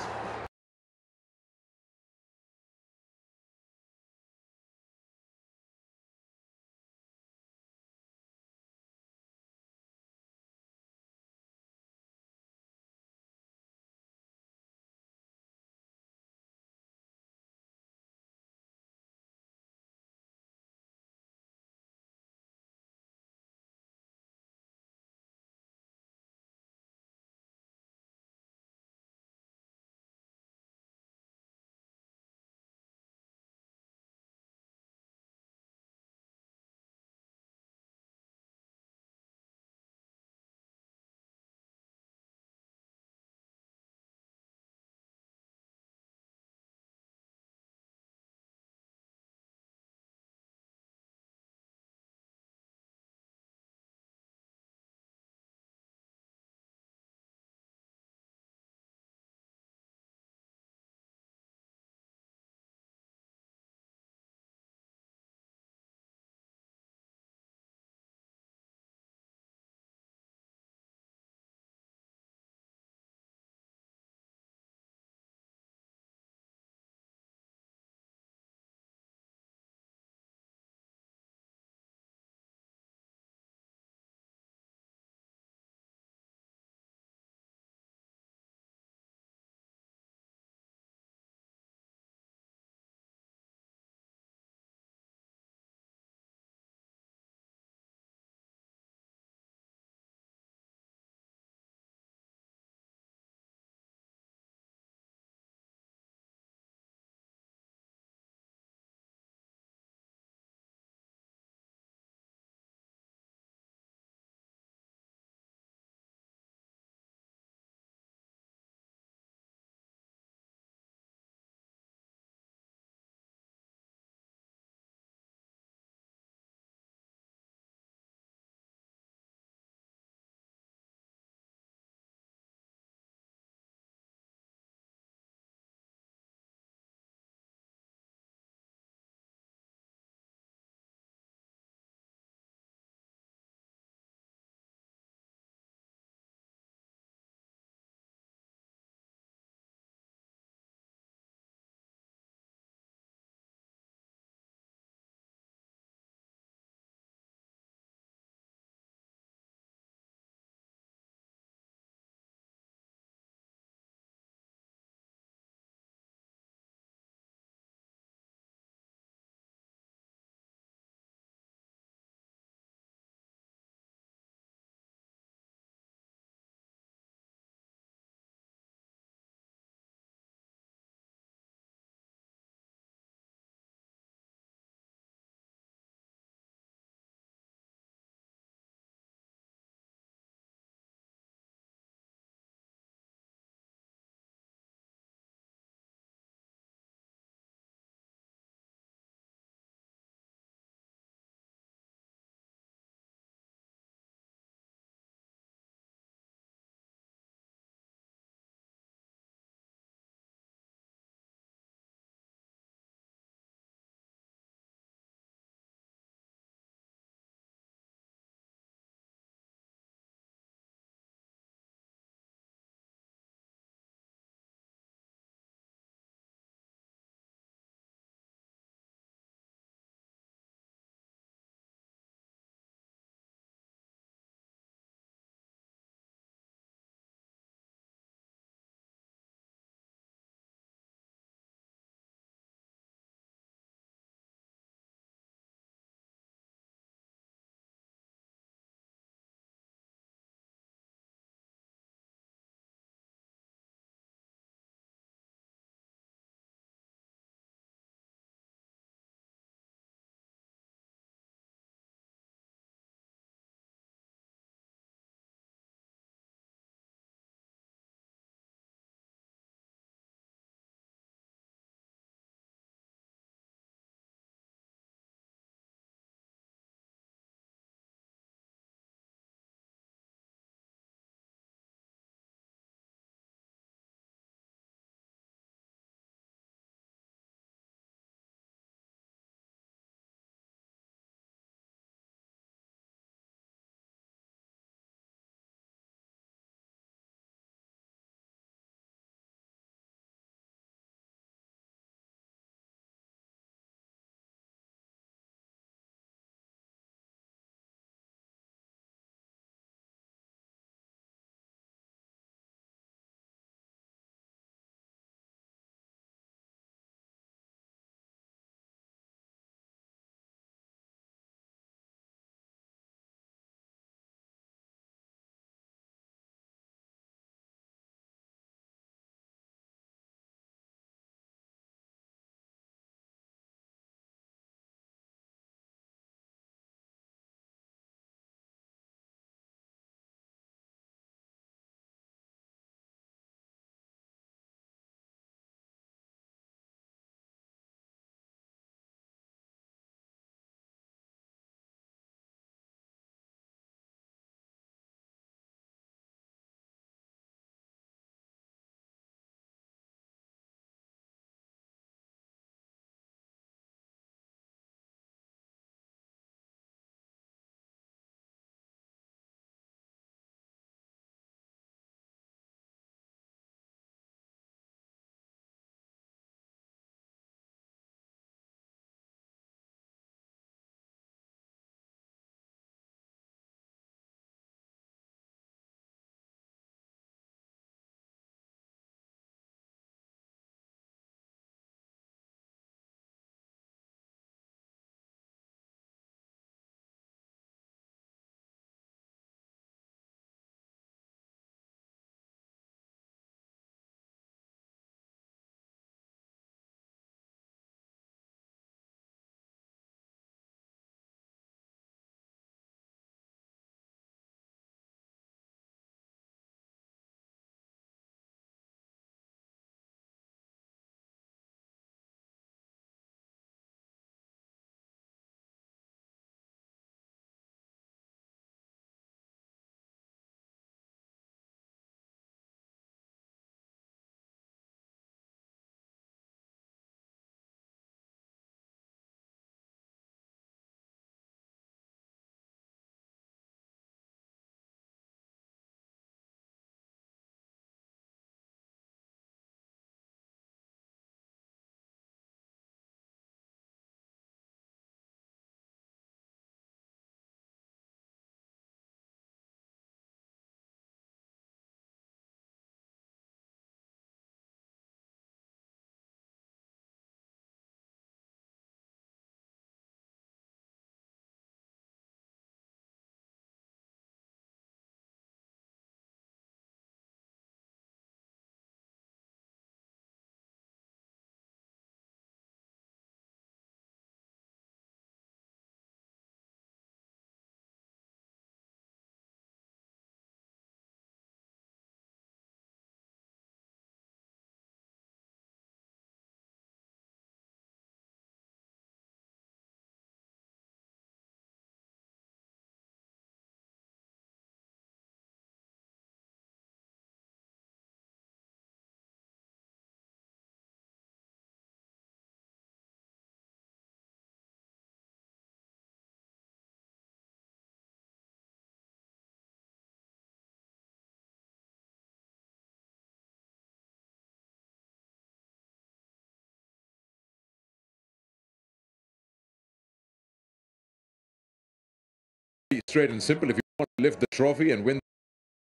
straight and simple. If you want to lift the trophy and win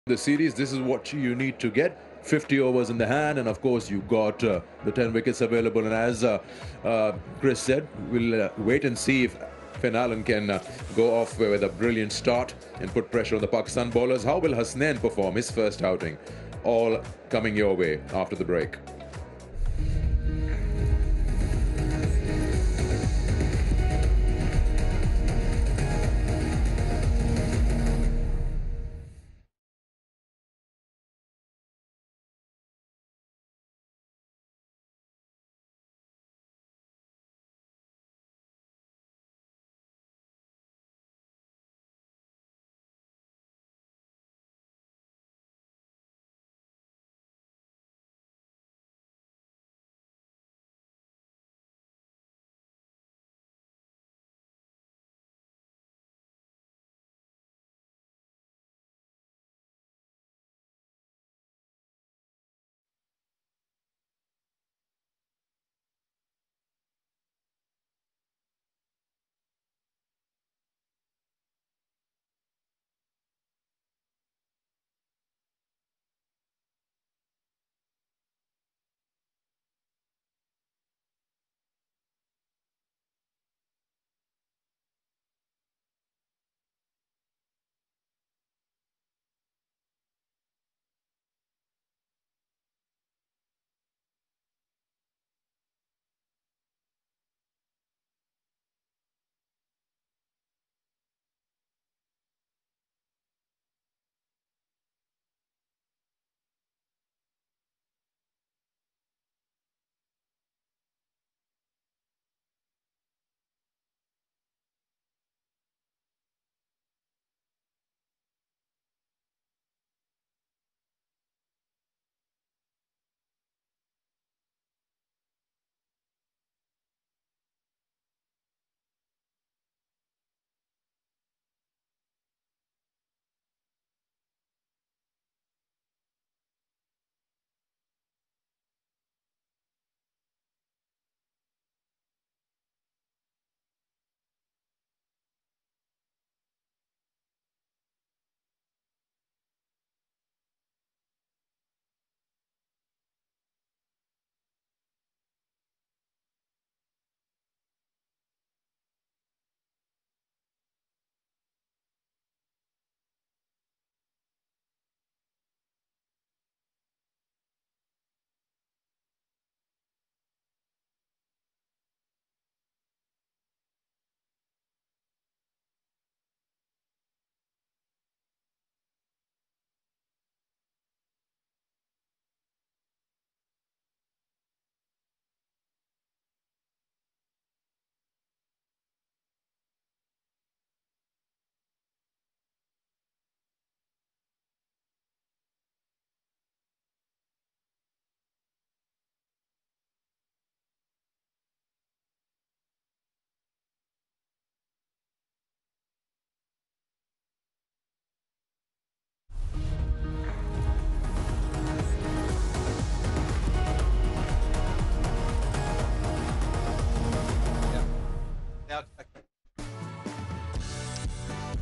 the series, this is what you need to get. 50 overs in the hand, and of course you got the 10 wickets available. And as Chris said, we'll wait and see if Finn Allen can go off with a brilliant start and put pressure on the Pakistan bowlers. How will Hasnain perform his first outing? All coming your way after the break.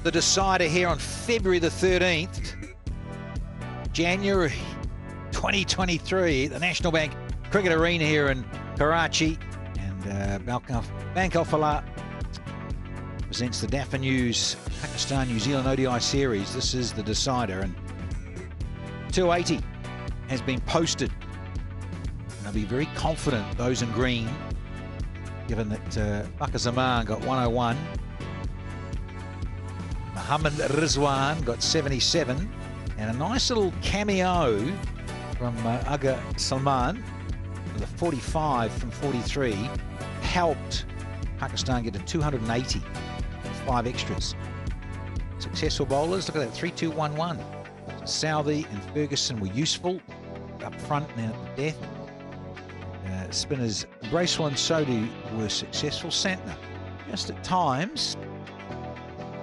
The decider here on February the 13th, January 2023, at the National Bank Cricket Arena here in Karachi. And Bank Al Falah presents the DAFA News Pakistan-New Zealand ODI series. This is the decider, and 280 has been posted. And I'll be very confident, those in green, given that Bakr Zaman got 101. Muhammad Rizwan got 77, and a nice little cameo from Aga Salman with a 45 from 43 helped Pakistan get to 280 with 5 extras. Successful bowlers, look at that, 3-2-1-1. Southey and Ferguson were useful up front now at the death. Spinners Bracewell and Sodhi were successful. Santner, just at times,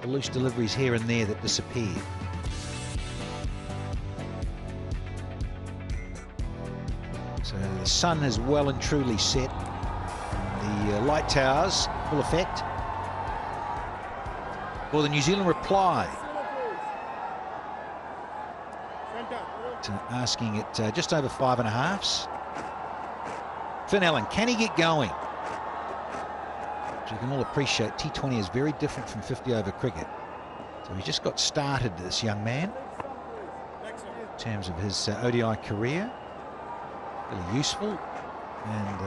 loose deliveries here and there that disappeared. So the sun has well and truly set. The light towers, full effect. for the New Zealand reply. Asking it just over 5.5s. Finn Allen, can he get going? As you can all appreciate, T20 is very different from 50 over cricket. So he's just got started, this young man, in terms of his ODI career. Really useful. And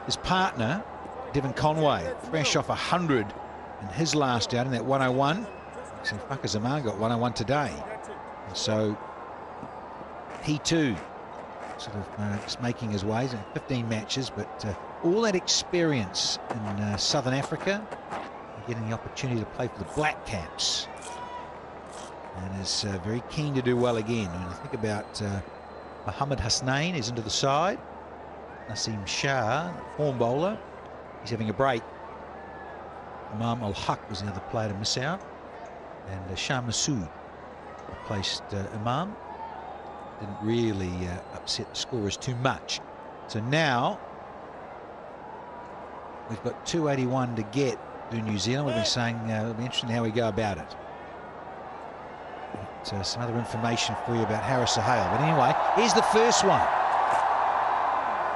his partner, Devon Conway, fresh off 100 in his last outing, that 101. So Fakazama got 101 today. And so he too sort of just making his ways in 15 matches, but all that experience in Southern Africa, getting the opportunity to play for the Black Caps, and is very keen to do well again. When you think about Mohammed Hasnain is into the side, Naseem Shah, form bowler, he's having a break. Imam Ul-Haq was the other player to miss out, and Shah Masood replaced Imam. Didn't really upset the scorers too much. So now we've got 281 to get to New Zealand. We've been saying it'll be interesting how we go about it. But, some other information for you about Harris Sahale. But anyway, here's the first one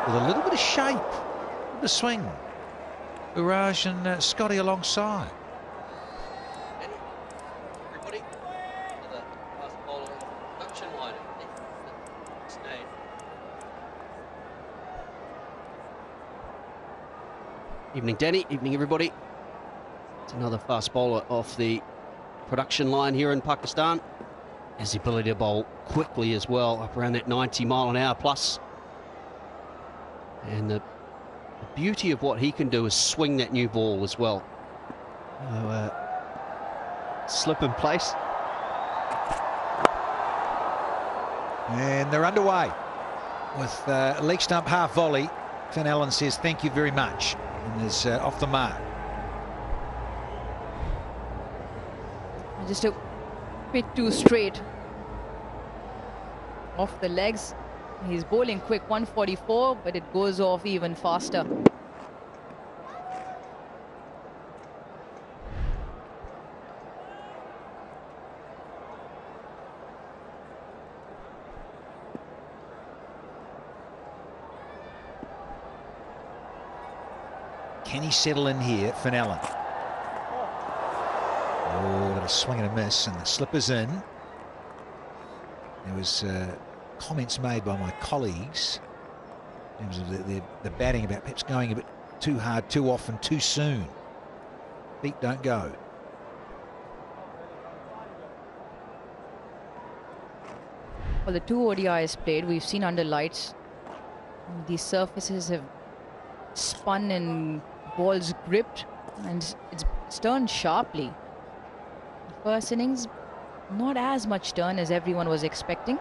with a little bit of shape, a little bit of swing. Uraj and Scotty alongside. Evening, Danny. Evening, everybody. It's another fast bowler off the production line here in Pakistan. Has the ability to bowl quickly as well, up around that 90-mile-an-hour plus. And the beauty of what he can do is swing that new ball as well. Slip in place. And they're underway with a leg stump half volley. Finn Allen says thank you very much and is off the mark. Just a bit too straight off the legs. He's bowling quick, 144, but it goes off even faster. Can he settle in here, Finn Allen? Oh, got a swing and a miss, and the slipper's in. There was comments made by my colleagues in terms of the batting about perhaps going a bit too hard, too often, too soon. Feet don't go. Well, the two ODIs played, we've seen under lights, these surfaces have spun and balls gripped, and it's turned sharply. First innings, not as much turn as everyone was expecting.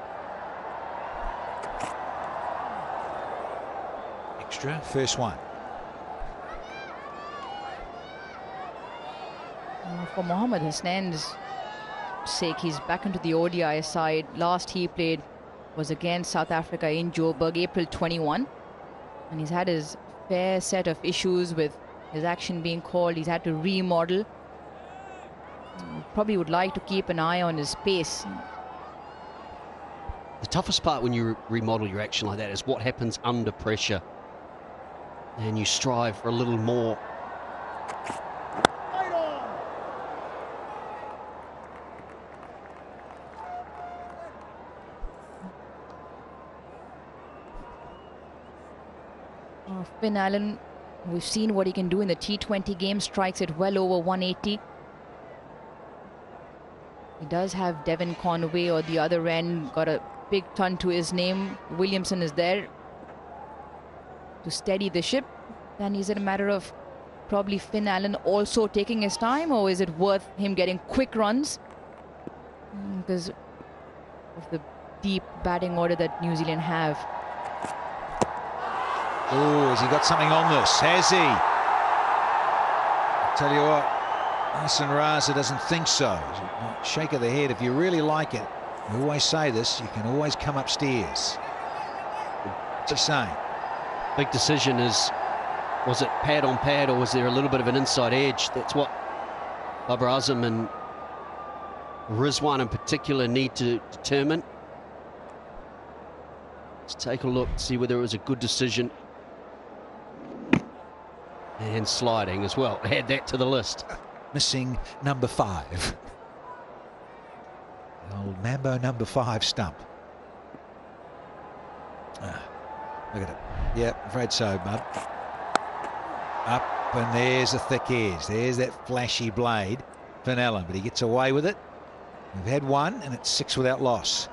Extra, first one. For Mohammed Hasnain's sake, he's back into the ODI side. Last he played was against South Africa in Joburg, April 21. And he's had his fair set of issues with his action being called. He's had to remodel. Probably would like to keep an eye on his pace. The toughest part when you remodel your action like that is what happens under pressure. And you strive for a little more. Finn Allen, we've seen what he can do in the T20 game, strikes at well over 180. He does have Devon Conway or the other end, got a big ton to his name. Williamson is there to steady the ship. Then is it a matter of probably Finn Allen also taking his time, or is it worth him getting quick runs? Because of the deep batting order that New Zealand have. Oh, has he got something on this? Has he? I'll tell you what, Hassan Raza doesn't think so. Shake of the head. If you really like it, I always say this, you can always come upstairs. What's he saying? Big decision is, was it pad on pad or was there a little bit of an inside edge? That's what Babar Azam and Rizwan in particular need to determine. Let's take a look, see whether it was a good decision. And sliding as well. Add that to the list. Missing number 5. The old Mambo number 5 stump. Look at it. Yeah, I'm afraid so, bud. Up, and there's a thick edge. There's that flashy blade. Finn Allen, but he gets away with it. We've had one, and it's 6 without loss.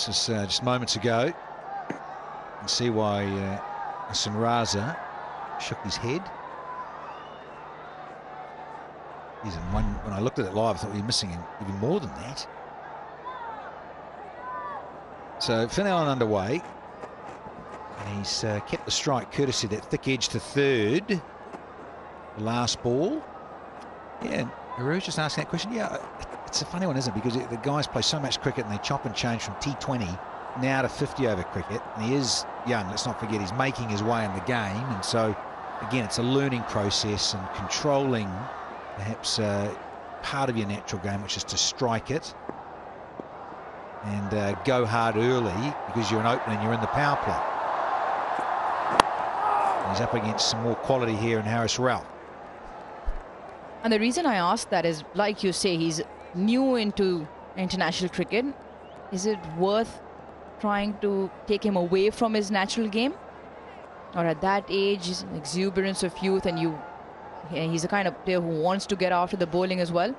This is just moments ago. You can see why Hassan Raza shook his head. When I looked at it live, I thought we were missing even more than that. So Finn Allen underway. And he's kept the strike courtesy of that thick edge to third. The last ball. Yeah, Aru's just asking that question. Yeah, it's a funny one, isn't it? Because the guys play so much cricket and they chop and change from T20 now to 50 over cricket. And he is young, let's not forget, he's making his way in the game. And so, again, it's a learning process and controlling perhaps part of your natural game, which is to strike it and go hard early because you're an opener and you're in the power play. And he's up against some more quality here in Harris Ralph. And the reason I ask that is, like you say, he's new into international cricket. Is it worth trying to take him away from his natural game? Or at that age, his exuberance of youth, and he's the kind of player who wants to get after the bowling as well.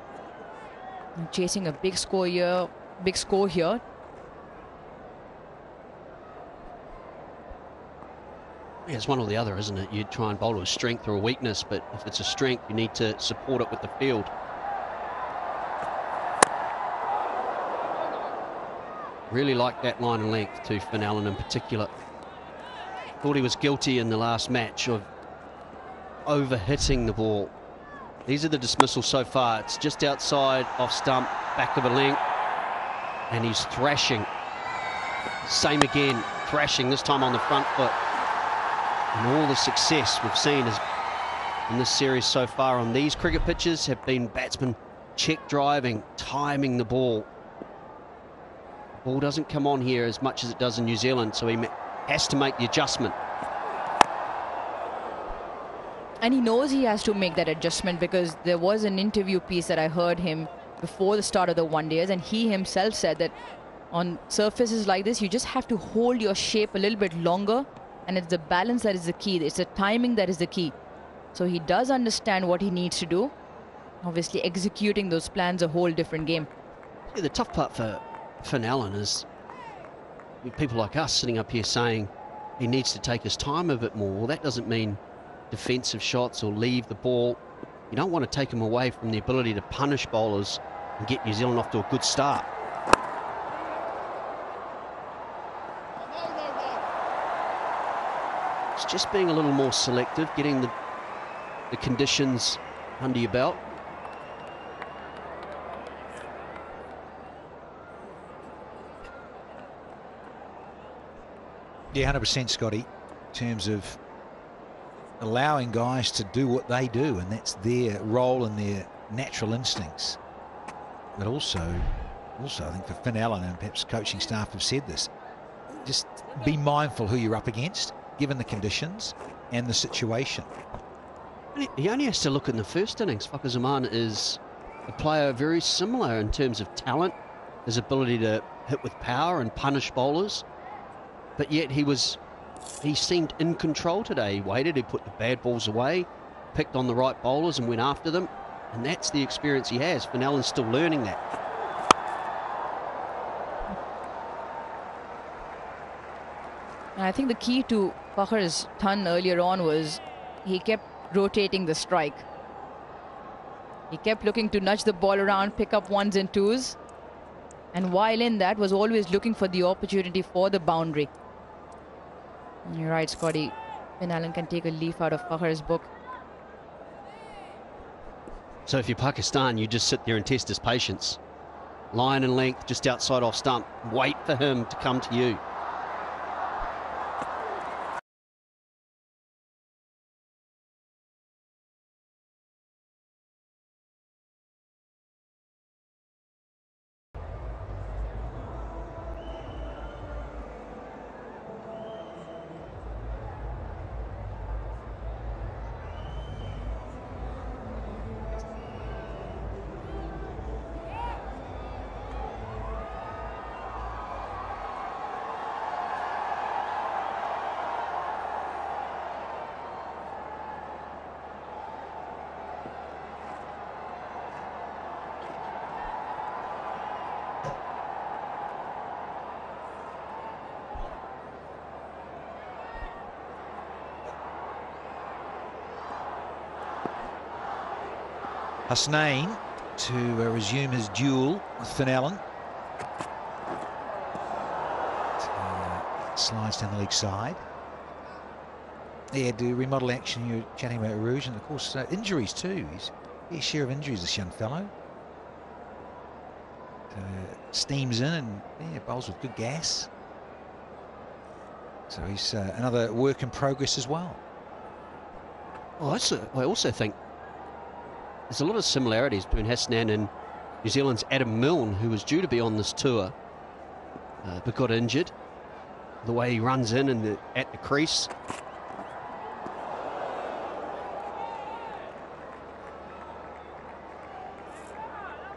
And chasing a big score here. Yeah, it's one or the other, isn't it? You try and bowl to a strength or a weakness, but if it's a strength, you need to support it with the field. Really like that line and length to Finn Allen in particular. Thought he was guilty in the last match of over-hitting the ball. These are the dismissals so far. It's just outside, off stump, back of a length, and he's thrashing. Same again, thrashing, this time on the front foot. And all the success we've seen in this series so far on these cricket pitches have been batsmen check driving, timing the ball. The ball doesn't come on here as much as it does in New Zealand, so he has to make the adjustment. And he knows he has to make that adjustment, because there was an interview piece that I heard him before the start of the one-days, and he himself said that on surfaces like this, you just have to hold your shape a little bit longer, and it's the balance that is the key. It's the timing that is the key. So he does understand what he needs to do. Obviously, executing those plans a whole different game. Yeah, the tough part for Finn Allen is people like us sitting up here saying he needs to take his time a bit more. Well, that doesn't mean defensive shots or leave the ball. You don't want to take him away from the ability to punish bowlers and get New Zealand off to a good start. It's just being a little more selective, getting the conditions under your belt. Yeah, 100%, Scotty, in terms of allowing guys to do what they do, and that's their role and their natural instincts. But also I think for Finn Allen, and perhaps coaching staff have said this, just be mindful who you're up against, given the conditions and the situation. He only has to look in the first innings. Fakhar Zaman is a player very similar in terms of talent, his ability to hit with power and punish bowlers, but yet he seemed in control today. He waited, he put the bad balls away, picked on the right bowlers and went after them, and that's the experience he has. Finn Allen's still learning that. And I think the key to Fakhr's ton earlier on was he kept rotating the strike. He kept looking to nudge the ball around, pick up ones and twos. And while in that, was always looking for the opportunity for the boundary. And you're right, Scotty. Finn Allen can take a leaf out of Fakhr's book. So if you're Pakistan, you just sit there and test his patience. Line and length just outside off stump. Wait for him to come to you. Hasnain to resume his duel with Finn Allen. Slides down the leg side. Yeah, to remodel action, you're chatting about Rouge, and of course injuries too. He's a share of injuries, this young fellow. Steams in and bowls with good gas. So he's another work in progress as well. Oh, I also think there's a lot of similarities between Hasnain and New Zealand's Adam Milne, who was due to be on this tour, but got injured. The way he runs in and at the crease.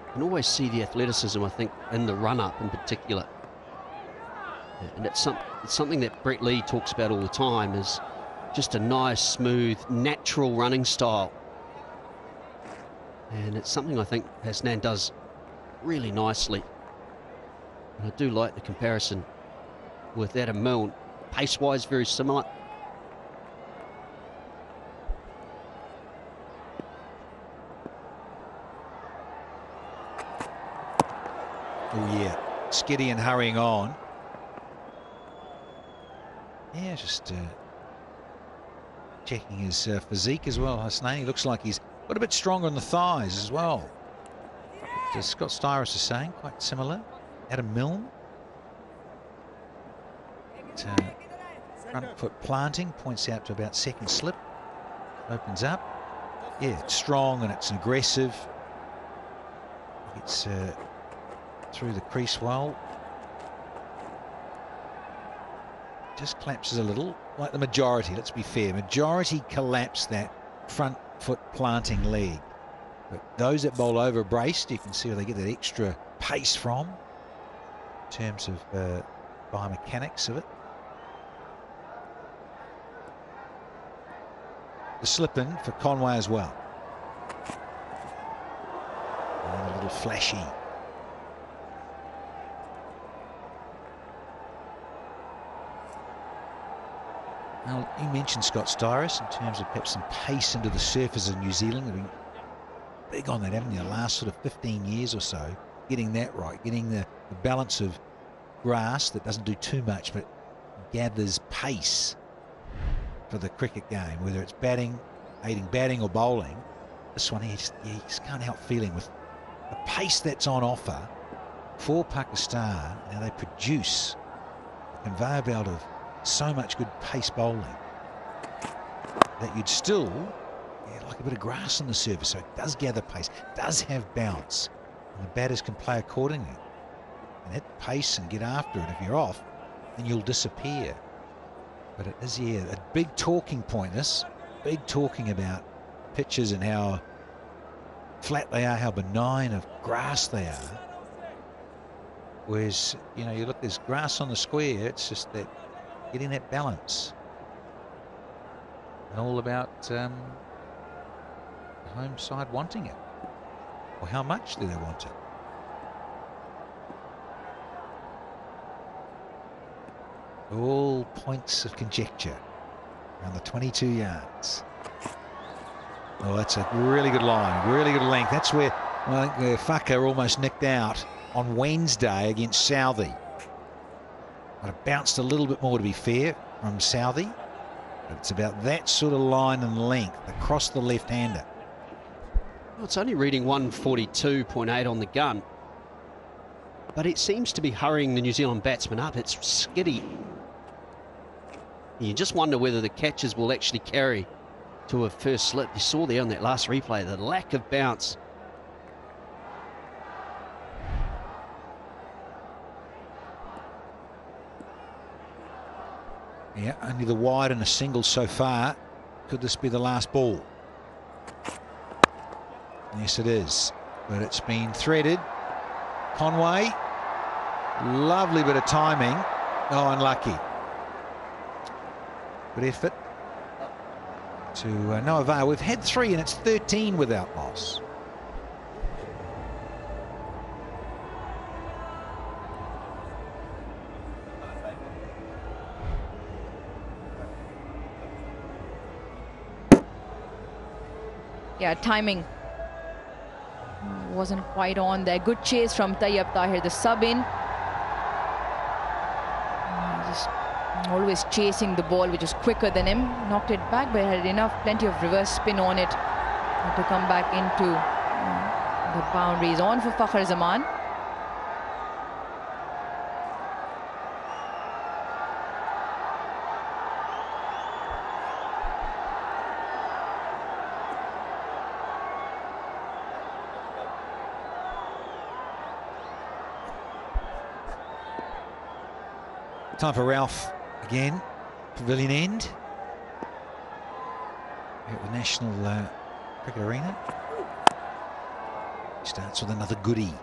You can always see the athleticism, I think, in the run-up in particular. And it's something that Brett Lee talks about all the time, is just a nice, smooth, natural running style. And it's something I think Hasnain does really nicely. And I do like the comparison with Adam Milne. Pace-wise, very similar. Oh yeah, skiddy and hurrying on. Yeah, just checking his physique as well. Hasnain, he looks like he's got a bit stronger on the thighs as well. As Scott Styris is saying, quite similar. Adam Milne. Front foot planting, points out to about second slip. Opens up. Yeah, it's strong and it's aggressive. It's through the crease well. Just collapses a little, like the majority, let's be fair. Majority collapse that front foot planting leg. But those that bowl over braced, you can see where they get that extra pace from in terms of biomechanics of it. The slip in for Conway as well. And a little flashy. Now, you mentioned Scott Styris in terms of perhaps some pace into the surface of New Zealand. They've been big on that, haven't they, the last sort of 15 years or so, getting that right, getting the balance of grass that doesn't do too much but gathers pace for the cricket game, whether it's aiding batting or bowling. This one here, you just can't help feeling with the pace that's on offer for Pakistan. Now they produce a conveyor belt of so much good pace bowling that you'd still like a bit of grass on the surface, so it does gather pace, does have bounce, and the batters can play accordingly and hit pace and get after it. If you're off, then you'll disappear. But it is, yeah, a big talking point, this big talking about pitches and how flat they are, how benign of grass they are. Whereas, you know, you look, there's grass on the square, it's just that getting that balance. And all about the home side wanting it. Or how much do they want it? All points of conjecture around the 22 yards. Oh, that's a really good line, really good length. That's where I think Whaka almost nicked out on Wednesday against Southey. But it bounced a little bit more, to be fair, from Southey. But it's about that sort of line and length across the left-hander. Well, it's only reading 142.8 on the gun, but it seems to be hurrying the New Zealand batsman up. It's skiddy. You just wonder whether the catches will actually carry to a first slip. You saw there on that last replay, the lack of bounce. Yeah, only the wide and a single so far. Could this be the last ball? Yes, it is. But it's been threaded. Conway. Lovely bit of timing. Oh, unlucky. Good effort. To no avail. We've had 3 and it's 13 without loss. Yeah, timing wasn't quite on there. Good chase from Tayyab Tahir, the sub-in. Just always chasing the ball, which is quicker than him. Knocked it back, but had plenty of reverse spin on it to come back into the boundaries. On for Fakhar Zaman. Time for Ralph again. Pavilion end. Here at the National Cricket Arena. Starts with another goodie.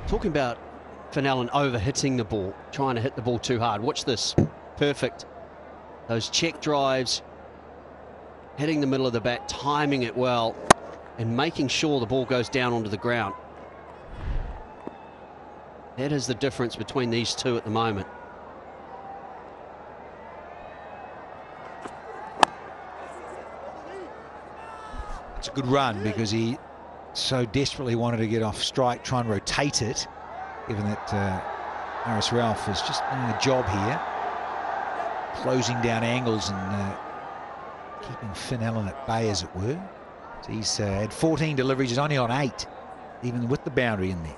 Talking about Finn Allen over-hitting the ball, trying to hit the ball too hard. Watch this. Perfect. Those check drives, hitting the middle of the bat, timing it well, and making sure the ball goes down onto the ground. That is the difference between these two at the moment. It's a good run because he so desperately wanted to get off strike, try and rotate it, given that Harris Ralph is just doing a job here, closing down angles and keeping Finn Allen at bay, as it were. So he's had 14 deliveries, he's only on 8, even with the boundary in there.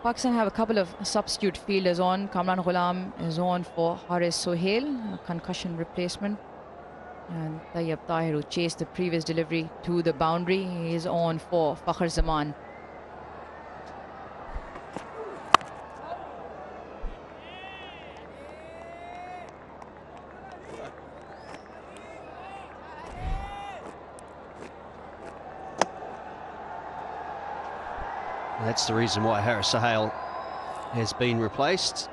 Pakistan have a couple of substitute fielders on. Kamran Ghulam is on for Haris Sohail, a concussion replacement. And Tayyab Tahir, who chased the previous delivery to the boundary, is on for Fakhar Zaman. That's the reason why Haris Sohail has been replaced.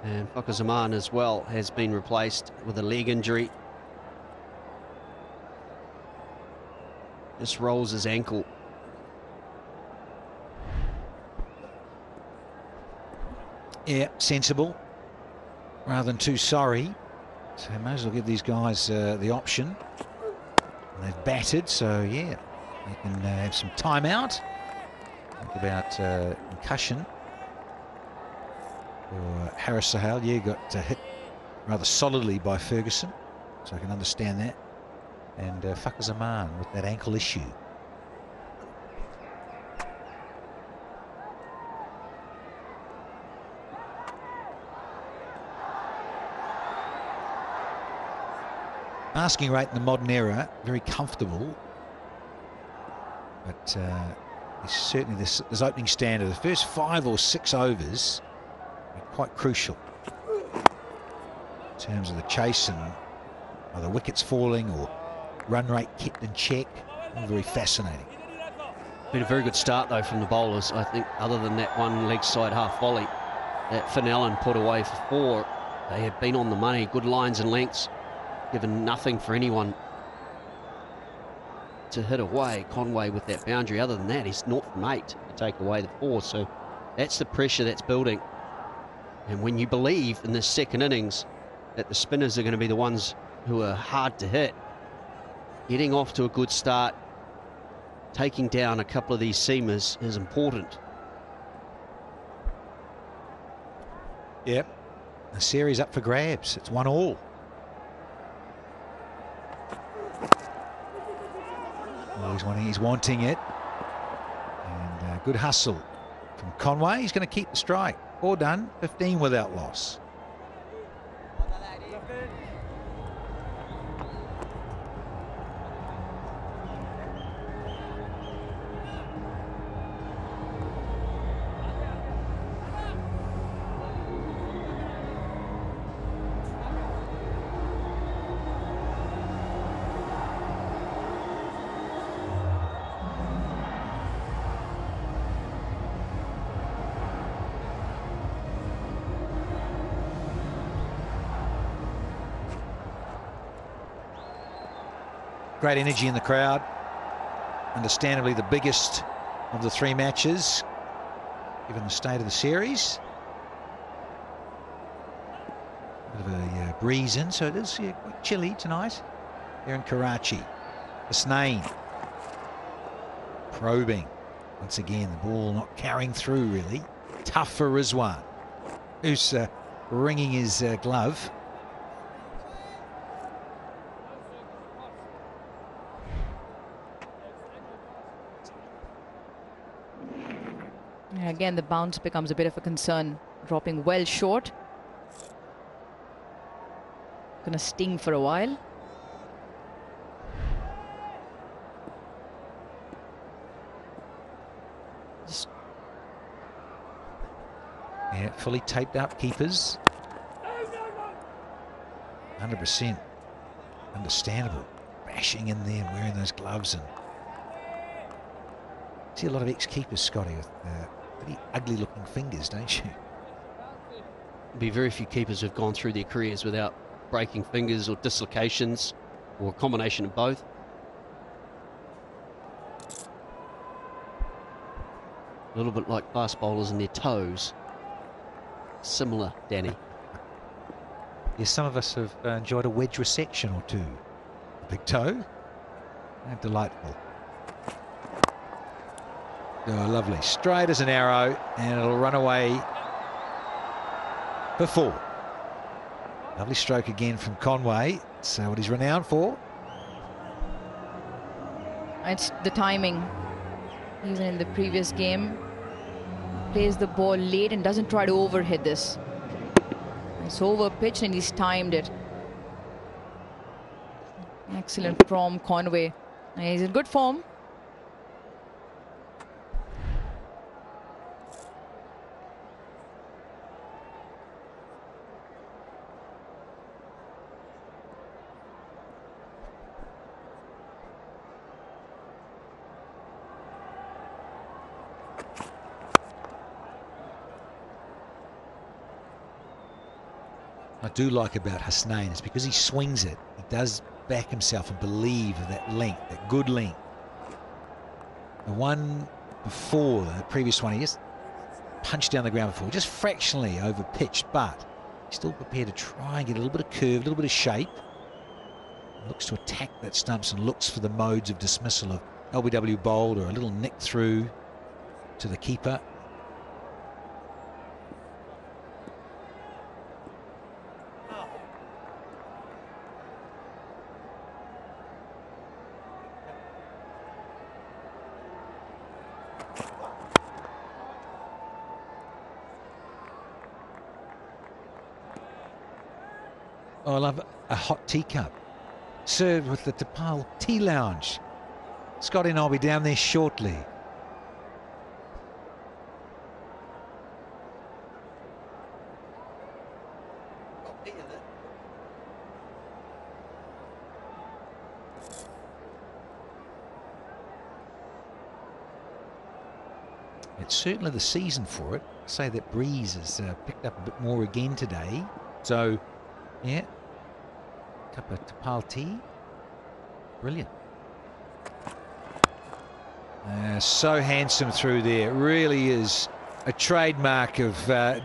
And Fakhar Zaman as well has been replaced with a leg injury. Just rolls his ankle. Yeah, sensible, rather than too sorry. So may as well give these guys the option. And they've batted, so yeah, they can have some time out. Think about concussion for Haris Sohail. Yeah, got hit rather solidly by Ferguson, so I can understand that. And Fakhar Zaman with that ankle issue. Asking rate in the modern era, very comfortable. But certainly this opening standard, the first 5 or 6 overs are quite crucial in terms of the chase and either wickets falling or run rate kept in check. All very fascinating. Been a very good start though from the bowlers, I think, other than that one leg side half volley. that Fenelon put away for 4. They have been on the money, good lines and lengths, given nothing for anyone to hit away. Conway with that boundary. Other than that, he's 0 from 8 to take away the 4. So that's the pressure that's building. And when you believe in this second innings that the spinners are going to be the ones who are hard to hit, getting off to a good start, taking down a couple of these seamers is important. Yep. The series up for grabs. It's 1-1. He's wanting it. And good hustle from Conway. He's going to keep the strike. 4 done, 15 without loss. Great energy in the crowd. Understandably the biggest of the 3 matches, given the state of the series. Bit of a breeze in, so it is quite chilly tonight here in Karachi. Hasnain probing. Once again, the ball not carrying through really. Tough for Rizwan, who's wringing his glove. Again, the bounce becomes a bit of a concern, dropping well short. Gonna sting for a while. Yeah, fully taped up keepers. 100% understandable. Bashing in there and wearing those gloves. And see a lot of ex-keepers, Scotty, with pretty ugly looking fingers, don't you? There'll be very few keepers who've gone through their careers without breaking fingers or dislocations, or a combination of both. A little bit like fast bowlers and their toes. Similar, Danny. Yes, some of us have enjoyed a wedge resection or two. A big toe. Delightful. Oh, lovely. Straight as an arrow, and it'll run away for 4. Lovely stroke again from Conway. So what he's renowned for. It's the timing. Even in the previous game, plays the ball late and doesn't try to overhit this. It's over pitched and he's timed it. Excellent from Conway. He's in good form. I do like about Hasnain is because he swings it, he does back himself and believe in that length, that good length. The one before, the previous one, he just punched down the ground before, just fractionally over pitched, but still prepared to try and get a little bit of curve, a little bit of shape. Looks to attack that stumps and looks for the modes of dismissal of LBW bowled or a little nick through to the keeper. Oh, I love a hot teacup served with the Tapal Tea Lounge. Scotty and I'll be down there shortly. It's certainly the season for it. I'd say that breeze has picked up a bit more again today. So, yeah, cup of Tapal tea. Brilliant. So handsome through there. It really is a trademark of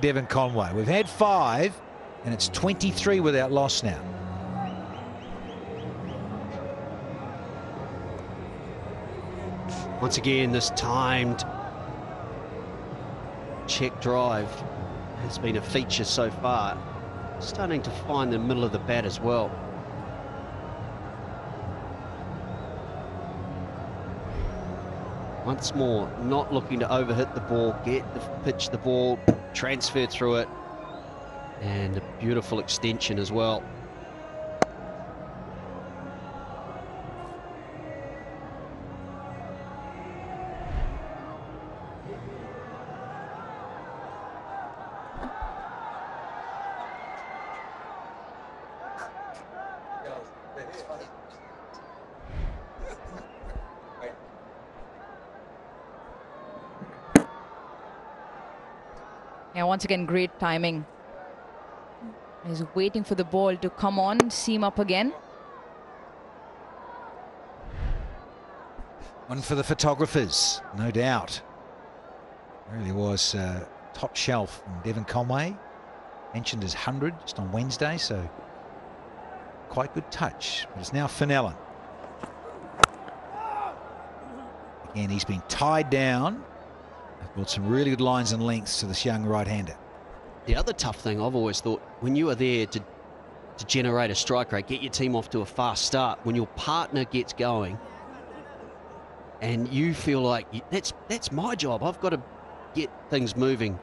Devon Conway. We've had 5, and it's 23 without loss now. Once again, this timed check drive has been a feature so far. Starting to find the middle of the bat as well. Once more, not looking to overhit the ball, pitch the ball, transfer through it, and a beautiful extension as well. Yeah, once again, great timing. He's waiting for the ball to come on, seam up again. One for the photographers, no doubt. Really was top shelf from Devon Conway. Mentioned his 100 just on Wednesday, so quite good touch. But it's now Fenelon. Again, he's been tied down. They've brought some really good lines and lengths to this young right-hander. The other tough thing I've always thought, when you are there to generate a strike rate, get your team off to a fast start, when your partner gets going and you feel like that's my job, I've got to get things moving.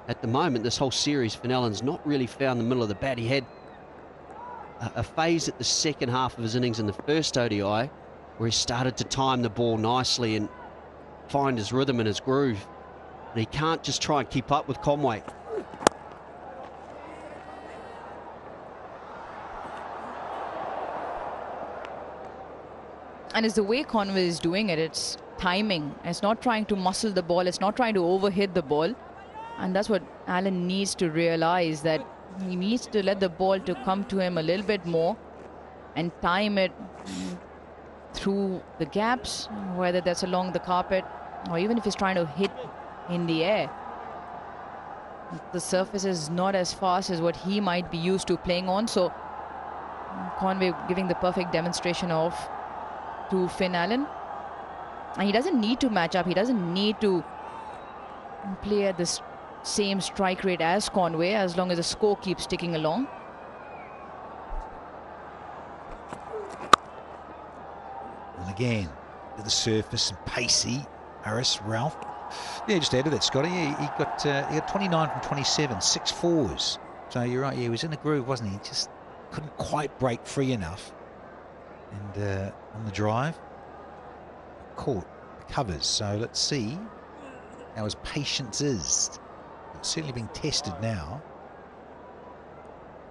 At the moment, this whole series, Fenelon's not really found the middle of the bat. He had a phase at the second half of his innings in the first ODI where he started to time the ball nicely and find his rhythm and his groove. And he can't just try and keep up with Conway. And it's the way Conway is doing it. It's timing. It's not trying to muscle the ball. It's not trying to overhit the ball. And that's what Allen needs to realize, that he needs to let the ball to come to him a little bit more and time it through the gaps, whether that's along the carpet or even if he's trying to hit in the air. The surface is not as fast as what he might be used to playing on. So Conway giving the perfect demonstration of to Finn Allen. And he doesn't need to match up. He doesn't need to play at the same strike rate as Conway, as long as the score keeps ticking along. And again, to the surface and pacey. Harris, Ralph. Yeah, just added that, Scotty. Yeah, he got 29 from 27, 6 fours. So you're right. Yeah, he was in a groove, wasn't he? He just couldn't quite break free enough. And on the drive, caught the covers. So let's see how his patience is. It's certainly being tested now,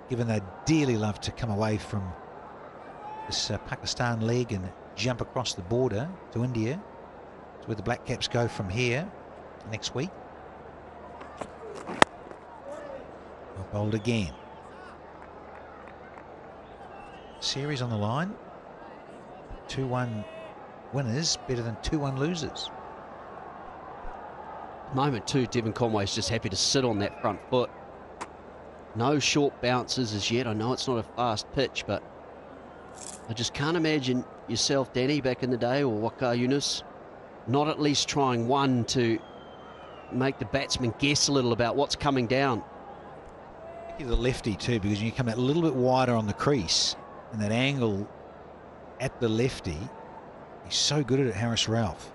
given they'd dearly love to come away from this Pakistan leg and jump across the border to India. It's where the Black Caps go from here next week. Well bowled again. Series on the line. 2-1 winners, better than 2-1 losers. Moment too, Devon Conway's just happy to sit on that front foot. No short bounces as yet. I know it's not a fast pitch, but I just can't imagine yourself, Danny, back in the day, or Waqar Younis, not at least trying one to make the batsman guess a little about what's coming down. He's a lefty too, because you come that little bit wider on the crease and that angle at the lefty. He's so good at it, Harris Ralph.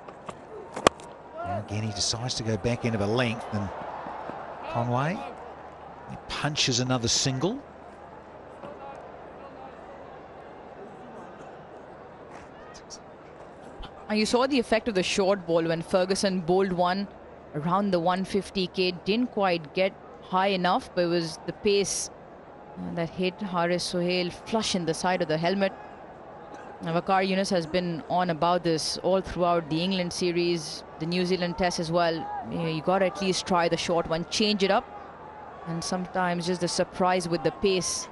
Now again, he decides to go back end of a length, and Conway, he punches another single. You saw the effect of the short ball when Ferguson bowled one around the 150k. Didn't quite get high enough, but it was the pace that hit Haris Sohail flush in the side of the helmet. Waqar Younis has been on about this all throughout the England series, the New Zealand test as well. You got to at least try the short one, change it up. And sometimes just the surprise with the pace.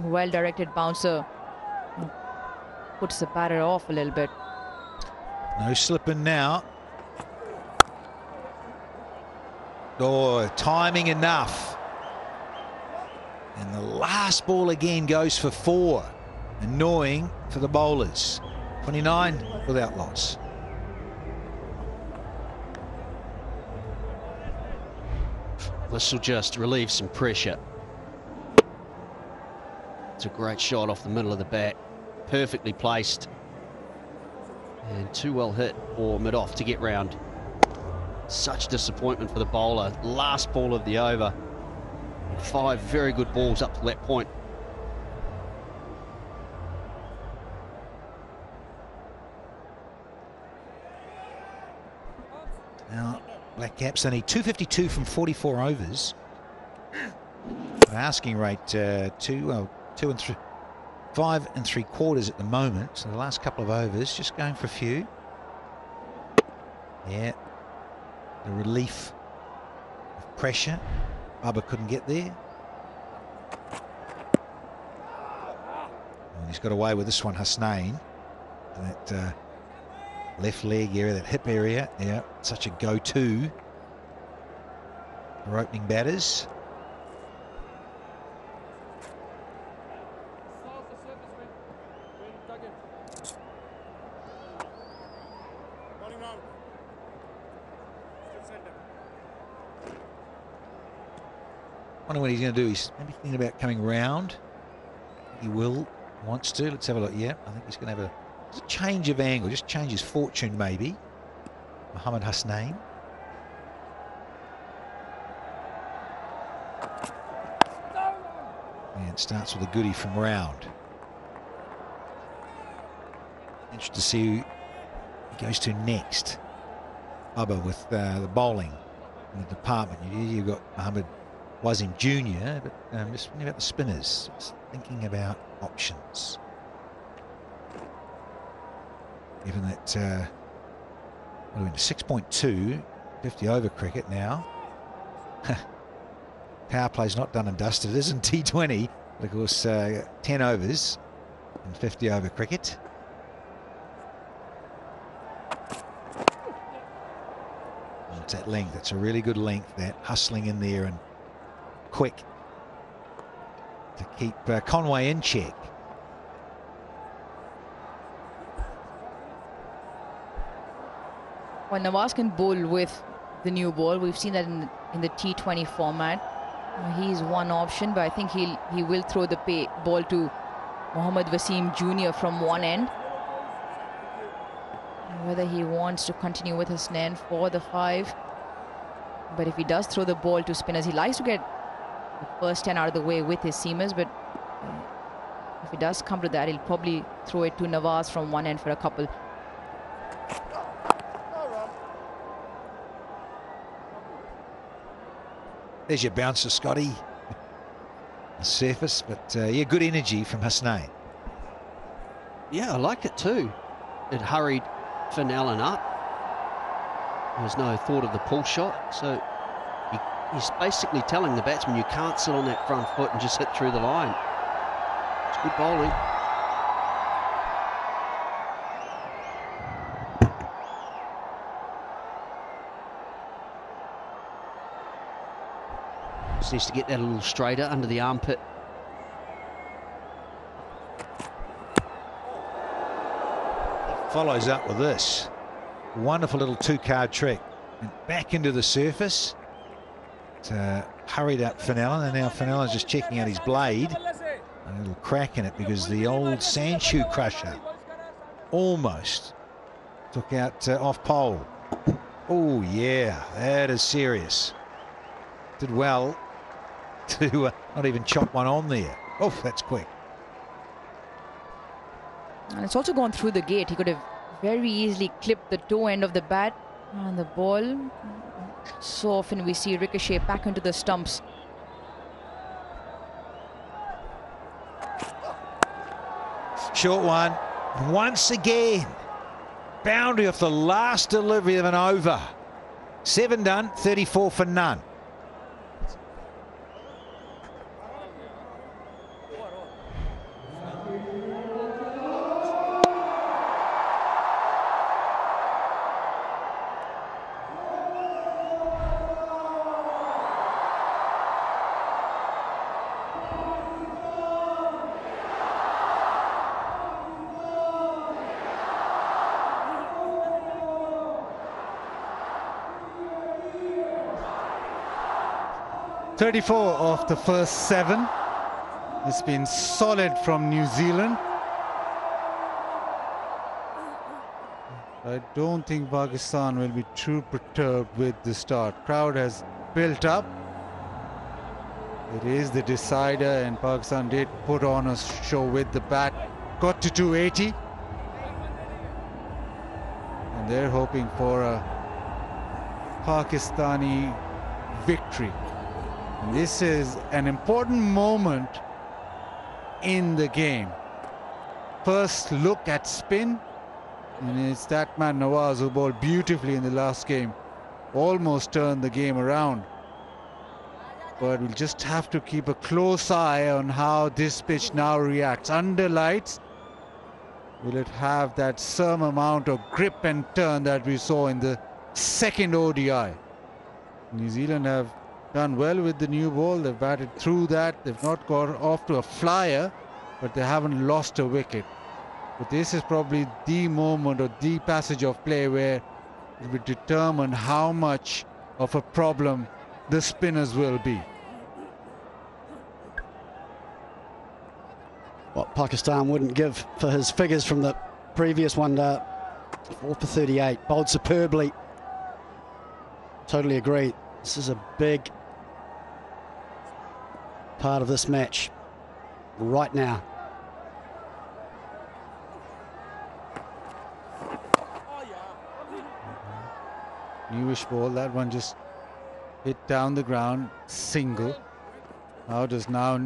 Well-directed bouncer puts the batter off a little bit. No slipping now. Oh, timing enough. And the last ball again goes for 4. Annoying for the bowlers. 29 without loss. This will just relieve some pressure. It's a great shot off the middle of the bat. Perfectly placed. And too well hit for mid-off to get round. Such disappointment for the bowler. Last ball of the over. 5 very good balls up to that point. Now, Black Caps only 252 from 44 overs. Asking rate 5 3/4 at the moment. So the last couple of overs, just going for a few. Yeah, the relief of pressure. Bubba couldn't get there. And he's got away with this one, Hasnain. That left leg area, that hip area. Yeah, such a go-to for opening batters. Wonder what he's going to do. He's maybe thinking about coming round. He will, wants to. Let's have a look. Yeah, I think he's going to have a change of angle, just change his fortune maybe. Mohammad Hasnain. And starts with a goodie from round. Interested to see who he goes to next. Bubba with the bowling in the department. You've got Mohammad Wasim Jr., but just thinking about the spinners, just thinking about options. Given that 6.2, 50 over cricket now. Power play's not done and dusted. It isn't T20, but of course 10 overs in 50 over cricket. And it's that length. It's a really good length, that hustling in there and quick to keep Conway in check. Well, Nawaz can bowl with the new ball. We've seen that in the T20 format. He's one option, but I think he will throw the ball to Mohammad Wasim Jr. from one end. Whether he wants to continue with his Hasnain for the 5. But if he does throw the ball to spinners, he likes to get the first 10 out of the way with his seamers. But if it does come to that, he'll probably throw it to Nawaz from one end for a couple. There's your bouncer, Scotty. The surface, but yeah, good energy from Hasnain. Yeah, I like it too. It hurried Finn Allen up. There was no thought of the pull shot, so he's basically telling the batsman you can't sit on that front foot and just hit through the line. It's good bowling. Just needs to get that a little straighter under the armpit. Follows up with this wonderful little 2-card trick. And back into the surface. Hurried up Finn Allen, and now Finn Allen's just checking out his blade. A little crack in it because the old sand shoe crusher almost took out off pole. Oh yeah, that is serious. Did well to not even chop one on there. Oh, that's quick. And it's also gone through the gate. He could have very easily clipped the toe end of the bat and the ball. So often we see ricochet back into the stumps. Short one. Once again, boundary off the last delivery of an over. 7 done, 34 for none. "34 of the first 7. It's been solid from New Zealand. I don't think Pakistan will be too perturbed with the start. Crowd has built up. It is the decider, and Pakistan did put on a show with the bat. Got to 280. And they're hoping for a Pakistani victory. And this is an important moment in the game. First look at spin, and it's that man Nawaz who bowled beautifully in the last game. Almost turned the game around. But we'll just have to keep a close eye on how this pitch now reacts. Under lights, will it have that same amount of grip and turn that we saw in the second ODI? New Zealand have done well with the new ball. They've batted through that. They've not got off to a flyer, but they haven't lost a wicket. But this is probably the moment or the passage of play where it will determine how much of a problem the spinners will be. What Pakistan wouldn't give for his figures from the previous one day. 4 for 38, bowled superbly. Totally agree. This is a big part of this match right now. Newish ball, that one just hit down the ground, single. How does now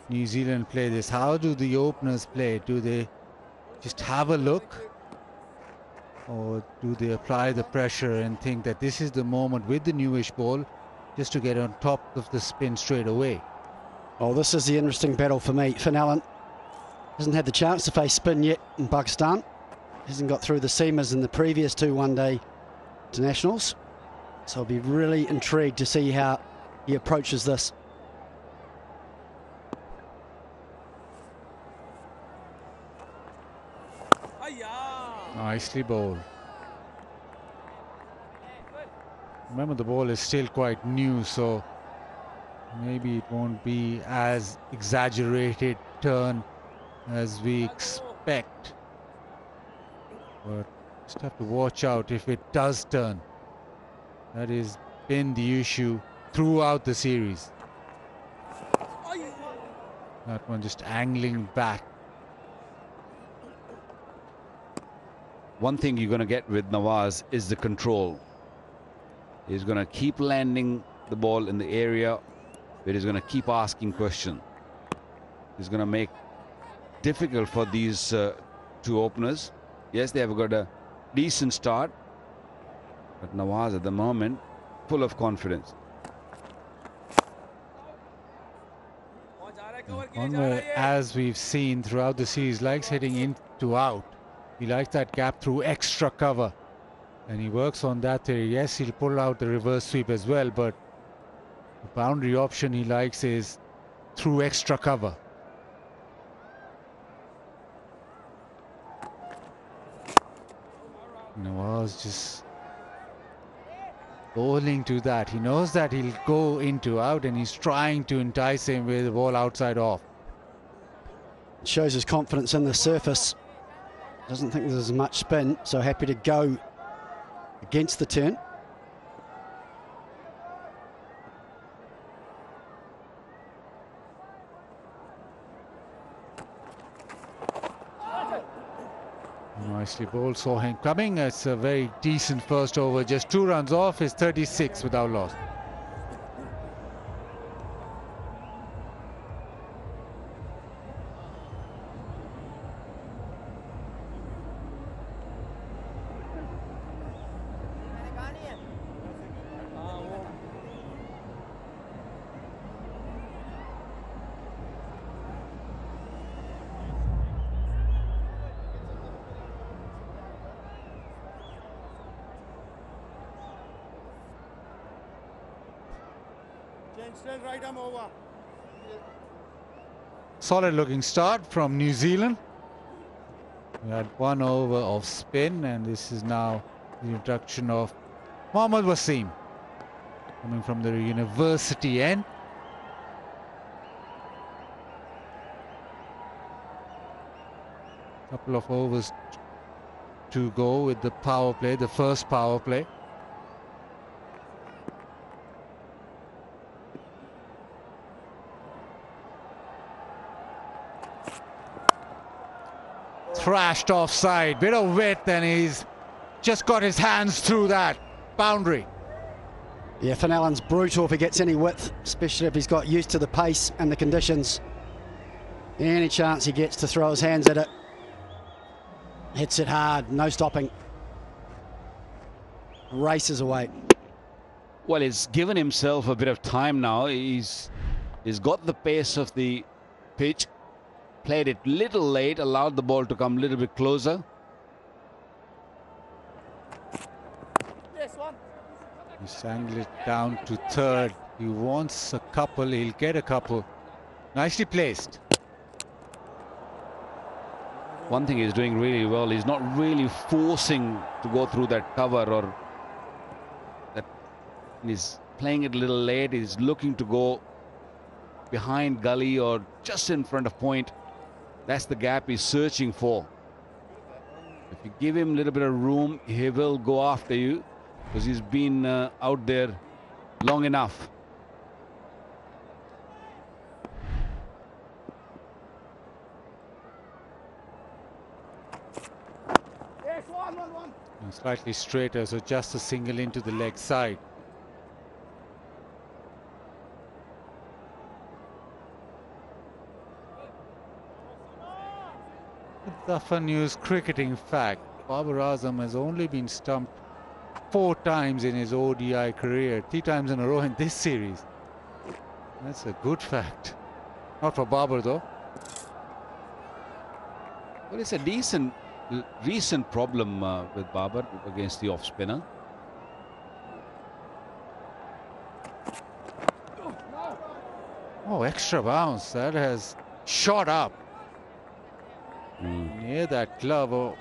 New Zealand play this? How do the openers play? Do they just have a look? Or do they apply the pressure and think that this is the moment with the newish ball just to get on top of the spin straight away? Oh, this is the interesting battle for me. Finn Allen hasn't had the chance to face spin yet in Pakistan. Hasn't got through the seamers in the previous 2 one-day internationals. So I'll be really intrigued to see how he approaches this. Nicely bowled. Remember, the ball is still quite new, so maybe it won't be as exaggerated turn as we expect. But just have to watch out if it does turn. That has been the issue throughout the series. That one just angling back. One thing you're going to get with Nawaz is the control. He's going to keep landing the ball in the area where he's going to keep asking questions. He's going to make difficult for these 2 openers. Yes, they have got a decent start, but Nawaz at the moment full of confidence. Conway, as we've seen throughout the series, likes hitting into out. He likes that gap through extra cover, and he works on that theory. Yes, he'll pull out the reverse sweep as well, but the boundary option he likes is through extra cover. Nawaz just bowling to that. He knows that he'll go into out, and he's trying to entice him with the ball outside off. Shows his confidence in the surface. Doesn't think there's much spin, so happy to go against the turn. Nicely bowled, saw him coming. It's a very decent first over. Just 2 runs off is 36 without loss. Solid looking start from New Zealand. We had 1 over of spin, and this is now the introduction of Mohammad Wasim, coming from the university end. Couple of overs to go with the power play, the first power play. Thrashed offside, bit of width, and he's just got his hands through that boundary. Yeah, Finn Allen's brutal if he gets any width, especially if he's got used to the pace and the conditions. Any chance he gets to throw his hands at it. Hits it hard, no stopping. Races away. Well, he's given himself a bit of time now. He's got the pace of the pitch. Played it little late, allowed the ball to come a little bit closer. He's angled it down to third. He wants a couple, he'll get a couple. Nicely placed. One thing he's doing really well, he's not really forcing to go through that cover, or that he's playing it a little late. He's looking to go behind gully or just in front of point. That's the gap he's searching for. If you give him a little bit of room, he will go after you, because he's been out there long enough. And slightly straighter, so just a single into the leg side. Zafar News cricketing fact: Babar Azam has only been stumped 4 times in his ODI career, 3 times in a row in this series. That's a good fact. Not for Babar though. Well, it's a decent recent problem with Babar against the off spinner. Oh, extra bounce. That has shot up near that glove. Oh,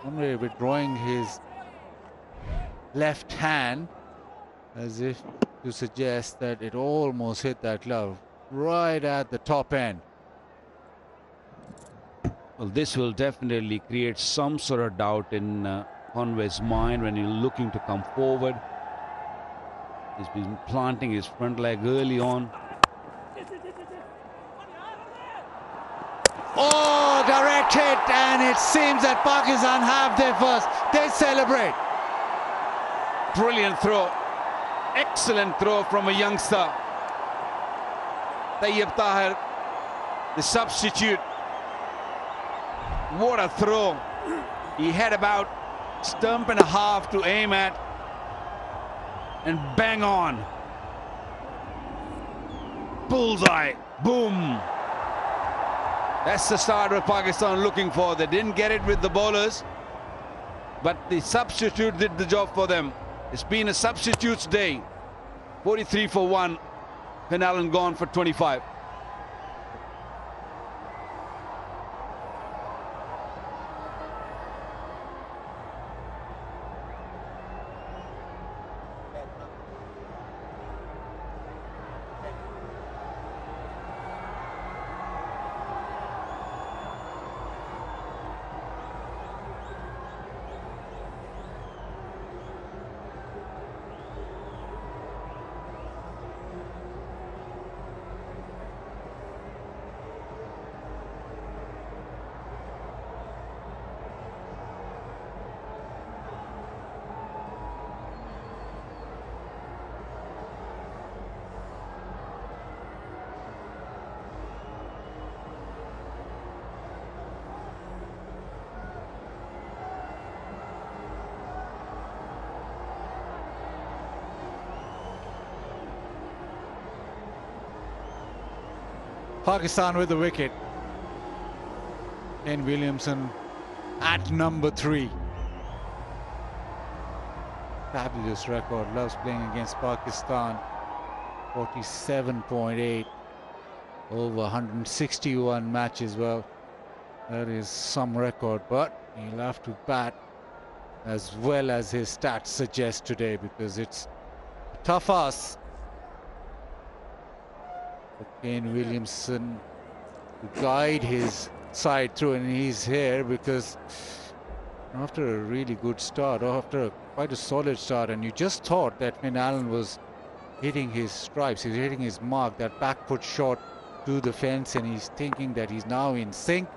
only withdrawing his left hand as if to suggest that it almost hit that glove right at the top end. Well, this will definitely create some sort of doubt in Conway's mind when he's looking to come forward. He's been planting his front leg early on. Oh, direct hit, and it seems that Pakistan have their first. They celebrate. Brilliant throw. Excellent throw from a youngster. Tayyib Tahir, the substitute. What a throw. He had about stump and a half to aim at, and bang on. Bullseye. Boom. That's the start of Pakistan looking for. They didn't get it with the bowlers, but the substitute did the job for them. It's been a substitute's day. 43 for 1. Finn Allen gone for 25. Pakistan with the wicket. Ken Williamson at number 3. Fabulous record. Loves playing against Pakistan. 47.8 over 161 matches. Well, that is some record, but he'll have to bat as well as his stats suggest today, because it's a tough ask for Kane Williamson to guide his side through, and he's here because after a really good start, or after quite a solid start, and you just thought that Finn Allen was hitting his stripes, he's hitting his mark, that back foot shot to the fence, and he's thinking that he's now in sync.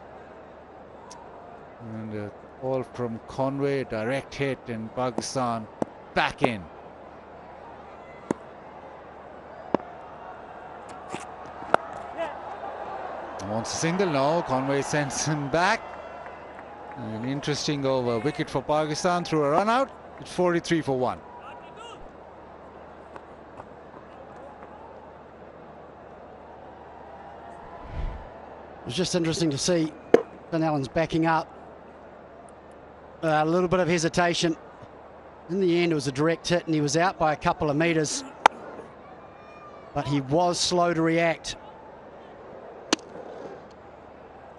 And a ball from Conway, direct hit, and Pakistan back in. Wants a single, no, Conway sends him back. An interesting over, wicket for Pakistan through a run out. It's 43 for 1. It was just interesting to see Finn Allen's backing up. A little bit of hesitation. In the end, it was a direct hit and he was out by a couple of metres. But he was slow to react.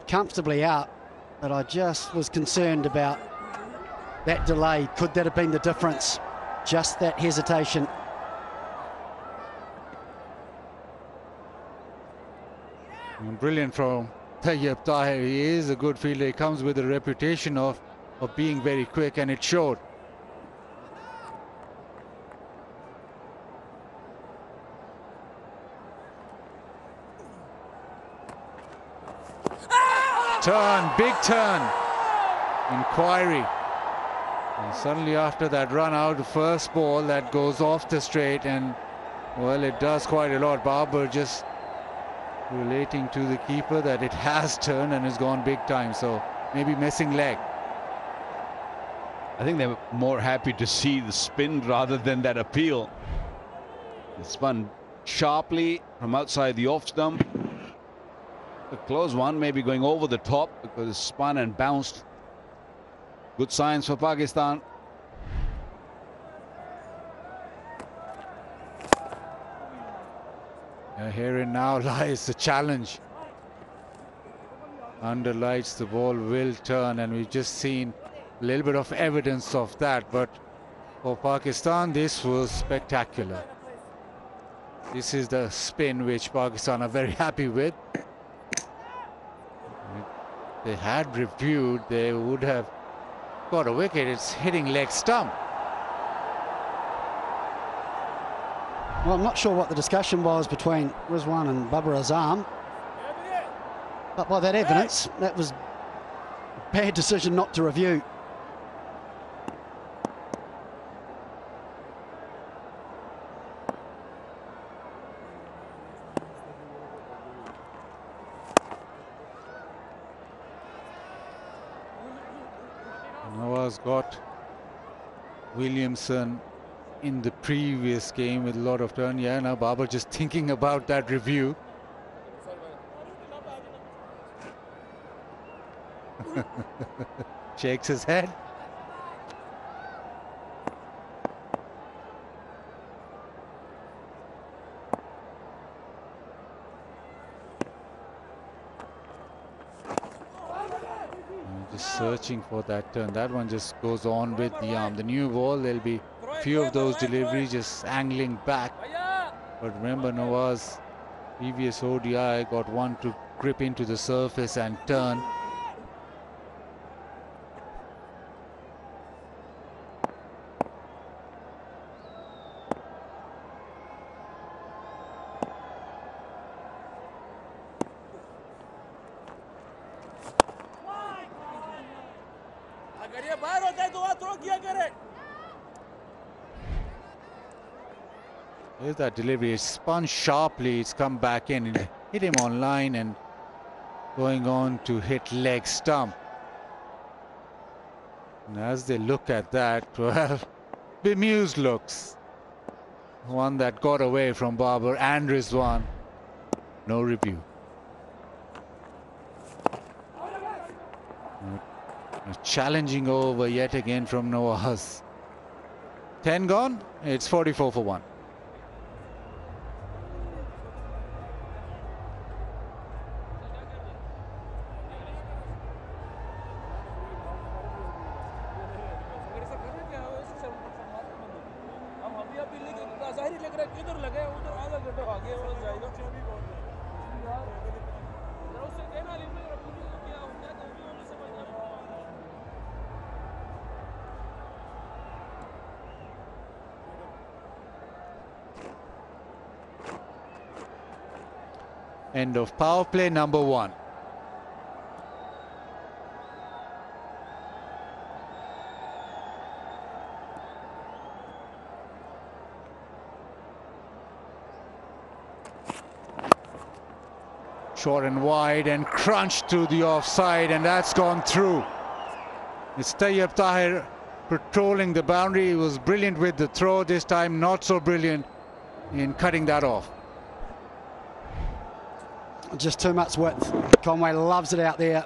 Comfortably out, but I just was concerned about that delay. Could that have been the difference? Just that hesitation. Brilliant from Tayyip Tahir. He is a good fielder. He comes with a reputation of being very quick, and it showed. Turn, big turn. Inquiry. And suddenly after that run out, the first ball that goes off the straight, and well, it does quite a lot. Babar just relating to the keeper that it has turned and has gone big time, so maybe missing leg. I think they're more happy to see the spin rather than that appeal. It spun sharply from outside the off stump. A close one, maybe going over the top because it spun and bounced. Good signs for Pakistan. Herein now lies the challenge. Under lights, the ball will turn, and we've just seen a little bit of evidence of that. But for Pakistan, this was spectacular. This is the spin which Pakistan are very happy with. If they had reviewed, they would have got a wicket. It's hitting leg stump. Well, I'm not sure what the discussion was between Rizwan and Babar Azam, but by that evidence, that was a bad decision not to review. Nawaz got Williamson in the previous game with a lot of turn. Yeah, now Babar just thinking about that review. Shakes his head. Just searching for that turn. That one just goes on with the arm. The new ball, there'll be a few of those deliveries just angling back. But remember, Nawaz, previous ODI, got one to grip into the surface and turn. Here's that delivery. It's spun sharply. It's come back in. It hit him on line and going on to hit leg stump. And as they look at that, well, bemused looks. One that got away from Babar and Rizwan. No review. A challenging over yet again from Nawaz. 10 gone. It's 44 for 1. End of power play number 1. Short and wide and crunched to the offside, and that's gone through. It's Tayyip Tahir patrolling the boundary. He was brilliant with the throw. This time not so brilliant in cutting that off. Just too much width. Conway loves it out there.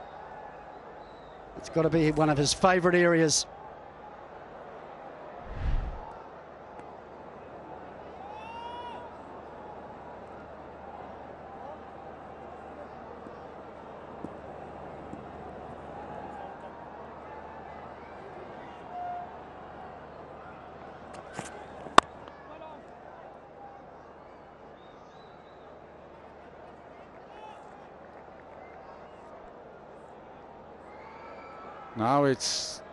It's got to be one of his favourite areas. Now it's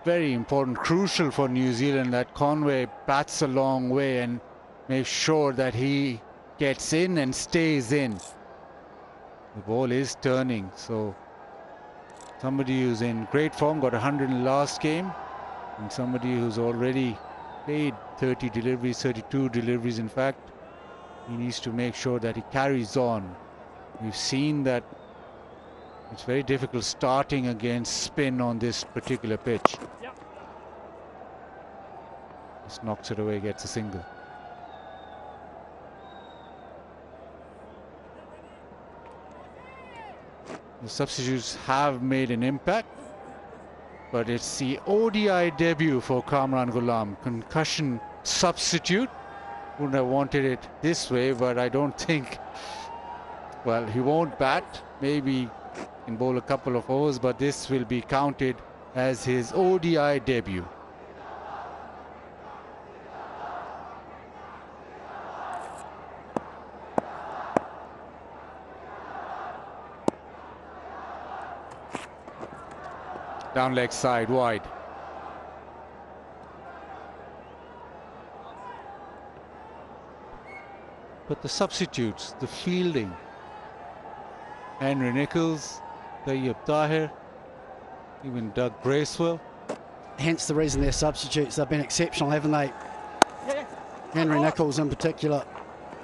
very important, crucial for New Zealand that Conway bats a long way and makes sure that he gets in and stays in. The ball is turning, so somebody who's in great form, got 100 in the last game, and somebody who's already played 30 deliveries, 32 deliveries in fact, he needs to make sure that he carries on. We've seen that it's very difficult starting against spin on this particular pitch. Just knocks it away, gets a single. The substitutes have made an impact, but it's the ODI debut for Kamran Ghulam. Concussion substitute. Wouldn't have wanted it this way, but I don't think, well, he won't bat. Maybe can bowl a couple of overs, but this will be counted as his ODI debut. Down leg side, wide. But the substitutes, the fielding, Henry Nicholls, Tayyip Tahir, even Doug Bracewell. Hence the reason they're substitutes. They've been exceptional, haven't they? Henry Nicholls in particular.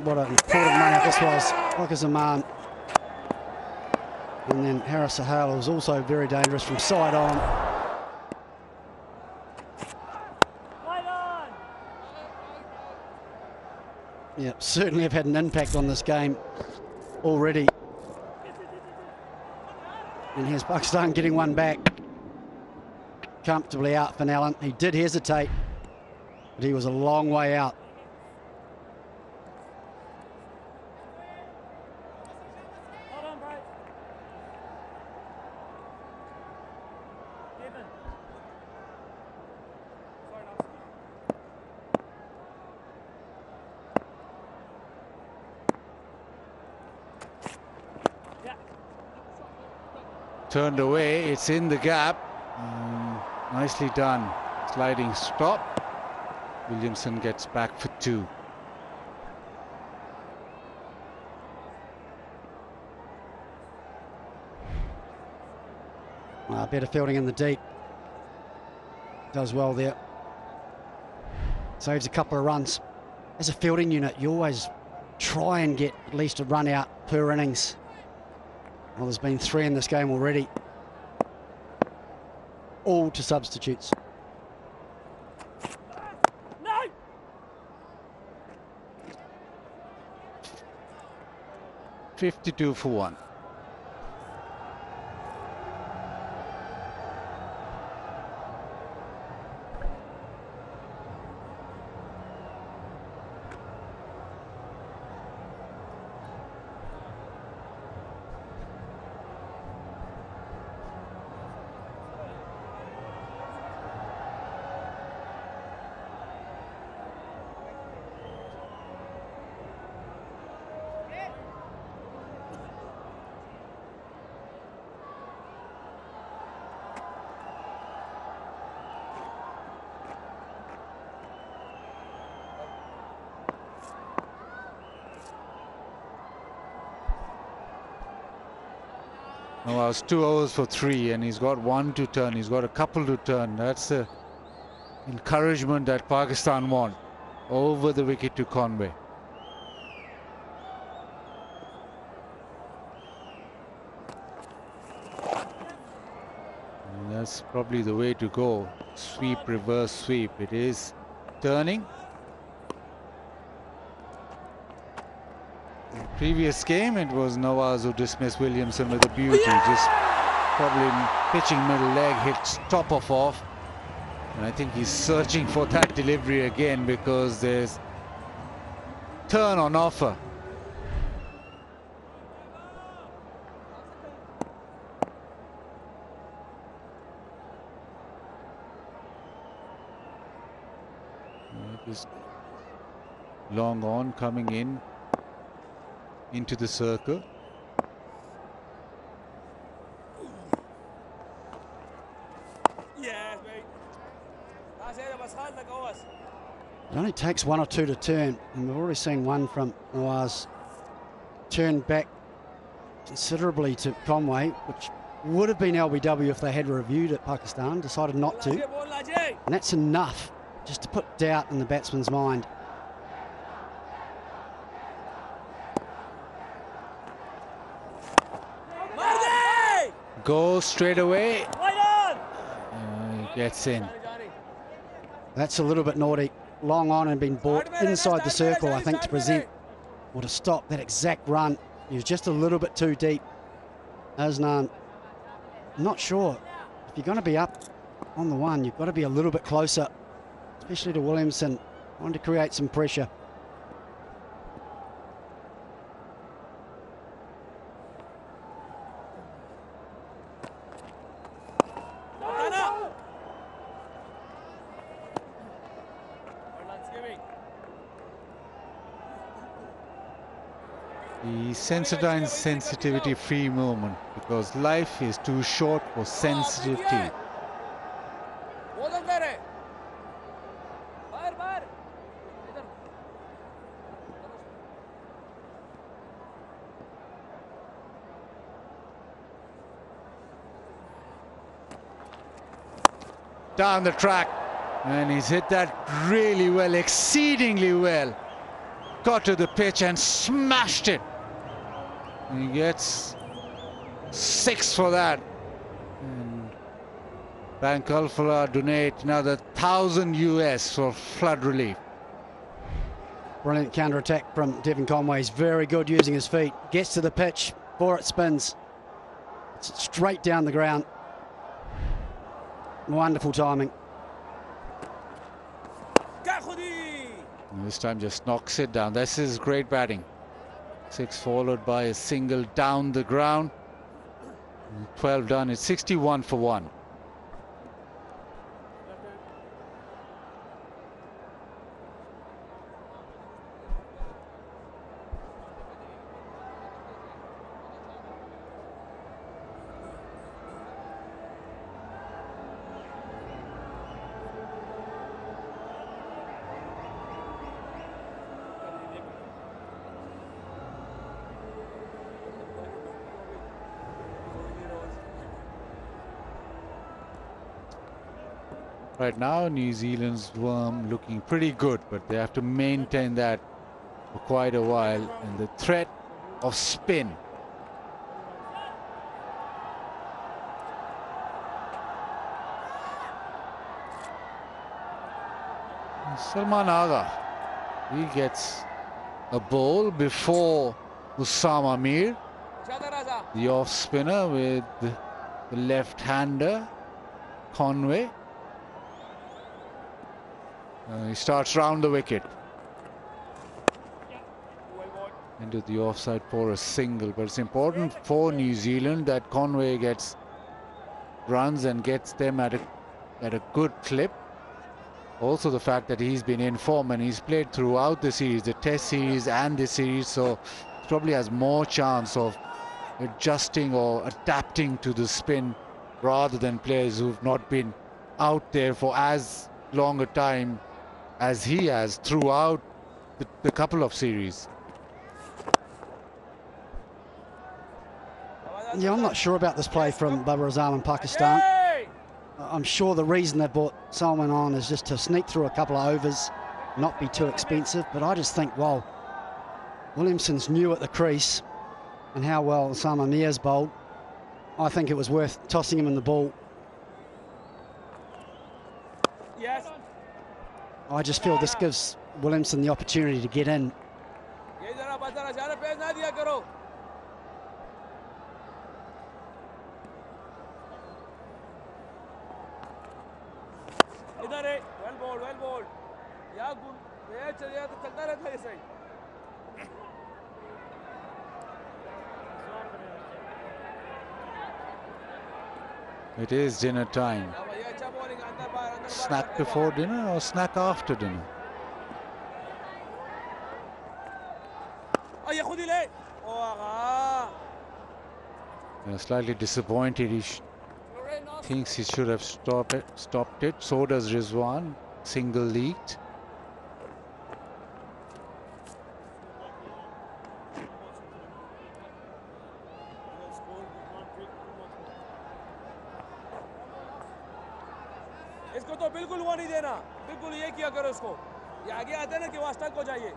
What an important run-out this was. Like a Zaman. And then Harris Sahal was also very dangerous from side on. Yeah, certainly have had an impact on this game already. And here's Pakistan getting one back. Comfortably out for Allen. He did hesitate, but he was a long way out. Turned away, it's in the gap. Nicely done. Sliding stop. Williamson gets back for 2. Better fielding in the deep. Does well there. Saves a couple of runs. As a fielding unit, you always try and get at least a run out per innings. Well, there's been 3 in this game already. All to substitutes. No! 52 for 1. Nawaz 2 overs for 3, and he's got 1 to turn. He's got a couple to turn. That's the encouragement that Pakistan want. Over the wicket to Conway. And that's probably the way to go. Sweep, reverse sweep. It is turning. In the previous game, it was Nawaz who dismissed Williamson with a beauty. Just probably pitching middle leg, hits top of off. And I think he's searching for that delivery again because there's turn on offer. Just long on, coming in into the circle. It only takes 1 or 2 to turn, and we've already seen one from Nawaz turn back considerably to Conway, which would have been LBW if they had reviewed it. Pakistan decided not to, and that's enough just to put doubt in the batsman's mind. Goes straight away. He gets in. That's a little bit naughty. Long on and been brought inside the circle, I think, to present or to stop that exact run. He was just a little bit too deep. Asnan, I'm not sure. If you're going to be up on the 1, you've got to be a little bit closer, especially to Williamson, trying to create some pressure. The Sensodyne sensitivity free movement, because life is too short for sensitive teeth. Down the track, and he's hit that really well, exceedingly well. Got to the pitch and smashed it. And he gets 6 for that. And Bank Alfala donate another 1,000 US for flood relief. Brilliant counter-attack from Devon Conway. He's very good using his feet. Gets to the pitch before it spins. It's straight down the ground. Wonderful timing. And this time just knocks it down. This is great batting. 6 followed by a single down the ground. 12 done. It's 61 for 1. Right now, New Zealand's worm looking pretty good, but they have to maintain that for quite a while. And the threat of spin. Salman Agha, he gets a bowl before Usama Mir, the off spinner with the left-hander, Conway. He starts round the wicket. Into the offside for a single, but it's important for New Zealand that Conway gets runs and gets them at a good clip. Also the fact that he's been in form and he's played throughout the series, the Test series and this series, so he probably has more chance of adjusting or adapting to the spin rather than players who've not been out there for as long a time as he has throughout the couple of series. Yeah, I'm not sure about this play from Babar Azam in Pakistan. I'm sure the reason they brought Salman on is just to sneak through a couple of overs, not be too expensive. But I just think, well, Williamson's new at the crease and how well Osama Mir's bowled. I think it was worth tossing him in the ball. Yes. I just feel this gives Williamson the opportunity to get in. इधर है well bold या good ये चलिए तो चलता रहता है सही It is dinner time. Snack before dinner or snack after dinner? ये खुद ही ले ओ आगा Slightly disappointed. He thinks he should have stopped it. So does Rizwan. Single leaked. इसको तो बिल्कुल वो नहीं देना बिल्कुल ये किया करो इसको ये आगे आते हैं ना कि वास्ता को जाइए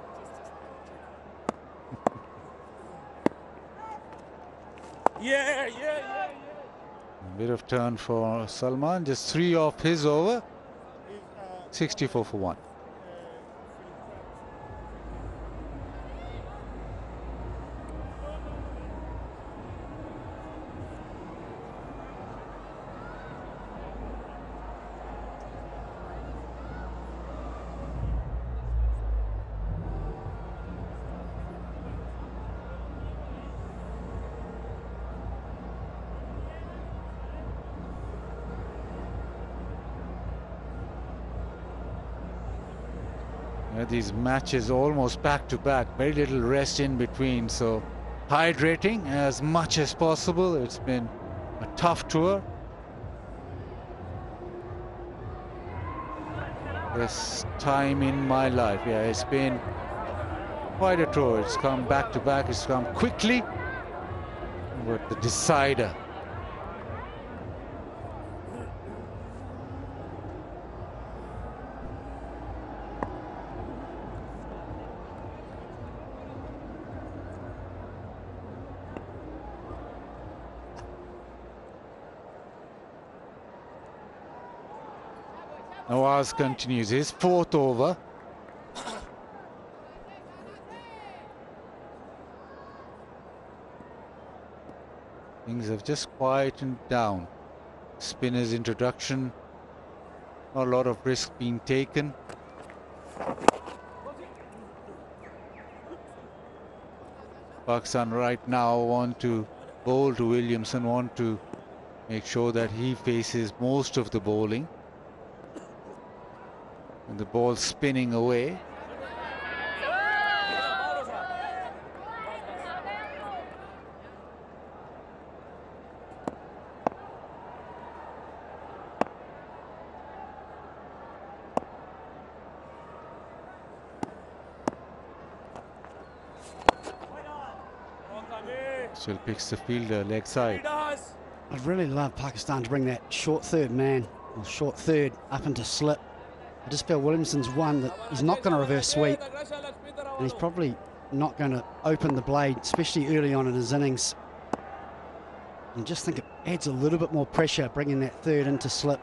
A bit of turn for Salman. Just 3 off his over. 64 for 1. These matches almost back to back, very little rest in between, so hydrating as much as possible. It's been a tough tour. This time in my life, yeah, it's been quite a tour. It's come back to back, it's come quickly, but the decider. Nawaz continues his 4th over. Things have just quietened down. Spinner's introduction, not a lot of risk being taken. Pakistan right now want to bowl to Williamson, want to make sure that he faces most of the bowling. And the ball spinning away. Still picks the fielder leg side. I'd really love Pakistan to bring that short third man, or short third, up into slip. I just feel Williamson's one that he's not going to reverse sweep, and he's probably not going to open the blade, especially early on in his innings. And just think it adds a little bit more pressure bringing that third into slip.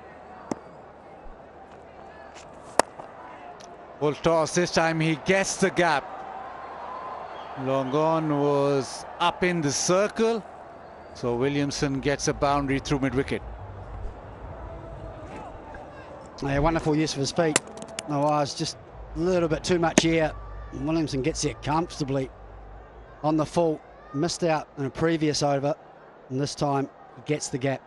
Full toss, this time he gets the gap. Long on was up in the circle, so Williamson gets a boundary through mid-wicket. Yeah, wonderful use of his feet. Nawaz just a little bit too much air. Williamson gets there comfortably on the full. Missed out in a previous over, and this time he gets the gap.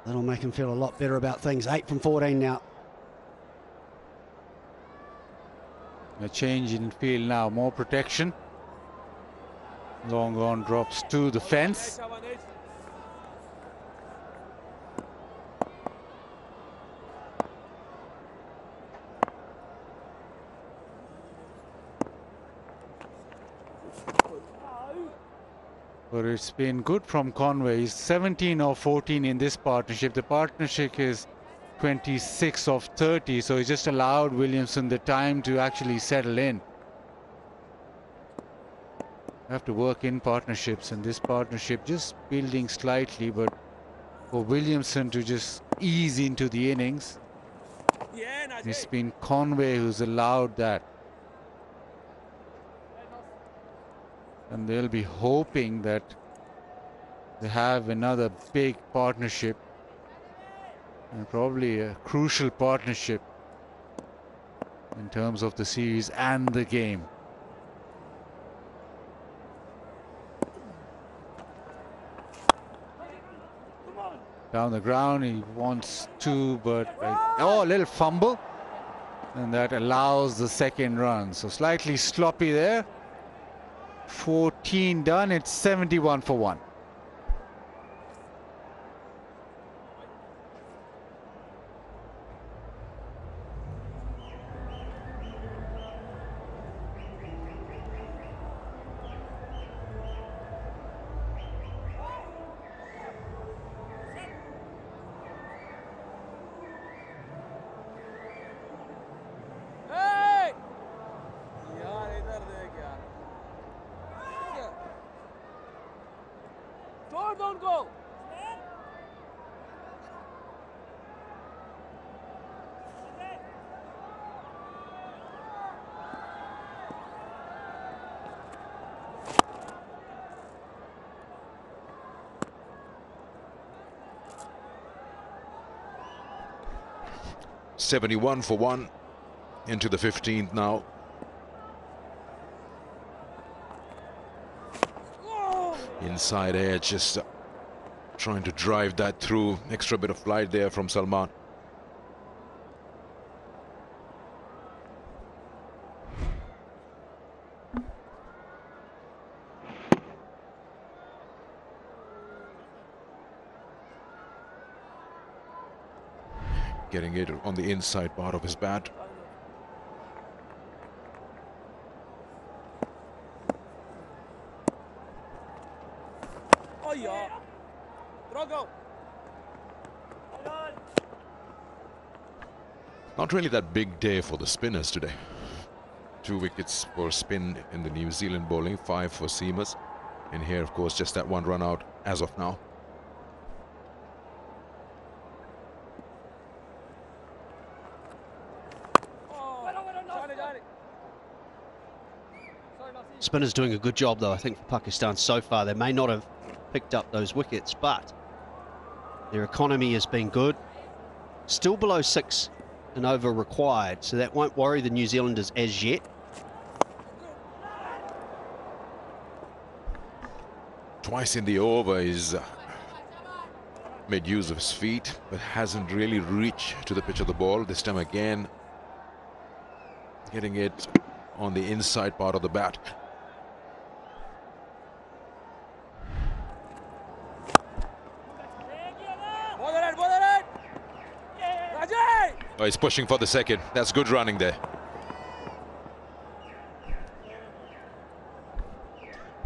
That'll make him feel a lot better about things. 8 from 14 now. A change in field now, more protection. Long on drops to the fence. But it's been good from Conway. He's 17 of 14 in this partnership. The partnership is 26 of 30, so he just allowed Williamson the time to actually settle in. You have to work in partnerships, and this partnership just building slightly, but for Williamson to just ease into the innings, it's been Conway who's allowed that. And they'll be hoping that they have another big partnership, and probably a crucial partnership in terms of the series and the game. Down the ground, he wants to, but oh, a little fumble, and that allows the second run. So slightly sloppy there. 14 done, it's 71 for 1. Don't go. $71 for 1 into the 15th now. Inside edge, just trying to drive that through. Extra bit of flight there from Salman. Getting it on the inside part of his bat. Oh yeah. Go. Not really that big day for the spinners today. 2 wickets for spin in the New Zealand bowling, 5 for seamers. And here, of course, just that 1 run out as of now. Spinners doing a good job, though, I think, for Pakistan so far. They may not have picked up those wickets, but their economy has been good. Still below 6 and over required, so that won't worry the New Zealanders as yet. Twice in the over, he's made use of his feet, but hasn't really reached to the pitch of the ball. This time again, getting it on the inside part of the bat. Oh, he's pushing for the second. That's good running there.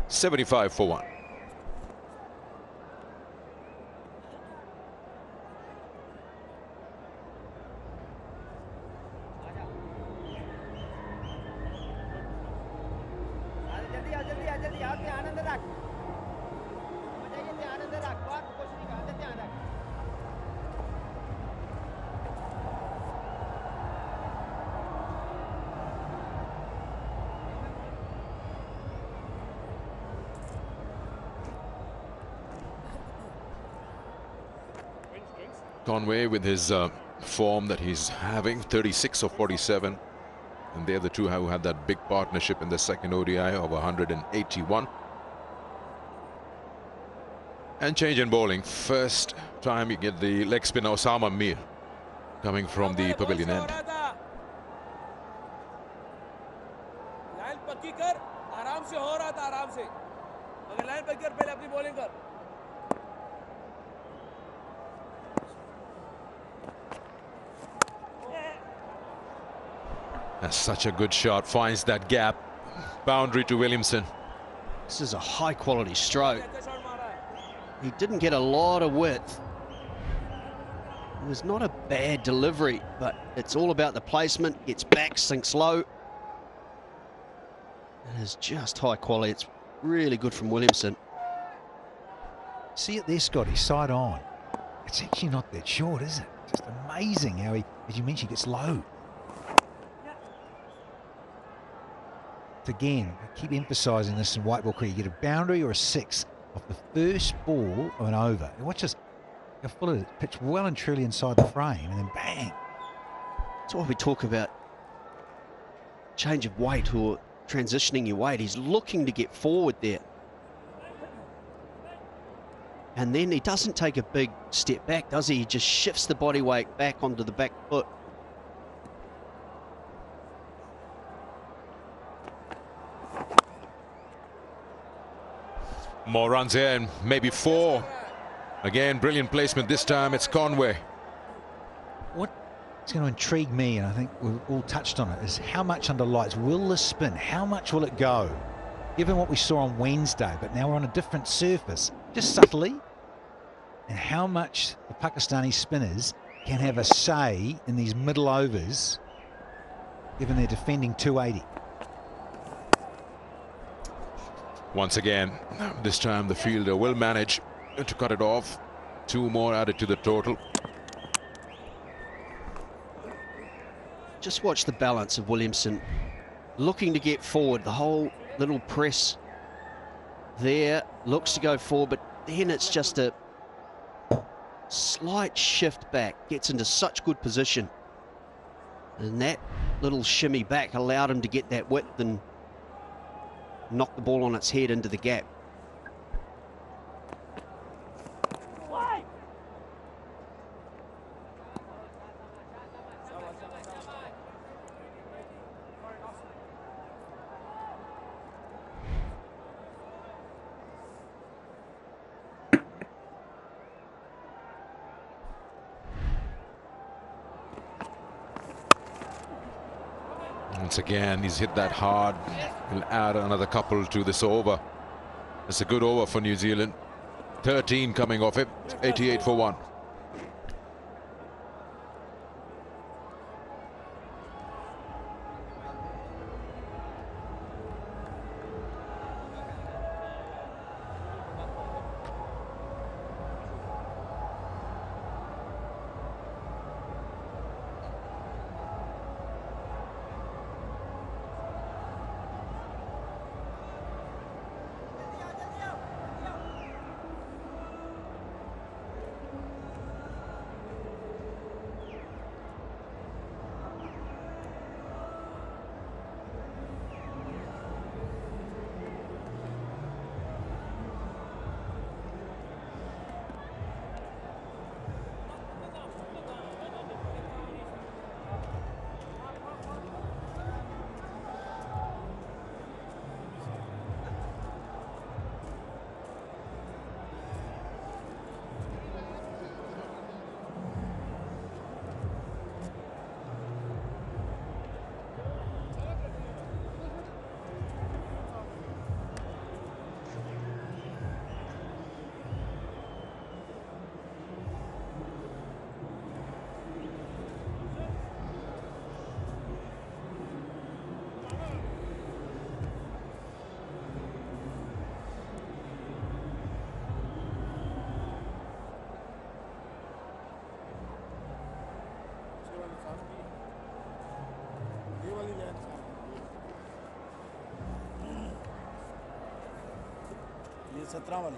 $75 for 1. Conway with his form that he's having, 36 of 47. And they're the two who had that big partnership in the second ODI of 181. And change in bowling. First time you get the leg spinner Osama Mir coming from the pavilion end. Line पक्की कर, आराम से हो रहा था, आराम से. अगर लाइन पक्की कर, पहले अपनी बॉलिंग कर. That's such a good shot. Finds that gap. Boundary to Williamson. This is a high quality stroke. He didn't get a lot of width. It was not a bad delivery, but it's all about the placement. Gets back, sinks low. It is just high quality. It's really good from Williamson. See it there, Scotty, side on. It's actually not that short, is it? Just amazing how he, as you mentioned, gets low. Again, I keep emphasising this in white ball cricket. You get a boundary or a six off the first ball of an over. And watch this. How full of it. Pitched well and truly inside the frame, and then bang. That's why we talk about change of weight or transitioning your weight. He's looking to get forward there. And then he doesn't take a big step back, does he? He just shifts the body weight back onto the back foot. More runs here, and maybe 4. Again, brilliant placement. This time it's Conway. What's going to intrigue me, and I think we've all touched on it, is how much under lights will this spin? How much will it go? Given what we saw on Wednesday, but now we're on a different surface, just subtly. And how much the Pakistani spinners can have a say in these middle overs, given they're defending 280. Once again, this time the fielder will manage to cut it off. 2 more added to the total. Just watch the balance of Williamson. Looking to get forward. The whole little press there looks to go forward, but then it's just a slight shift back. Gets into such good position. And that little shimmy back allowed him to get that width and knock the ball on its head into the gap. Once again, he's hit that hard. He'll add another couple to this over. It's a good over for New Zealand. 13 coming off it. 88 for 1. ये 17 वाली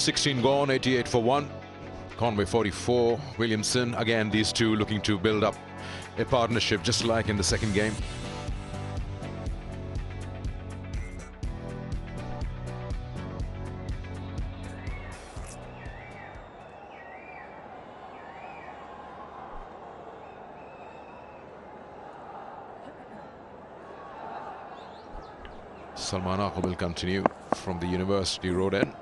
16 gone, 88 for 1. Conway 44, Williamson. Again, these two looking to build up a partnership just like in the second game. Salman Aqab will continue from the University Road end.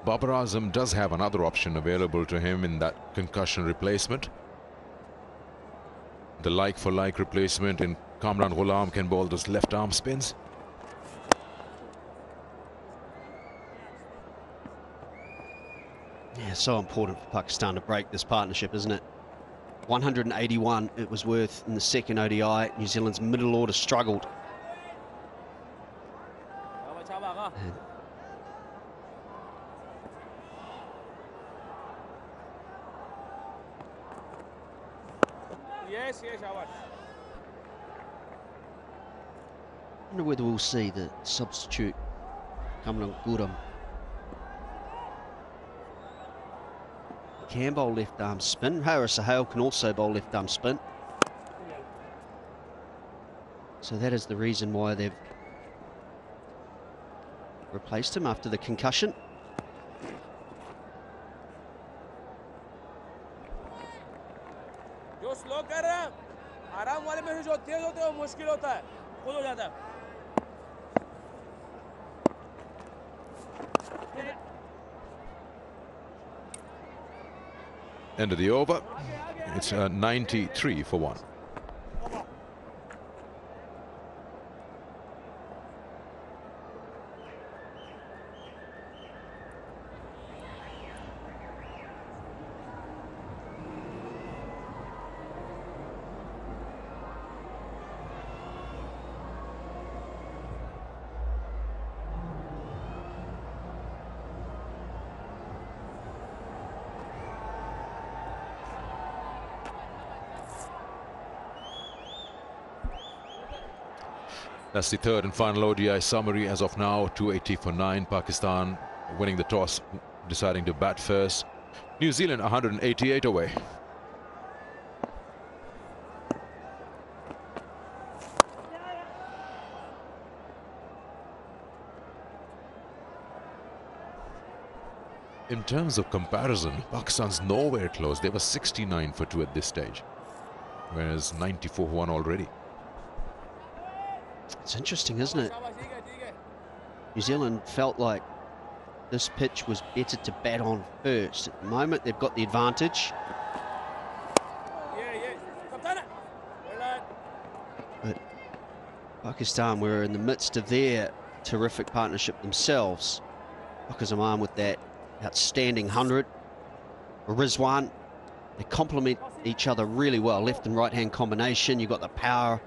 Babar Azam does have another option available to him in that concussion replacement. The like-for-like replacement in Kamran Ghulam can bowl those left arm spins. Yeah, so important for Pakistan to break this partnership, isn't it? 181 it was worth in the second ODI. New Zealand's middle order struggled. And Yes, Howard. I wonder whether we'll see the substitute Kamran Ghulam. Can bowl left arm spin. Harris Sahel can also bowl left arm spin. So that is the reason why they've replaced him after the concussion. जो slow कर रहे हैं आराम वाले में जो तेज होते हैं वो मुश्किल होता है खुद हो जाता है End of the over. It's 93 for 1. That's the third and final ODI summary as of now. 280 for 9. Pakistan winning the toss, deciding to bat first. New Zealand 188 away. In terms of comparison, Pakistan's nowhere close. They were 69 for 2 at this stage, whereas 94 for 1 already. It's interesting, isn't it? New Zealand felt like this pitch was better to bat on first. At the moment, they've got the advantage. But Pakistan were in the midst of their terrific partnership themselves. Pakistan with that outstanding 100. Rizwan, they complement each other really well. Left and right hand combination. You've got the power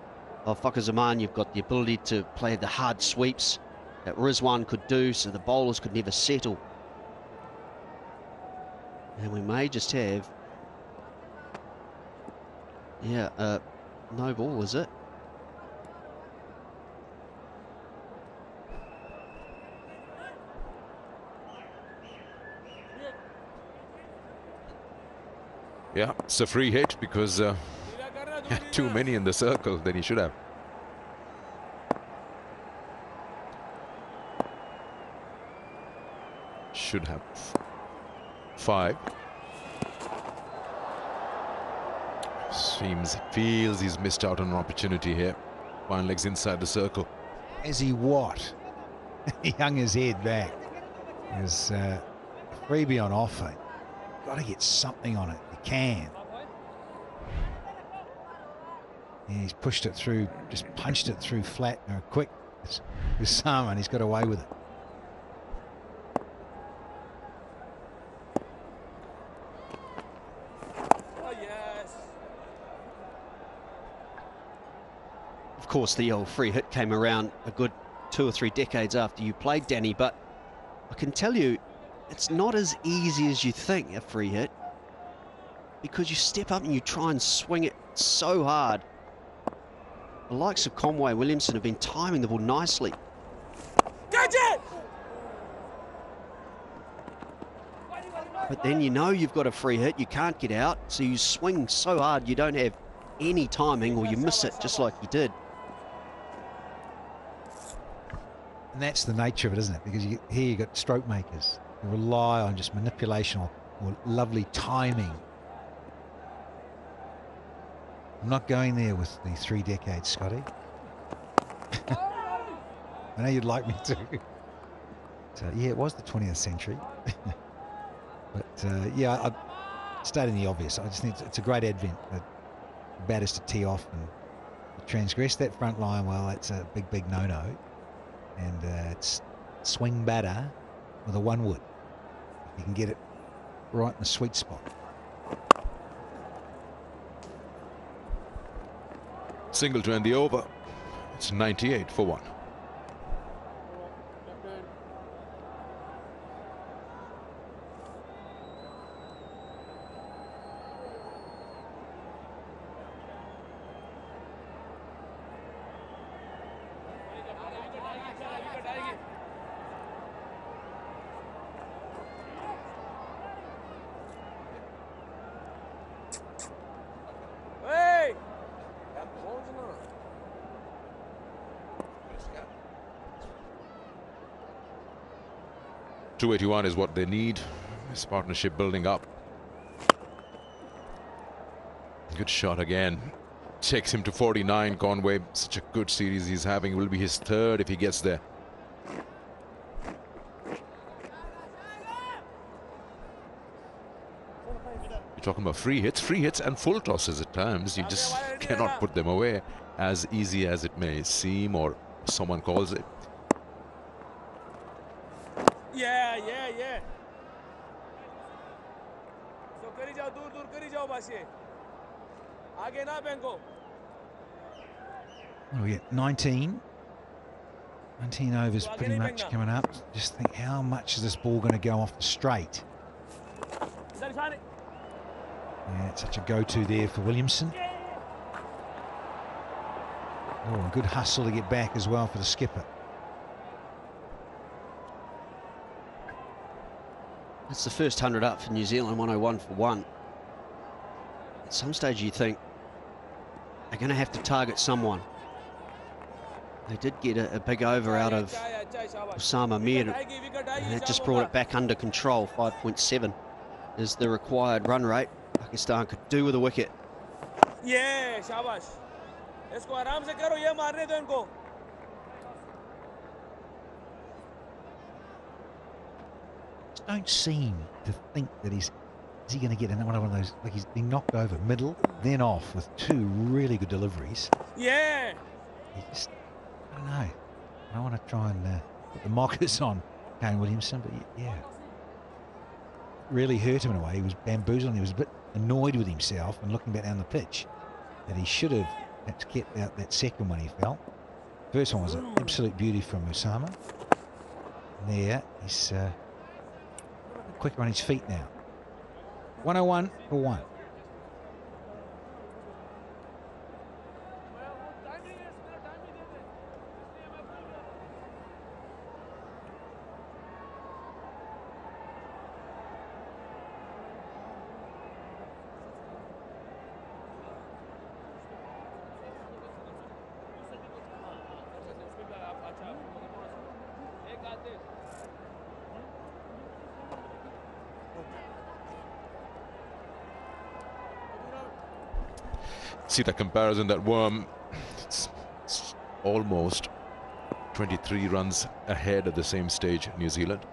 of Fakhar Zaman, you've got the ability to play the hard sweeps that Rizwan could do, so the bowlers could never settle. And we may just have, no ball, is it? Yeah, it's a free hit because too many in the circle than he should have. Should have 5. Feels he's missed out on an opportunity here. Fine legs inside the circle. As he what? He hung his head back. There's freebie on offer. Got to get something on it. You can. Yeah, he's pushed it through, just punched it through flat. A quick Usama, and he's got away with it. Of course, the old free hit came around a good 2 or 3 decades after you played, Danny, but I can tell you it's not as easy as you think, a free hit, because you step up and you try and swing it so hard. The likes of Conway Williamson have been timing the ball nicely. Catch it! But then you know you've got a free hit, you can't get out, so you swing so hard you don't have any timing, or you miss it just like you did. And that's the nature of it, isn't it? Because here you've got stroke makers who rely on just manipulation or lovely timing. I'm not going there with the 3 decades, Scotty. I know you'd like me to. So, yeah, it was the 20th century. But, yeah, I stating the obvious. I just think it's a great advent. The batters to tee off and transgress that front line, well, that's a big, big no-no. And it's swing batter with a 1 wood. You can get it right in the sweet spot. Single to end the over. It's 98 for 1. Hey! 281 is what they need. This partnership building up. Good shot again. Takes him to 49. Conway, such a good series he's having. Will be his 3rd if he gets there. You're talking about free hits and full tosses at times. You just cannot put them away, as easy as it may seem, or someone calls it. Yeah. So करी जाओ, दूर करी जाओ बस ये. आगे ना फेंको. What do we get? 19 overs pretty much coming up. Just think, how much is this ball going to go off the straight? Yeah, it's such a go-to there for Williamson. Oh, a good hustle to get back as well for the skipper. That's the first 100 up for New Zealand, 101 for 1. At some stage you think they're going to have to target someone. They did get a big over out of Osama Mir, and that just brought it back under control. 5.7 is the required run rate. Pakistan could do with a wicket. Yeah, शाबाश. इसको आराम से करो, ये मारने दो इनको. Don't seem to think that is he going to get in one of those, like he's been knocked over middle, then off with 2 really good deliveries. Yeah. He just, I don't know. I want to try and put the mockers on Kane Williamson, but yeah. Really hurt him in a way. He was bamboozled. He was a bit annoyed with himself and looking back down the pitch that he should have perhaps kept out that second one he felt. First one was an absolute beauty from Usama. There, he's quicker on his feet now. 101 for 1. See the comparison, that worm, it's almost 23 runs ahead at the same stage, New Zealand.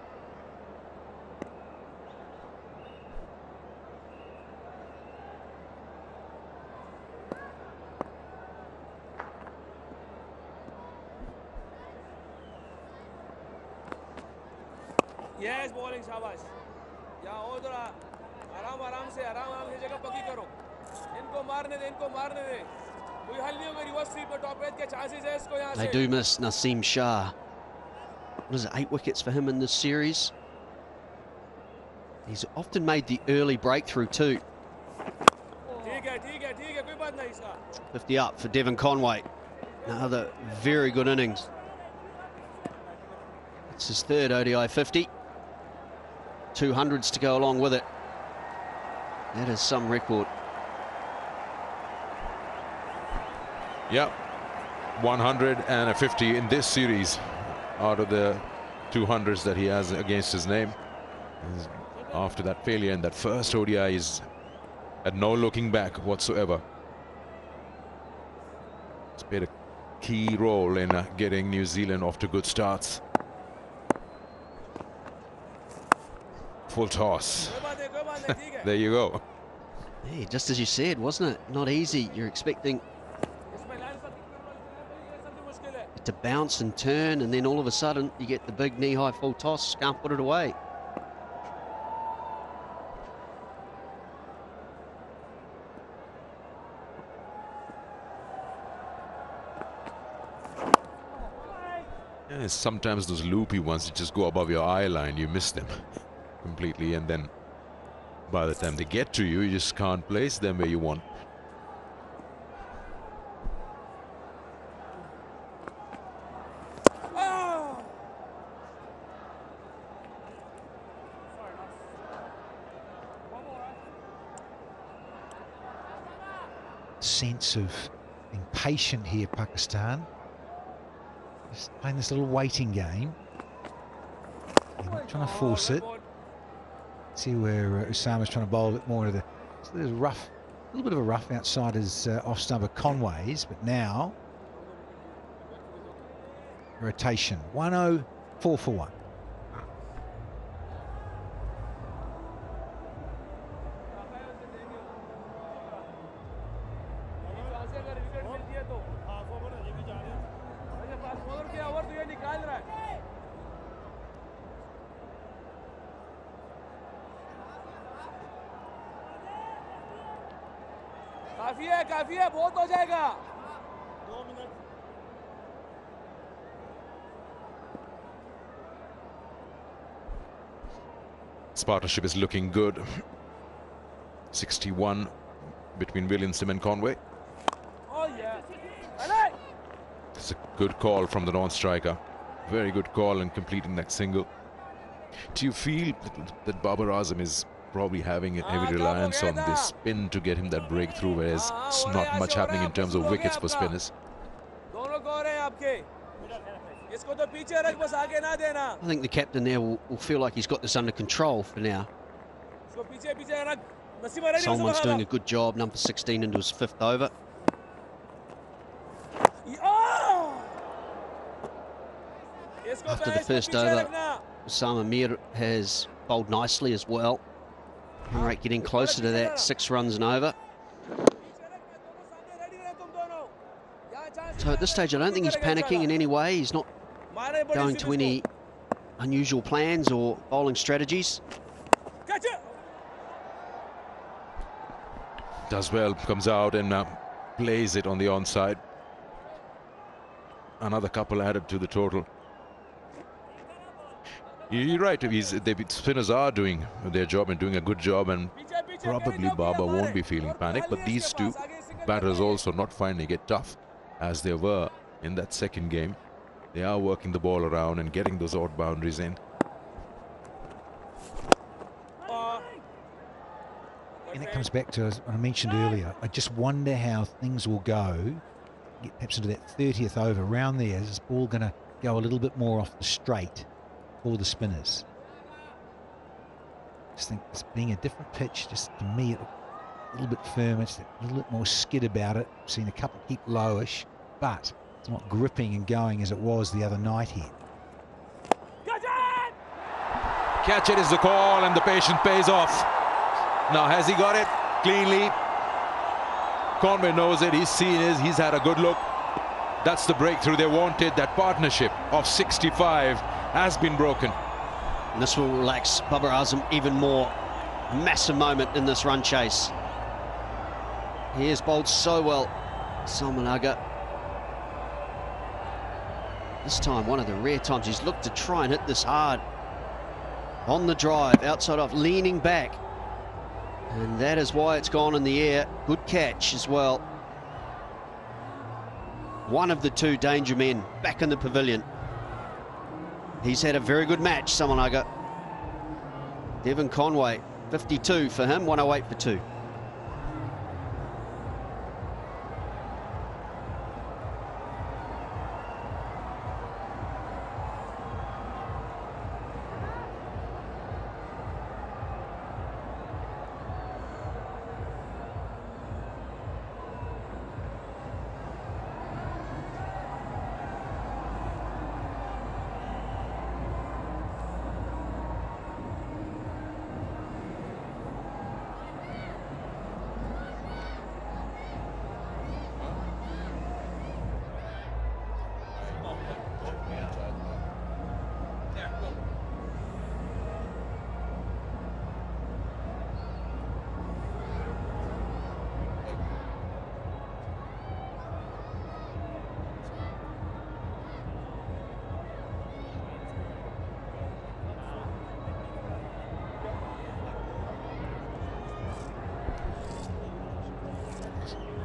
Yes, bowling, shabash. Yeah, odra. आराम से जगह पक्की करो. इनको मारने दे. कोई हल नहीं होगा रिवर्स स्वीप और टॉप एज के चांसेस है इसको यहाँ से. They do miss Naseem Shah. What is it, 8 wickets for him in this series? He's often made the early breakthrough too. ठीक है, कोई बात नहीं इसका. 50 up for Devon Conway. Another very good innings. It's his third ODI 50. 200s to go along with it. That is some record. Yeah, 150 in this series out of the 200s that he has against his name. After that failure in that first ODI, he's had no looking back whatsoever. It's played a key role in getting New Zealand off to good starts. Full toss. There you go. Yeah, just as you said, wasn't it? Not easy. You're expecting it to bounce and turn, and then all of a sudden you get the big knee-high full toss, can't put it away. Yeah, sometimes those loopy ones that just go above your eye line, you miss them completely, and then by the time they get to you, you just can't place them where you want. Sense of being patient here, Pakistan. Just playing this little waiting game. They're not trying to force it. See where Usama's trying to bowl a bit more to the. So there's a rough, a little bit of a rough outside his off stump of Conway's, but now rotation 104 for 1. काफी है बहुत हो जाएगा. 2 minute. This partnership is looking good. 61 between Williamson and Conway. Oh yeah. It's a good call from the non-striker. Very good call in completing that single. Do you feel that Babar Azam is probably having a heavy reliance on this spin to get him that breakthrough, whereas it's not much happening in terms of wickets for spinners? I think the captain there will feel like he's got this under control for now. Salman's doing a good job, number 16 into his 5th over. After the first over, Osama Mir has bowled nicely as well. Rate getting closer to that, 6 runs and over. So at this stage, I don't think he's panicking in any way. He's not going to any unusual plans or bowling strategies. Does well, comes out and plays it on the onside. Another couple added to the total. You're right, the spinners are doing their job and doing a good job, and probably Baba won't be feeling panic, but these two batters also not finding it tough as they were in that second game. They are working the ball around and getting those odd boundaries in. And it comes back to what I mentioned earlier. I just wonder how things will go. Get perhaps into that 30th over. Around there, is this ball going to go a little bit more off the straight for the spinners? I just think it's being a different pitch, just to me, a little bit firmer, just a little bit more skid about it. Seen a couple keep lowish, but it's not gripping and going as it was the other night here. Catch it is the call, and the patience pays off. Now, has he got it cleanly? Conway knows it, he's seen it, he's had a good look. That's the breakthrough they wanted. That partnership of 65 has been broken. And this will relax Babar Azam even more. A massive moment in this run chase. He has bowled so well, Salman Agha. This time, one of the rare times he's looked to try and hit this hard. On the drive, outside off, leaning back. And that is why it's gone in the air. Good catch as well. One of the two danger men back in the pavilion. He's had a very good match, Salman Agha. Devon Conway, 52 for him, 108 for 2.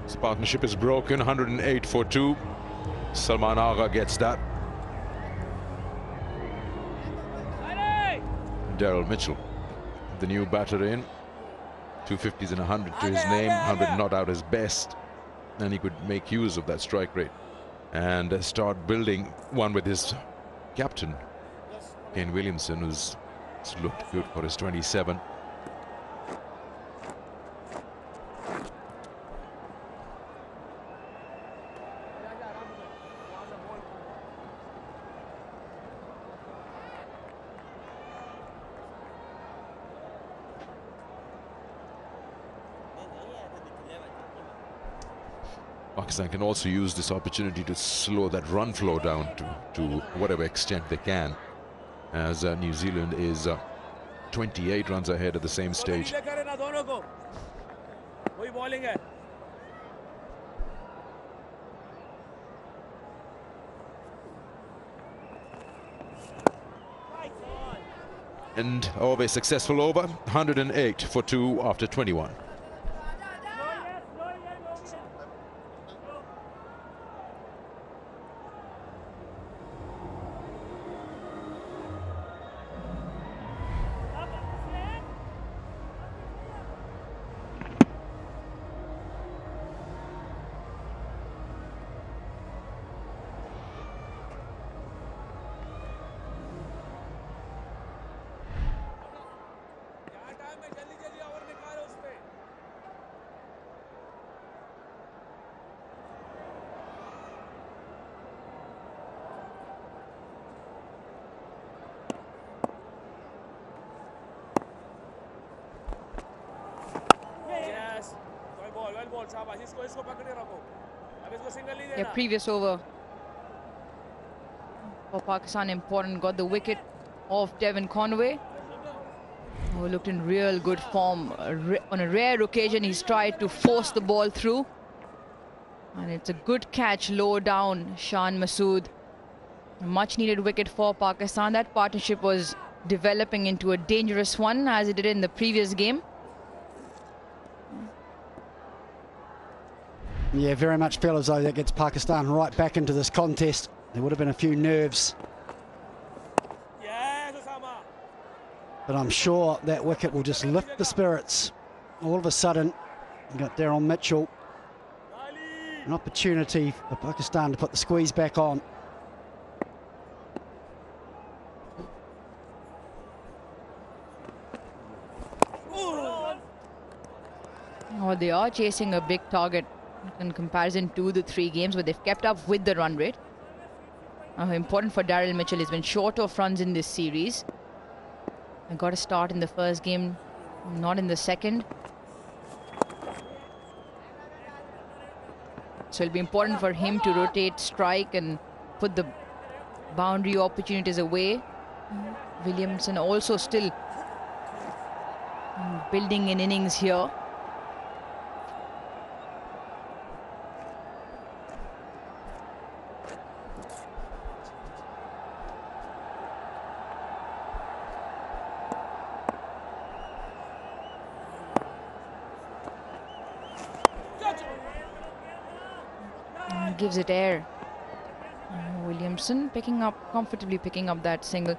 This partnership is broken, 108 for 2. Salman Agha gets that. Daryl Mitchell, the new batter in. 250s and 100 to his name, 100 not out his best. And he could make use of that strike rate and start building one with his captain, Kane Williamson, who's looked good for his 27. Pakistan can also use this opportunity to slow that run flow down to whatever extent they can, as New Zealand is 28 runs ahead at the same stage. And always successful over, 108 for 2 after 21. Yeah, previous over for Pakistan important, got the wicket of Devon Conway, who looked in real good form. On a rare occasion, he's tried to force the ball through, and it's a good catch low down. Shan Masood, a much needed wicket for Pakistan. That partnership was developing into a dangerous one as it did in the previous game. Yeah, very much feel as though that gets Pakistan right back into this contest. There would have been a few nerves. But I'm sure that wicket will just lift the spirits. All of a sudden, you've got Daryl Mitchell. An opportunity for Pakistan to put the squeeze back on. Oh, they are chasing a big target in comparison to the 3 games, but they've kept up with the run rate. Important for Daryl Mitchell, he's been short of runs in this series. I got a start in the first game, not in the second. So it'll be important for him to rotate, strike and put the boundary opportunities away. Williamson also still building in innings here. Gives it air. Williamson comfortably picking up that single.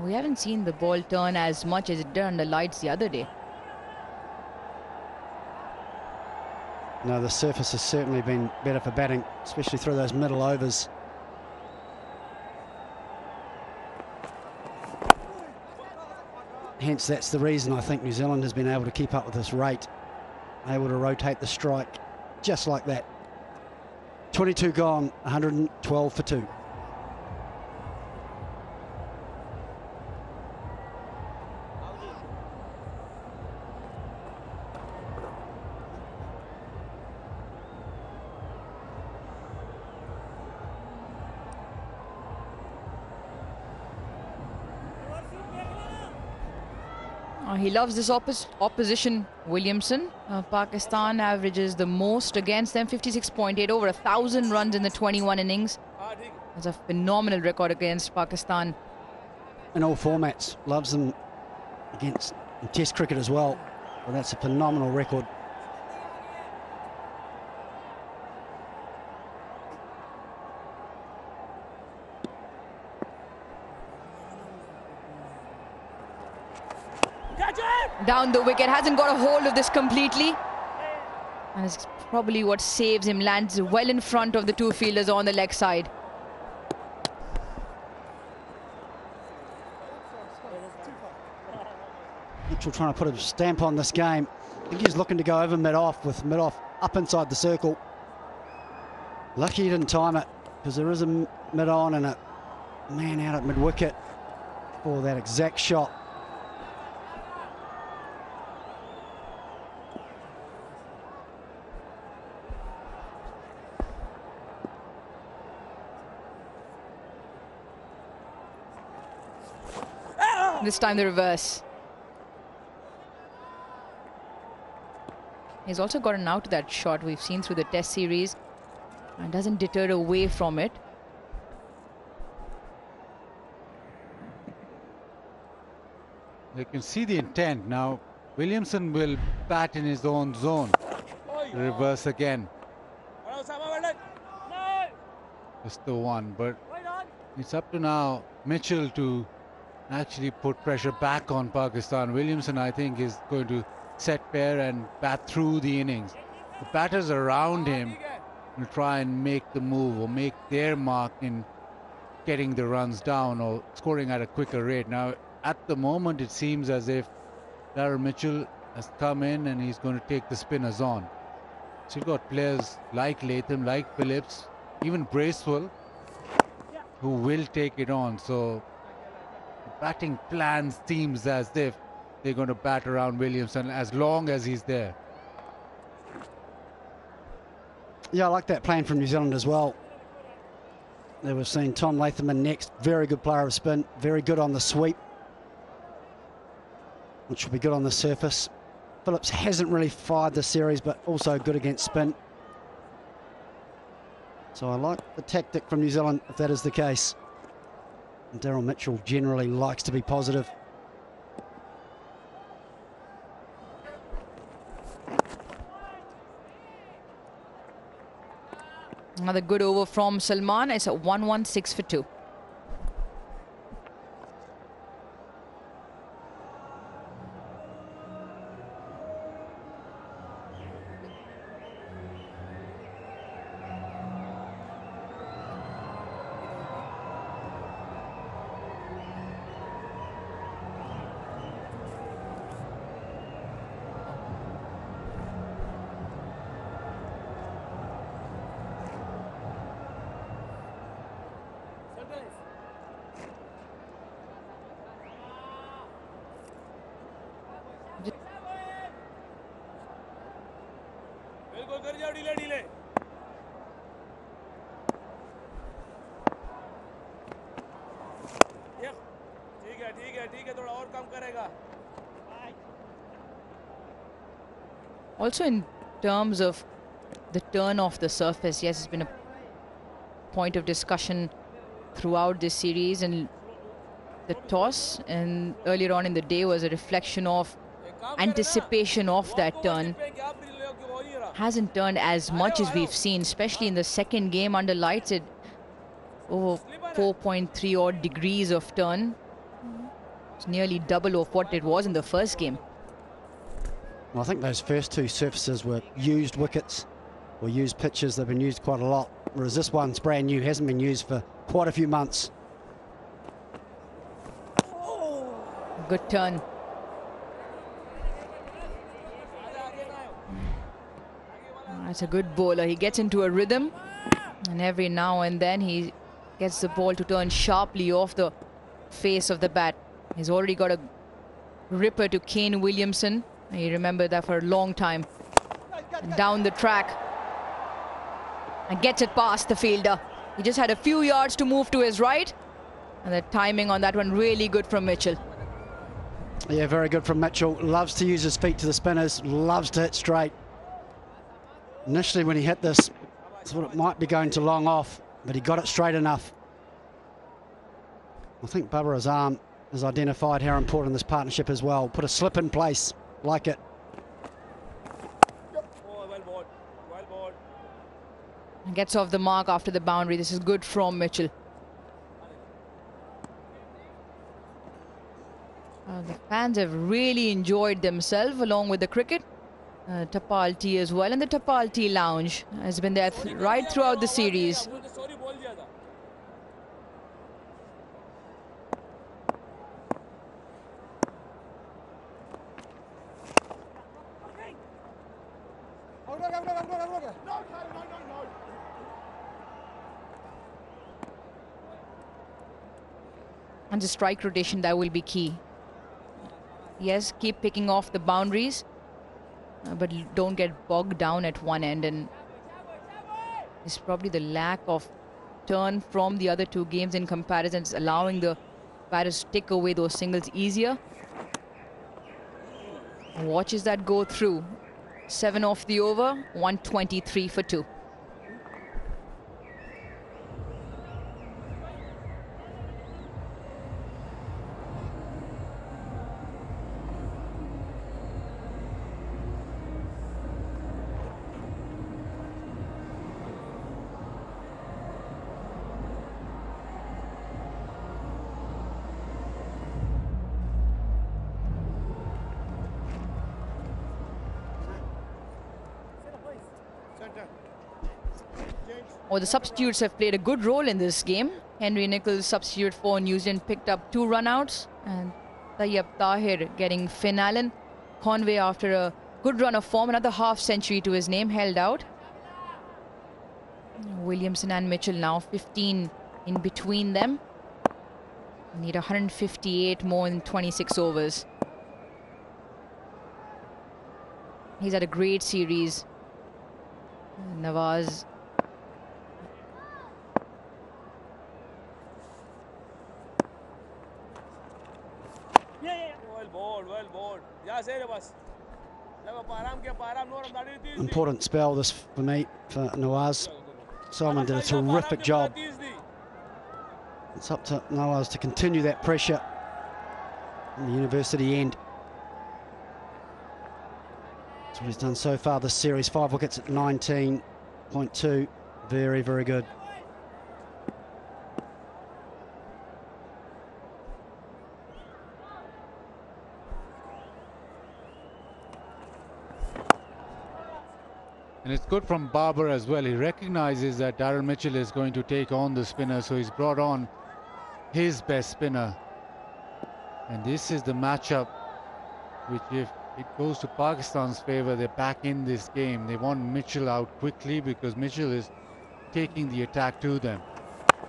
We haven't seen the ball turn as much as it did under lights the other day. No, the surface has certainly been better for batting, especially through those middle overs. Hence, that's the reason I think New Zealand has been able to keep up with this rate, able to rotate the strike just like that. 22 gone, 112 for 2. He loves this opposition, Williamson. Pakistan averages the most against them, 56.8, over 1,000 runs in the 21 innings. That's a phenomenal record against Pakistan. In all formats, loves them against Test cricket as well. Well, that's a phenomenal record. Down the wicket, hasn't got a hold of this completely. And it's probably what saves him, lands well in front of the two fielders on the leg side. Mitchell trying to put a stamp on this game. I think he's looking to go over mid-off, with mid-off up inside the circle. Lucky he didn't time it, because there is a mid-on and a man out at mid-wicket for that exact shot. This time the reverse. He's also gotten out to that shot we've seen through the Test series and doesn't deter away from it. You can see the intent now. Williamson will bat in his own zone. Reverse again. Just the one, but it's up to now Mitchell to actually put pressure back on Pakistan. Williamson, I think, is going to set pair and bat through the innings. The batters around him will try and make the move or make their mark in getting the runs down or scoring at a quicker rate. Now, at the moment, it seems as if Darren Mitchell has come in and he's going to take the spinners on. So you've got players like Latham, like Phillips, even Bracewell, who will take it on. So batting plan seems as if they're going to bat around Williamson as long as he's there. Yeah, I like that plan from New Zealand as well. There we've seen Tom Latham in next. Very good player of spin, very good on the sweep, which will be good on the surface. Phillips hasn't really fired this series, but also good against spin. So I like the tactic from New Zealand, if that is the case. And Daryl Mitchell generally likes to be positive. Another good over from Salman. It's a 1-1-6 for 2. ठीक है थोड़ा और कम करेगा. Also in terms of the turn off the surface, yes, it's been a point of discussion throughout this series, and the toss and earlier on in the day was a reflection of anticipation of that turn. Hasn't turned as much as we've seen, especially in the second game under lights. It over 4.3 odd degrees of turn. It's nearly double of what it was in the first game. Well, I think those first two surfaces were used wickets or used pitches. They've been used quite a lot, whereas this one's brand new, hasn't been used for quite a few months. Good turn. That's a good bowler. He gets into a rhythm, and every now and then he gets the ball to turn sharply off the face of the bat. He's already got a ripper to Kane Williamson. You remember that for a long time. Down the track. And gets it past the fielder. He just had a few yards to move to his right. And the timing on that one really good from Mitchell. Yeah, very good from Mitchell. Loves to use his feet to the spinners. Loves to hit straight. Initially when he hit this, thought it might be going to long off, but he got it straight enough. I think Bubba Azam has identified how important this partnership is well. Put a slip in place. Like it. And gets off the mark after the boundary. This is good from Mitchell. The fans have really enjoyed themselves along with the cricket. Tapal Tea as well, and the Tapal Tea Lounge has been there right throughout the series. And the strike rotation, that will be key. Yes, keep picking off the boundaries, but don't get bogged down at one end. And it's probably the lack of turn from the other two games in comparison is allowing the batters to take away those singles easier. Watches that go through. 7 off the over, 123 for 2. The substitutes have played a good role in this game. Henry Nichols, substitute for New Zealand, picked up 2 run-outs, and Tayyab Tahir getting Finn Allen. Conway, after a good run of form, another half-century to his name, held out. Williamson and Mitchell now 15 in between them. Need 158 more in 26 overs. He's had a great series. Nawaz. Important spell this for me, for Nawaz. Solomon did a terrific job. It's up to Nawaz to continue that pressure in the university end. That's what he's done so far this series. 5 wickets at 19.2. Very, very good. And it's good from Barber as well. He recognizes that Daryl Mitchell is going to take on the spinner, so he's brought on his best spinner. And this is the matchup which, if it goes to Pakistan's favor, they're back in this game. They want Mitchell out quickly because Mitchell is taking the attack to them.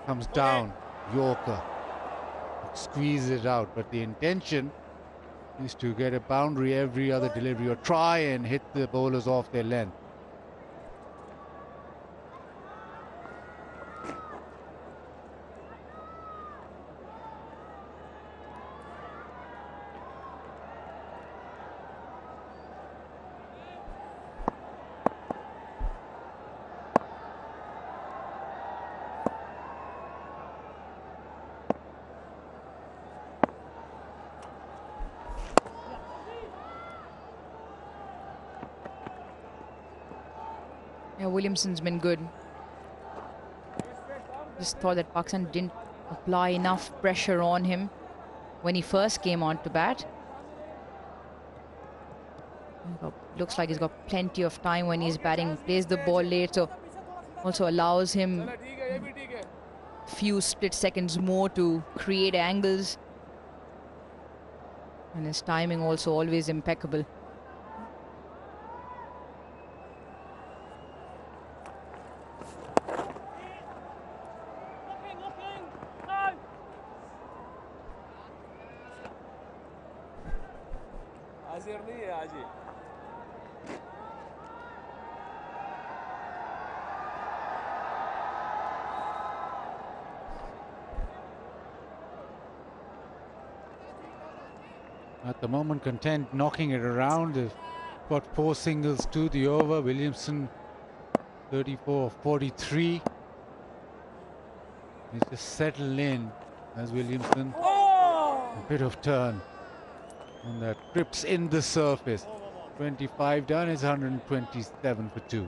Comes down, Yorker, squeeze it out. But the intention is to get a boundary every other delivery or try and hit the bowlers off their length. Yeah, Williamson's been good. Just thought that Pakistan didn't apply enough pressure on him when he first came on to bat. Looks like he's got plenty of time when he's batting. Plays the ball late, so also allows him few split seconds more to create angles. And his timing also always impeccable. At the moment, content knocking it around. They've got 4 singles to the over. Williamson 34-43. He's just settled in as Williamson. A bit of turn. And that trips in the surface. 25 done is 127 for 2.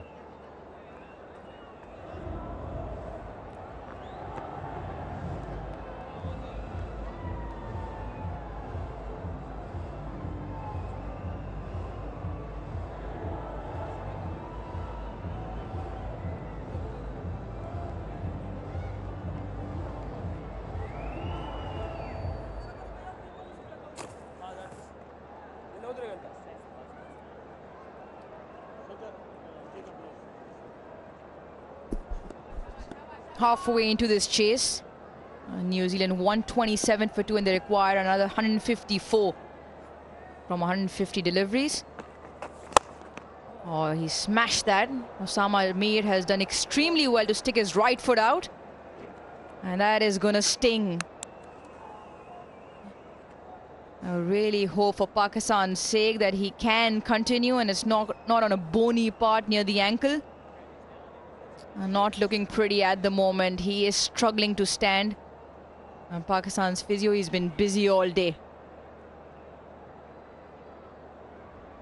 Halfway into this chase, New Zealand 127 for 2, and they require another 154 from 150 deliveries. Oh, he smashed that. Osama Mir has done extremely well to stick his right foot out, and that is gonna sting. I really hope for Pakistan's sake that he can continue and it's not on a bony part near the ankle. Not looking pretty at the moment. He is struggling to stand. And Pakistan's physio, he's been busy all day.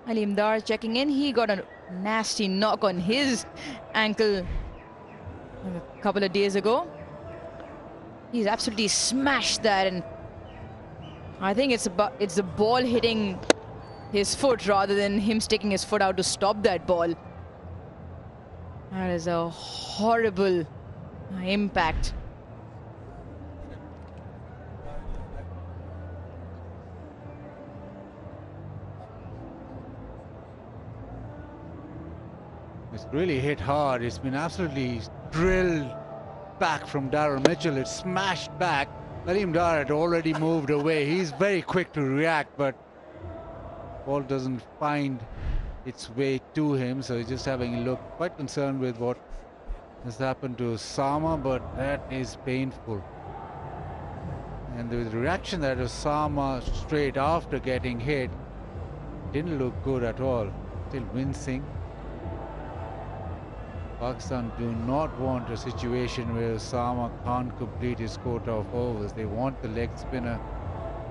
Ali Imdad checking in. He got a nasty knock on his ankle a couple of days ago. He's absolutely smashed that, and I think it's the ball hitting his foot rather than him sticking his foot out to stop that ball. That is a horrible impact. It's really hit hard. It's been absolutely drilled back from Darren Mitchell. It's smashed back. Ali Imdad had already moved away. He's very quick to react, but ball doesn't find its way to him, so he's just having a look. Quite concerned with what has happened to Osama, but that is painful. And the reaction that Osama straight after getting hit didn't look good at all. Still wincing. Pakistan do not want a situation where Osama can't complete his quota of overs. They want the leg spinner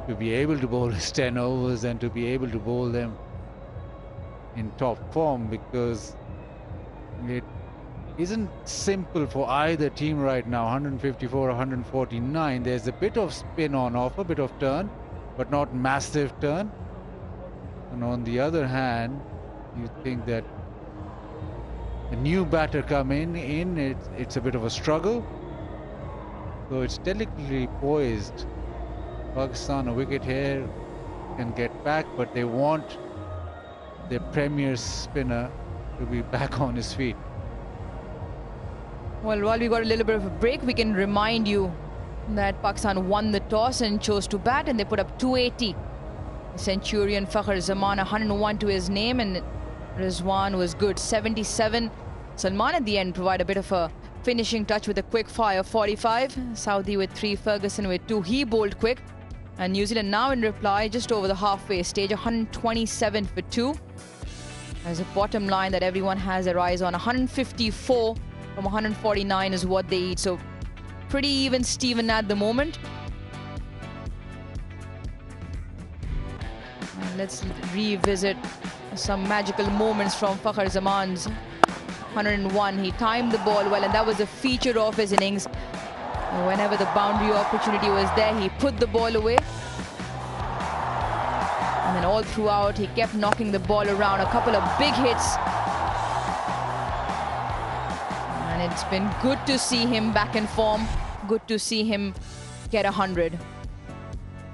to be able to bowl his 10 overs and to be able to bowl them in top form, because it isn't simple for either team right now. 154 or 149. There's a bit of spin on offer, a bit of turn, but not massive turn. And on the other hand, you think that a new batter come in it's a bit of a struggle. So it's delicately poised. Pakistan, a wicket here, can get back, but they want their premier spinner to be back on his feet. Well, while we got a little bit of a break, we can remind you that Pakistan won the toss and chose to bat, and they put up 280. Centurion Fakhr Zaman 101 to his name, and Rizwan was good, 77. Salman at the end provide a bit of a finishing touch with a quick fire 45. Saudi with 3, Ferguson with 2. He bowled quick. And New Zealand now in reply just over the halfway stage, 127 for 2. As a bottom line that everyone has their eyes on, 154 from 149 is what they eat. So pretty even Steven at the moment. And let's revisit some magical moments from Fakhr Zaman's 101. He timed the ball well, and that was a feature of his innings. Whenever the boundary opportunity was there, he put the ball away. And then all throughout, he kept knocking the ball around. A couple of big hits. And it's been good to see him back in form. Good to see him get 100.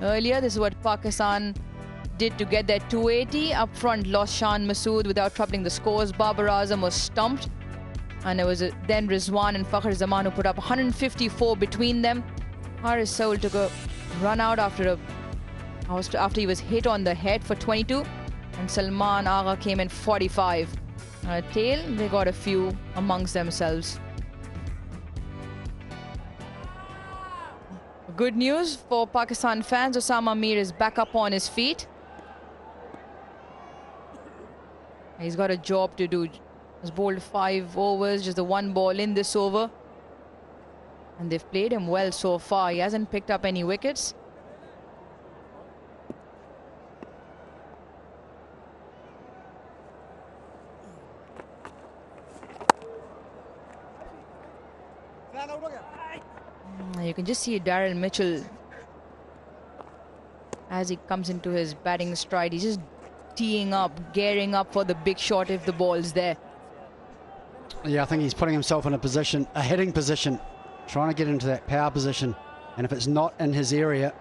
Earlier, this is what Pakistan did to get their 280. Up front, lost Shan Masood without troubling the scores. Babar Azam was stumped. And it was then Rizwan and Fakhr Zaman who put up 154 between them. Haris Saul took a run out after he was hit on the head for 22. And Salman Agha came in 45. Tail, they got a few amongst themselves. Good news for Pakistan fans, Osama Mir is back up on his feet. He's got a job to do. He's bowled 5 overs, just the 1 ball in this over. And they've played him well so far. He hasn't picked up any wickets. You can just see Daryl Mitchell as he comes into his batting stride. He's just teeing up, gearing up for the big shot if the ball's there. Yeah, I think he's putting himself in a position, a hitting position, trying to get into that power position. And if it's not in his area,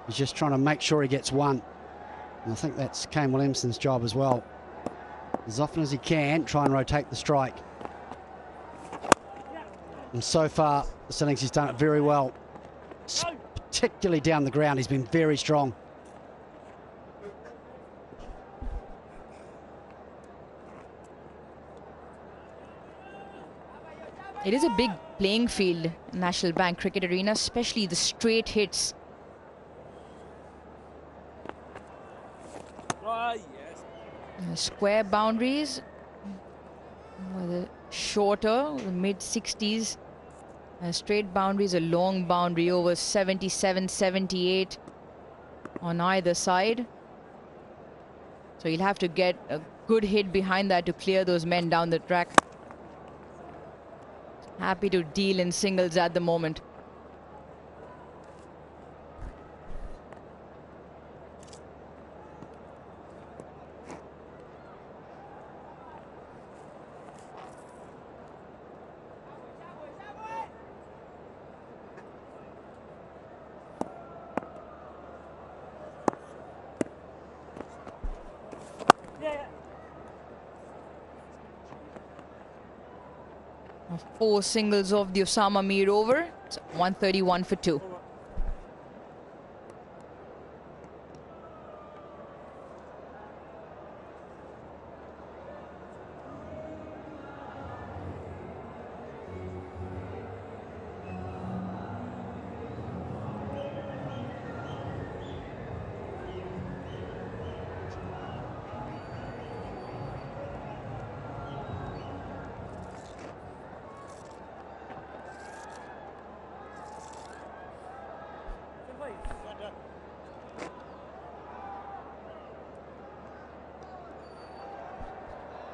he's just trying to make sure he gets one. And I think that's Kane Williamson's job as well. As often as he can, try and rotate the strike. And so far, this innings he's done it very well. Particularly down the ground, he's been very strong. It is a big playing field, National Bank Cricket Arena, especially the straight hits. Square boundaries, the shorter, mid-60s. Straight boundaries, a long boundary over 77, 78 on either side. So you'll have to get a good hit behind that to clear those men down the track. Happy to deal in singles at the moment. Four singles of the Osama Mir over. It's 131 for 2.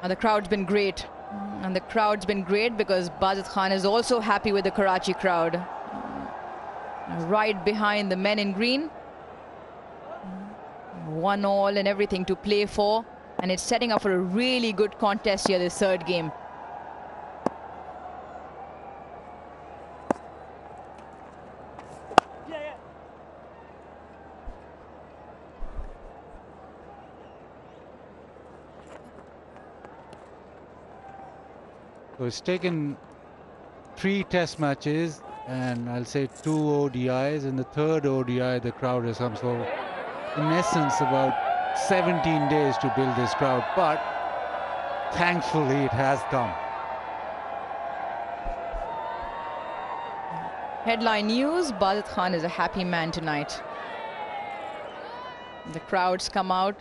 And the crowd's been great. And the crowd's been great because Bazid Khan is also happy with the Karachi crowd. Right behind the men in green. 1-1 and everything to play for. And it's setting up for a really good contest here, this third game. So it's taken 3 test matches and I'll say 2 ODIs. In the third ODI, the crowd has come. So in essence, about 17 days to build this crowd. But thankfully, it has come. Headline news, Bazid Khan is a happy man tonight. The crowds come out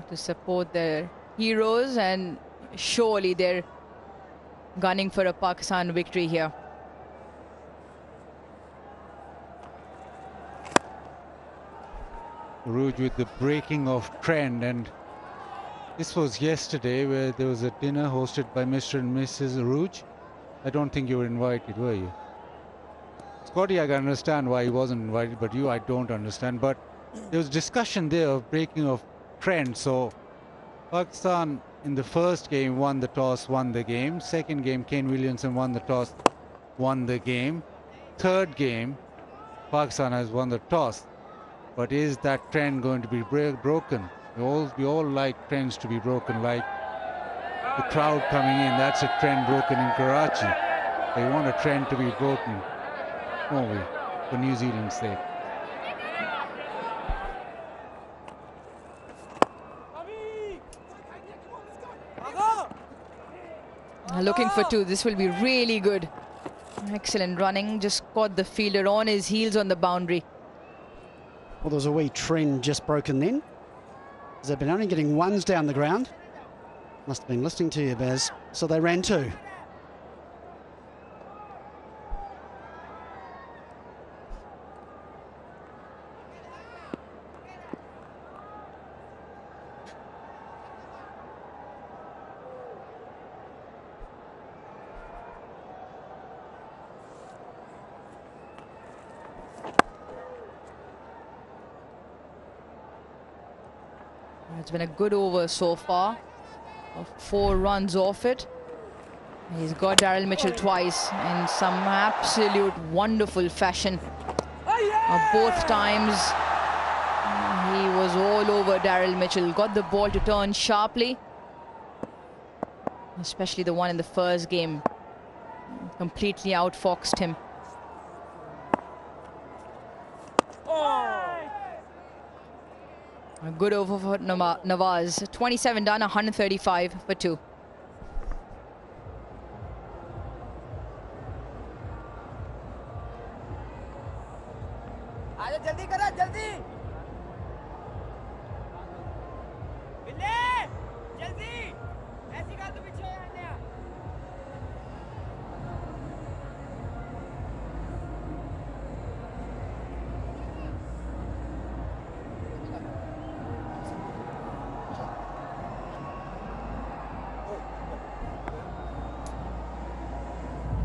to support their heroes, and surely they're gunning for a Pakistan victory here. Rouge with the breaking of trend, and This was yesterday, where there was a dinner hosted by Mr. and Mrs. Rouge. I don't think you were invited, were you? Scotty, I can understand why he wasn't invited, but you, I don't understand. But there was discussion there of breaking of trends. So Pakistan in the first game won the toss, won the game. Second game, Kane Williamson won the toss, won the game. Third game, Pakistan has won the toss. But is that trend going to be broken? We all like trends to be broken, like the crowd coming in. That's a trend broken in Karachi. They want a trend to be broken, won't we, for New Zealand's sake? Looking for two. This will be really good. Excellent running. Just caught the fielder on his heels on the boundary. Well, there was a wee trend just broken then. They've been only getting ones down the ground. Must have been listening to you, Baz. So they ran two. It's been a good over so far. 4 runs off it. He's got Daryl Mitchell twice in some absolute wonderful fashion. Both times he was all over Daryl Mitchell. Got the ball to turn sharply. Especially the one in the first game. Completely outfoxed him. A good over for Nawaz. 27 done, 135 for 2.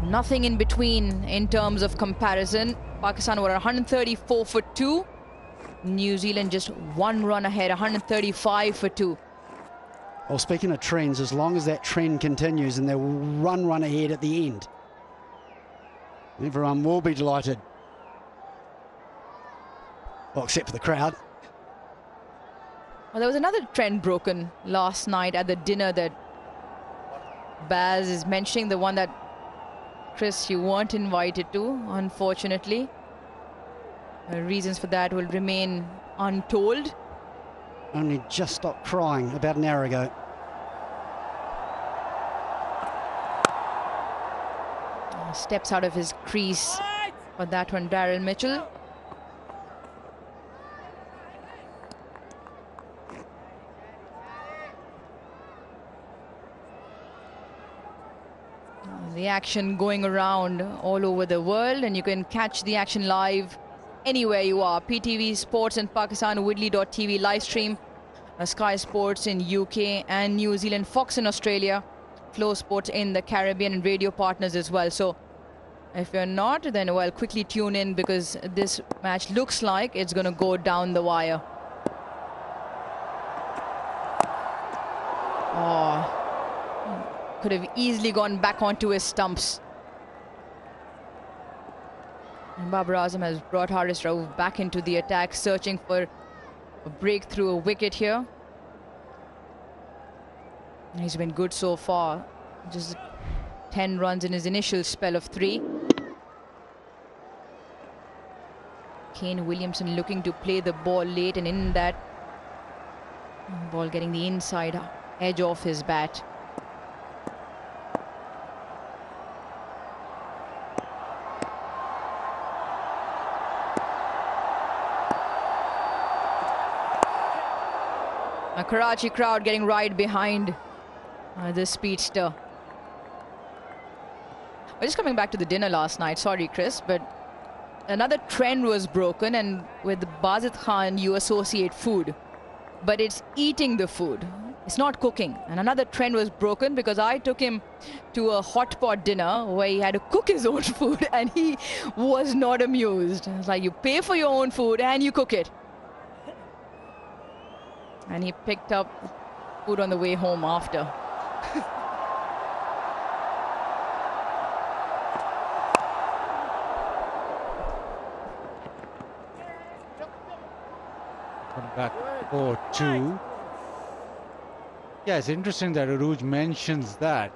Nothing in between in terms of comparison. Pakistan were 134 for 2. New Zealand just 1 run ahead, 135 for 2. Well, speaking of trends, as long as that trend continues and they'll run ahead at the end, everyone will be delighted. Well, except for the crowd. Well, there was another trend broken last night at the dinner that Baz is mentioning, the one that Chris, you weren't invited to, unfortunately. Reasons for that will remain untold. Only just stopped crying about an hour ago. Steps out of his crease for that one, Daryl Mitchell. The action going around all over the world, and you can catch the action live anywhere you are. PTV Sports in Pakistan, Widley.tv live stream, Sky Sports in UK and New Zealand, Fox in Australia, Flow Sports in the Caribbean, and radio partners as well. So if you're not, then well, quickly tune in, because this match looks like it's going to go down the wire. Oh, could have easily gone back onto his stumps. And Babar Azam has brought Haris Rauf back into the attack, searching for a breakthrough, a wicket here. He's been good so far. Just 10 runs in his initial spell of 3. Kane Williamson looking to play the ball late, and in that ball getting the inside edge off his bat. A Karachi crowd getting right behind the speedster. We're just coming back to the dinner last night. Sorry, Chris, but another trend was broken, and with Bazid Khan you associate food, but it's eating the food. It's not cooking. And another trend was broken because I took him to a hot pot dinner where he had to cook his own food and he was not amused. It's like you pay for your own food and you cook it. And he picked up food on the way home after. Come back 4-2. Yeah, it's interesting that Aruj mentions that.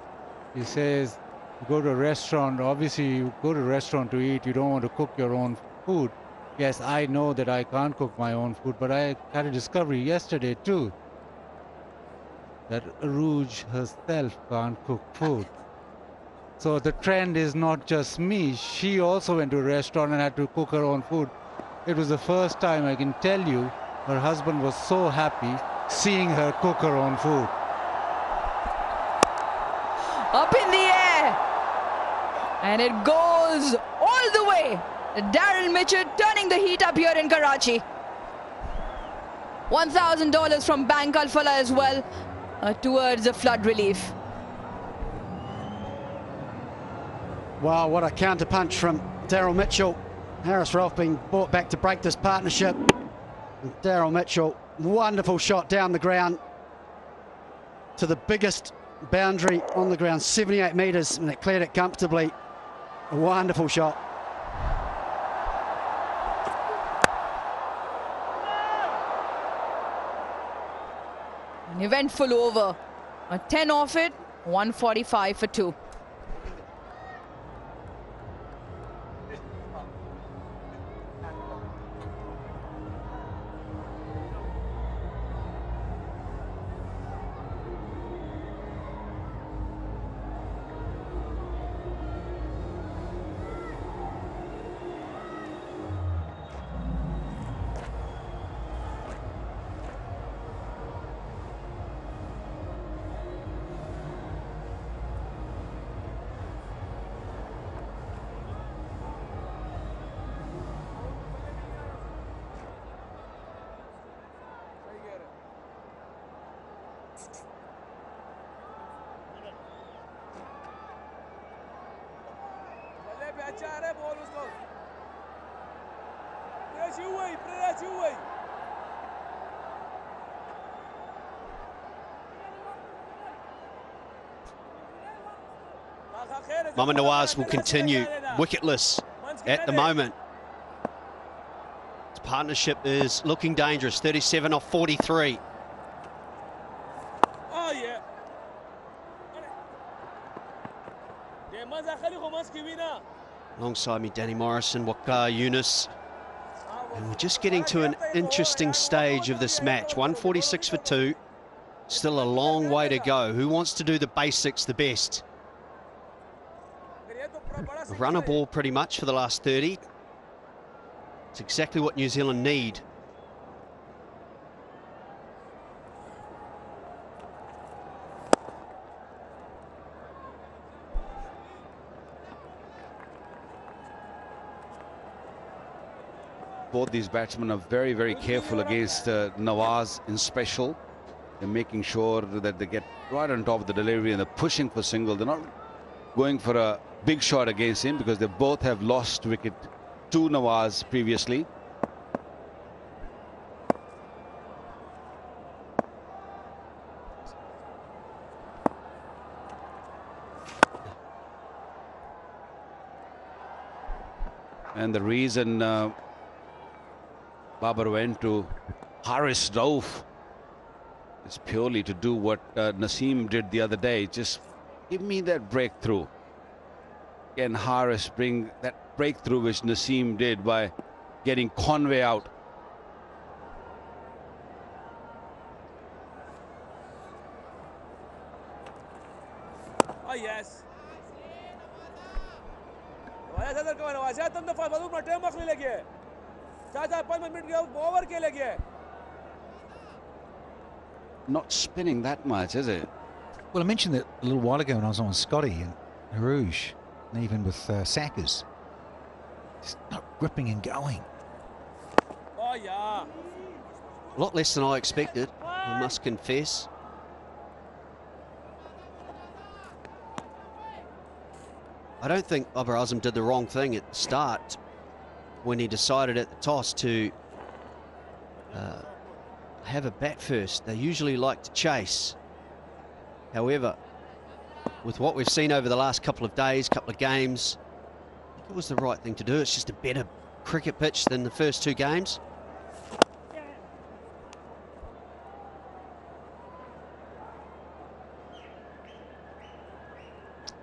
He says, you go to a restaurant, obviously you go to a restaurant to eat, you don't want to cook your own food. Yes, I know that I can't cook my own food, but I had a discovery yesterday too, that Aruj herself can't cook food. So the trend is not just me. She also went to a restaurant and had to cook her own food. It was the first time, I can tell you, her husband was so happy seeing her cook her own food. Up in the air, and it goes all the way. Daryl Mitchell turning the heat up here in Karachi. $1,000 from Bank Al-Falah as well towards the flood relief. Wow, what a counter punch from Daryl Mitchell. Harris Ralph being brought back to break this partnership. Daryl Mitchell, wonderful shot down the ground to the biggest boundary on the ground, 78 metres, and it cleared it comfortably. A wonderful shot. An eventful over. A 10 off it, 145 for 2. Mohamed Nawaz will continue wicketless at the moment. His partnership is looking dangerous, 37 off 43. Oh, yeah. Alongside me, Danny Morrison, Waqar Yunus. And we're just getting to an interesting stage of this match. 146 for 2. Still a long way to go. Who wants to do the basics the best? A runner ball pretty much for the last 30. It's exactly what New Zealand need. Both these batsmen are very, very careful against Nawaz in special. They're making sure that they get right on top of the delivery and they're pushing for single. They're not going for a big shot against him because they both have lost wicket to Nawaz previously. And the reason Babar went to Harris Rauf is purely to do what Naseem did the other day. Just give me that breakthrough. Can Harris bring that breakthrough which Naseem did by getting Conway out? Oh, yes. Not spinning that much, is it? Well, I mentioned that a little while ago when I was on Scotty and Rouge, and even with Sackers. Just not gripping and going. Oh, yeah. A lot less than I expected, I must confess. I don't think Babar Azam did the wrong thing at the start when he decided at the toss to have a bat first. They usually like to chase. However, with what we've seen over the last couple of days, couple of games, I think it was the right thing to do. It's just a better cricket pitch than the first two games.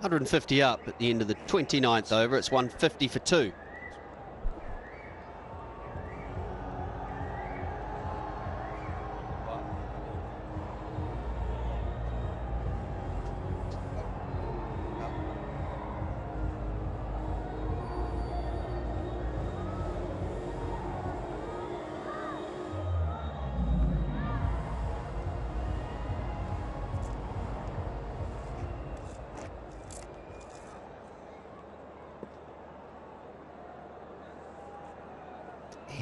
$150 up at the end of the 29th over. It's 150 for 2.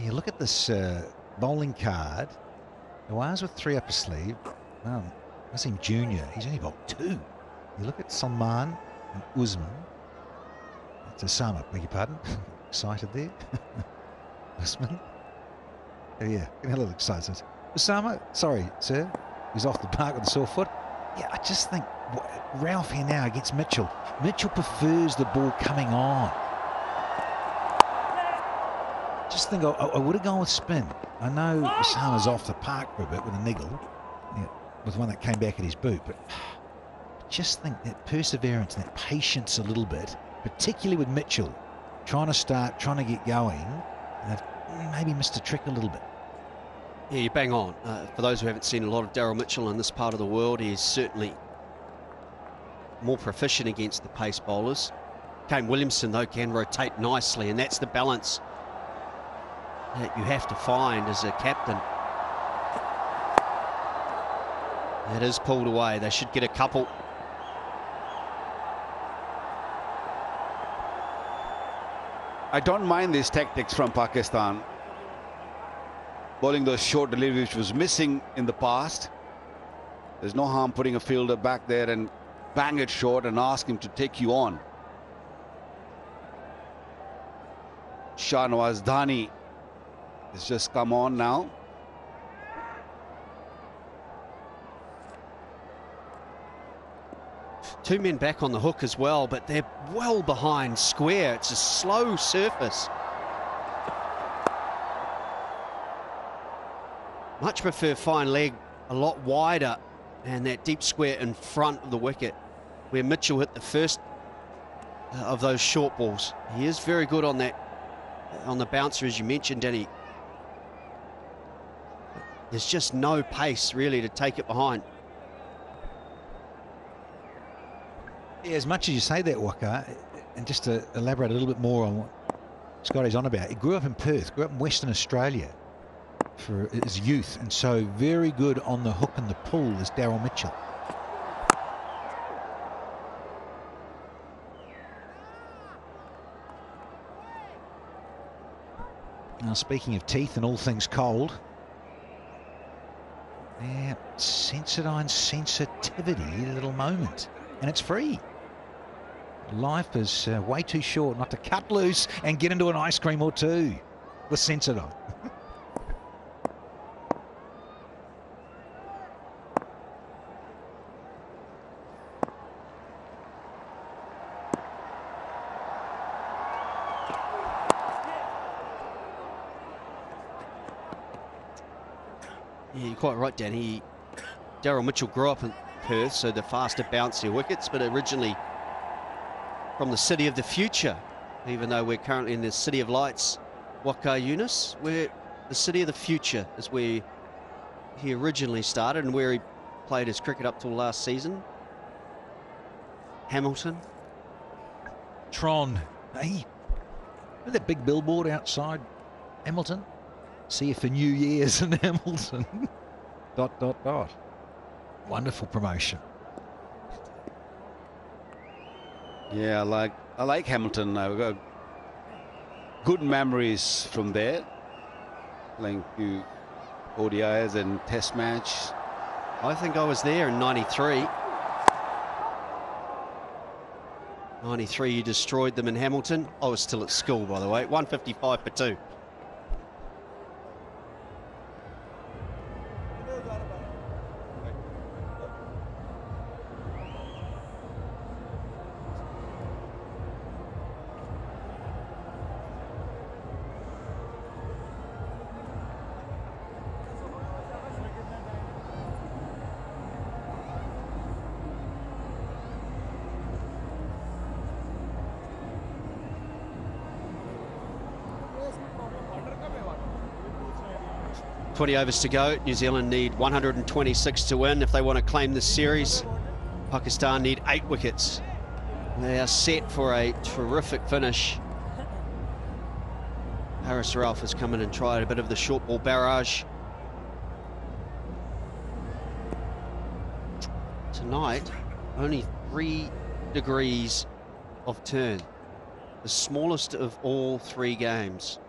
Yeah, look at this bowling card. Nawaz with 3 up his sleeve. Well, Wasim Jr., he's only bowled 2. You look at Salman and Usman. That's Osama, beg your pardon. Excited there. Usman. Oh, yeah, getting a little excited. Osama, sorry, sir. He's off the park with a sore foot. Yeah, I just think Ralph here now against Mitchell. Mitchell prefers the ball coming on. Just think I would have gone with spin. I know Osama's off the park for a bit with a niggle, yeah, with one that came back at his boot, but I just think that perseverance and that patience a little bit, particularly with Mitchell, trying to start, trying to get going, and they've maybe missed a trick a little bit. Yeah, you bang on. For those who haven't seen a lot of Daryl Mitchell in this part of the world, he's certainly more proficient against the pace bowlers. Kane Williamson, though, can rotate nicely, and that's the balance that you have to find as a captain. It is pulled away. They should get a couple. I don't mind these tactics from Pakistan. Bowling those short deliveries, which was missing in the past. There's no harm putting a fielder back there and bang it short and ask him to take you on. Shahnawaz Dhani has just come on now. Two men back on the hook as well, but they're well behind square. It's a slow surface. Much prefer fine leg a lot wider and that deep square in front of the wicket, where Mitchell hit the first of those short balls. He is very good on that, on the bouncer, as you mentioned, Danny. There's just no pace really to take it behind. Yeah, as much as you say that, Waka, and just to elaborate a little bit more on what Scotty's on about, he grew up in Perth, grew up in Western Australia for his youth, and so very good on the hook and the pull is Daryl Mitchell. Now, speaking of teeth and all things cold, yeah, Sensodyne sensitivity, a little moment, and it's free. Life is way too short not to cut loose and get into an ice cream or two with Sensodyne. Yeah, you're quite right, Danny. Daryl Mitchell grew up in Perth, so the faster, bouncier wickets, but originally from the city of the future, even though we're currently in the city of lights, Waka Yunus, where the city of the future is where he originally started and where he played his cricket up till last season. Hamilton. Tron, hey, with that big billboard outside Hamilton? See you for New Year's in Hamilton. ... Wonderful promotion. Yeah, I like Hamilton. I've got good memories from there, playing few ODIs and Test match. I think I was there in '93. 93, you destroyed them in Hamilton. I was still at school, by the way. 155 for 2. .20 overs to go. New Zealand need 126 to win if they want to claim this series. Pakistan need 8 wickets. They are set for a terrific finish. Haris Rauf has come in and tried a bit of the short ball barrage. Tonight, only 3 degrees of turn. The smallest of all 3 games,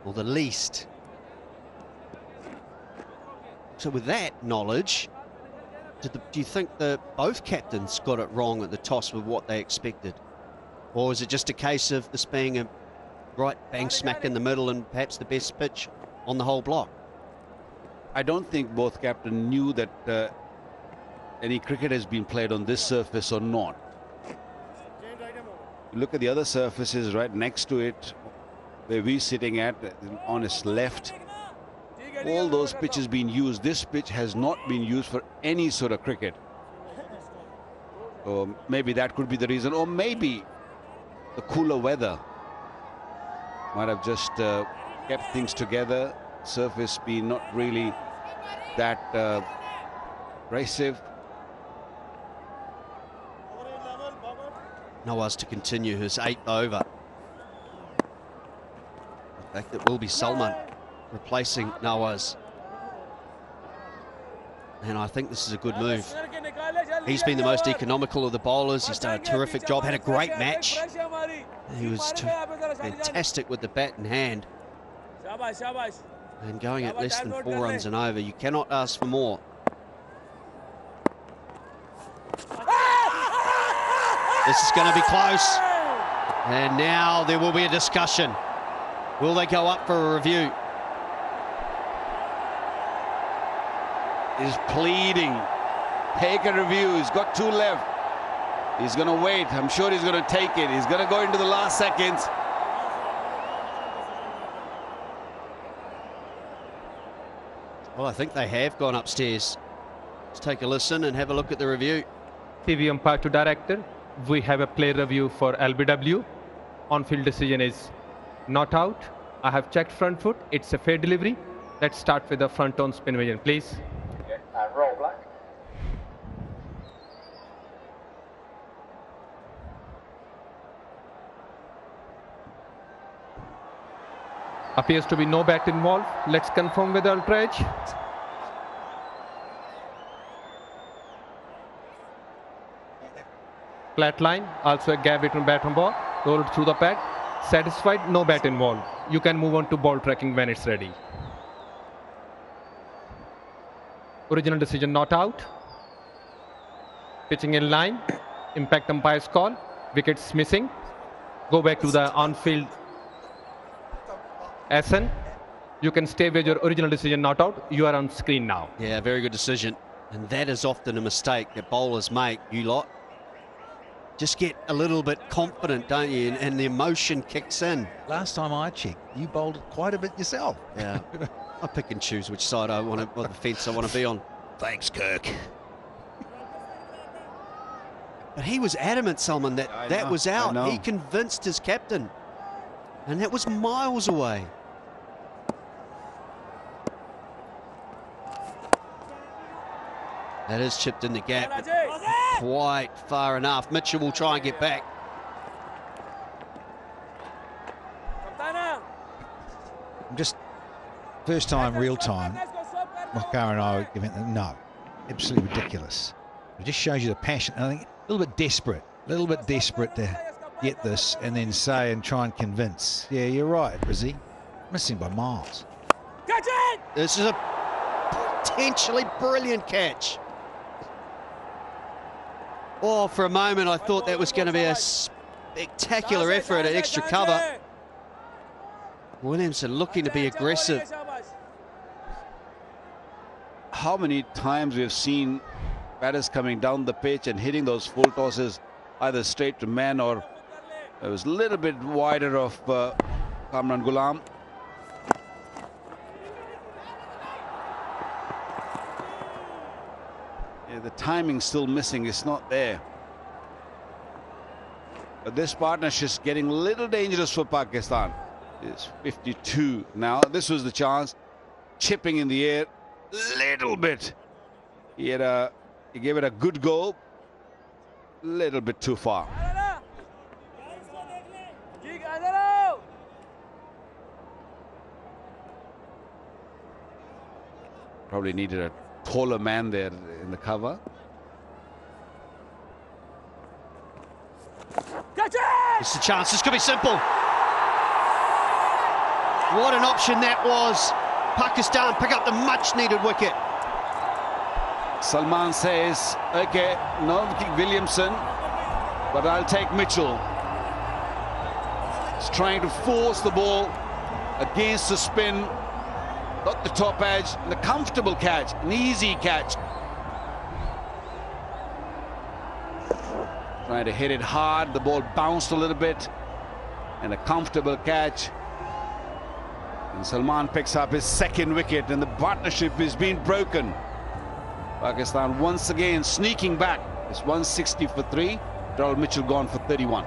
or the least. So with that knowledge, do you think that both captains got it wrong at the toss with what they expected? Or is it just a case of this being a right bang smack in the middle and perhaps the best pitch on the whole block? I don't think both captains knew that any cricket has been played on this surface or not. You look at the other surfaces right next to it, where we're sitting at, on its left. All those pitches being used. This pitch has not been used for any sort of cricket. So maybe that could be the reason, or maybe the cooler weather might have just kept things together. Surface being not really that abrasive. Nawaz to continue his 8th over. In fact, it will be Salman replacing Nawaz. And I think this is a good move. He's been the most economical of the bowlers. He's done a terrific job, had a great match. He was fantastic with the bat in hand. And going at less than 4 runs and over, you cannot ask for more. This is going to be close. And now there will be a discussion. Will they go up for a review? He's pleading. Take a review. He's got 2 left. He's going to wait. I'm sure he's going to take it. He's going to go into the last seconds. Well, I think they have gone upstairs. Let's take a listen and have a look at the review. TV umpire to director. We have a play review for LBW. On-field decision is not out. I have checked front foot. It's a fair delivery. Let's start with the front on spin vision, please. Roll black. Appears to be no bat involved. Let's confirm with Ultra Edge. Flat line, also a gap between bat and ball. Rolled through the pad. Satisfied, no bat involved. You can move on to ball tracking when it's ready. Original decision not out. Pitching in line. Impact umpire's call. Wickets missing. Go back to the on-field SN. You can stay with your original decision not out. You are on screen now. Yeah, very good decision. And that is often a mistake that bowlers make, you lot. Just get a little bit confident, don't you? And the emotion kicks in. Last time I checked, you bowled quite a bit yourself. Yeah. I pick and choose which side I want to, what the fence I want to be on. Thanks, Kirk. But he was adamant, Salman, that that was out. He convinced his captain. And that was miles away. That is chipped in the gap, but quite far enough. Mitchell will try and get back. Just first time, real time, Makar and I were giving it, no, absolutely ridiculous. It just shows you the passion. I think a little bit desperate to get this and then say and try and convince. Yeah, you're right, Brizzy. Missing by miles. Catch it! This is a potentially brilliant catch. Oh, for a moment I thought that was going to be a Spectacular effort at extra cover. Williamson looking to be aggressive. How many times we've seen batters coming down the pitch and hitting those full tosses either straight to man or it was a little bit wider of Kamran Ghulam. Yeah, the timing's still missing, it's not there. But this partnership's getting a little dangerous for Pakistan. It's 52 now. This was the chance. Chipping in the air, little bit. He gave it a good go. Little bit too far. Probably needed a taller man there in the cover. It's a chance. This could be simple. What an option that was. Pakistan pick up the much-needed wicket. Salman says, okay, no Williamson, but I'll take Mitchell. He's trying to force the ball against the spin. Got the top edge, and a comfortable catch, an easy catch. Trying to hit it hard, the ball bounced a little bit, and a comfortable catch. And Salman picks up his second wicket, and the partnership is being broken. Pakistan once again sneaking back. It's 160 for 3. Darrell Mitchell gone for 31.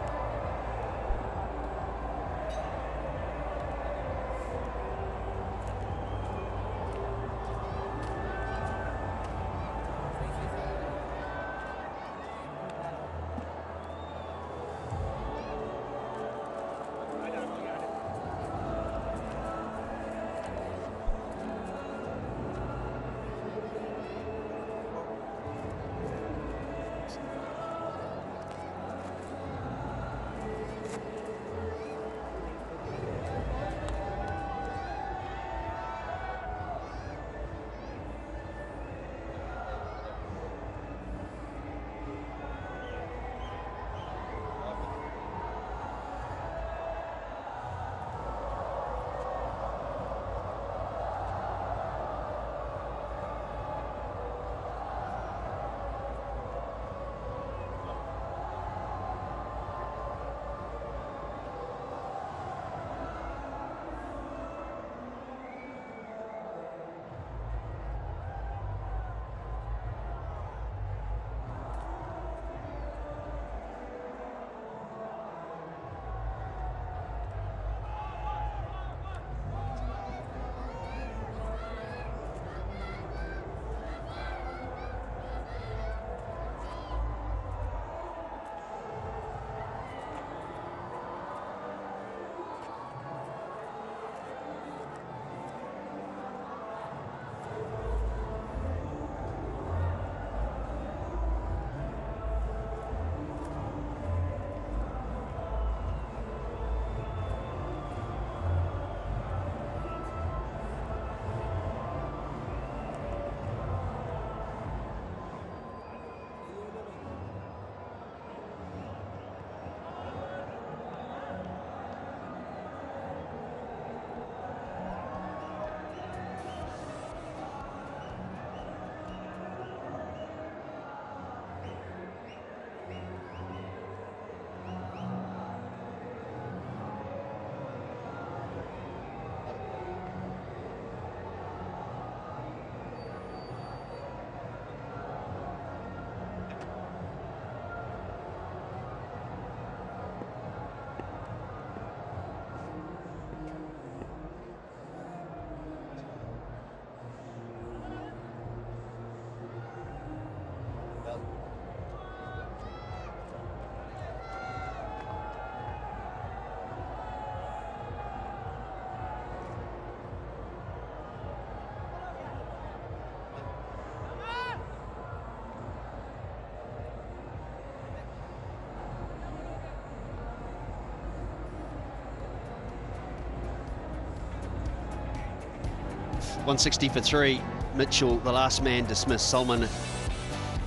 .160 for 3. Mitchell, the last man dismissed. Salman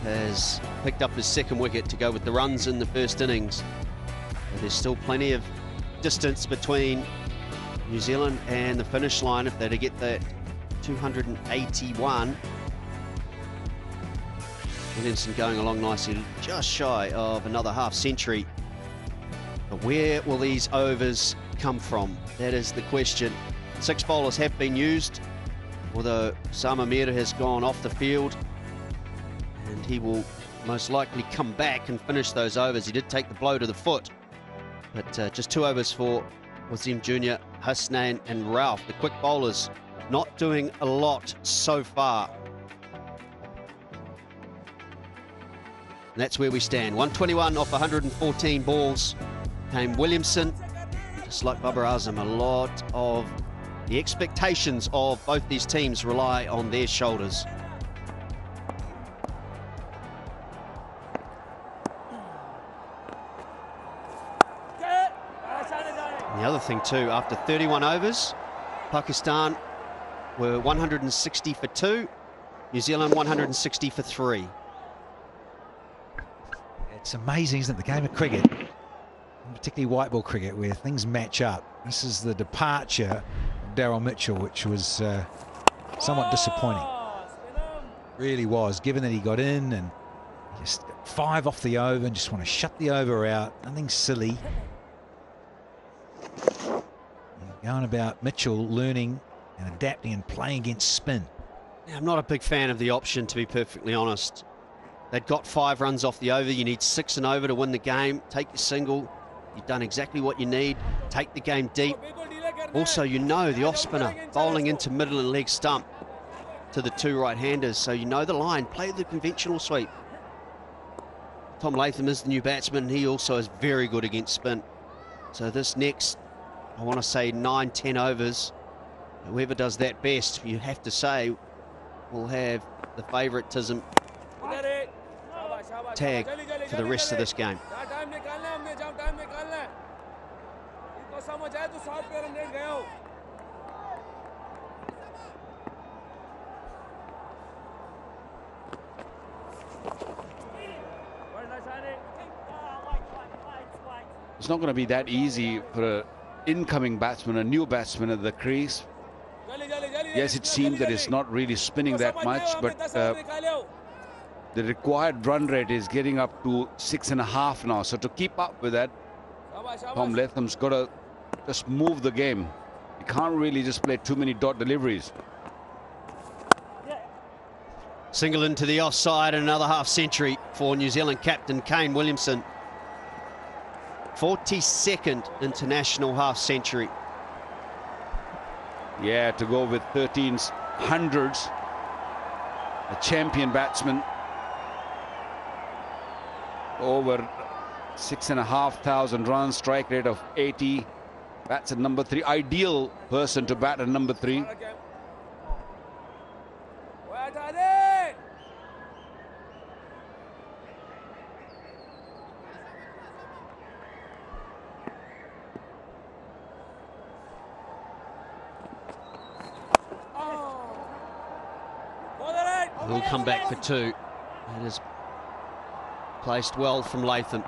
has picked up his second wicket to go with the runs in the first innings. But there's still plenty of distance between New Zealand and the finish line if they're to get the 281. Williamson going along nicely, just shy of another half century. But where will these overs come from? That is the question. 6 bowlers have been used, although Sama Mera has gone off the field, and he will most likely come back and finish those overs. He did take the blow to the foot, but just 2 overs for Wasim Jr., Hasnain and Ralph. The quick bowlers not doing a lot so far. And that's where we stand. 121 off 114 balls came Williamson. Just like Babar Azam, a lot of the expectations of both these teams rely on their shoulders. And the other thing too, after 31 overs, Pakistan were 160 for 2, New Zealand 160 for 3. It's amazing, isn't it, the game of cricket, particularly white ball cricket, where things match up. This is the departure of Daryl Mitchell, which was somewhat disappointing. Really was, given that he got in and just got 5 off the over and just want to shut the over out. Nothing silly. And going about Mitchell learning and adapting and playing against spin. Yeah, I'm not a big fan of the option, to be perfectly honest. They'd got 5 runs off the over. You need 6 and over to win the game. Take your single. You've done exactly what you need. Take the game deep. Also, you know the off-spinner bowling into middle and leg stump to the 2 right-handers. So you know the line. Play the conventional sweep. Tom Latham is the new batsman. He also is very good against spin. So this next, I want to say 9-10 overs, whoever does that best, you have to say, will have the favouritism tag for the rest of this game. It's not going to be that easy for an incoming batsman, a new batsman at the crease. Yes, it seems that it's not really spinning that much, but the required run rate is getting up to 6.5 now. So to keep up with that, Tom Latham's got to just move the game. You can't really just play too many dot deliveries. Single into the offside and another half century for New Zealand captain Kane Williamson. 42nd international half century. Yeah, to go with 13 hundreds, a champion batsman. Over 6,500 runs, strike rate of 80. Bats at number 3. Ideal person to bat at number 3. He'll come back for 2. It is placed well from Latham.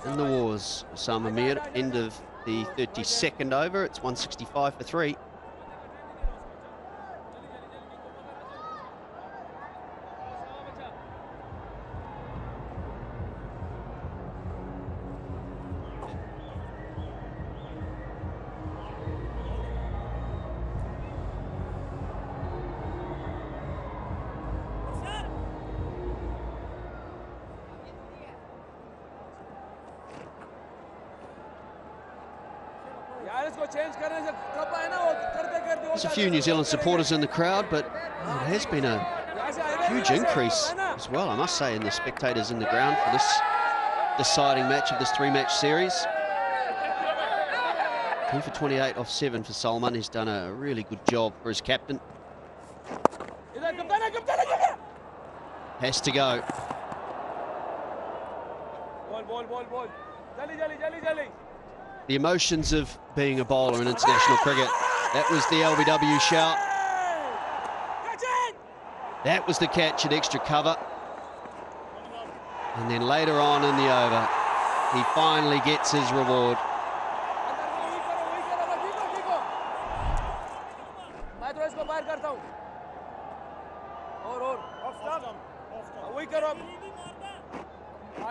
In the wars, Sama Mir, end of the 32nd over. It's 165 for 3. There's a few New Zealand supporters in the crowd, but it has been a huge increase as well, I must say, in the spectators in the ground for this deciding match of this 3-match series. 2 for 28 off 7 for Salman. He's done a really good job for his captain. Has to go. The emotions of being a bowler in international cricket. That was the LBW shout. That was the catch at extra cover. And then later on in the over, he finally gets his reward. मैं थोड़ा इसको बाहर करता हूँ और वही करो अब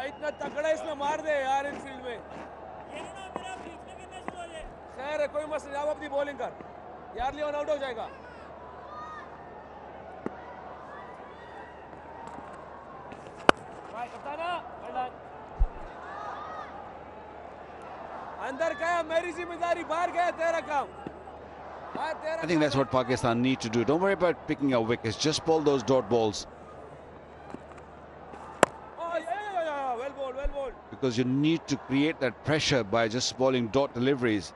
इतना तगड़ा इसमें मार दे यार इनफील्ड में खैर है कोई मसला नहीं आप अपनी बॉलिंग कर यार लियोन आउट हो जाएगा अंदर गया मेरी जिम्मेदारी बाहर गया तेरा काम I think that's what Pakistan need to do. Don't worry about picking out wickets. Just bowl those dot balls. well bowled. Because you need to create that pressure by just bowling dot deliveries.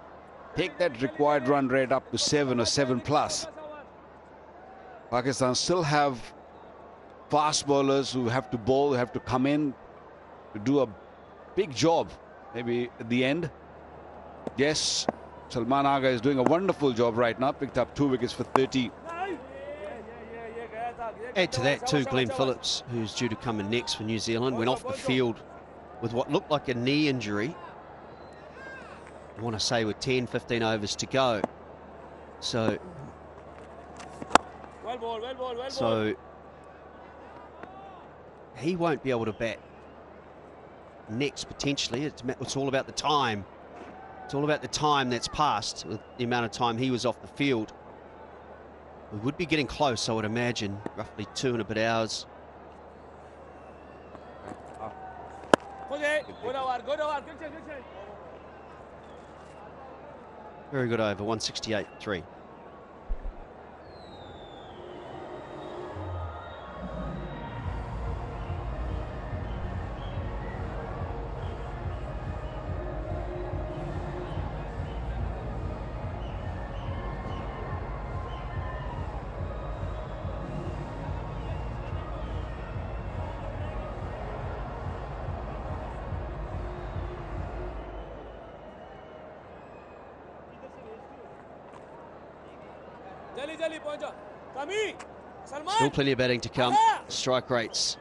Take that required run rate up to 7 or 7 plus. Pakistan still have fast bowlers who have to bowl, who have to come in to do a big job. Maybe at the end. Yes, Salman Agha is doing a wonderful job right now. Picked up 2 wickets for 30. Add to that too, Glenn Phillips, who's due to come in next for New Zealand, went off the field with what looked like a knee injury. I want to say with 10, 15 overs to go. So, he won't be able to bat next potentially. It's all about the time. It's all about the time that's passed with the amount of time he was off the field. We would be getting close, I would imagine, roughly 2 and a bit hours. Very good over, 168.3. Still plenty of batting to come. Strike rates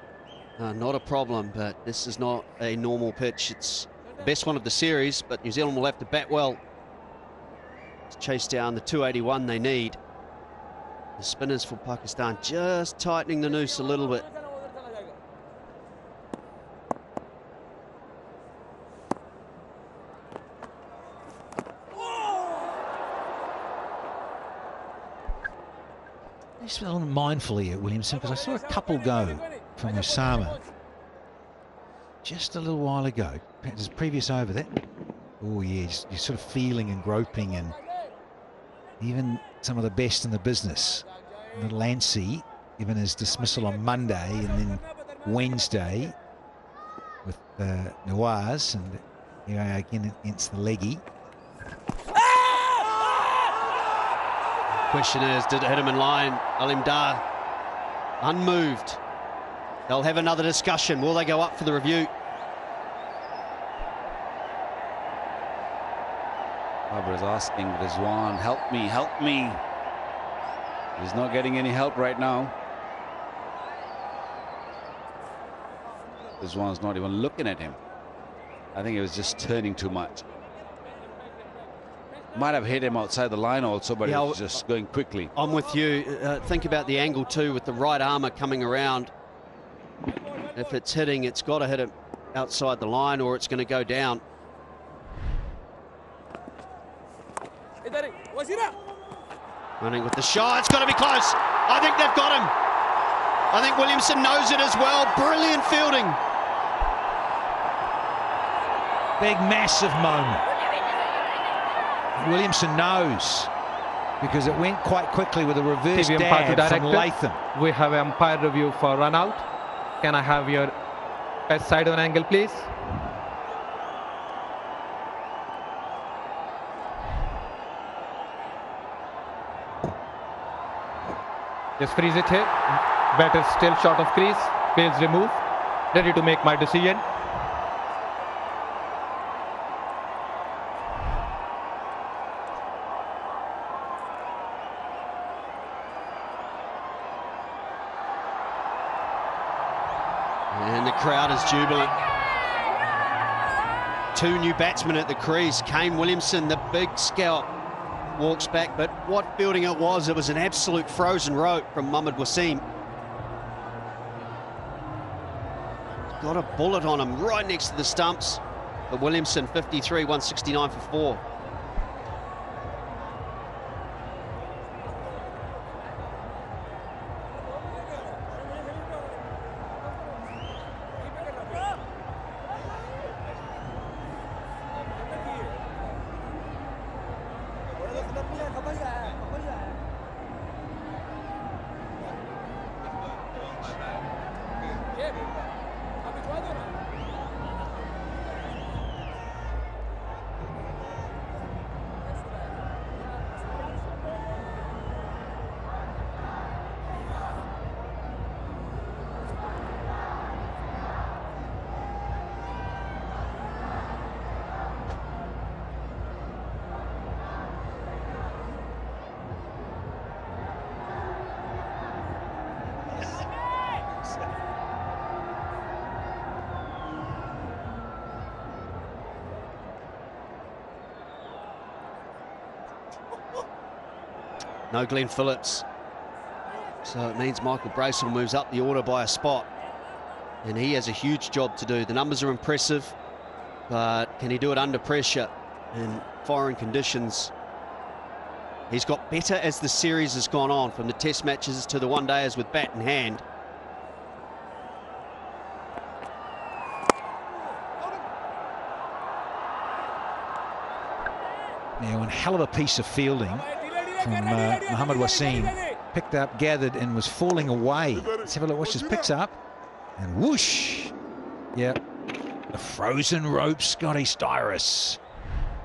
not a problem, but this is not a normal pitch. It's the best one of the series, but New Zealand will have to bat well to chase down the 281 they need. The spinners for Pakistan just tightening the noose a little bit. Just a little mindful here, Williamson, because I saw a couple go from Osama just a little while ago. There's a previous over that. Oh, yeah, you're sort of feeling and groping, and even some of the best in the business. Little Lancey, given his dismissal on Monday and then Wednesday with Nawaz, and here again against the leggy. Question is, did it hit him in line? Alim Dar, unmoved. They'll have another discussion. Will they go up for the review? Barbara is asking Rizwan, help me, help me. He's not getting any help right now. Rizwan's not even looking at him. I think he was just turning too much. Might have hit him outside the line also, but yeah, he was just going quickly. I'm with you. Think about the angle too, with the right armour coming around. If it's hitting, it's got to hit him outside the line or it's going to go down. Running with the shot, it's got to be close. I think they've got him. I think Williamson knows it as well. Brilliant fielding. Big, massive moment. Williamson knows, because it went quite quickly with a reverse dab from Latham. We have umpire review for run out. Can I have your best side on angle, please? Just freeze it here. Batter still short of crease. Bails remove. Ready to make my decision. And And the crowd is jubilant. Two new batsmen at the crease. Kane Williamson, the big scout, walks back. But what fielding it was an absolute frozen rope from Mohamed Wasim. Got a bullet on him right next to the stumps. But Williamson, 53, 169 for 4. No Glenn Phillips. So it means Michael Bracewell moves up the order by a spot. And he has a huge job to do. The numbers are impressive, but can he do it under pressure in foreign conditions? He's got better as the series has gone on, from the test matches to the one-dayers with bat in hand. Now, one hell of a piece of fielding from Mohamed Wasim. Picked up, gathered, and was falling away. Let's have a look. Watch this. Picks up, and whoosh. Yep. The frozen rope, Scotty Styrus.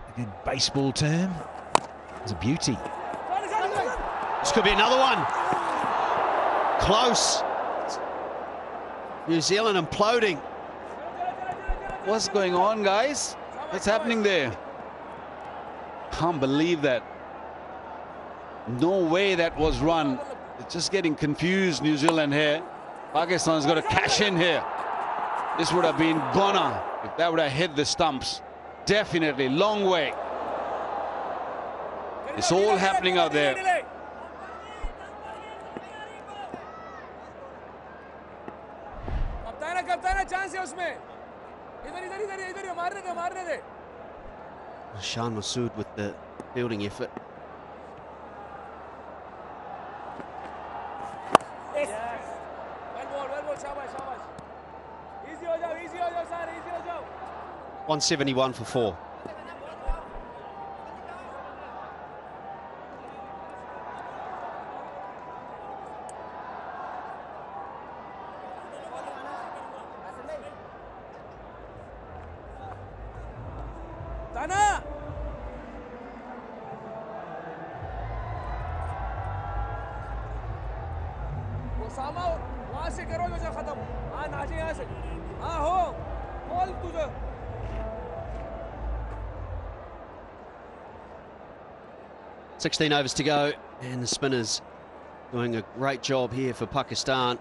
A good baseball term. It's a beauty. This could be another one. Close. New Zealand imploding. What's going on, guys? What's happening there? Can't believe that. No way that was run. It's just getting confused, New Zealand here. Pakistan's got to cash in here. This would have been goner if that would have hit the stumps. Definitely, long way. It's all happening out there. Shan Masood with the fielding effort. Well ball, shabash, shabash. Easy ho jao, sir, easy ho jao. 171 for 4. Tana! Osama, वहाँ से करो जो खत्म. हाँ नाचे यहाँ से. हाँ हो. बोल तुझे. 16 overs to go, and the spinners doing a great job here for Pakistan.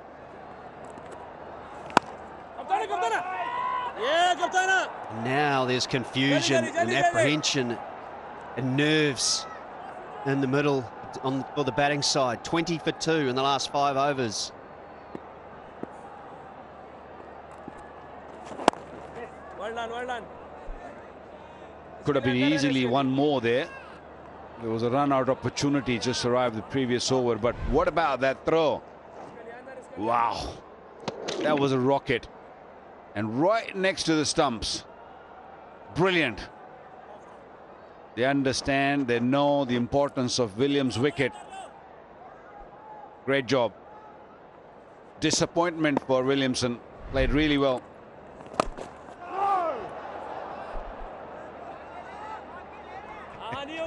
And now there's confusion and apprehension and nerves in the middle for the batting side. 20 for 2 in the last 5 overs. Well done, well done. Could have been easily one more there. There was a run-out opportunity just arrived the previous over, but what about that throw? Wow, that was a rocket. And right next to the stumps. Brilliant. They understand, they know the importance of Williams' wicket. Great job. Disappointment for Williamson. Played really well.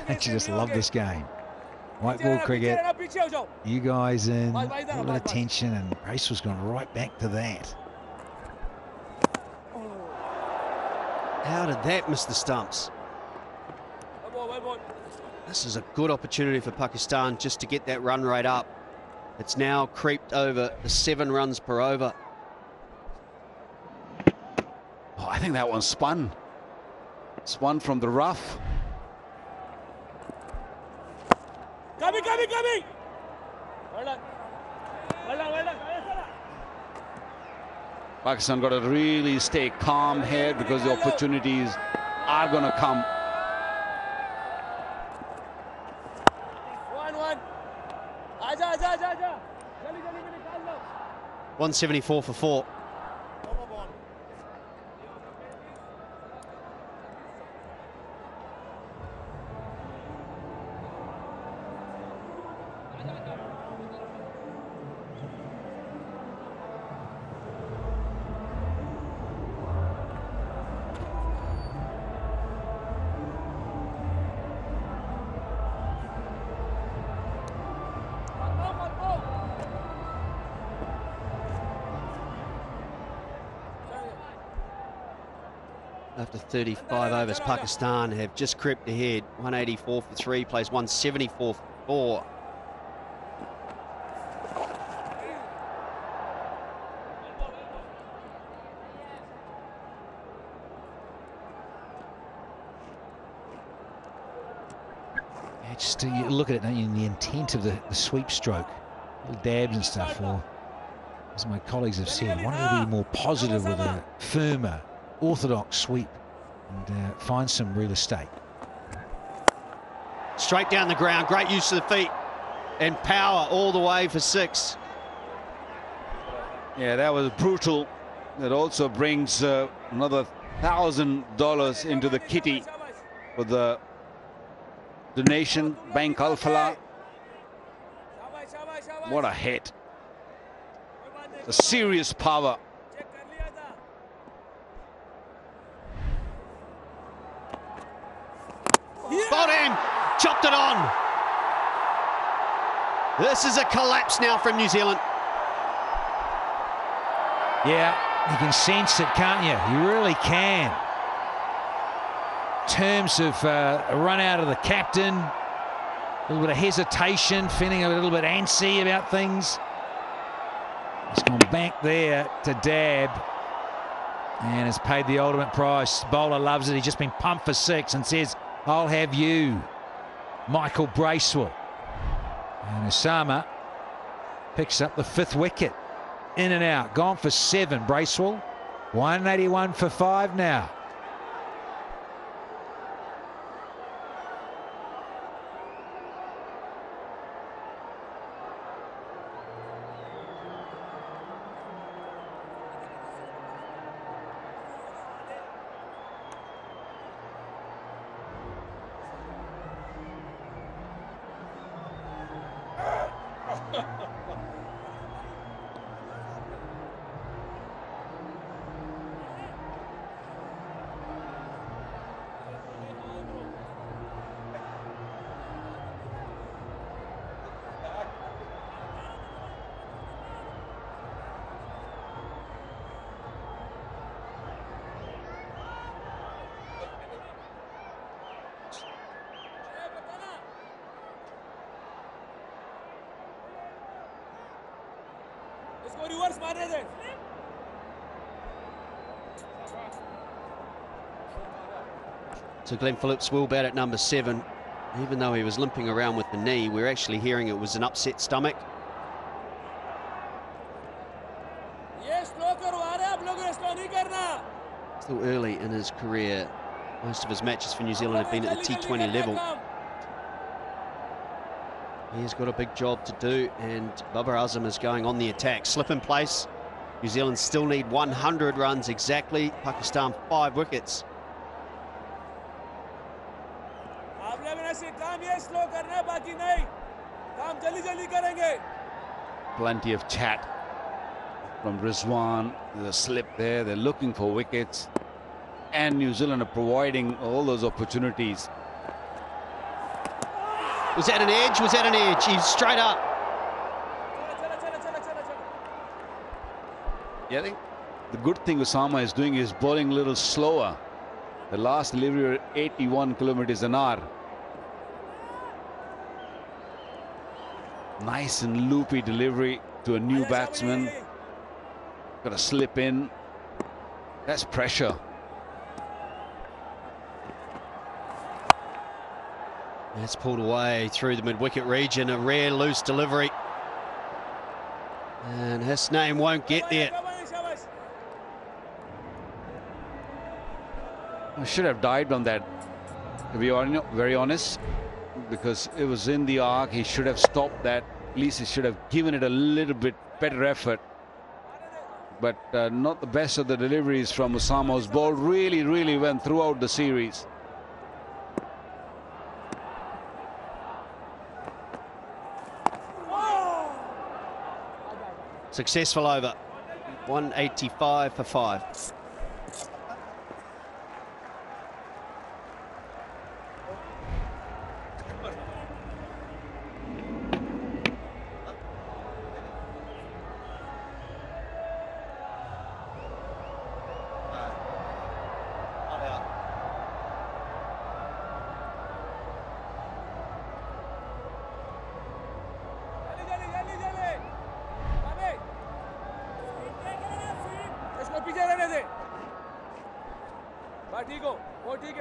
I just love this game. White ball cricket. You guys in, a little bit of tension, and Brace was going right back to that. How did that miss the stumps? This is a good opportunity for Pakistan just to get that run rate up. It's now creeped over the 7 runs per over. think that one spun. Spun from the rough. Coming. Well done. Pakistan got to really stay calm here because the opportunities are going to come. 1-1. Aja. Jali mein nikal lo. 174 for 4. After 35 overs, Pakistan have just crept ahead. 184 for 3, plays 174 for 4. Yeah, just you look at it, don't you, in the intent of the sweep stroke, little dabs and stuff, or as my colleagues have said, wanted to be more positive with a firmer, orthodox sweep and find some real estate. Straight down the ground, great use of the feet and power all the way for 6. Yeah, that was brutal. That also brings another $1,000 into the kitty for the donation, Bank Al Falah. What a hit. A serious power. Got him! Chopped it on! This is a collapse now from New Zealand. Yeah, you can sense it, can't you? You really can. In terms of a run out of the captain, a little bit of hesitation, feeling a little bit antsy about things. He's gone back there to dab and has paid the ultimate price. Bowler loves it. He's just been pumped for 6 and says, I'll have you, Michael Bracewell. And Osama picks up the 5th wicket. In and out, gone for 7, Bracewell. 181 for 5 now. इसको reverse मारने दे So Glenn Phillips will bat at number 7. Even though he was limping around with the knee, we're actually hearing it was an upset stomach. ये slow करवा रहे हैं आप लोग slow नहीं करना Still early in his career. Most of his matches for New Zealand have been at the T20 level. He's got a big job to do, and Babar Azam is going on the attack. Slip in place. New Zealand still need 100 runs exactly. Pakistan 5 wickets. आप लोगों ने सिर्फ काम ये slow करना है बाकी नहीं काम जल्दी करेंगे Plenty of chat from Rizwan. There's a slip there. They're looking for wickets. And New Zealand are providing all those opportunities. Was that an edge? Was that an edge? He's straight up. Yeah, I think the good thing Osama is doing is bowling a little slower. The last delivery 81 kilometers an hour. Nice and loopy delivery to a new batsman. Got to slip in. That's pressure. That's pulled away through the mid-wicket region, a rare loose delivery. And his name won't get there. I should have dived on that, to be very honest, because it was in the arc. He should have stopped that. At least he should have given it a little bit better effort. But not the best of the deliveries from Osama's ball. Really went throughout the series. Successful over. 185 for 5.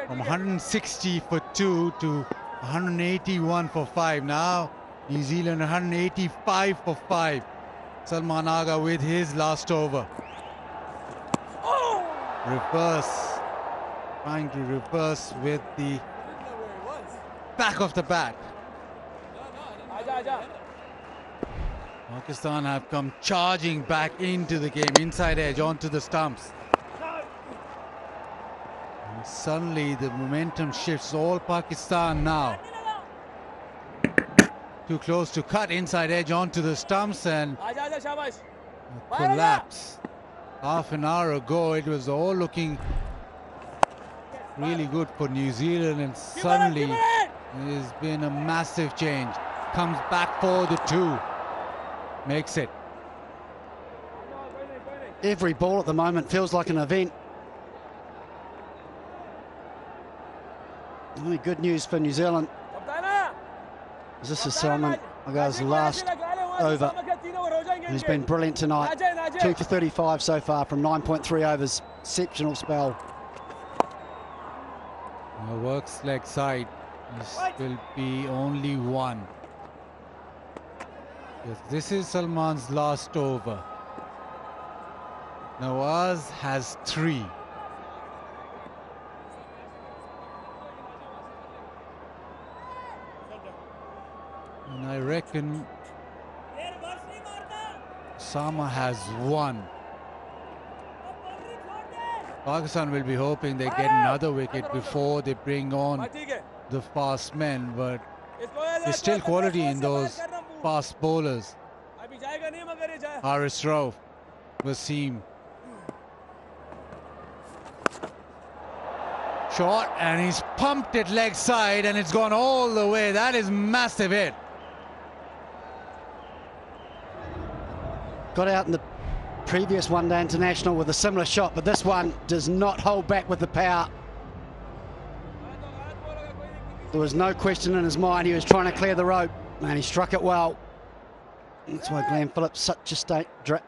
From 160 for 2 to 181 for 5. Now New Zealand 185 for 5. Salman Agha with his last over. Reverse. Trying to reverse with the back of the bat. Pakistan have come charging back into the game. Inside edge onto the stumps. And suddenly the momentum shifts. All Pakistan now. Too close to cut. Inside edge onto the stumps and collapse. Half an hour ago it was all looking really good for New Zealand, and suddenly there's been a massive change. Comes back for the 2. Makes it. Every ball at the moment feels like an event. Only good news for New Zealand. This is Salman Agha's last over. He's been brilliant tonight. 2 for 35 so far from 9.3 overs. Exceptional spell. Works leg side. This will be only 1. Yes, this is Salman's last over. Nawaz has 3. And I reckon Sama has 1. Pakistan will be hoping they get another wicket before they bring on the fast men, but there's still quality in those fast bowlers. Haris Rauf, Wasim. Shot, and he's pumped it leg side and it's gone all the way. That is massive hit. Got out in the previous one-day international with a similar shot, but this one does not hold back with the power. There was no question in his mind. He was trying to clear the rope, and he struck it well. That's why Glenn Phillips, such a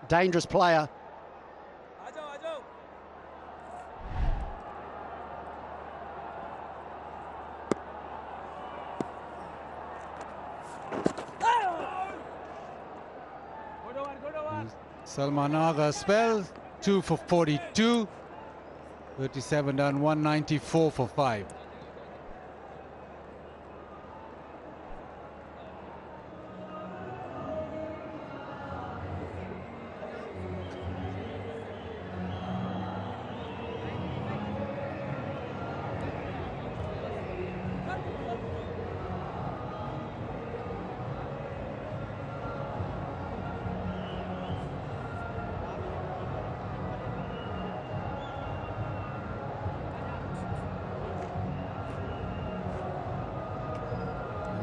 dangerous player. Salman Agha spells 2 for 42, 37 done, 194 for 5.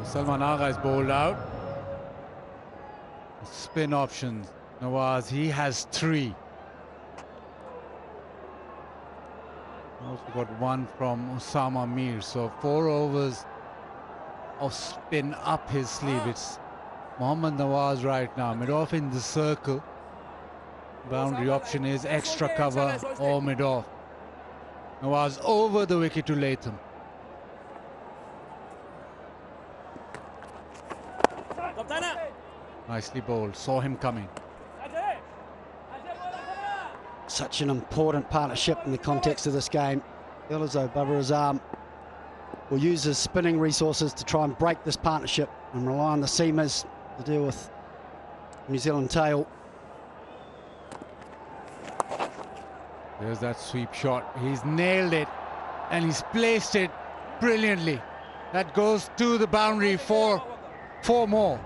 Salman Agha is bowled out. Spin options. Nawaz, he has 3. Also got 1 from Osama Mir. So 4 overs of spin up his sleeve. It's Mohammad Nawaz right now. Mid-off in the circle. Boundary option is extra cover or mid-off. Nawaz over the wicket to Latham. Nicely bowled. Saw him coming. Such an important partnership in the context of this game. Feel as though Babar Azam will use his spinning resources to try and break this partnership and rely on the seamers to deal with New Zealand tail. There's that sweep shot. He's nailed it and he's placed it brilliantly. That goes to the boundary for 4 more.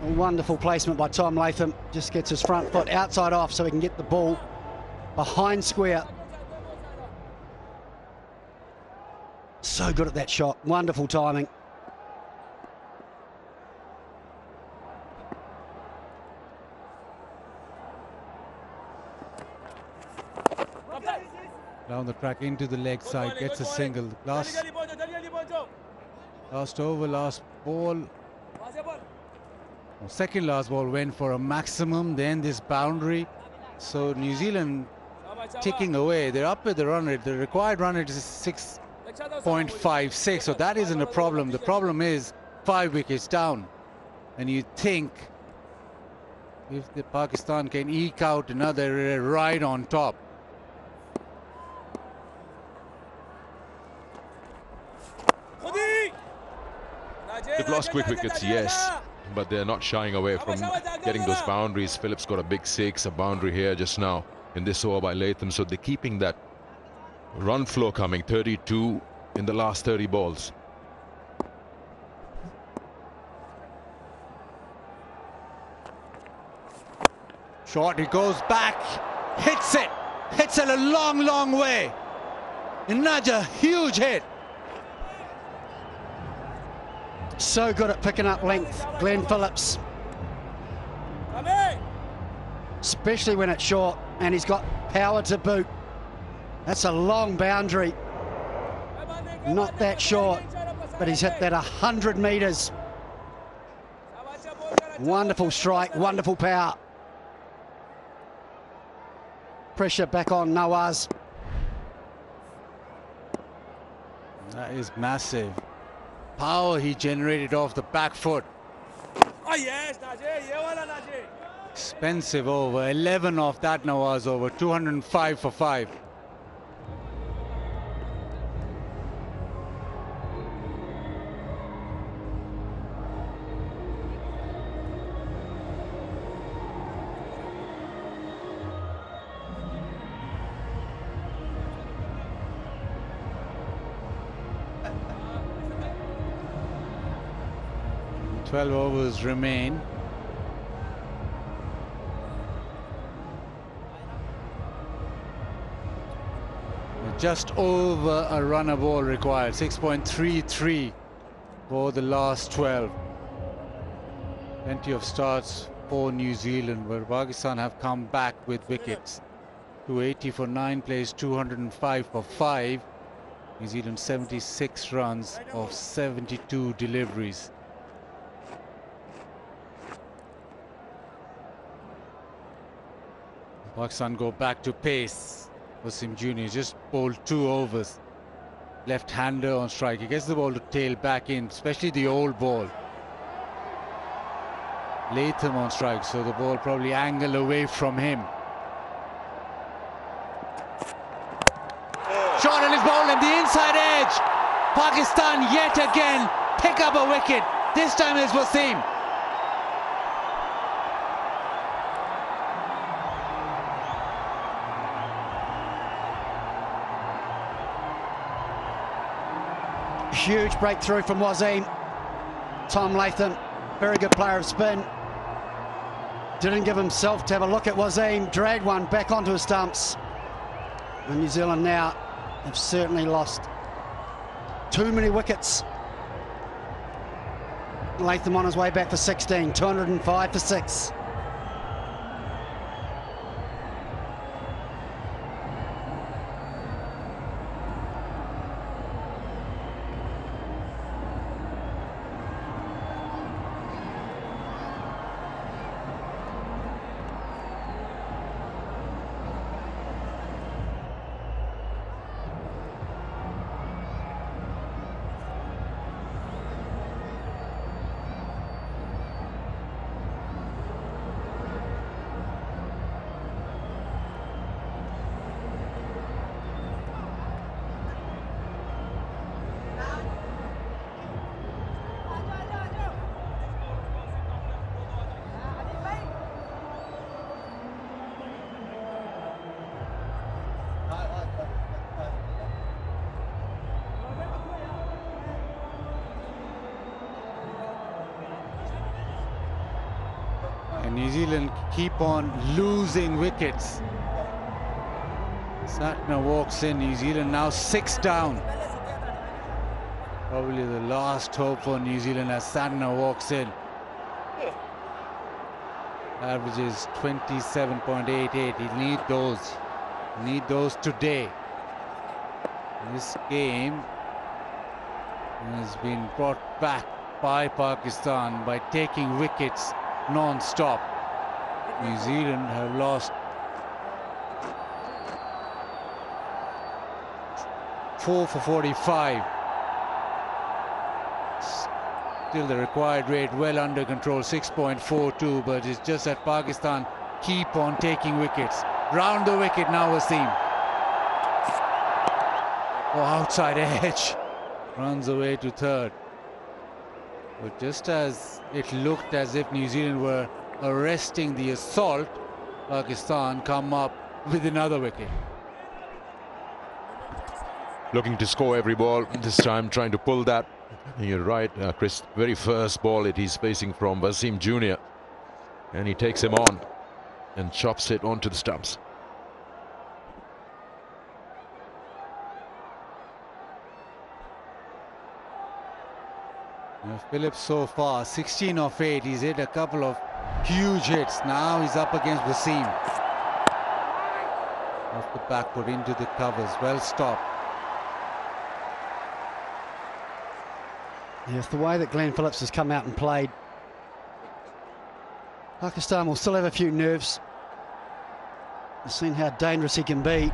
A wonderful placement by Tom Latham. Just gets his front foot outside off so he can get the ball behind square. So good at that shot. Wonderful timing. Down the track into the leg side, gets a single. Last over, last ball. Second last ball went for a maximum, then this boundary. So New Zealand ticking away. They're up with the run rate. The required run rate is 6.56, so that isn't a problem. The problem is 5 wickets down. And you think if the Pakistan can eke out another ride on top. They've lost quick wickets, yes, but they're not shying away from getting those boundaries. Phillips got a big 6, a boundary here just now in this over by Latham, so they're keeping that run flow coming. 32 in the last 30 balls. Shot, he goes back, hits it a long way. Another huge hit. So good at picking up length, Glenn Phillips. Especially when it's short, and he's got power to boot. That's a long boundary. Not that short, but he's hit that 100 metres. Wonderful strike, wonderful power. Pressure back on Nawaz. That is massive. Power he generated off the back foot. Oh yes, Najee, ye wala Najee. Expensive over. 11 off that Nawaz over. 205 for 5. Twelve overs remain. Just over a run a ball required. 6.33 for the last 12. Plenty of starts for New Zealand, where Pakistan have come back with wickets. 280 for 9 plays, 205 for 5. New Zealand 76 runs of 72 deliveries. Pakistan go back to pace. Wasim Jr. just bowled 2 overs. Left-hander on strike. He gets the ball to tail back in, especially the old ball. Latham on strike, so the ball probably angled away from him. Shot and is bowled in the inside edge. Pakistan yet again pick up a wicket. This time it's Wasim. Huge breakthrough from Wasim. Tom Latham, very good player of spin. Didn't give himself to have a look at Wasim, dragged one back onto his stumps. And New Zealand now have certainly lost too many wickets. Latham on his way back for 16, 205 for 6. Zealand keep on losing wickets. Satna walks in, New Zealand now 6 down. Probably the last hope for New Zealand as Satna walks in. Averages 27.88. He'll need those. Need those today. This game has been brought back by Pakistan by taking wickets non-stop. New Zealand have lost 4 for 45. Still the required rate well under control, 6.42, but it's just that Pakistan keep on taking wickets. Round the wicket now, Wasim. Oh, outside edge. Runs away to third. But just as it looked as if New Zealand were arresting the assault, Pakistan come up with another wicket. Looking to score every ball, this time trying to pull that. You're right, Chris. Very first ball that he's facing from Wasim Jr. And he takes him on and chops it onto the stumps. Phillips so far 16 of 8. He's hit a couple of huge hits. Now he's up against Wasim. Off the back foot into the covers. Well stopped. Yes, the way that Glenn Phillips has come out and played, Pakistan will still have a few nerves. They've seen how dangerous he can be.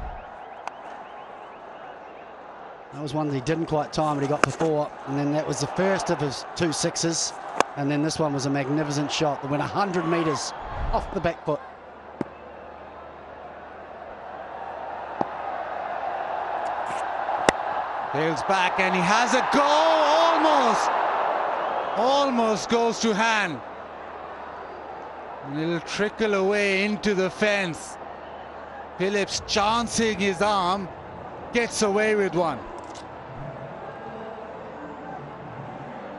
That was one that he didn't quite time, but he got for 4, and then that was the first of his 2 sixes, and then this one was a magnificent shot that went 100 metres off the back foot. Tails back and he has a go, almost goes to hand. A little trickle away into the fence. Phillips chancing his arm, gets away with one.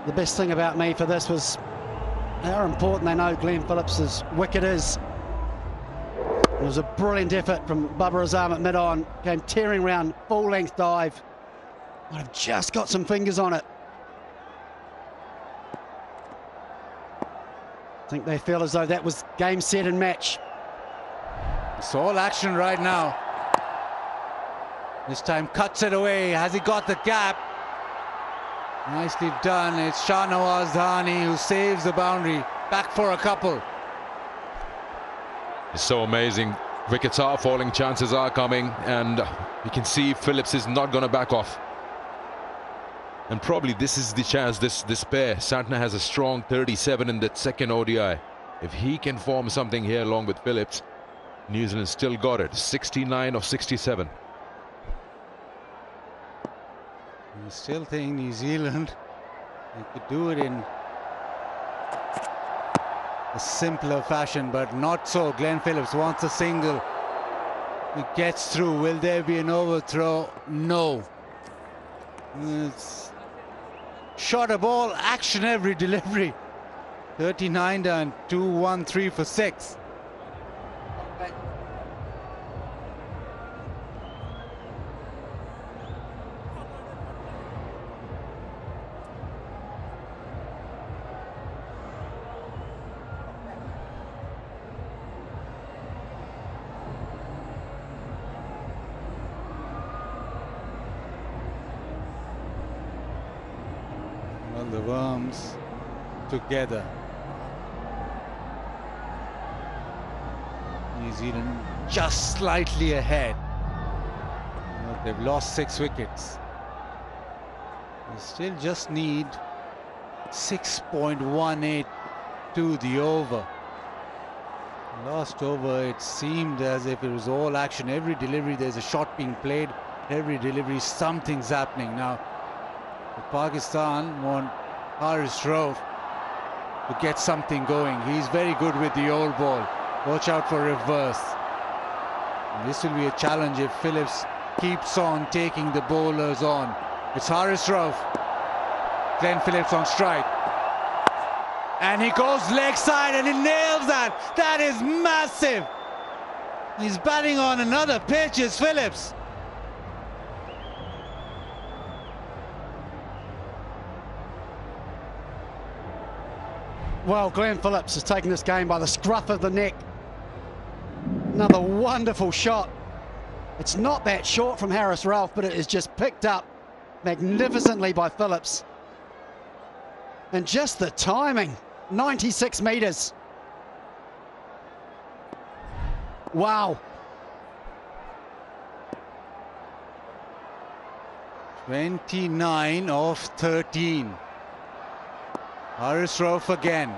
The best thing about me for this was how important they know Glenn Phillips's wicket is. It was a brilliant effort from Babar Azam at mid-on, came tearing round, full-length dive. Might have just got some fingers on it. I think they feel as though that was game, set and match. It's all action right now. This time cuts it away. Has he got the gap? Nicely done. It's Shahnawaz Dhani who saves the boundary. Back for a couple. It's so amazing. Wickets are falling, chances are coming, and you can see Phillips is not going to back off. And probably this is the chance, this pair. Satna has a strong 37 in that second ODI. If he can form something here along with Phillips, New Zealand still got it. 69 of 67. I still think New Zealand, they could do it in a simpler fashion, but not so. Glenn Phillips wants a single. He gets through. Will there be an overthrow? No. It's shot a ball, action every delivery. 39 done, 2-1-3 for 6. The worms together. New Zealand just slightly ahead. But they've lost 6 wickets. They still just need 6.18 to the over. Last over, it seemed as if it was all action. Every delivery there's a shot being played. Every delivery something's happening. Now Pakistan want Haris Rauf to get something going. He's very good with the old ball. Watch out for reverse. And this will be a challenge if Phillips keeps on taking the bowlers on. It's Haris Rauf. Glenn Phillips on strike. And he goes leg side and he nails that. That is massive. He's batting on another pitch, is Phillips. Well, Glenn Phillips has taken this game by the scruff of the neck. Another wonderful shot. It's not that short from Harris Ralph, but it is just picked up magnificently by Phillips. And just the timing, 96 metres. Wow. 29 of 13. Harris Ralph again.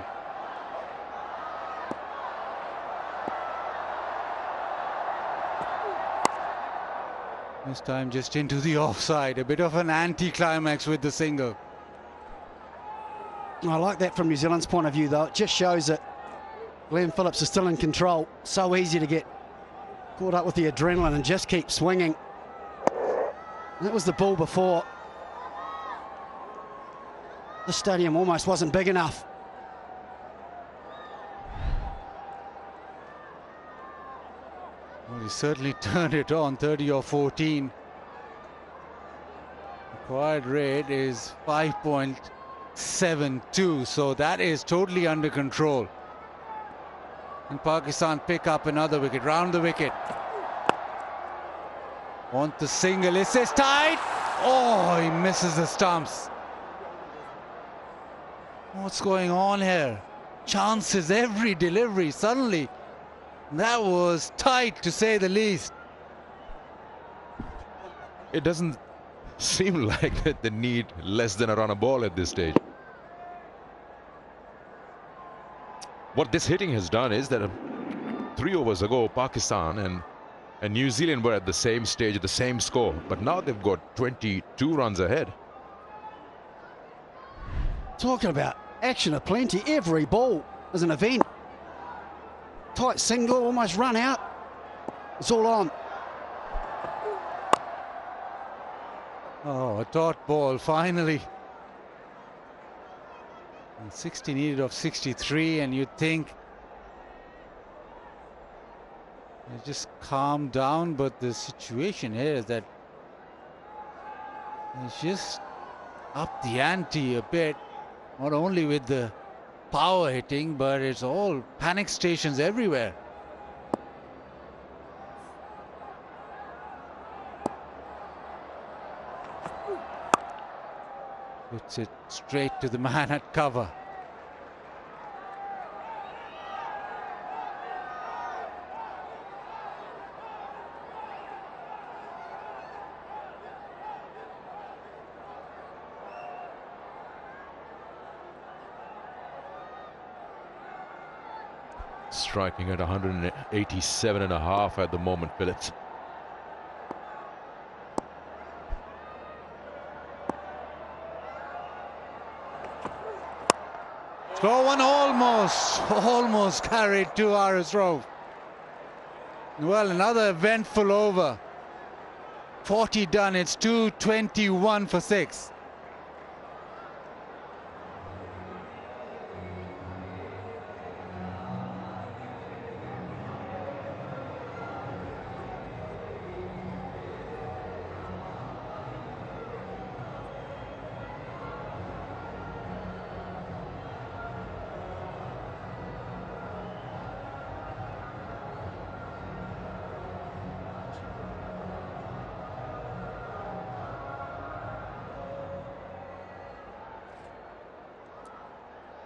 This time just into the offside. A bit of an anti-climax with the single. I like that from New Zealand's point of view, though. It just shows that Glenn Phillips is still in control. So easy to get caught up with the adrenaline and just keep swinging. That was the ball before. The stadium almost wasn't big enough. Well, he certainly turned it on, 30 or 14. Required rate is 5.72, so that is totally under control. And Pakistan pick up another wicket, round the wicket. Want the single, is this tight? Oh, he misses the stumps. What's going on here? Chances every delivery suddenly. That was tight, to say the least. It doesn't seem like that they need less than a run a ball at this stage. What this hitting has done is that 3 overs ago, Pakistan and New Zealand were at the same stage, at the same score, but now they've got 22 runs ahead. Talking about action aplenty, every ball is an event. Tight single, almost run out. It's all on. Oh, a dot ball, finally. And 60 needed of 63, and you'd think they just calm down, but the situation here is that it's just up the ante a bit, not only with the power hitting, but it's all panic stations everywhere. Puts it straight to the man at cover. Striking at 187.5 at the moment, Phillips. Throw one almost carried to Harris Ralph. Well, another eventful over. 40 done, it's 221 for 6.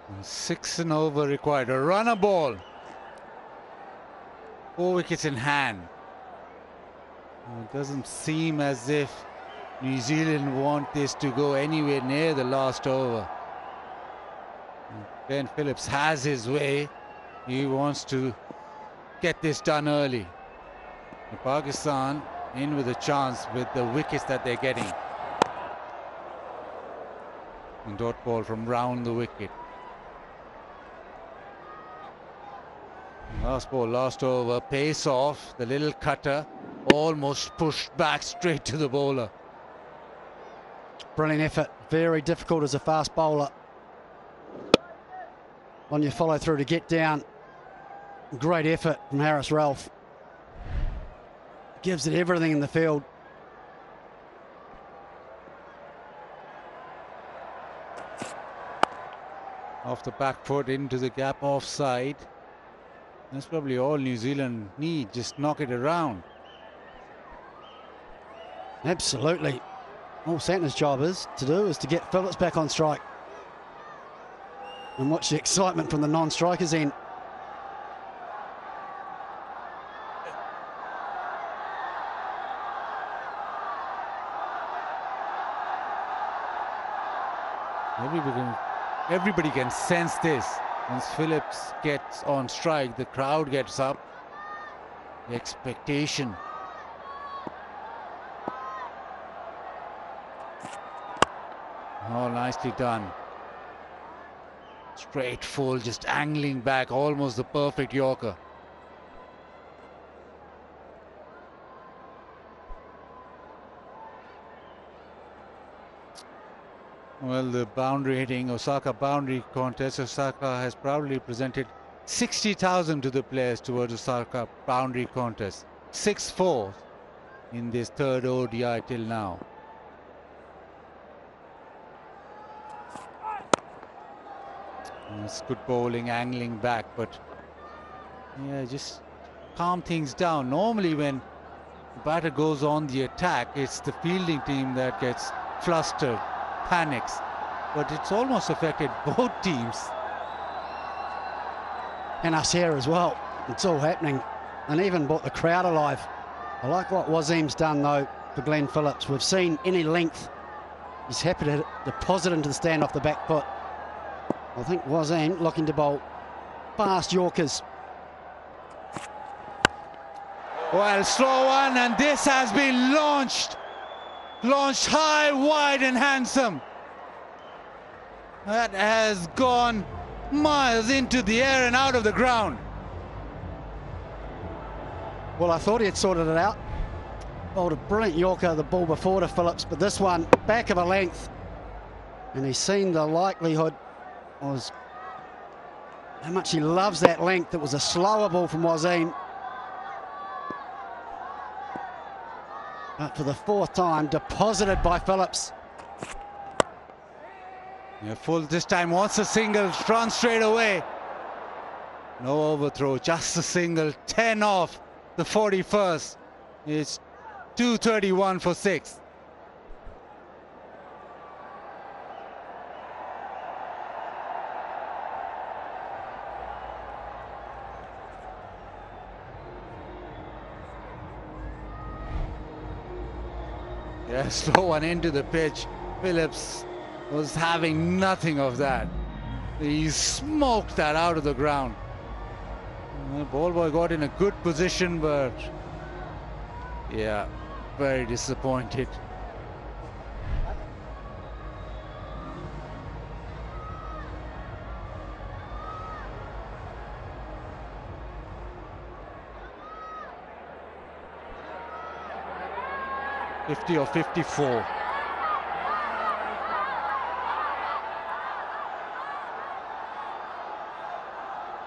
And 6 and over required. A runner ball. 4 wickets in hand. It doesn't seem as if New Zealand want this to go anywhere near the last over. Ben Phillips has his way. He wants to get this done early. And Pakistan in with a chance with the wickets that they're getting. And dot ball from round the wicket. Last ball, last over, pace off, the little cutter, almost pushed back straight to the bowler. Brilliant effort, very difficult as a fast bowler. on your follow through to get down. Great effort from Harris Ralph. Gives it everything in the field. Off the back foot into the gap offside. That's probably all New Zealand need. Just knock it around. Absolutely. All Santner's job is to get Phillips back on strike. And watch the excitement from the non-strikers end. Everybody can sense this. Once Phillips gets on strike, the crowd gets up. The expectation. Oh, nicely done. Straight full, just angling back, almost the perfect Yorker. Well, the boundary hitting, Osaka boundary contest, Osaka has proudly presented 60,000 to the players towards Osaka boundary contest. 6-4 in this third ODI till now. It's good bowling, angling back, but yeah, just calm things down. Normally when the batter goes on the attack, it's the fielding team that gets flustered, panics, but it's almost affected both teams. And us here as well. It's all happening, and even brought the crowd alive. I like what Wasim's done though for Glenn Phillips. We've seen any length. He's happy to deposit into the stand off the back foot. I think Wasim looking to bowl fast Yorkers. Well, slow one, and this has been launched high, wide and handsome. That has gone miles into the air and out of the ground. Well, I thought he had sorted it out. Bowled a brilliant Yorker the ball before to Phillips, but this one back of a length, and he's seen the likelihood was how much he loves that length. It was a slower ball from Wasim. But for the fourth time, deposited by Phillips. Yeah, full this time, wants a single, run straight away. No overthrow, just a single, 10 off the 41st. It's 231 for 6. Yeah, slow one into the pitch. Phillips was having nothing of that. He smoked that out of the ground. The ball boy got in a good position, but yeah, very disappointed. $50 or 54.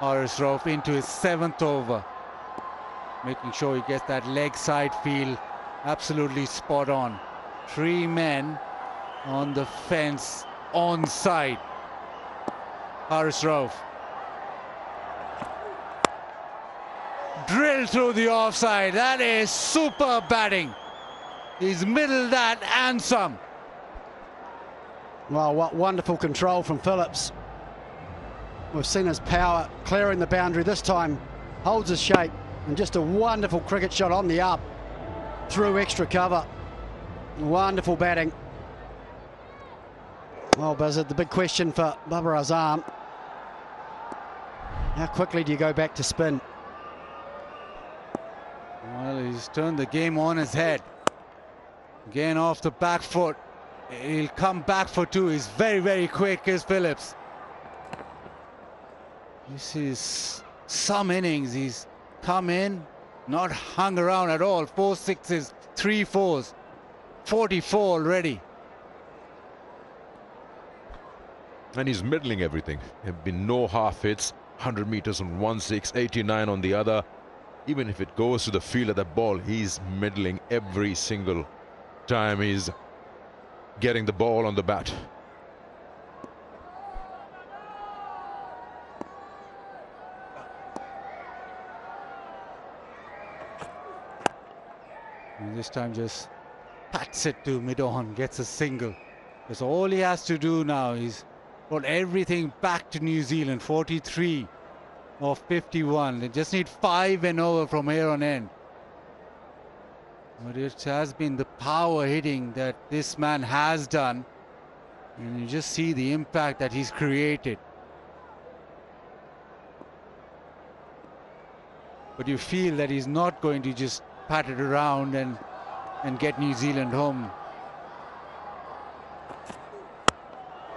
Harris Ralph into his 7th over, making sure he gets that leg side feel absolutely spot on. 3 men on the fence onside. Harris Ralph drilled through the offside. That is super batting. He's middled that and some. Well, what wonderful control from Phillips. We've seen his power clearing the boundary this time. Holds his shape, and just a wonderful cricket shot on the up through extra cover. Wonderful batting. Well, Buzzard, the big question for Babar Azam: how quickly do you go back to spin? Well, he's turned the game on his head. Again off the back foot. He'll come back for 2. He's very, very quick, is Phillips. This is some innings. He's come in, not hung around at all. 4 sixes, 3 fours. 44 already. And he's middling everything. There have been no half hits, 100 meters on 1/6, 89 on the other. Even if it goes to the field of the ball, he's middling every single time he's getting the ball on the bat. And this time just pats it to mid-on, gets a single. That's all he has to do now. He's got everything back to New Zealand, 43 of 51. They just need 5 and over from here on in. But it has been the power hitting that this man has done. And you just see the impact that he's created. But you feel that he's not going to just pat it around and get New Zealand home.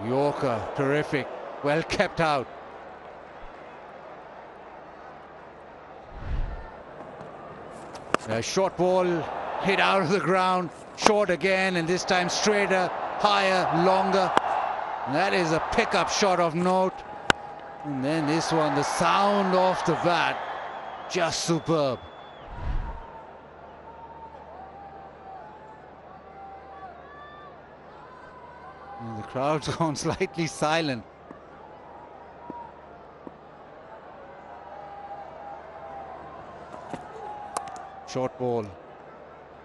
Yorker, terrific, well kept out. A short ball hit out of the ground, short again, and this time straighter, higher, longer. And that is a pickup shot of note. And then this one, the sound off the bat, just superb. And the crowd's gone slightly silent. Short ball,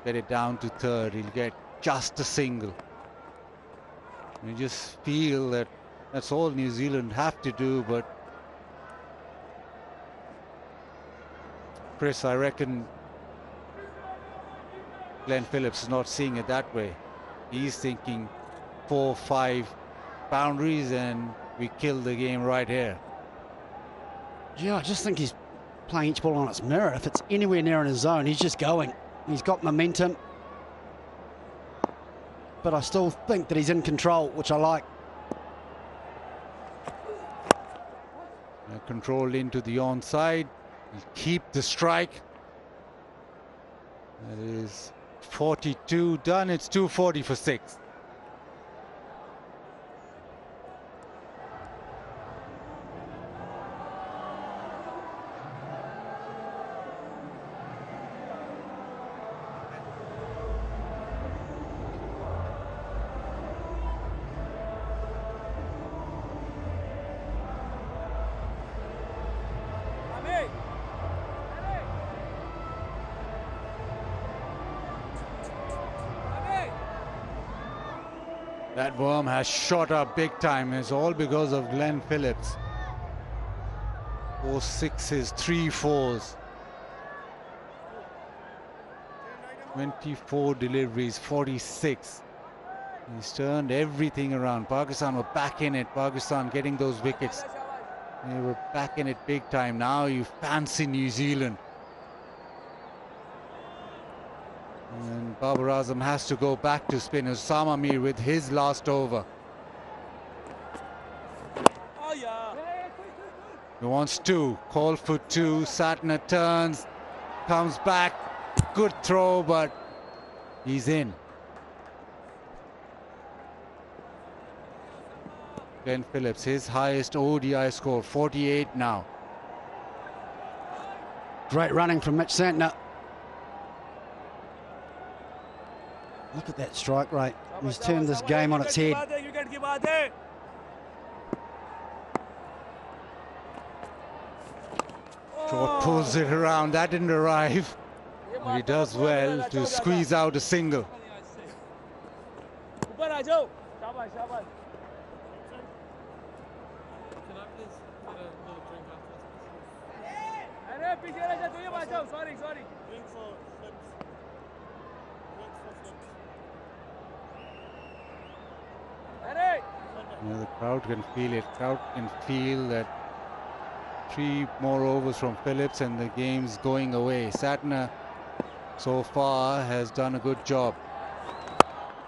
get it down to third, he'll get just a single. You just feel that that's all New Zealand have to do, but Chris, I reckon Glenn Phillips is not seeing it that way. He's thinking 4, 5 boundaries and we kill the game right here. Yeah, I just think he's playing each ball on its mirror. If it's anywhere near in his zone, he's just going. He's got momentum. But I still think that he's in control, which I like. Controlled into the onside. He'll keep the strike. That is 42 done. It's 240 for 6. That worm has shot up big time. It's all because of Glenn Phillips. 4 6s, 3 4s. 24 deliveries, 46. He's turned everything around. Pakistan were back in it. Pakistan getting those wickets. They were back in it big time. Now you fancy New Zealand. And Babar Azam has to go back to spin. Osama Mir with his last over. He wants 2. Call for 2. Satner turns. Comes back. Good throw, but he's in. Glenn Phillips, his highest ODI score, 48 now. Great running from Mitch Santner. Look at that strike rate. He's turned this game on its head. Short pulls it around. That didn't arrive. He does well to squeeze out a single. The crowd can feel it. Crowd can feel that 3 more overs from Phillips and the game's going away. Satner so far has done a good job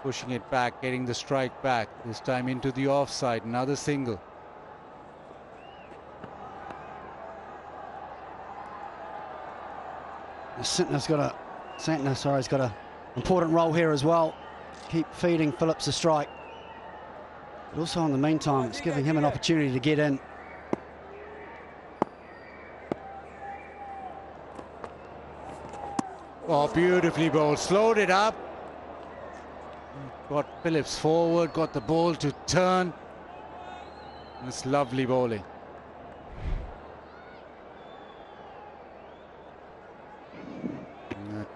pushing it back, getting the strike back. This time into the offside. Another single. Santner's got an important role here as well. Keep feeding Phillips a strike. But also in the meantime, it's giving him an opportunity to get in. Oh, beautifully bowled. Slowed it up. Got Phillips forward, got the ball to turn. It's lovely bowling.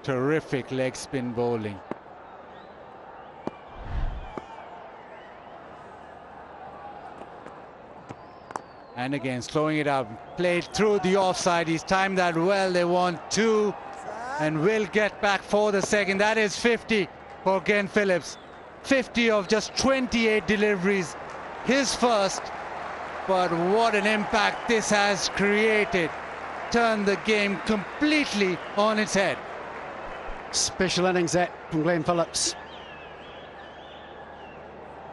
Terrific leg spin bowling. And again, slowing it up. Played through the offside. He's timed that well. They want 2 and will get back for the second. That is 50 for Glenn Phillips. 50 of just 28 deliveries. His first. But what an impact this has created. Turned the game completely on its head. Special innings that from Glenn Phillips.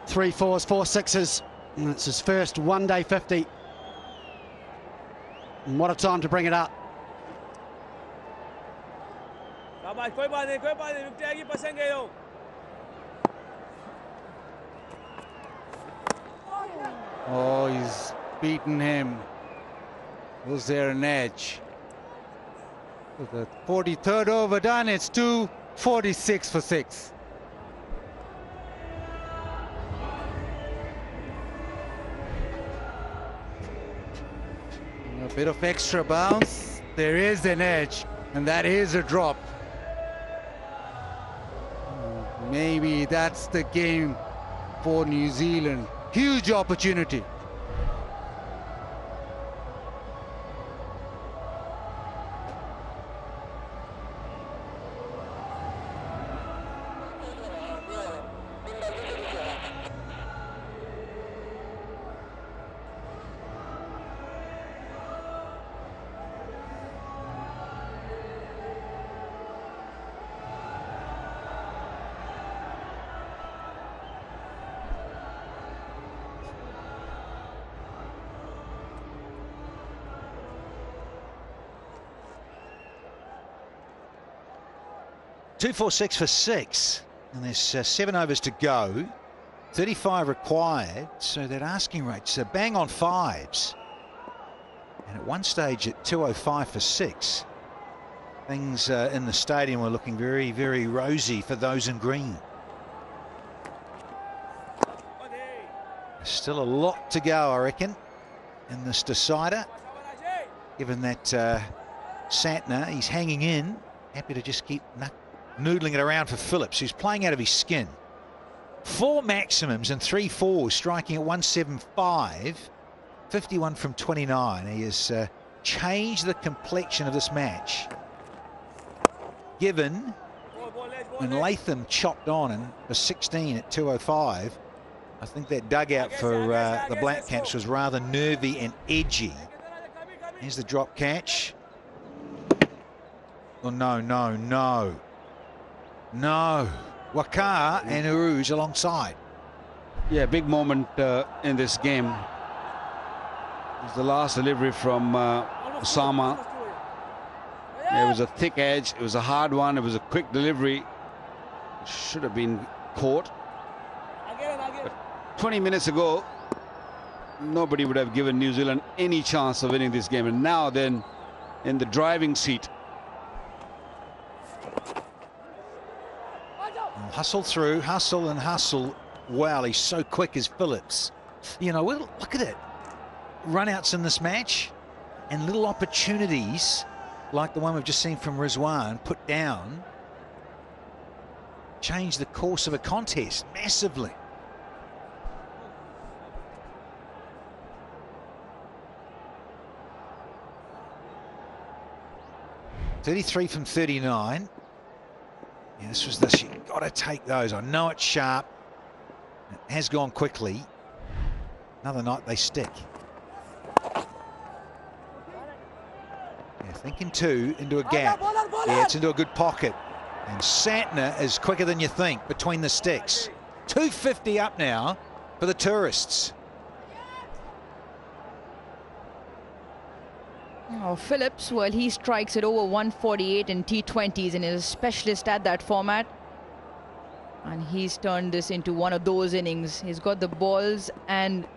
3 4s, 4 6s. And it's his first one-day 50. And what a time to bring it up. Oh, he's beaten him. Was there an edge? With the 43rd over done, it's 246 for 6. A bit of extra bounce. There is an edge, and that is a drop. Maybe that's the game for New Zealand. Huge opportunity. Two, 4, 6 for 6, and there's 7 overs to go. 35 required, so that asking rate's bang on 5s. And at one stage at 205 for 6, things in the stadium were looking very, very rosy for those in green. There's still a lot to go, I reckon, in this decider. Given that Santner, he's hanging in, happy to just keep noodling it around for Phillips, who's playing out of his skin. 4 maximums and 3 4s, striking at 175, 51 from 29. He has changed the complexion of this match. Given when Latham chopped on in the 16 at 205, I think that dugout for the Black Caps was rather nervy and edgy. Here's the drop catch. Oh, no, no, no. No. Wakar and Uruj alongside. Yeah, big moment in this game. It was the last delivery from Osama. It was a thick edge. It was a hard one. It was a quick delivery. It should have been caught. But 20 minutes ago, nobody would have given New Zealand any chance of winning this game. And now then, in the driving seat. Hustle through, hustle and hustle. Wow, he's so quick as Phillips. You know, look at it. Run-outs in this match and little opportunities like the one we've just seen from Rizwan put down change the course of a contest massively. .33 from 39. Yeah, this was this. You've got to take those. I know it's sharp. It has gone quickly. Another night they stick. Yeah, thinking 2 into a gap. Yeah, it's into a good pocket. And Santner is quicker than you think between the sticks. 250 up now for the tourists. Oh, Phillips, well, he strikes at over 148 in T20s and is a specialist at that format. And he's turned this into one of those innings. He's got the balls and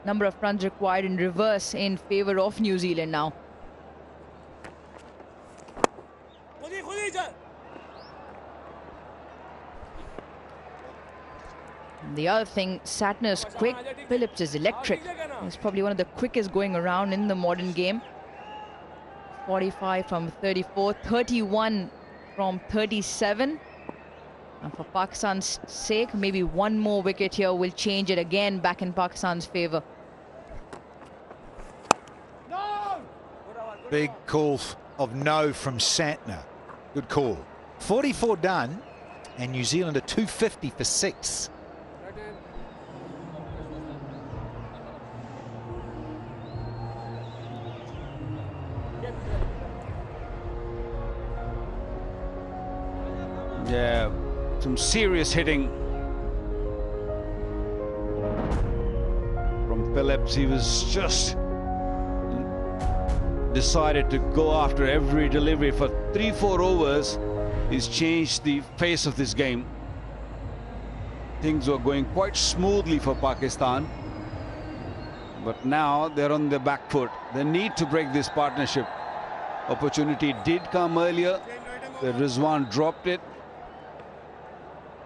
number of runs required in reverse in favor of New Zealand now. The other thing, Satner's quick, Phillips is electric. He's probably one of the quickest going around in the modern game. 45 from 34, 31 from 37. And for Pakistan's sake, maybe one more wicket here will change it again back in Pakistan's favour. Big call of no from Santner. Good call. 44 done, and New Zealand are 250 for 6. Yeah, some serious hitting from Phillips. He was just decided to go after every delivery for 3-4 overs. He's changed the face of this game. Things were going quite smoothly for Pakistan, but now they're on the back foot. They need to break this partnership. Opportunity did come earlier. The Rizwan dropped it.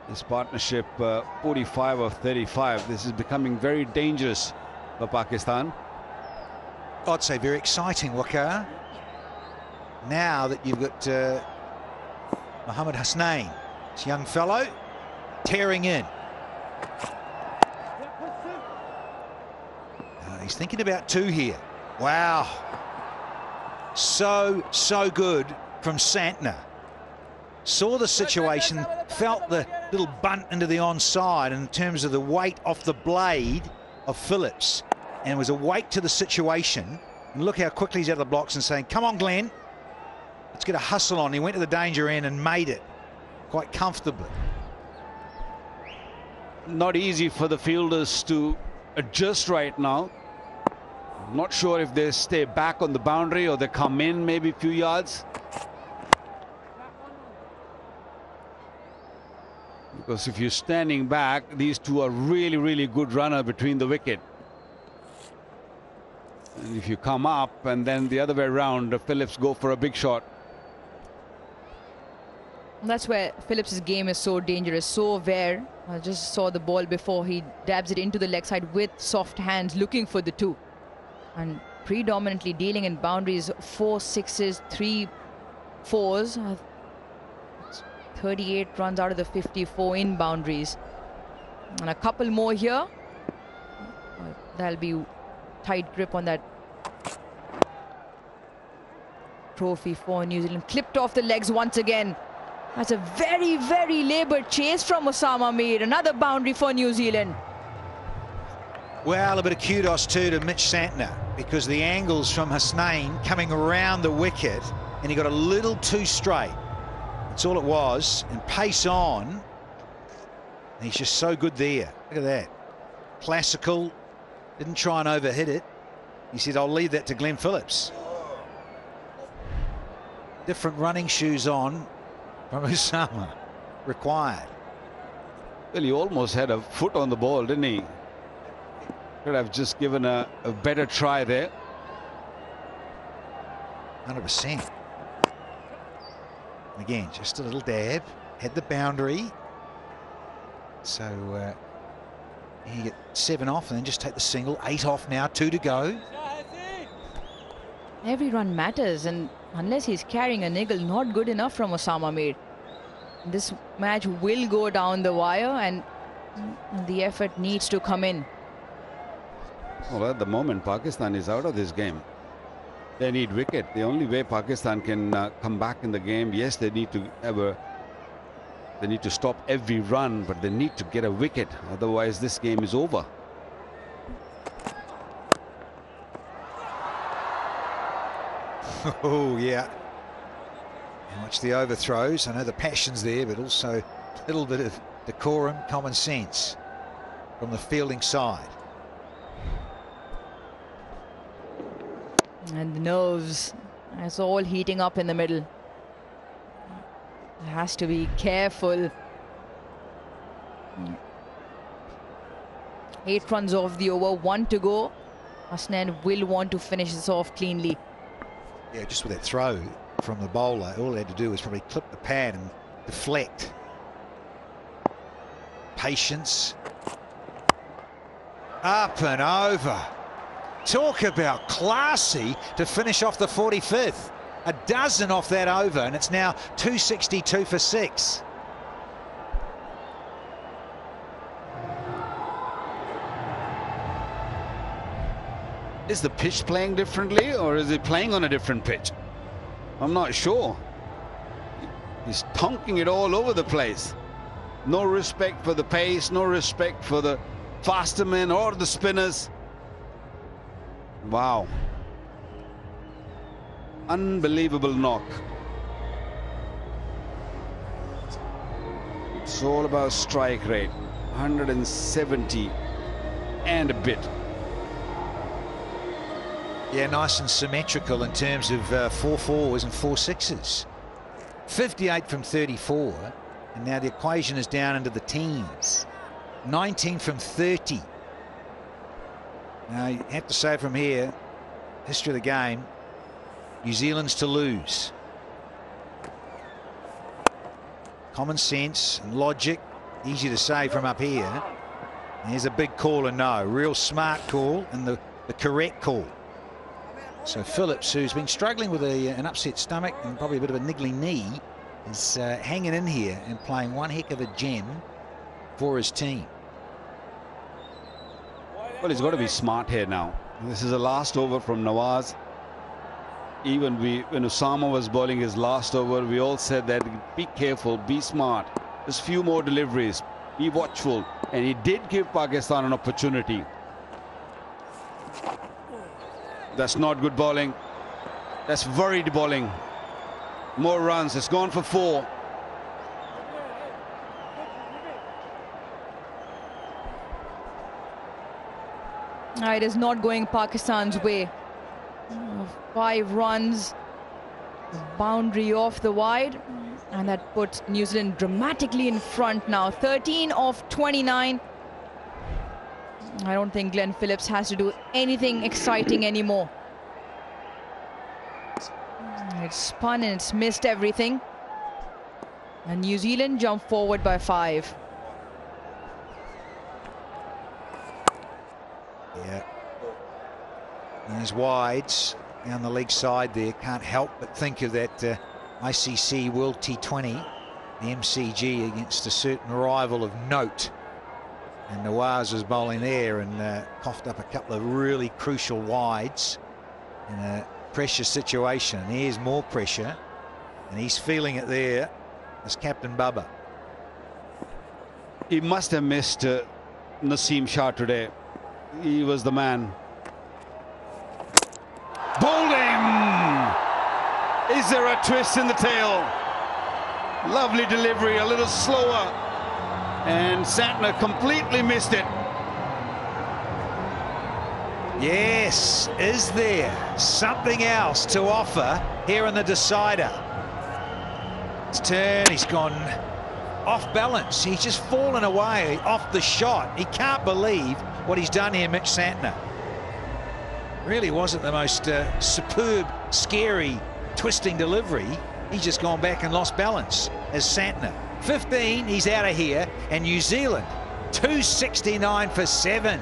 This partnership, 45 of 35. This is becoming very dangerous for Pakistan. I'd say very exciting, Waqar. Now that you've got Mohammad Hasnain, this young fellow, tearing in. He's thinking about 2 here. Wow. So good from Santner. Saw the situation, felt the little bunt into the onside in terms of the weight off the blade of Phillips, and it was a weight to the situation. And look how quickly he's out of the blocks and saying, come on, Glenn, let's get a hustle on. He went to the danger end and made it quite comfortably. Not easy for the fielders to adjust right now. Not sure if they stay back on the boundary or they come in maybe a few yards. Because if you're standing back, these two are really good runner between the wicket. And if you come up and then the other way around, Phillips go for a big shot. That's where Phillips' game is so dangerous, so aware. I just saw the ball before. He dabs it into the leg side with soft hands, looking for the 2. And predominantly dealing in boundaries, 4 6s, 3 4s. 38 runs out of the 54 in boundaries. And a couple more here. That'll be tight grip on that trophy for New Zealand. Clipped off the legs once again. That's a very laboured chase from Osama Mir. Another boundary for New Zealand. Well, a bit of kudos too to Mitch Santner, because the angles from Hasnain coming around the wicket, and he got a little too straight. That's all it was. And pace on. And he's just so good there. Look at that. Classical. Didn't try and overhit it. He said, I'll leave that to Glenn Phillips. Different running shoes on from Osama required. Well, he almost had a foot on the ball, didn't he? Could have just given a better try there. 100%. Again, just a little dab. Had the boundary. So you get 7 off and then just take the single. 8 off now, 2 to go. Every run matters, and unless he's carrying a niggle, not good enough from Osama Mir. This match will go down the wire, and the effort needs to come in. Well, at the moment, Pakistan is out of this game. They need wicket. The only way Pakistan can come back in the game, yes, they need to have they need to stop every run, but they need to get a wicket. Otherwise, this game is over. Oh, yeah. And watch the overthrows. I know the passion's there, but also a little bit of decorum, common sense from the fielding side. And the nerves, it's all heating up in the middle. Has to be careful. 8 runs off the over, 1 to go. Hasnain will want to finish this off cleanly. Yeah, just with that throw from the bowler, all they had to do was probably clip the pad and deflect. Patience. Up and over. Talk about classy to finish off the 45th. A dozen off that over, and it's now 262 for 6. Is the pitch playing differently, or is it playing on a different pitch? I'm not sure. He's tonking it all over the place. No respect for the pace, no respect for the faster men or the spinners. Wow. Unbelievable knock. It's all about strike rate. 170 and a bit. Yeah, nice and symmetrical in terms of 4 4s and 4 6s. 58 from 34, and now the equation is down into the teens. 19 from 30. Now, you have to say from here, history of the game, New Zealand's to lose. Common sense and logic, easy to say from up here. Here's a big call and no, real smart call and the correct call. So Phillips, who's been struggling with an upset stomach and probably a bit of a niggly knee, is hanging in here and playing one heck of a gem for his team. Well, he's got to be smart here now. This is the last over from Nawaz. Even when Osama was bowling his last over, we all said that be careful, be smart. There's few more deliveries, be watchful. And he did give Pakistan an opportunity. That's not good bowling. That's worried bowling. More runs. It's gone for 4. It is not going Pakistan's way. 5 runs, boundary off the wide, and that puts New Zealand dramatically in front now. 13 of 29. I don't think Glenn Phillips has to do anything exciting anymore. It's spun and it's missed everything. And New Zealand jump forward by 5. Yeah. There's wides down the leg side there. Can't help but think of that ICC World T20, the MCG, against a certain rival of note. And Nawaz was bowling there and coughed up a couple of really crucial wides in a pressure situation. And here's more pressure, and he's feeling it there as Captain Bubba. He must have missed Naseem Shah today. He was the man. Bowled him! Is there a twist in the tail? Lovely delivery, a little slower. And Santner completely missed it. Yes, is there something else to offer here in the decider? His turn, he's gone off balance. He's just fallen away off the shot. He can't believe what he's done here, Mitch Santner. Really wasn't the most superb, scary, twisting delivery. He's just gone back and lost balance as Santner. 15, he's out of here, and New Zealand 269 for 7.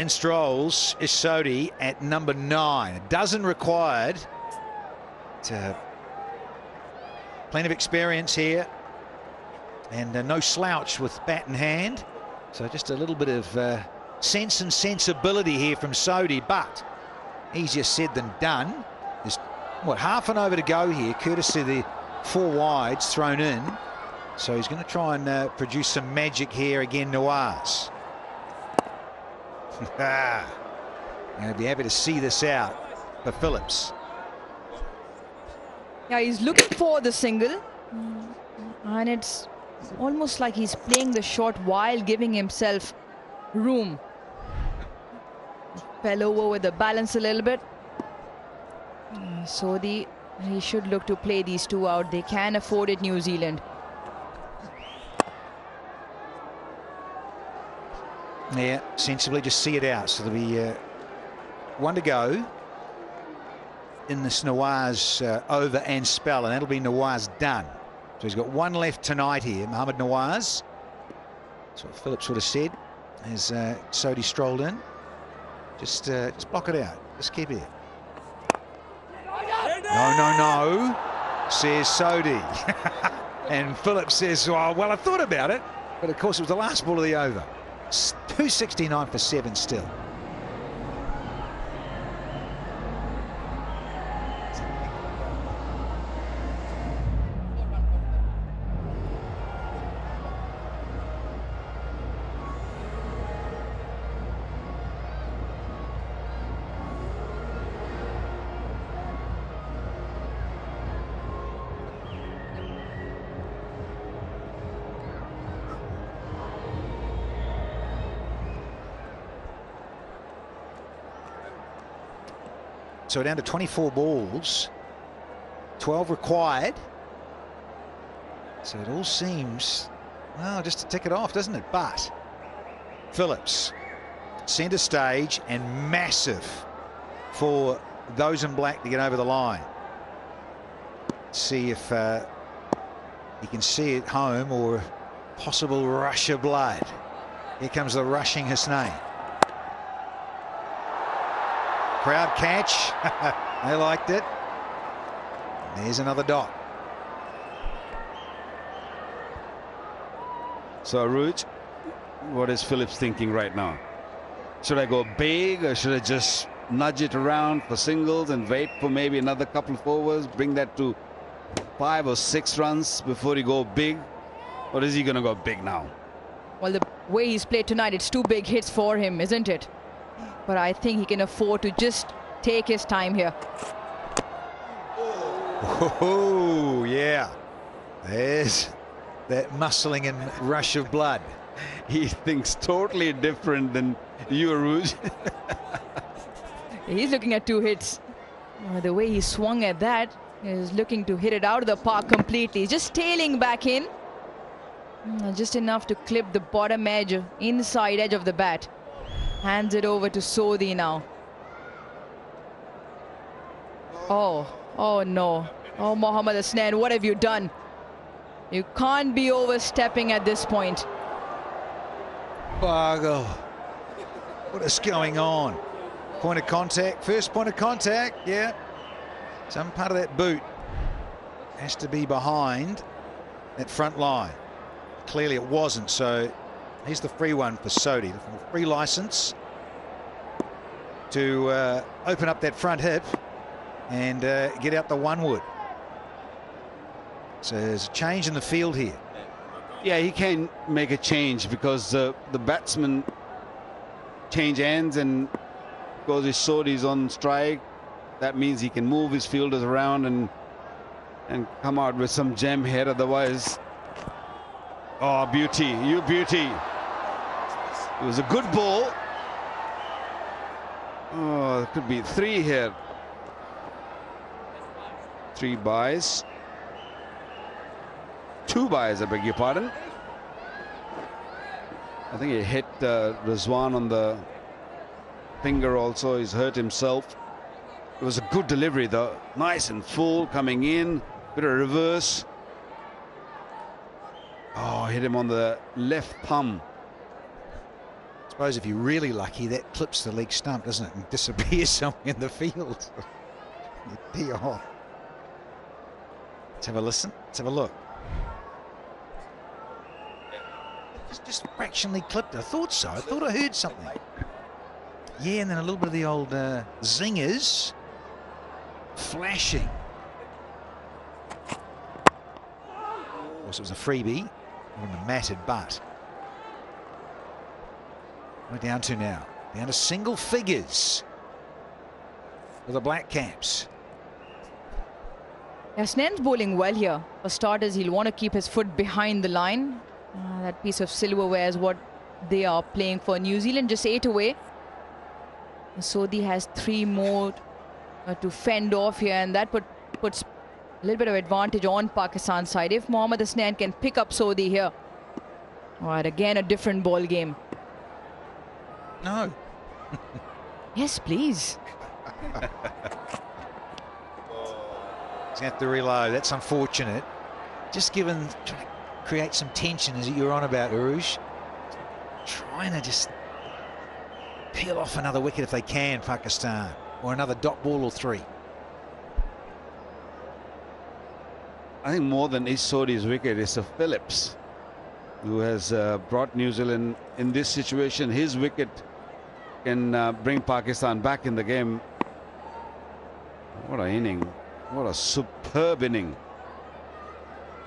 In strolls is Sodi at number 9. A dozen required. Plenty of experience here. And no slouch with bat in hand. So just a little bit of sense and sensibility here from Sodi, but easier said than done. There's, what, half an over to go here, courtesy of the 4 wides thrown in. So he's going to try and produce some magic here again, Nawaz. I'll be happy to see this out for Phillips. Yeah, he's looking for the single. And it's almost like he's playing the shot while giving himself room. Fell over with the balance a little bit. So he should look to play these 2 out. They can afford it, New Zealand. Yeah, sensibly just see it out. So there'll be 1 to go in this Nawaz over and spell, and that'll be Nawaz done. So he's got 1 left tonight here, Mohammad Nawaz. That's what Phillips would have said as Sodi strolled in. Just block it out. Just keep it. No, says Sodi. And Phillips says, oh, well, I thought about it. But, of course, it was the last ball of the over. 269 for 7 still. So we're down to 24 balls, 12 required. So it all seems, well, just to tick it off, doesn't it? But Phillips, centre stage and massive for those in black to get over the line. See if he can see it home or possible rush of blood. Here comes the rushing Hussain. Crowd catch. They liked it. There's another dot. So, Ruj, what is Phillips thinking right now? Should I go big or should I just nudge it around for singles and wait for maybe another couple of overs, bring that to 5 or 6 runs before he go big? Or is he going to go big now? Well, the way he's played tonight, it's 2 big hits for him, isn't it? But I think he can afford to just take his time here. Oh, yeah. There's that muscling and rush of blood. He thinks totally different than you, Aruj. He's looking at 2 hits. The way he swung at that is looking to hit it out of the park completely. Just tailing back in. Just enough to clip the bottom edge, inside edge of the bat. Hands it over to Sodi now. Oh no. Oh, Mohammad Hussain, what have you done? You can't be overstepping at this point. Bargo. What is going on? Point of contact, first point of contact, yeah. Some part of that boot has to be behind that front line. Clearly it wasn't, so here's the free one for Sodi. The free license to open up that front hip and get out the 1 wood. So there's a change in the field here. Yeah, he can make a change because the batsman change hands, and because his Sodi's on strike, that means he can move his fielders around and come out with some gem here. Otherwise, oh, beauty, you beauty. It was a good ball. Oh, there could be 3 here. 3 buys. 2 buys, I beg your pardon. I think he hit Rizwan on the finger also. He's hurt himself. It was a good delivery though. Nice and full coming in. Bit of reverse. Oh, hit him on the left thumb. suppose if you're really lucky, that clips the leg stump, doesn't it, and disappears somewhere in the field. You tee off. Let's have a listen. Let's have a look. Just fractionally clipped. I thought so. I thought I heard something. Yeah, and then a little bit of the old zingers flashing. Of course, it was a freebie on a matted butt. We're down to now. Down to single figures for the Black Caps. Yeah, Snell's bowling well here. For starters, he'll want to keep his foot behind the line. That piece of silverware is what they are playing for. New Zealand just 8 away. Sodhi has 3 more to fend off here, and that puts a little bit of advantage on Pakistan's side. If Mohammad Hasnain can pick up Sodhi here. All right, again a different ball game. No. Yes, please. He's have to reload. That's unfortunate. Just given, trying to create some tension as you're on about, Urush. Trying to just peel off another wicket if they can, Pakistan, or another dot ball or 3. I think more than Sodhi's wicket is a Phillips, who has brought New Zealand in this situation. His wicket can bring Pakistan back in the game. What an inning. What a superb inning.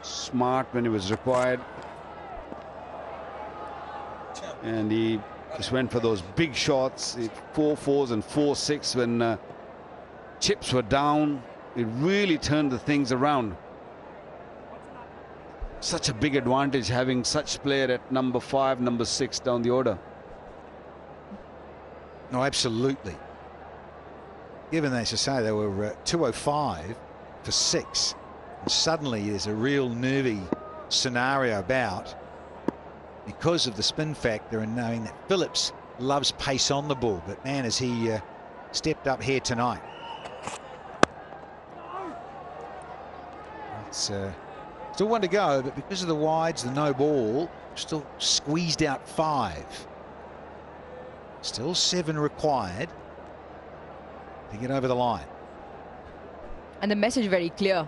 Smart when it was required. And he just went for those big shots. 4 4s and 4 6 when chips were down. It really turned the things around. Such a big advantage having such player at number 5, number 6 down the order. No, absolutely. Given that, as I say, they were 205 for 6. And suddenly there's a real nervy scenario about because of the spin factor and knowing that Phillips loves pace on the ball. But man, has he stepped up here tonight. It's still 1 to go, but because of the wides, the no ball, still squeezed out 5. Still 7 required to get over the line. And the message very clear.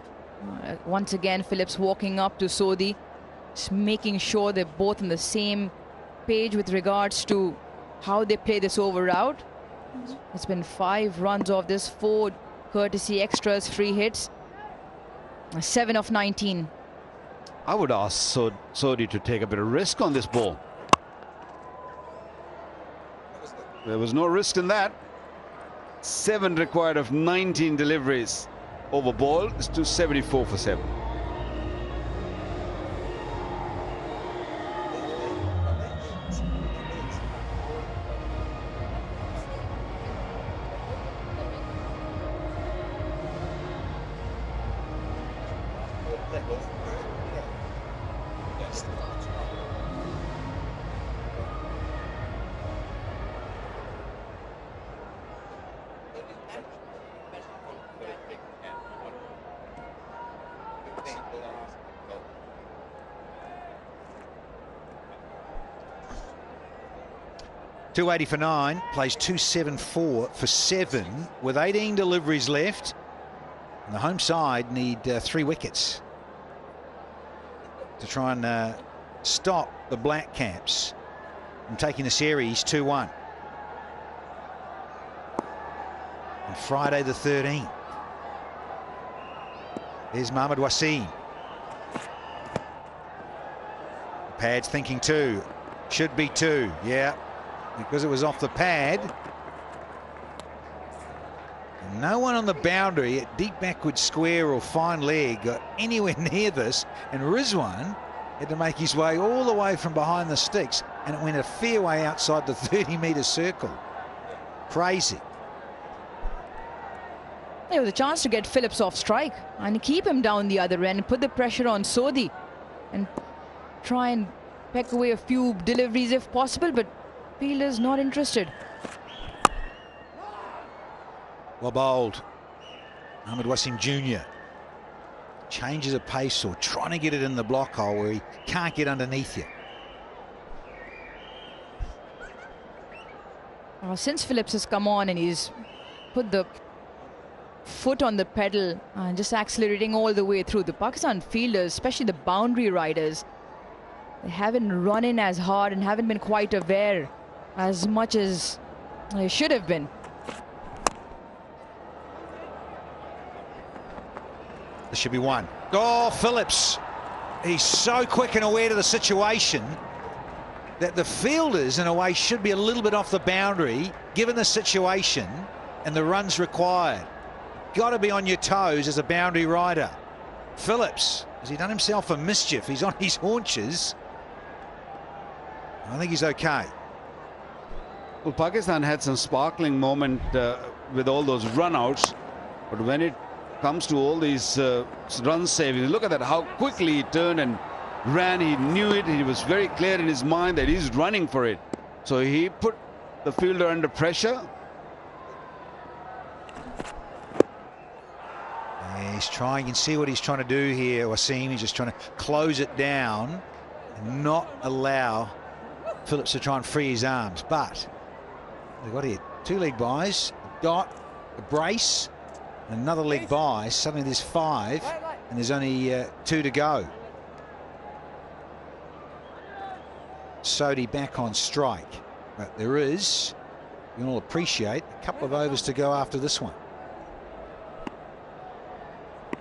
Once again, Phillips walking up to Sodhi, just making sure they're both on the same page with regards to how they play this over out. It's been 5 runs off this, 4 courtesy extras, free hits, 7 of 19. I would ask Sodhi to take a bit of risk on this ball. There was no risk in that. 7 required of 19 deliveries over ball. It's 274 for 7. .280 for 9, plays 274 for 7 with 18 deliveries left. And the home side need 3 wickets to try and stop the Black Caps from taking the series 2-1 on Friday the 13th. There's Mohammad Wasim. Pad's thinking 2. Should be 2. Yeah. Because it was off the pad. And no one on the boundary at deep backward square or fine leg got anywhere near this, and Rizwan had to make his way all the way from behind the sticks, and it went a fair way outside the 30-metre circle. Crazy. There was a chance to get Phillips off strike and keep him down the other end, put the pressure on Sodhi and try and peck away a few deliveries if possible, but fielders not interested. Well bowled. Ahmed Wasim Jr. changes a pace or trying to get it in the block hole where he can't get underneath you. Since Phillips has come on and he's put the foot on the pedal and just accelerating all the way through, the Pakistan fielders, especially the boundary riders, they haven't run in as hard and haven't been quite aware as much as they should have been. There should be one. Oh, Phillips. He's so quick and aware to the situation that the fielders, in a way, should be a little bit off the boundary, given the situation and the runs required. Got to be on your toes as a boundary rider. Phillips, has he done himself a mischief? He's on his haunches. I think he's okay. Well, Pakistan had some sparkling moment with all those run-outs, but when it comes to all these run savings, look at that, how quickly he turned and ran. He knew it. He was very clear in his mind that he's running for it. So he put the fielder under pressure. He's trying, you can see what he's trying to do here, Wasim. He's just trying to close it down and not allow Phillips to try and free his arms. But they've got here 2 leg buys, a dot, a brace, and another leg buy. Suddenly there's 5 and there's only 2 to go. Sodhi back on strike, but there is, you can all appreciate, a couple of overs to go after this one.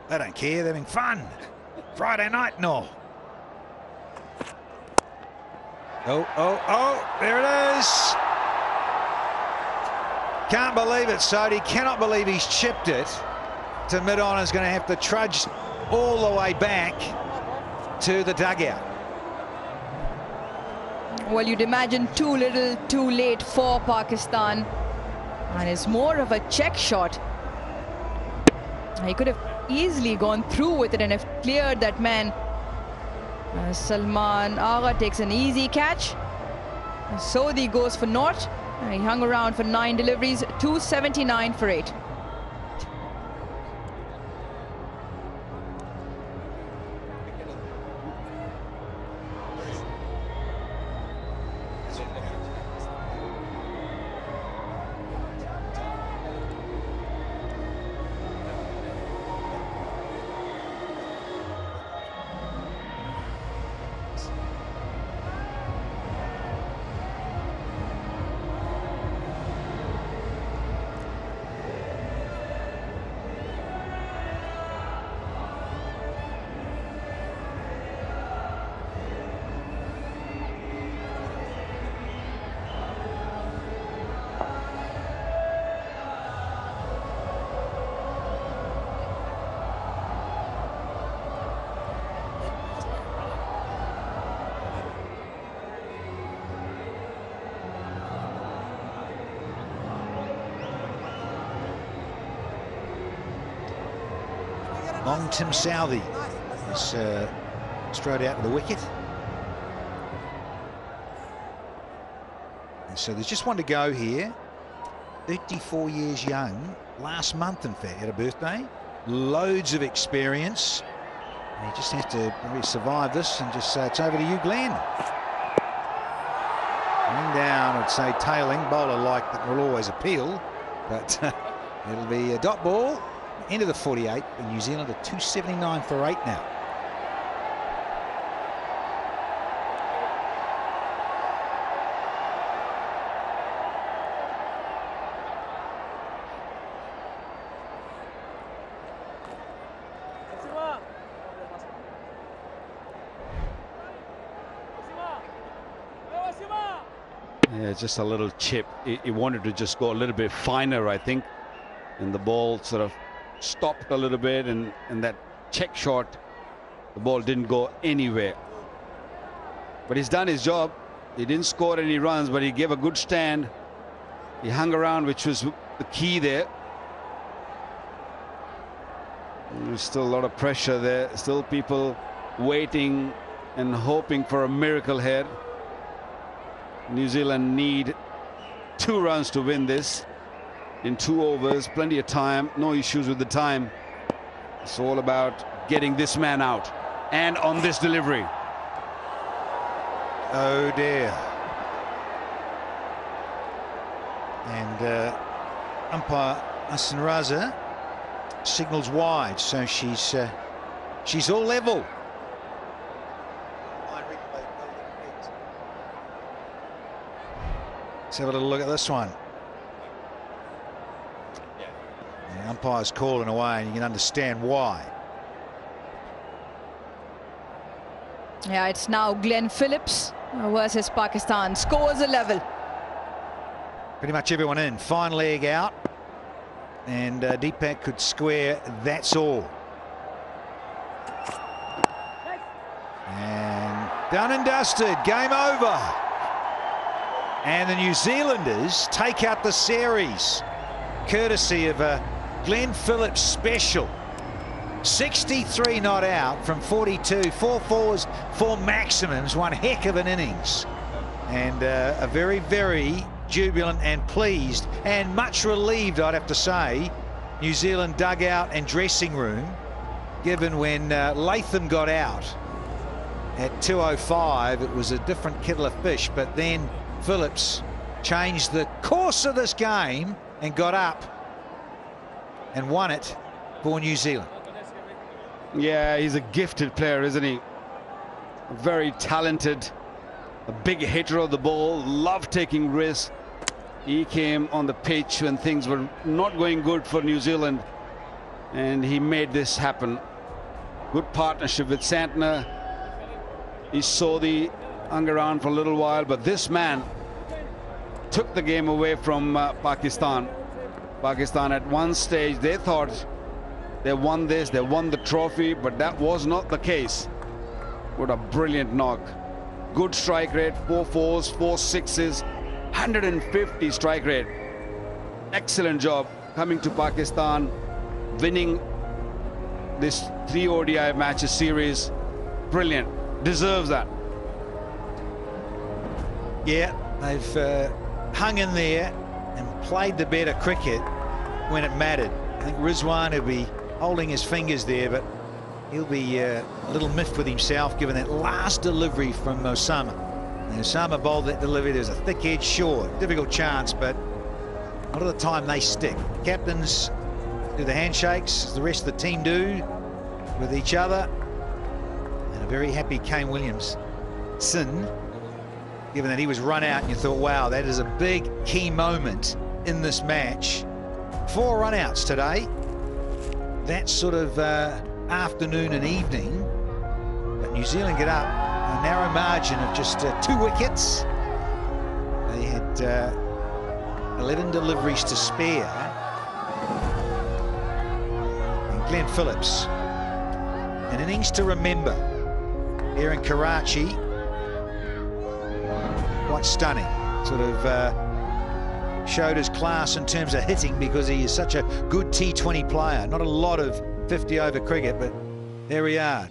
They don't care, they're having fun. Friday night, no. Oh, there it is. Can't believe it, Sodhi. Cannot believe he's chipped it to mid-on. Is going to have to trudge all the way back to the dugout. Well, you'd imagine too little, too late for Pakistan. And it's more of a check shot. He could have easily gone through with it and have cleared that man. Salman Agha takes an easy catch. Sodhi goes for naught. He hung around for 9 deliveries, 279 for 8. Long Tim Southey is strode out to the wicket. And so there's just one to go here. 34 years young. Last month, in fact, had a birthday. Loads of experience. And he just has to really survive this and just say it's over to you, Glenn. Going down, I'd say tailing. Bowler like that will always appeal. But it'll be a dot ball. Into the 48, and New Zealand at 279 for 8 now. Yeah, just a little chip. He wanted to just go a little bit finer, I think, and the ball sort of stopped a little bit, and that check shot, the ball didn't go anywhere. But he's done his job. He didn't score any runs, but he gave a good stand. He hung around, which was the key there. There's still a lot of pressure there. Still people waiting and hoping for a miracle here. New Zealand need 2 runs to win this. In 2 overs, plenty of time, no issues with the time. It's all about getting this man out, and on this delivery. Oh dear. And umpire Hassan Raza signals wide, so she's all level. Let's have a little look at this one. The umpire's calling away, and you can understand why. Yeah, it's now Glenn Phillips versus Pakistan. Scores a level. Pretty much everyone in. Fine leg out. And Deepak could square, that's all. And done and dusted. Game over. And the New Zealanders take out the series, courtesy of a Glenn Phillips special. 63 not out from 42, 4 fours, 4 maximums, one heck of an innings. And a very, very jubilant and pleased and much relieved, I'd have to say, New Zealand dugout and dressing room, given when Latham got out at 2:05, it was a different kettle of fish, but then Phillips changed the course of this game and got up and won it for New Zealand. Yeah, he's a gifted player, isn't he? Very talented, a big hitter of the ball, loved taking risks. He came on the pitch when things were not going good for New Zealand, and he made this happen. Good partnership with Santner. He saw the hung around for a little while, but this man took the game away from Pakistan. Pakistan at one stage, they thought they won this, they won the trophy, but that was not the case. What a brilliant knock. Good strike rate, 4 fours, 4 sixes, 150 strike rate. Excellent job coming to Pakistan, winning this 3 ODI matches series. Brilliant, deserves that. Yeah, they've hung in there and played the better cricket when it mattered. I think Rizwan will be holding his fingers there, but he'll be a little miffed with himself given that last delivery from Osama. And Osama bowled that delivery. There's a thick edge, sure, difficult chance, but a lot of the time they stick. Captains do the handshakes, as the rest of the team do with each other. And a very happy Kane Williamson, given that he was run out and you thought, wow, that is a big key moment in this match. 4 run-outs today. That sort of afternoon and evening. But New Zealand get up a narrow margin of just 2 wickets. They had 11 deliveries to spare. And Glenn Phillips, an innings to remember here in Karachi. Quite stunning. Sort of showed his class in terms of hitting because he is such a good T20 player. Not a lot of 50-over cricket, but there we are.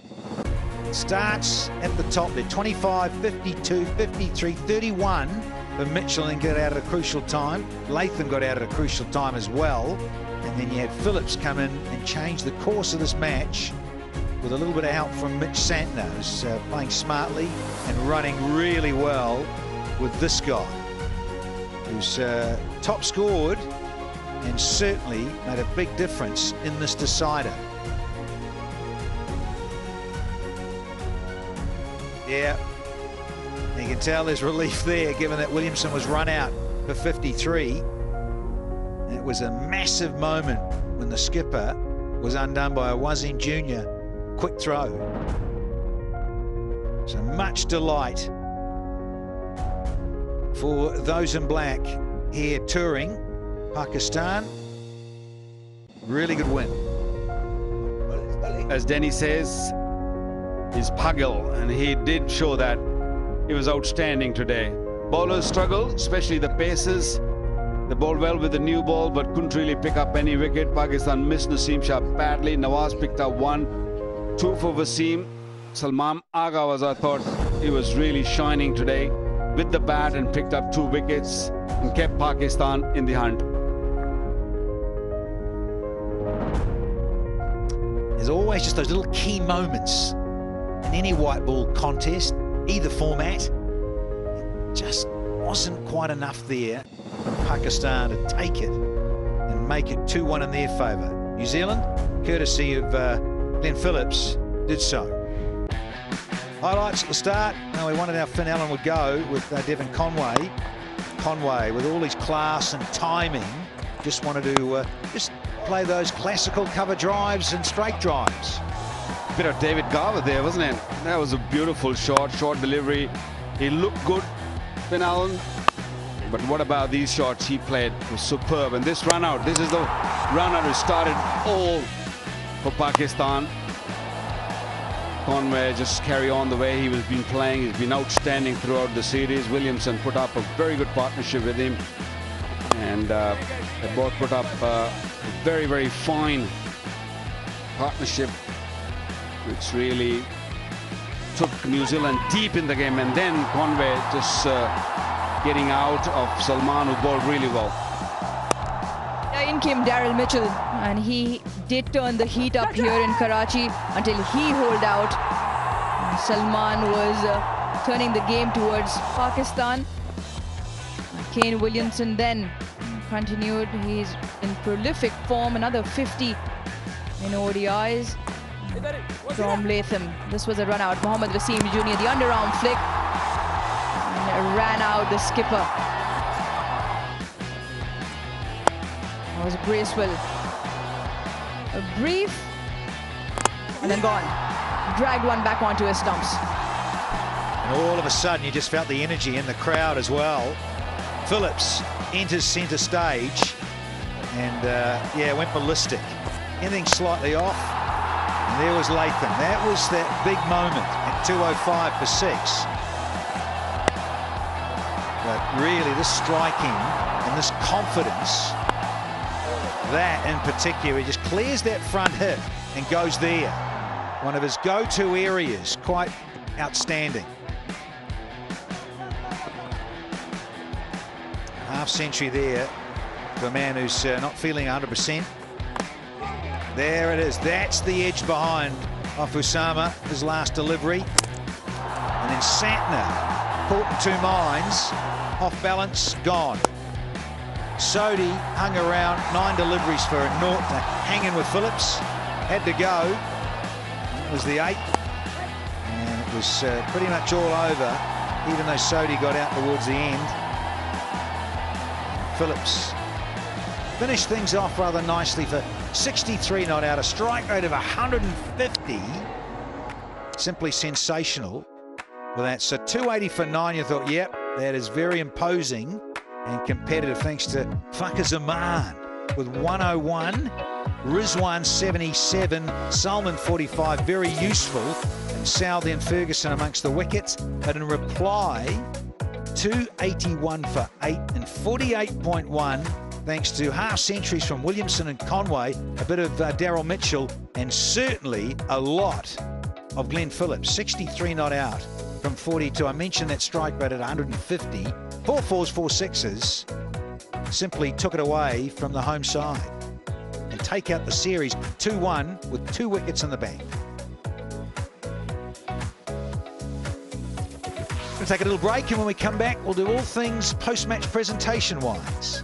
Starts at the top there. 25, 52, 53, 31 for Mitchell and got out at a crucial time. Latham got out at a crucial time as well. And then you had Phillips come in and change the course of this match with a little bit of help from Mitch Santner, who's playing smartly and running really well with this guy, who's top scored and certainly made a big difference in this decider. Yeah, you can tell there's relief there given that Williamson was run out for 53. And it was a massive moment when the skipper was undone by a Wasim Jr. quick throw. So much delight for those in black here touring Pakistan. Really good win. As Denny says, he's Pagel, and he did show that he was outstanding today. Bowlers struggled, especially the pacers. They bowled well with the new ball, but couldn't really pick up any wicket. Pakistan missed Naseem Shah badly. Nawaz picked up 1, 2 for Wasim. Salman Agha was, I thought, he was really shining today with the bat and picked up 2 wickets and kept Pakistan in the hunt. There's always just those little key moments in any white ball contest, either format. It just wasn't quite enough there Pakistan to take it and make it 2-1 in their favour. New Zealand, courtesy of Glenn Phillips, did so. Highlights at the start. Now we wanted our Finn Allen would go with Devon Conway. Conway, with all his class and timing, just wanted to just play those classical cover drives and straight drives. Bit of David Garver there, wasn't it? That was a beautiful short delivery. He looked good, Finn Allen. But what about these shots he played? It was superb. And this run out, this is the run out who started all for Pakistan. Conway just carry on the way he was been playing. He's been outstanding throughout the series. Williamson put up a very good partnership with him. And they both put up a very, very fine partnership, which really took New Zealand deep in the game. And then Conway just getting out of Salman, who bowled really well. Yeah, in came Daryl Mitchell, and he did turn the heat up here in Karachi until he holed out. Salman was turning the game towards Pakistan. Kane Williamson then continued. He's in prolific form, another 50 in ODIs. From Latham, this was a run out. Mohammad Wasim Jr., the underarm flick, and ran out the skipper. That was graceful. A brief, and then gone. Dragged one back onto his stumps. And all of a sudden, you just felt the energy in the crowd as well. Phillips enters centre stage, and yeah, went ballistic. Anything slightly off, and there was Latham. That was that big moment at 2:05 for 6. But really, this striking and this confidence, that in particular, he just clears that front hip and goes there. One of his go-to areas, quite outstanding. Half century there for a man who's not feeling 100%. There it is. That's the edge behind off Usama, his last delivery. And then Santner, caught in two minds, off balance, gone. Sodhi hung around, 9 deliveries for a naught to hang in with Phillips. Had to go. It was the 8th. And it was pretty much all over, even though Sodhi got out towards the end. Phillips finished things off rather nicely for 63 not out, a strike rate of 150. Simply sensational with that. So 280 for 9, you thought, yep, that is very imposing and competitive, thanks to Fakhar Zaman with 101, Rizwan 77, Salman 45, very useful, and Southey and Ferguson amongst the wickets. But in reply, 281 for 8 and 48.1, thanks to half centuries from Williamson and Conway, a bit of Daryl Mitchell, and certainly a lot of Glenn Phillips. 63 not out from 42. I mentioned that strike rate at 150. 4 4s, 4 6s. Simply took it away from the home side and take out the series 2-1 with 2 wickets in the bank. We'll take a little break, and when we come back, we'll do all things post-match presentation-wise.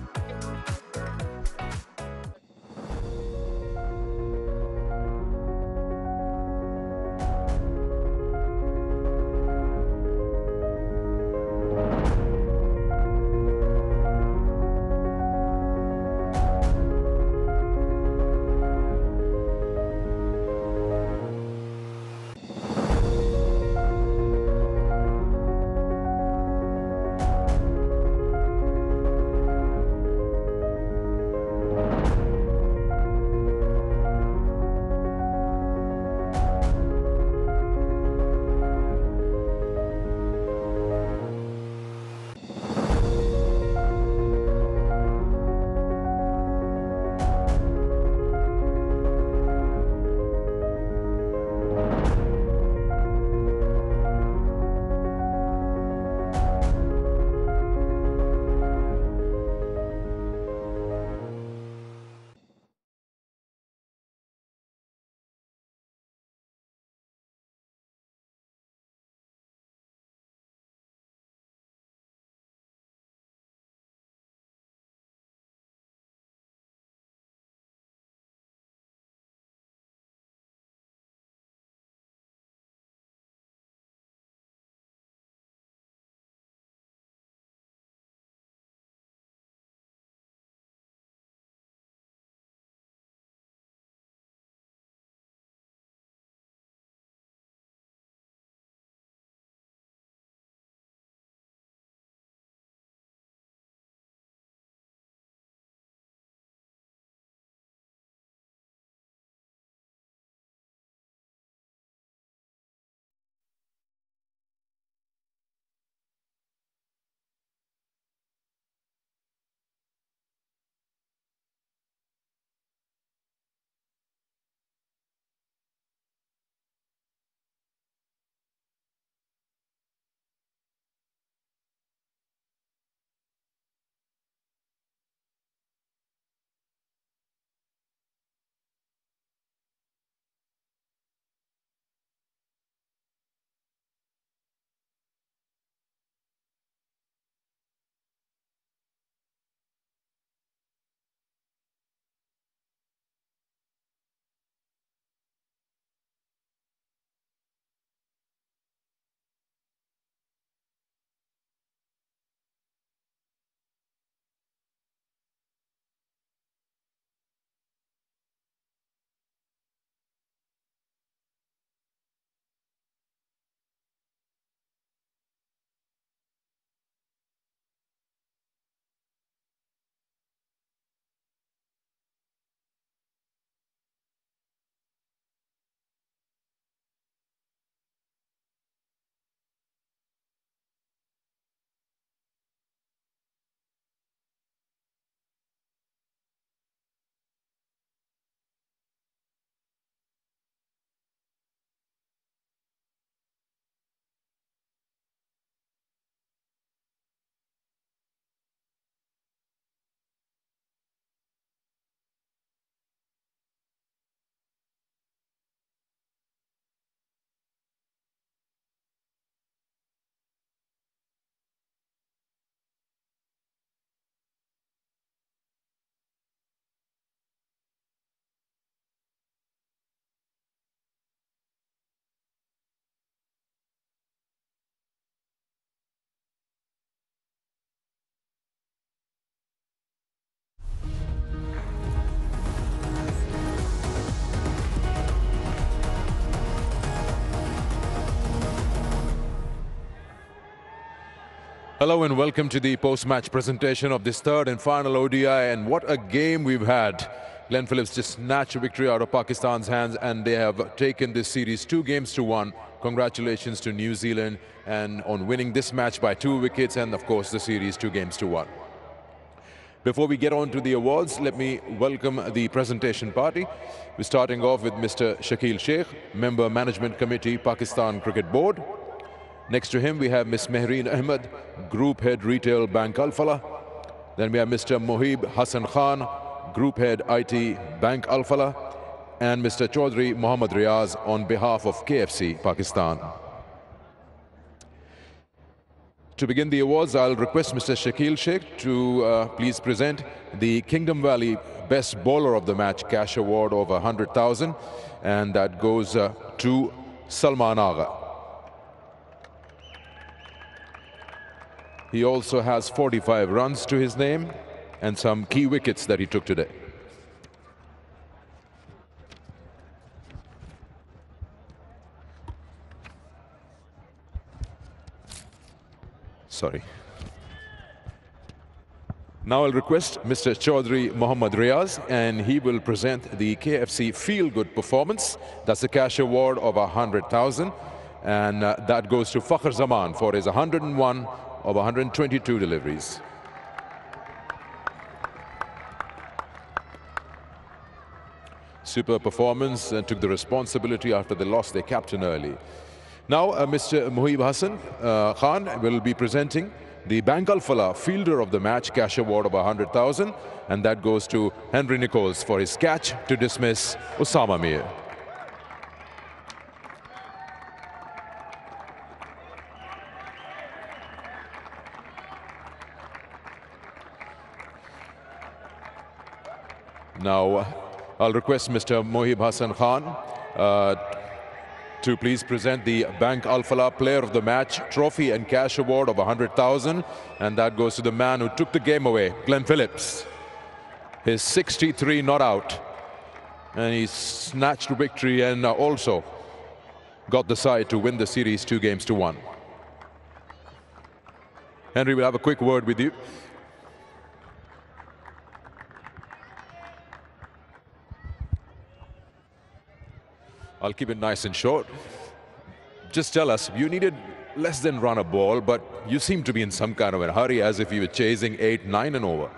Hello and welcome to the post-match presentation of this third and final ODI, and what a game we've had. Glenn Phillips just snatched a victory out of Pakistan's hands, and they have taken this series 2-1. Congratulations to New Zealand and on winning this match by 2 wickets, and of course the series 2-1. Before we get on to the awards, let me welcome the presentation party. We're starting off with Mr. Shakil Sheikh, Member Management Committee, Pakistan Cricket Board. Next to him, we have Ms. Mehreen Ahmed, Group Head Retail Bank Al Falah. Then we have Mr. Mohib Hassan Khan, Group Head IT Bank Al Falah. And Mr. Chaudhry Mohammad Riaz on behalf of KFC Pakistan. To begin the awards, I'll request Mr. Shakil Sheikh to please present the Kingdom Valley Best Bowler of the Match cash award of 100,000, and that goes to Salman Agha. He also has 45 runs to his name and some key wickets that he took today. Sorry. Now I'll request Mr. Chaudhry Mohammad Riaz, and he will present the KFC Feel Good Performance. That's a cash award of 100,000, and that goes to Fakhr Zaman for his 101 of 122 deliveries. Super performance, and took the responsibility after they lost their captain early. Now Mr. Mohib Hassan Khan will be presenting the Bank Al Falah Fielder of the Match cash award of 100,000, and that goes to Henry Nichols for his catch to dismiss Osama Mir. Now, I'll request Mr. Mohib Hassan Khan to please present the Bank Al Falah Player of the Match trophy and cash award of 100,000, and that goes to the man who took the game away, Glenn Phillips. His 63 not out, and he snatched victory and also got the side to win the series 2-1. Henry will have a quick word with you. I'll keep it nice and short. Just tell us, you needed less than run a ball, but you seem to be in some kind of a hurry, as if you were chasing 8, 9 and over.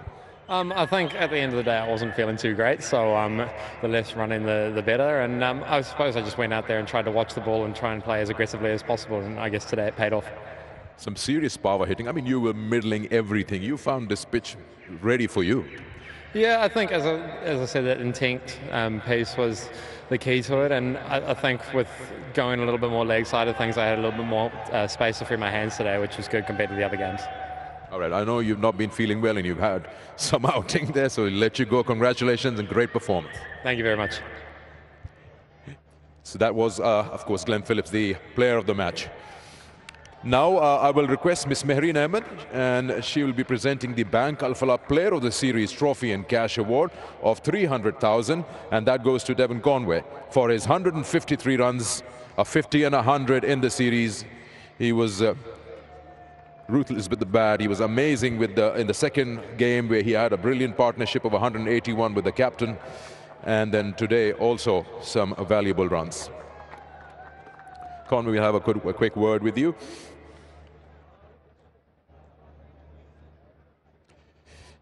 I think at the end of the day I wasn't feeling too great, so the less running the better, and I suppose I just went out there and tried to watch the ball and try and play as aggressively as possible, and I guess today it paid off. Some serious power hitting. I mean, you were middling everything. You found this pitch ready for you. Yeah, I think as I said, that intent piece was the key to it, and I think with going a little bit more leg side of things, I had a little bit more space to free my hands today, which was good compared to the other games. All right, I know you've not been feeling well and you've had some outing there, so we'll let you go. Congratulations and great performance. Thank you very much. So that was, of course, Glenn Phillips, the player of the match. Now I will request Ms. Mehreen Ahmed, and she will be presenting the Bank Al Falah Player of the Series trophy and cash award of 300,000, and that goes to Devon Conway for his 153 runs, a 50 and 100 in the series. He was ruthless with the bat. He was amazing with in the second game, where he had a brilliant partnership of 181 with the captain, and then today also some valuable runs. Conway will have a quick word with you.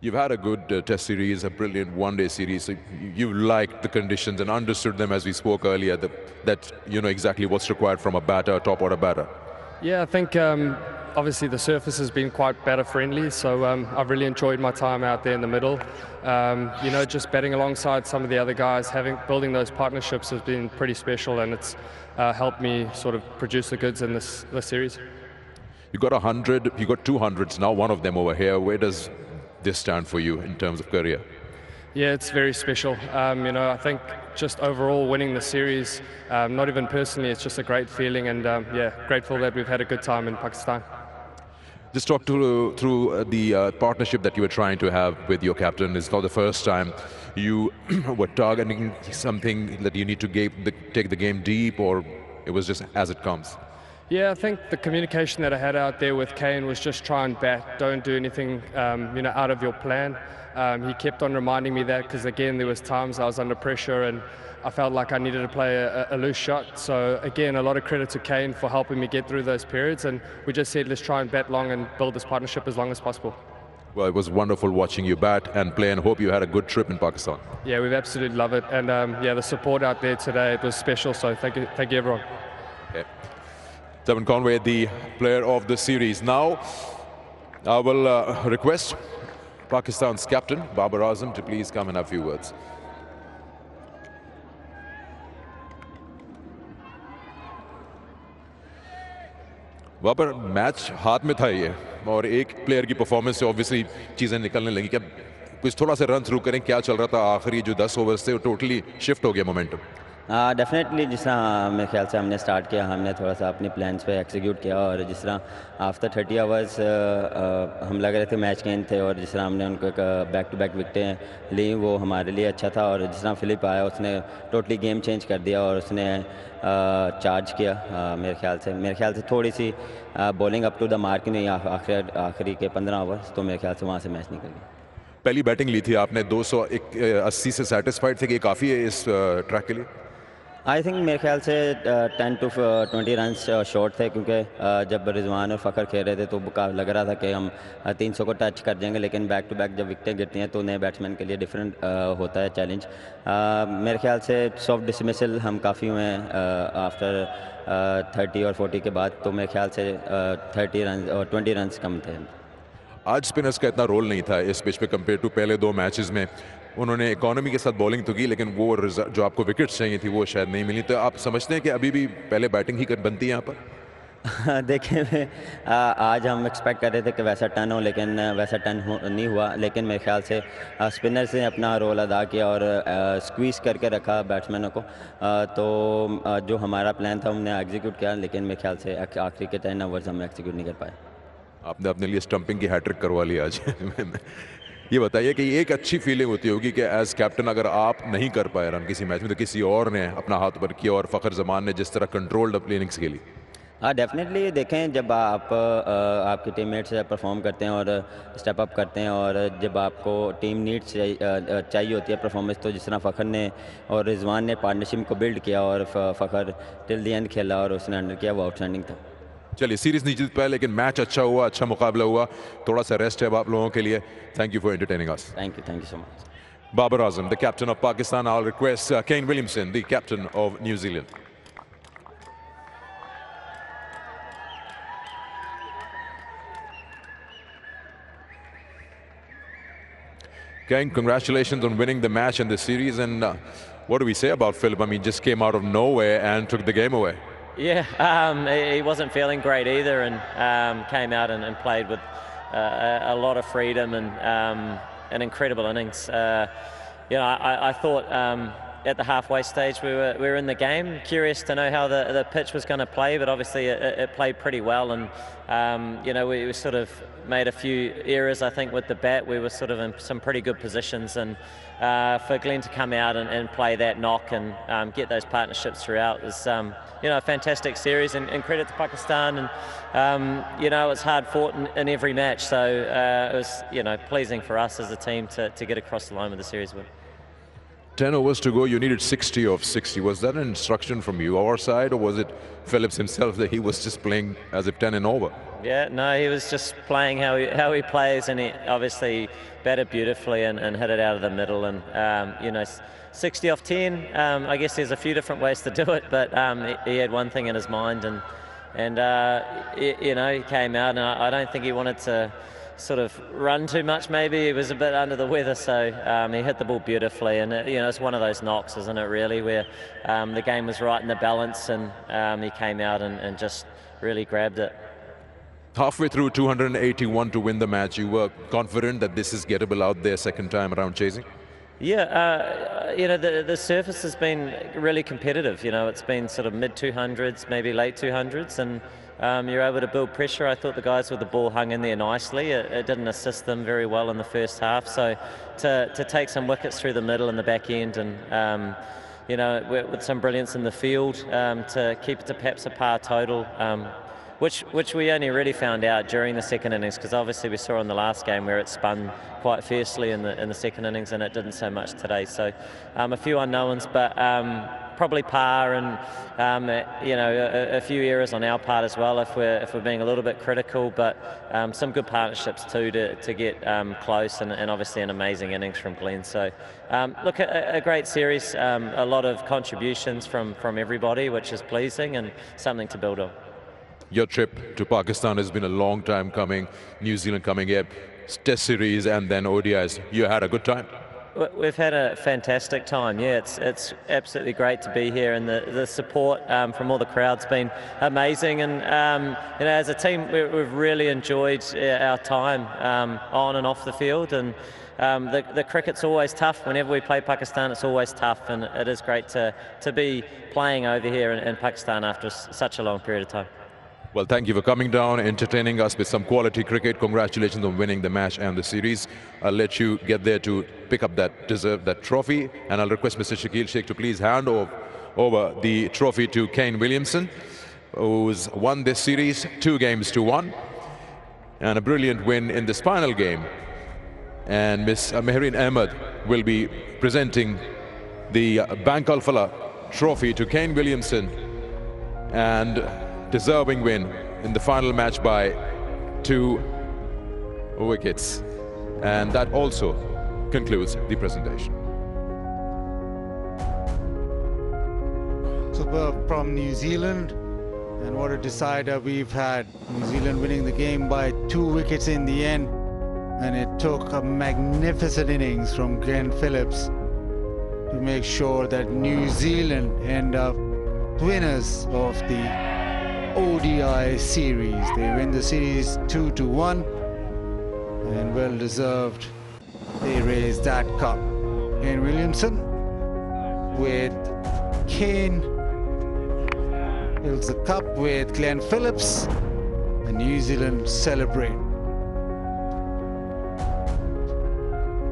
You've had a good test series, a brilliant one-day series. So you liked the conditions and understood them, as we spoke earlier, that you know exactly what's required from a batter, a top order batter. Yeah, I think obviously the surface has been quite batter friendly, so I've really enjoyed my time out there in the middle. You know, just batting alongside some of the other guys, building those partnerships has been pretty special, and it's helped me sort of produce the goods in this series. You got 100, you got 200s now, one of them over here. Where does this stand for you in terms of career? Yeah, it's very special. You know, I think just overall winning the series, not even personally, it's just a great feeling, and yeah, grateful that we've had a good time in Pakistan. Just talk through the partnership that you were trying to have with your captain. It's not the first time you were targeting something that you need to take the game deep, or it was just as it comes? Yeah, I think the communication that I had out there with Kane was just try and bat, don't do anything, out of your plan. He kept on reminding me that because again, there was times I was under pressure and I felt like I needed to play a loose shot. So again, a lot of credit to Kane for helping me get through those periods. And we just said, let's try and bat long and build this partnership as long as possible. Well, it was wonderful watching you bat and play, and hope you had a good trip in Pakistan. Yeah, we've absolutely loved it. And the support out there today, it was special. So thank you everyone. Okay. Devon Conway, the player of the series. Now, I will request Pakistan's captain, Babar Azam, to please come and have a few words. Babar match हाथ में था ये, और एक player की performance से obviously चीज़ें निकलने लगी। क्या कुछ थोड़ा सा रन थ्रू करें, क्या चल रहा था आखिरी जो 10 ओवर्स थे, वो टोटली शिफ्ट हो गया मोमेंटम? डेफिनेटली जिस तरह मेरे ख्याल से हमने स्टार्ट किया, हमने थोड़ा सा अपने प्लान्स पे एक्सिक्यूट किया, और जिस तरह आफ्टर 30 आवर्स हम लग रहे थे मैच गेंद थे, और जिस तरह हमने उनको एक बैक टू बैक विकटें ली, वो हमारे लिए अच्छा था। और जिस तरह फिलिप आया, उसने टोटली गेम चेंज कर दिया और उसने चार्ज किया। मेरे ख्याल से थोड़ी सी bowling up to the mark नहीं, आखिरी के 15 ओवर्स, तो मेरे ख्याल से वहाँ से मैच निकल गया। पहली बैटिंग ली थी आपने, 280 से सेटिस्फाइड थे कि काफ़ी है इस ट्रैक के लिए? आई थिंक मेरे ख्याल से 10 to 20 रन्स शॉर्ट थे, क्योंकि जब रिजवान और फ़खर खेल रहे थे तो लग रहा था कि हम 300 को टच कर जाएंगे, लेकिन बैक टू बैक जब विकटें गिरती हैं तो नए बैट्समैन के लिए डिफरेंट होता है चैलेंज। मेरे ख्याल से सॉफ्ट डिसमिसल हम काफ़ी हुए हैं आफ्टर 30 और 40 के बाद, तो मेरे ख्याल से 30 रन और 20 रन्स कम थे। आज स्पिनर्स का इतना रोल नहीं था इस पिच पे कंपेयर टू पहले 2 मैचेस में। उन्होंने इकोनॉमी के साथ बॉलिंग तो की, लेकिन वो जो आपको विकेट्स चाहिए थी वो शायद नहीं मिली। तो आप समझते हैं कि अभी भी पहले बैटिंग ही बनती है यहाँ पर? देखिए, आज हम एक्सपेक्ट कर रहे थे कि वैसा टर्न हो, लेकिन वैसा टर्न नहीं हुआ। लेकिन मेरे ख्याल से स्पिनर्स ने अपना रोल अदा किया और स्क्वीज़ करके रखा बैट्समैनों को, तो जो हमारा प्लान था हमने एग्जीक्यूट किया, लेकिन मेरे ख्याल से आखिरी के 10 ओवर्स हम एग्जीक्यूट नहीं कर पाए। आपने अपने लिए स्टंपिंग की हैट्रिक करवा ली आज। ये बताइए कि ये एक अच्छी फीलिंग होती होगी कि एज कैप्टन अगर आप नहीं कर पाए रन किसी मैच में, तो किसी और ने अपना हाथ ऊपर किया, और फ़खर जमान ने जिस तरह कंट्रोल्ड अपनी इनिंग्स के लिए। हाँ, डेफिनेटली देखें, जब आप आपके टीममेट्स परफॉर्म करते हैं और स्टेप अप करते हैं, और जब आपको टीम नीड्स चाहिए होती है परफॉर्मेंस, तो जिस तरह फ़खर ने और रिजवान ने पार्टनरशिप को बिल्ड किया, और फ़खर टिल द एंड खेला और उसने अंडर किया, वो आउटस्टैंडिंग था। चलिए, सीरीज नहीं जीत पाए, लेकिन मैच अच्छा हुआ, अच्छा मुकाबला हुआ। थोड़ा सा रेस्ट है अब आप लोगों के लिए। Thank you for entertaining us. Thank you so much. Babar Azam, the captain of Pakistan. I'll request Kane Williamson, the captain of New Zealand. Kane, congratulations on winning the match and the series. And what do we say about Philip? I mean, just came out of nowhere and took the game away. Yeah, he wasn't feeling great either, and came out and played with a lot of freedom and an incredible innings. I thought at the halfway stage we were in the game, curious to know how the pitch was going to play, but obviously it played pretty well, and we sort of made a few errors, I think, with the bat. We were sort of in some pretty good positions, and for Glenn to come out and play that knock and get those partnerships throughout was a fantastic series, and credit to Pakistan. And it's hard fought in every match, so it was pleasing for us as a team to get across the line with the series win. 10 overs to go, you needed 60 of 60. Was that an instruction from you, our side, or was it Phillips himself that he was just playing as if 10 and over? Yeah, no, he was just playing how he plays, and he obviously batted beautifully and hit it out of the middle. And 60 off 10. I guess there's a few different ways to do it, but he had one thing in his mind, and he came out, and I don't think he wanted to sort of run too much. Maybe he was a bit under the weather, so he hit the ball beautifully, and it's one of those knocks, isn't it, really, where the game was right in the balance, and he came out and just really grabbed it. Halfway through, 281 to win the match. You were confident that this is gettable out there second time around chasing? Yeah, the surface has been really competitive. It's been sort of mid 200s, maybe late 200s, and you're able to build pressure. I thought the guys with the ball hung in there nicely. It didn't assist them very well in the first half, so to take some wickets through the middle and the back end, and you know, with some brilliance in the field to keep it to perhaps a par total, which we only really found out during the second innings, because obviously we saw in the last game where it spun quite fiercely in the second innings, and it didn't so much today. So a few unknowns, but probably par, and you know, a few errors on our part as well if we're being a little bit critical, but some good partnerships too to get close, and obviously an amazing innings from Glenn. So look, a great series, a lot of contributions from everybody, which is pleasing and something to build on. Your trip to Pakistan has been a long time coming. New Zealand coming here, Test series and then ODIs. You had a good time? We've had a fantastic time. Yeah, it's absolutely great to be here, and the support from all the crowd's been amazing. And you know, as a team, we've really enjoyed our time on and off the field. And the cricket's always tough. Whenever we play Pakistan, it's always tough, and it is great to be playing over here in Pakistan after such a long period of time. Well, thank you for coming down, entertaining us with some quality cricket. Congratulations on winning the match and the series. I'll let you get there to pick up that trophy, and I'll request Mr. Shakil Sheikh to please hand over the trophy to Kane Williamson, who's won this series 2 games to 1, and a brilliant win in this final game. And Miss Mehreen Ahmed will be presenting the Bank Alfala trophy to Kane Williamson, and deserving win in the final match by 2 wickets. And that also concludes the presentation. Superb from New Zealand, and what a decider we've had. New Zealand winning the game by 2 wickets in the end, and it took a magnificent innings from Glenn Phillips to make sure that New Zealand end up winners of the ODI series. They win the series 2-1, and well deserved. They raise that cup. Kane Williamson with Kane fills the cup with Glenn Phillips, and New Zealand celebrate.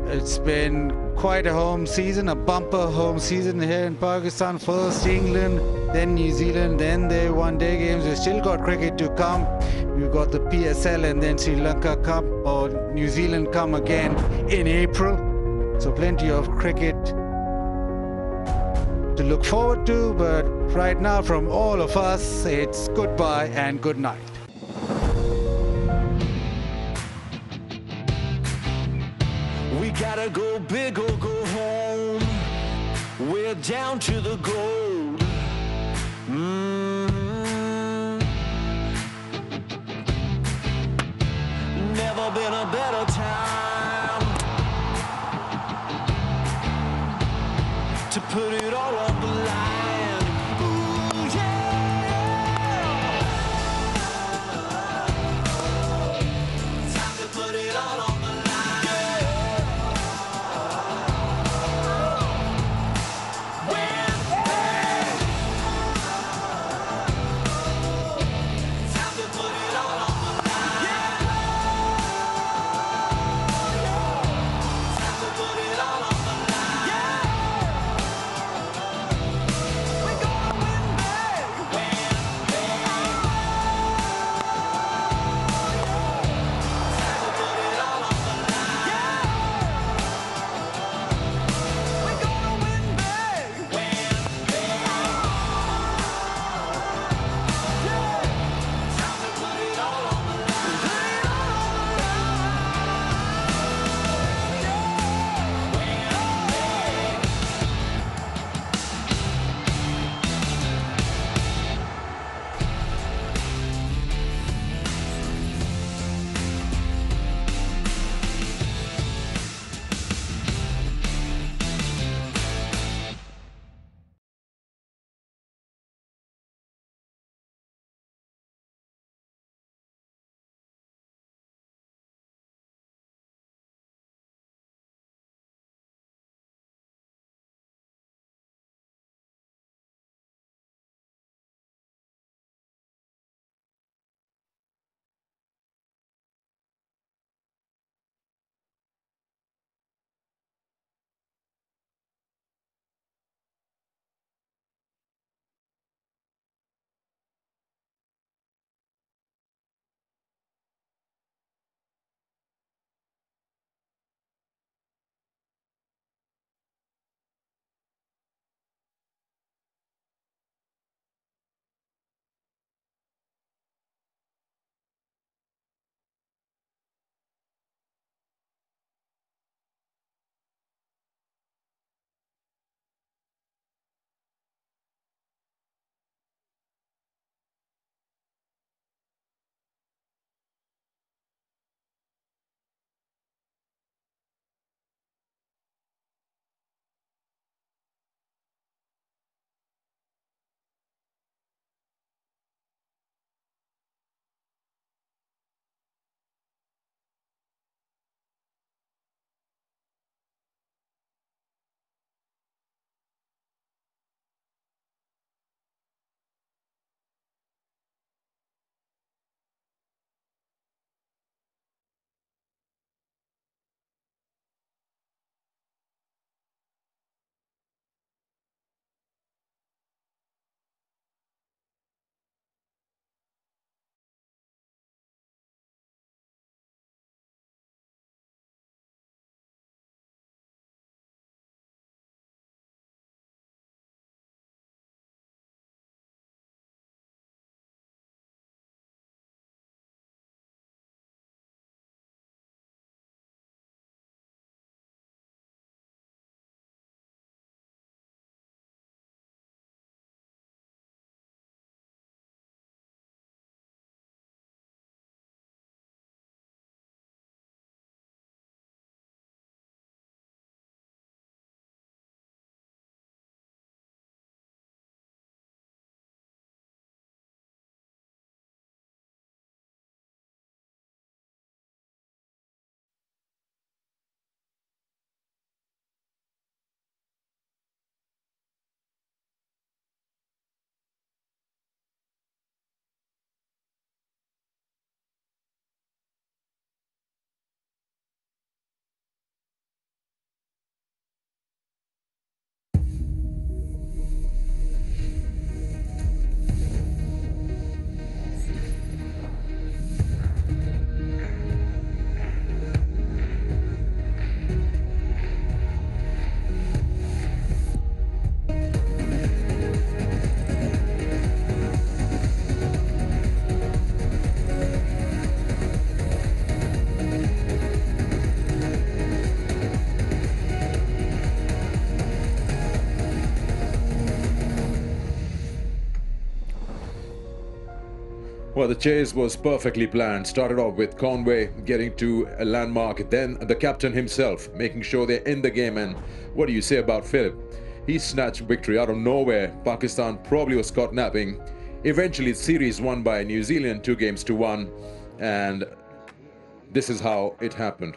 It's been quite a home season, a bumper home season here in Pakistan. First England, then New Zealand, then their one-day games. We've still got cricket to come. We've got the PSL and then Sri Lanka Cup, or New Zealand come again in April. So plenty of cricket to look forward to, but right now from all of us, it's goodbye and good night. We gotta go big or go home. We're down to the gold. Never been a better time to put it all on the line. Ooh, yeah. Time to put it all on the line. Well, the chase was perfectly planned. Started off with Conway getting to a landmark, then the captain himself making sure they're in the game. And what do you say about Philip? He snatched victory out of nowhere. Pakistan probably was caught napping. Eventually, the series won by New Zealand 2-1, and this is how it happened.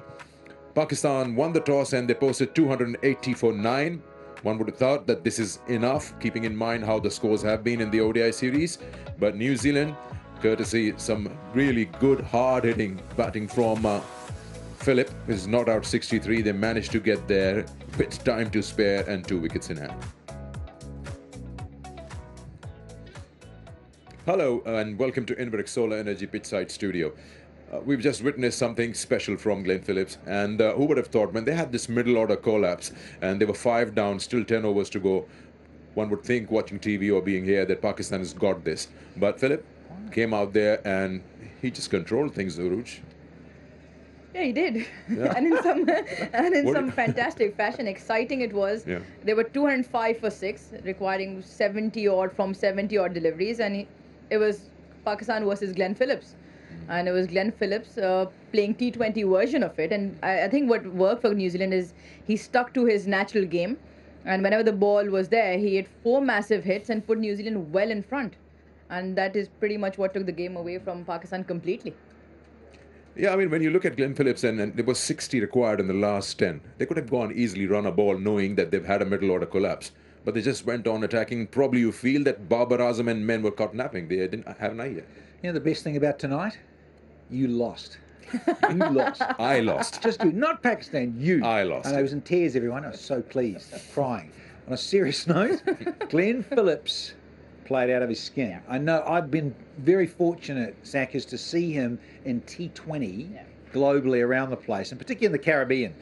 Pakistan won the toss and they posted 280 for 9. One would have thought that this is enough, keeping in mind how the scores have been in the ODI series. But New Zealand, courtesy some really good hard-hitting batting from Philip, is not out 63. They managed to get there, bit time to spare and 2 wickets in hand. Hello and welcome to Inverix Solar Energy Pitchside Studio. We've just witnessed something special from Glenn Phillips, and who would have thought when they had this middle order collapse and they were 5 down, still 10 overs to go, one would think watching TV or being here that Pakistan has got this. But Philip came out there and he just controlled things, Uruj. Yeah, he did. Yeah. and in some fantastic fashion. Exciting it was. Yeah. They were 205 for 6, requiring 70 odd deliveries, and it was Pakistan versus Glenn Phillips. And it was Glenn Phillips playing T20 version of it. And I think what worked for New Zealand is he stuck to his natural game. And whenever the ball was there, he hit 4 massive hits and put New Zealand well in front. And that is pretty much what took the game away from Pakistan completely. Yeah, I mean, when you look at Glenn Phillips and there was 60 required in the last 10, they could have gone easily run a ball knowing that they've had a middle order collapse. But they just went on attacking. Probably you feel that Babar Azam and men were caught napping. They didn't have an idea. You know the best thing about tonight? You lost. You lost. I lost. Just you, not Pakistan, you. I lost. And I was in tears, everyone. I was so pleased, crying. On a serious note, Glenn Phillips played out of his skin. I know I've been very fortunate, Sackers, to see him in T20 globally around the place, and particularly in the Caribbean.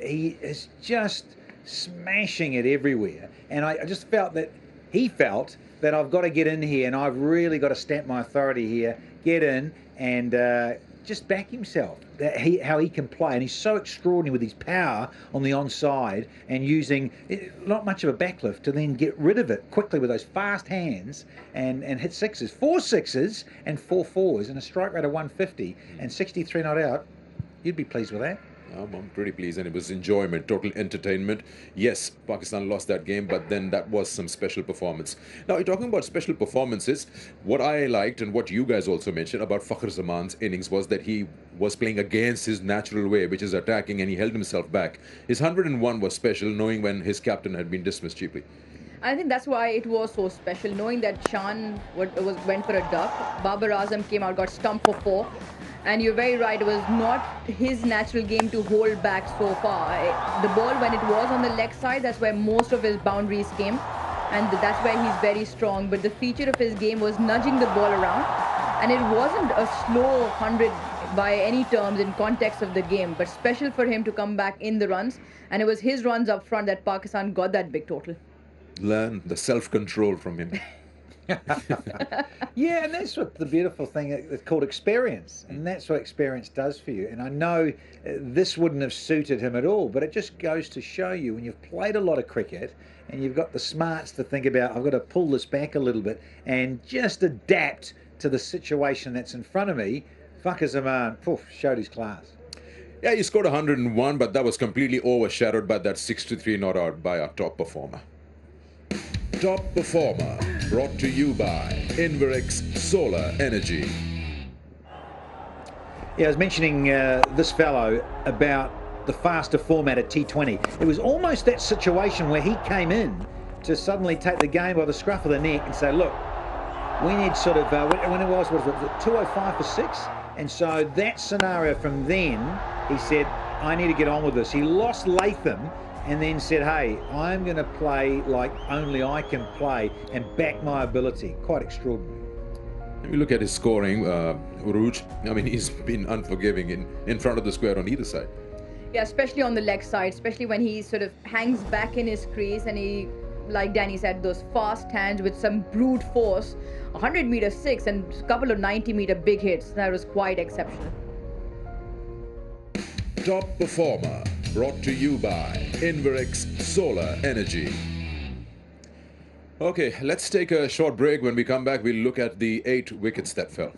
He is just smashing it everywhere. And I just felt that he felt that I've got to get in here and I've really got to stamp my authority here, get in and just back himself, how he can play. And he's so extraordinary with his power on the onside and using not much of a backlift to then get rid of it quickly with those fast hands and hit sixes. 4 sixes and 4 fours and a strike rate of 150 and 63 not out. You'd be pleased with that. I'm pretty pleased, and it was enjoyment, total entertainment. Yes, Pakistan lost that game, but then that was some special performance. Now, you're talking about special performances. What I liked and what you guys also mentioned about Fakhr Zaman's innings was that he was playing against his natural way, which is attacking, and he held himself back. His 101 was special, knowing when his captain had been dismissed cheaply. I think that's why it was so special, knowing that Shan went for a duck. Babar Azam came out, got stumped for 4. And you're very right, it was not his natural game to hold back so far. The ball, when it was on the leg side, that's where most of his boundaries came. And that's where he's very strong. But the feature of his game was nudging the ball around. And it wasn't a slow 100 by any terms in context of the game, but special for him to come back in the runs. And it was his runs up front that Pakistan got that big total. Learn the self-control from him. Yeah, and that's what the beautiful thing is called experience, and that's what experience does for you. And I know this wouldn't have suited him at all, but it just goes to show you when you've played a lot of cricket and you've got the smarts to think about, I've got to pull this back a little bit and just adapt to the situation that's in front of me. Fakhr Zaman, showed his class. Yeah, he scored 101, but that was completely overshadowed by that 63 not out by our top performer. Top performer, brought to you by Inverix Solar Energy. Yeah, I was mentioning this fellow about the faster format at T20. It was almost that situation where he came in to suddenly take the game by the scruff of the neck and say, look, we need sort of, when it was 205 for 6? And so that scenario from then, he said, I need to get on with this. He lost Latham and then said, hey, I'm going to play like only I can play and back my ability. Quite extraordinary. If you look at his scoring, Uruj, I mean, he's been unforgiving in front of the square on either side. Yeah, especially on the leg side, especially when he sort of hangs back in his crease and he, like Danny said, those fast hands with some brute force, 100-meter 6 and a couple of 90-meter big hits. That was quite exceptional. Top performer, brought to you by Inverix Solar Energy. Okay, let's take a short break. When we come back, we'll look at the 8 wickets that fell.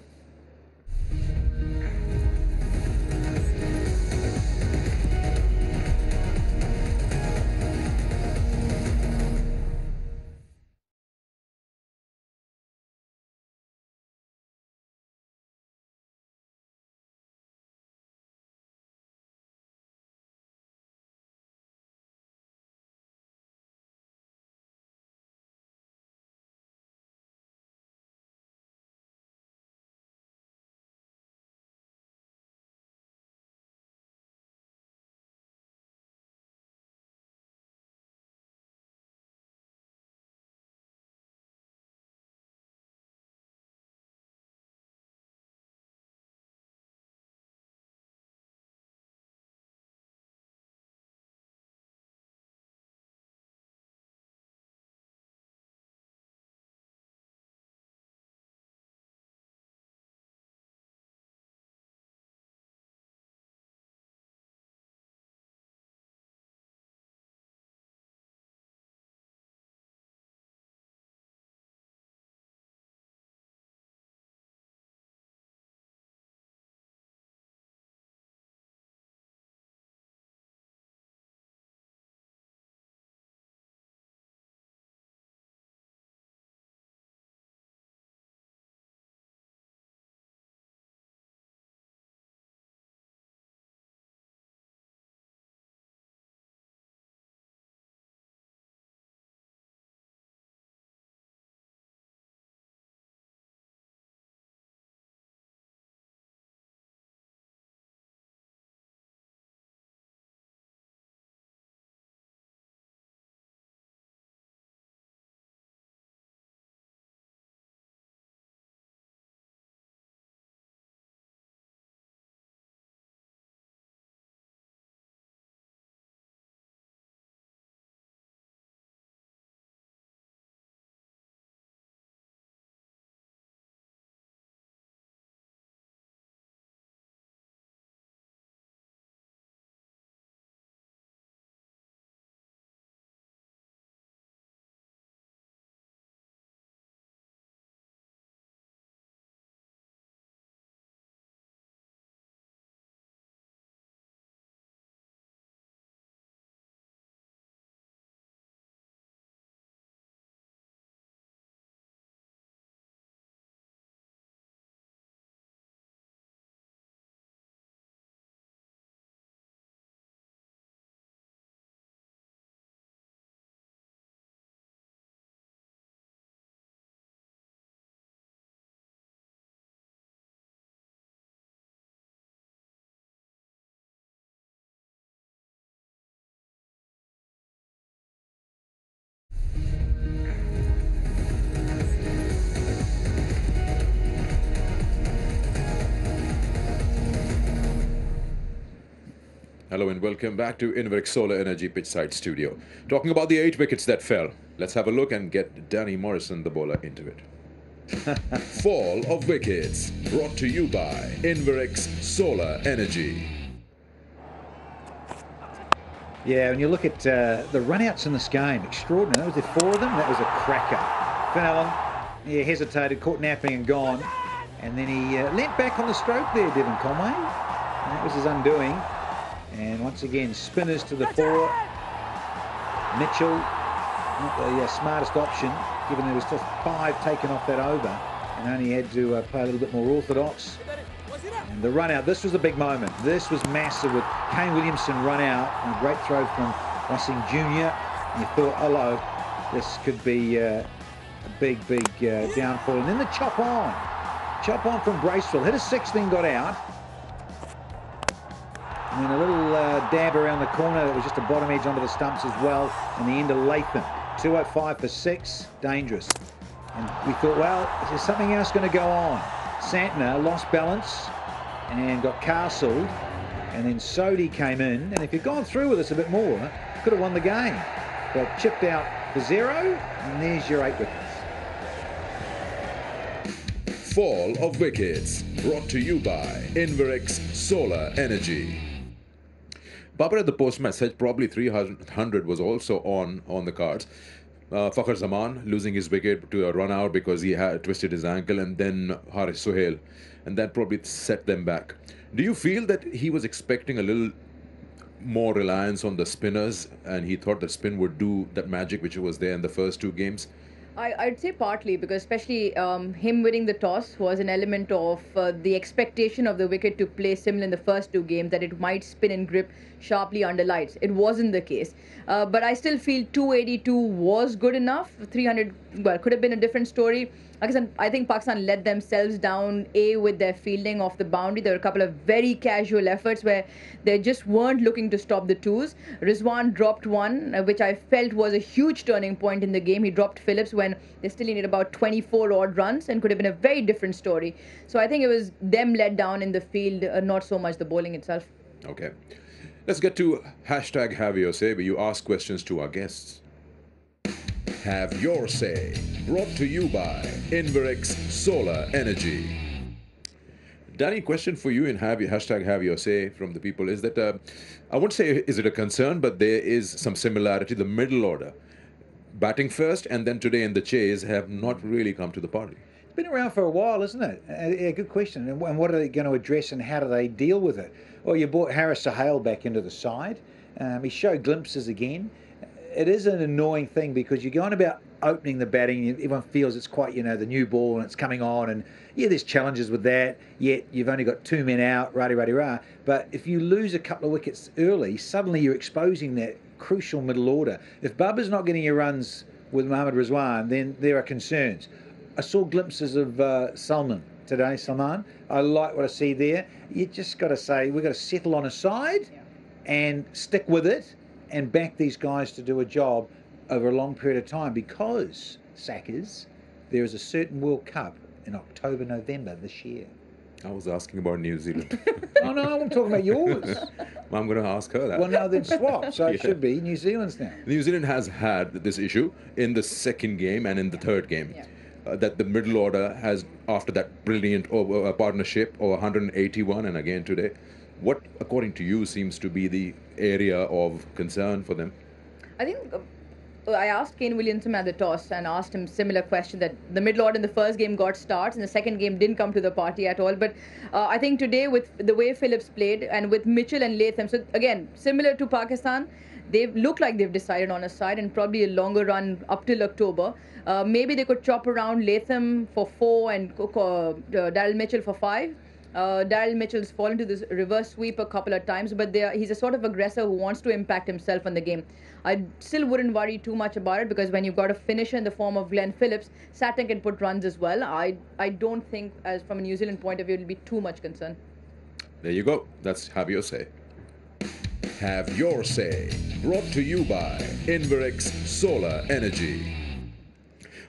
Hello and welcome back to Inverix Solar Energy Pitchside Studio. Talking about the 8 wickets that fell. Let's have a look and get Danny Morrison, the bowler, into it. Fall of wickets, brought to you by Inverix Solar Energy. Yeah, when you look at the run-outs in this game, extraordinary. Was there 4 of them? That was a cracker. Finn Allen, he hesitated, caught napping and gone. And then he leant back on the stroke there, Devon Conway. And that was his undoing. And once again, spinners to the fore. Mitchell, not the smartest option, given there was just 5 taken off that over, and only had to play a little bit more orthodox. And the run out, this was a big moment. This was massive with Kane Williamson run out, and a great throw from Wessing Jr. And you thought, hello, this could be a big downfall. And then the chop on from Bracewell. Hit a 6, then got out. And then a little dab around the corner that was just a bottom edge onto the stumps as well. And the end of Latham. 205 for 6. Dangerous. And we thought, well, is there something else going to go on? Santner lost balance and got castled. And then Sodhi came in. And if you'd gone through with us a bit more, could have won the game. But chipped out for 0. And there's your 8 wickets. Fall of wickets, brought to you by Inverix Solar Energy. Barbara, at the post-match said probably 300 was also on the cards. Fakhar Zaman losing his wicket to a run out because he had twisted his ankle, and then Haris Sohail, and that probably set them back. Do you feel that he was expecting a little more reliance on the spinners, and he thought the spin would do that magic which was there in the first two games? I'd say partly, because especially him winning the toss was an element of the expectation of the wicket to play similar in the first two games, that it might spin and grip sharply under lights. It wasn't the case. But I still feel 282 was good enough. 300, well, could have been a different story. I think Pakistan let themselves down, with their fielding off the boundary. There were a couple of very casual efforts where they just weren't looking to stop the twos. Rizwan dropped one, which I felt was a huge turning point in the game. He dropped Phillips when they still needed about 24 odd runs and could have been a very different story. So I think it was them let down in the field, not so much the bowling itself. Okay. Let's get to hashtag Have Your Say, where you ask questions to our guests. Have Your Say, brought to you by Inverex Solar Energy. Danny, question for you in hashtag Have Your Say from the people is that, I won't say is it a concern, but there is some similarity. The middle order, batting first and then today in the chase, have not really come to the party. It's been around for a while, isn't it? Yeah, good question. And what are they going to address and how do they deal with it? Well, you brought Haris Sohail back into the side. He showed glimpses again. It is an annoying thing because you're going about opening the batting. Everyone feels it's quite, the new ball and it's coming on. And yeah, there's challenges with that. Yet you've only got 2 men out, rah-de-rah-de-rah. But if you lose a couple of wickets early, suddenly you're exposing that crucial middle order. If Babar's not getting your runs with Mohammad Rizwan, then there are concerns. I saw glimpses of Salman today, Salman. I like what I see there. You just got to say, we've got to settle on a side and stick with it and back these guys to do a job over a long period of time, because, Sackers, there is a certain World Cup in October, November this year. I was asking about New Zealand. Oh, no, I'm talking about yours. Well, I'm going to ask her that. Well, no, then swap. So it should be New Zealand's now. New Zealand has had this issue in the second game and in the third game. That the middle order has, after that brilliant partnership over 181 and again today, what, according to you, seems to be the area of concern for them? I think I asked Kane Williamson at the toss and asked him similar question, that the middle order in the first game got starts and the second game didn't come to the party at all. But I think today, with the way Phillips played and with Mitchell and Latham, so again, similar to Pakistan, they look like they've decided on a side and probably a longer run up till October. Maybe they could chop around Latham for 4 and Daryl Mitchell for 5. Daryl Mitchell's fallen to this reverse sweep a couple of times, but he's a sort of aggressor who wants to impact himself on the game. I still wouldn't worry too much about it, because when you've got a finisher in the form of Glenn Phillips, Saturn can put runs as well. I don't think, as from a New Zealand point of view, it'll be too much concern. There you go. That's Have Your Say. Have Your Say, brought to you by Inverex Solar Energy.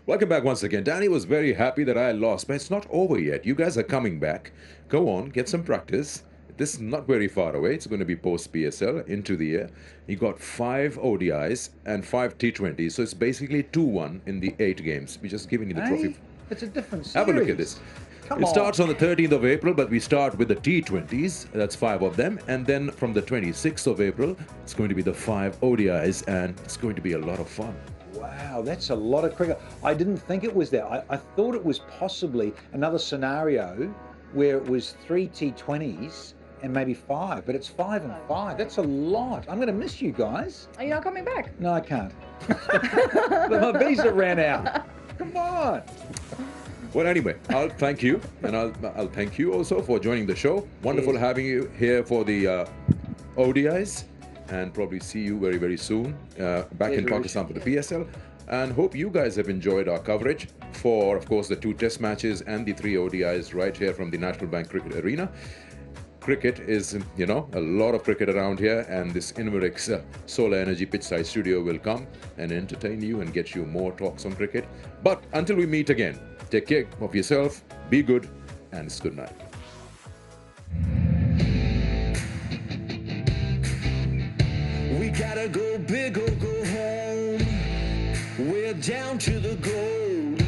Welcome back once again. Danny was very happy that I lost, but it's not over yet. You guys are coming back. Go on, get some practice. This is not very far away. It's going to be post-PSL into the year. You got 5 ODIs and 5 T20s, so it's basically 2-1 in the 8 games. We're just giving you the trophy. It's a different series. Have a look at this. It starts on the 13th of April, but we start with the T20s. That's 5 of them. And then from the 26th of April, it's going to be the 5 ODIs, and it's going to be a lot of fun. Wow, that's a lot of cricket. I didn't think it was that. I thought it was possibly another scenario where it was 3 T20s and maybe 5, but it's 5 and 5. That's a lot. I'm going to miss you guys. Are you not coming back? No, I can't. My visa ran out. Come on. Well, anyway, I'll thank you, and I'll thank you also for joining the show. Wonderful having you here for the ODIs, and probably see you very, very soon back in Pakistan for the PSL. And hope you guys have enjoyed our coverage for, of course, the 2 test matches and the 3 ODIs right here from the National Bank Cricket Arena. Cricket is, a lot of cricket around here, and this Inverex Solar Energy Pitchside Studio will come and entertain you and get you more talks on cricket. But until we meet again, take care of yourself, be good, and it's good night. We gotta go big or go home. We're down to the gold.